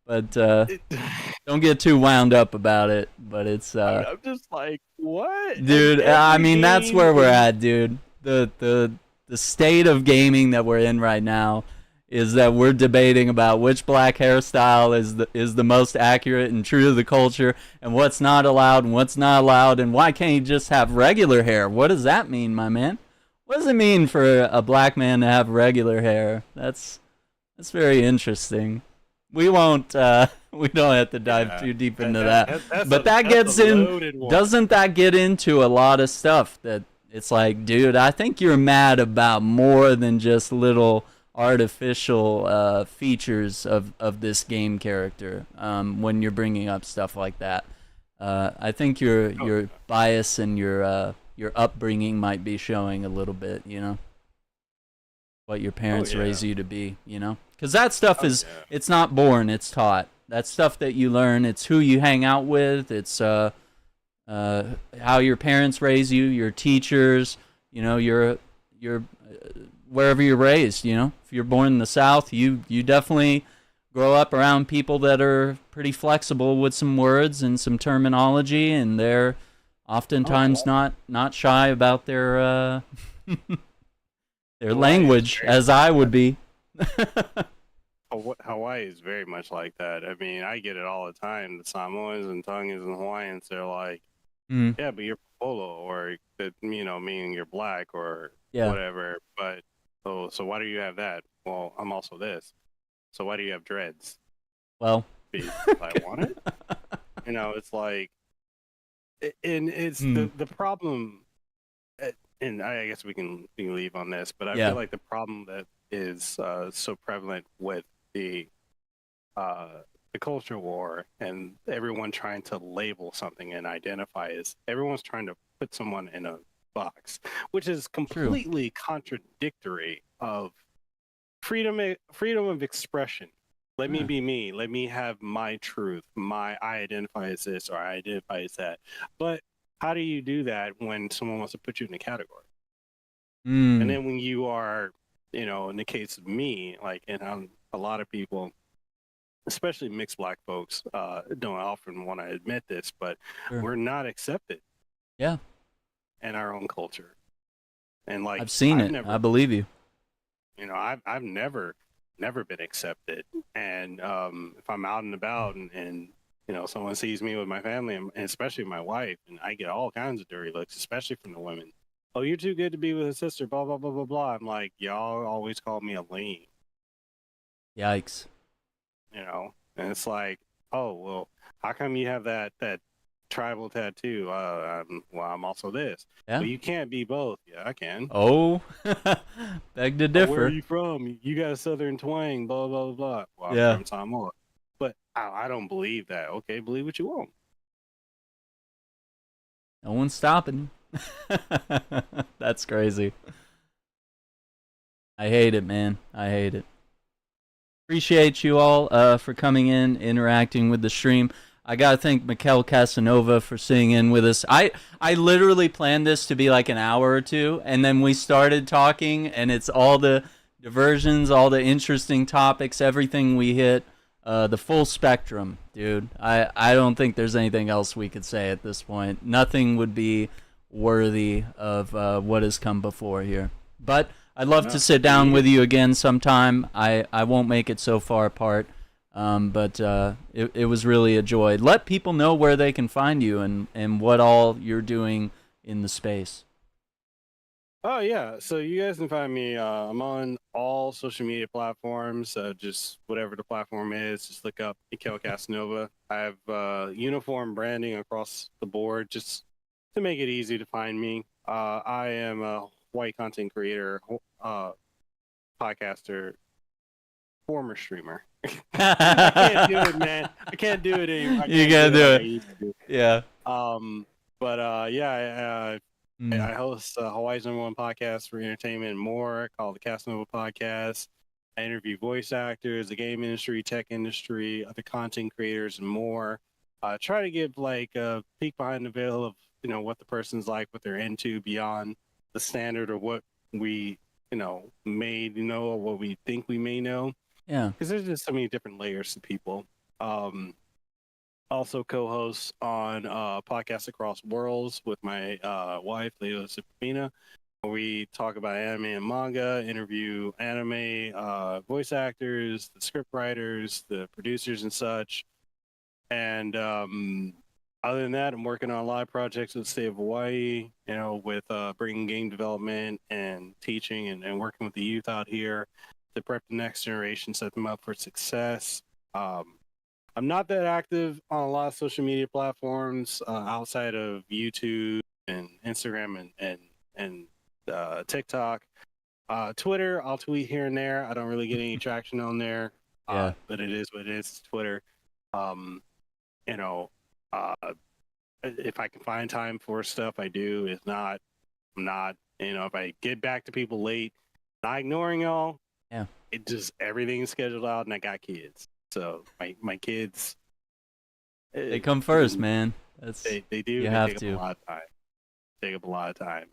But don't get too wound up about it. But it's I'm just like, what? Dude, I mean, that's where we're at, dude. The state of gaming that we're in right now is that we're debating about which black hairstyle is the most accurate and true to the culture, and what's not allowed and what's not allowed, and why can't you just have regular hair? What does that mean, my man? What does it mean for a black man to have regular hair? That's very interesting. We won't. We don't have to dive too deep into that. But that gets in. Doesn't that get into a lot of stuff that it's like, dude, I think you're mad about more than just little artificial features of this game character when you're bringing up stuff like that. I think your bias and your upbringing might be showing a little bit, you know, what your parents raise you to be, you know, because that stuff it's not born, it's taught. That's stuff that you learn. It's who you hang out with. It's how your parents raise you, your teachers, you know, your wherever you're raised, you know. If you're born in the South, you definitely grow up around people that are pretty flexible with some words and some terminology, and they're oftentimes not shy about their their language, as I would be. Hawaii is very much like that. I mean, I get it all the time. The Samoans and Tongans and Hawaiians, they're like, Mm. yeah, but you're Polo, or that, meaning you're black or Yeah. whatever. But so why do you have that? Well, I'm also this. So why do you have dreads? Well, Because I want it. It's like, and it's mm. the problem. And I guess we can leave on this, but I Yeah. feel like the problem that is so prevalent with uh, the culture war and everyone trying to label something and identify is everyone's trying to put someone in a box, which is completely contradictory of freedom of expression. Let me be me. Let me have my truth. I identify as this or I identify as that. But how do you do that when someone wants to put you in a category? Mm. And then when you are, in the case of me, like, and a lot of people, especially mixed black folks, don't often want to admit this, but we're not accepted. Yeah. In our own culture. And like, I've seen it. I believe you. I've never been accepted. And if I'm out and about and someone sees me with my family and especially my wife, and I get all kinds of dirty looks, especially from the women. Oh, you're too good to be with a sister, blah, blah, blah, blah, blah. I'm like, y'all always call me a lame. Yikes. And it's like, oh, well, how come you have that tribal tattoo? I'm also this. Yeah. Well, you can't be both. Yeah, I can. Oh, beg to differ. Where are you from? You got a southern twang, blah, blah, blah, blah. Well, yeah. I'm from Samoa. But I don't believe that. Okay, believe what you want. No one's stopping. That's crazy. I hate it, man. I hate it. Appreciate you all for coming in, interacting with the stream. I gotta thank Mekel Kasanova for sitting in with us. I literally planned this to be like an hour or two, and then we started talking, and it's all the diversions, all the interesting topics, everything we hit, the full spectrum, dude. I don't think there's anything else we could say at this point. Nothing would be worthy of what has come before here. But I'd love to sit down with you again sometime. I won't make it so far apart. But it was really a joy. Let people know where they can find you and what all you're doing in the space. Oh, yeah. So you guys can find me. I'm on all social media platforms. Just whatever the platform is, just look up Mekel Kasanova. I have uniform branding across the board just to make it easy to find me. I am a white content creator, podcaster, former streamer. I can't do it, man. I can't do it anymore. You gotta do it. Yeah. I host Hawaii's #1 podcast for entertainment and more called the Casanova Podcast. I interview voice actors, the game industry, tech industry, other content creators, and more. Try to give like a peek behind the veil of what the person's like, what they're into beyond the standard of what we may know or what we think we may know. Yeah. Because there's just so many different layers to people. Also co-host on Podcasts Across Worlds with my wife, Lehto. We talk about anime and manga, interview anime voice actors, the script writers, the producers and such. And other than that, I'm working on live projects with the state of Hawaii, with bringing game development and teaching and working with the youth out here to prep the next generation, set them up for success. I'm not that active on a lot of social media platforms outside of YouTube and Instagram and TikTok. Twitter, I'll tweet here and there. I don't really get any traction on there, but it is what it is. Twitter. If I can find time for stuff, I do. If not, I'm not. If I get back to people late, not ignoring y'all. Yeah. It just everything's scheduled out, and I got kids. So my kids, they come first, man. They do. You have to. Up a lot of time. Take up a lot of time.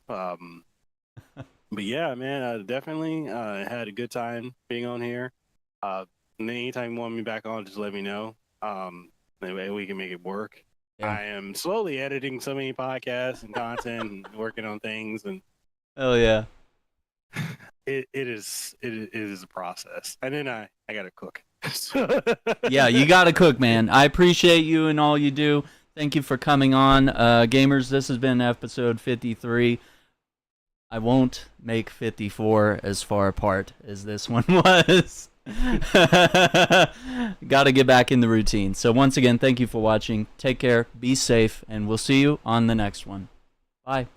But yeah, man, I definitely had a good time being on here. And anytime you want me back on, just let me know. Anyway, we can make it work. Yeah. I am slowly editing so many podcasts and content and working on things. And hell yeah. It is a process. And then I got to cook. Yeah, you gotta cook, man. I appreciate you and all you do. Thank you for coming on. Gamers, this has been episode 53. I won't make 54 as far apart as this one was. Gotta get back in the routine. So once again, thank you for watching. Take care, be safe, and we'll see you on the next one. Bye.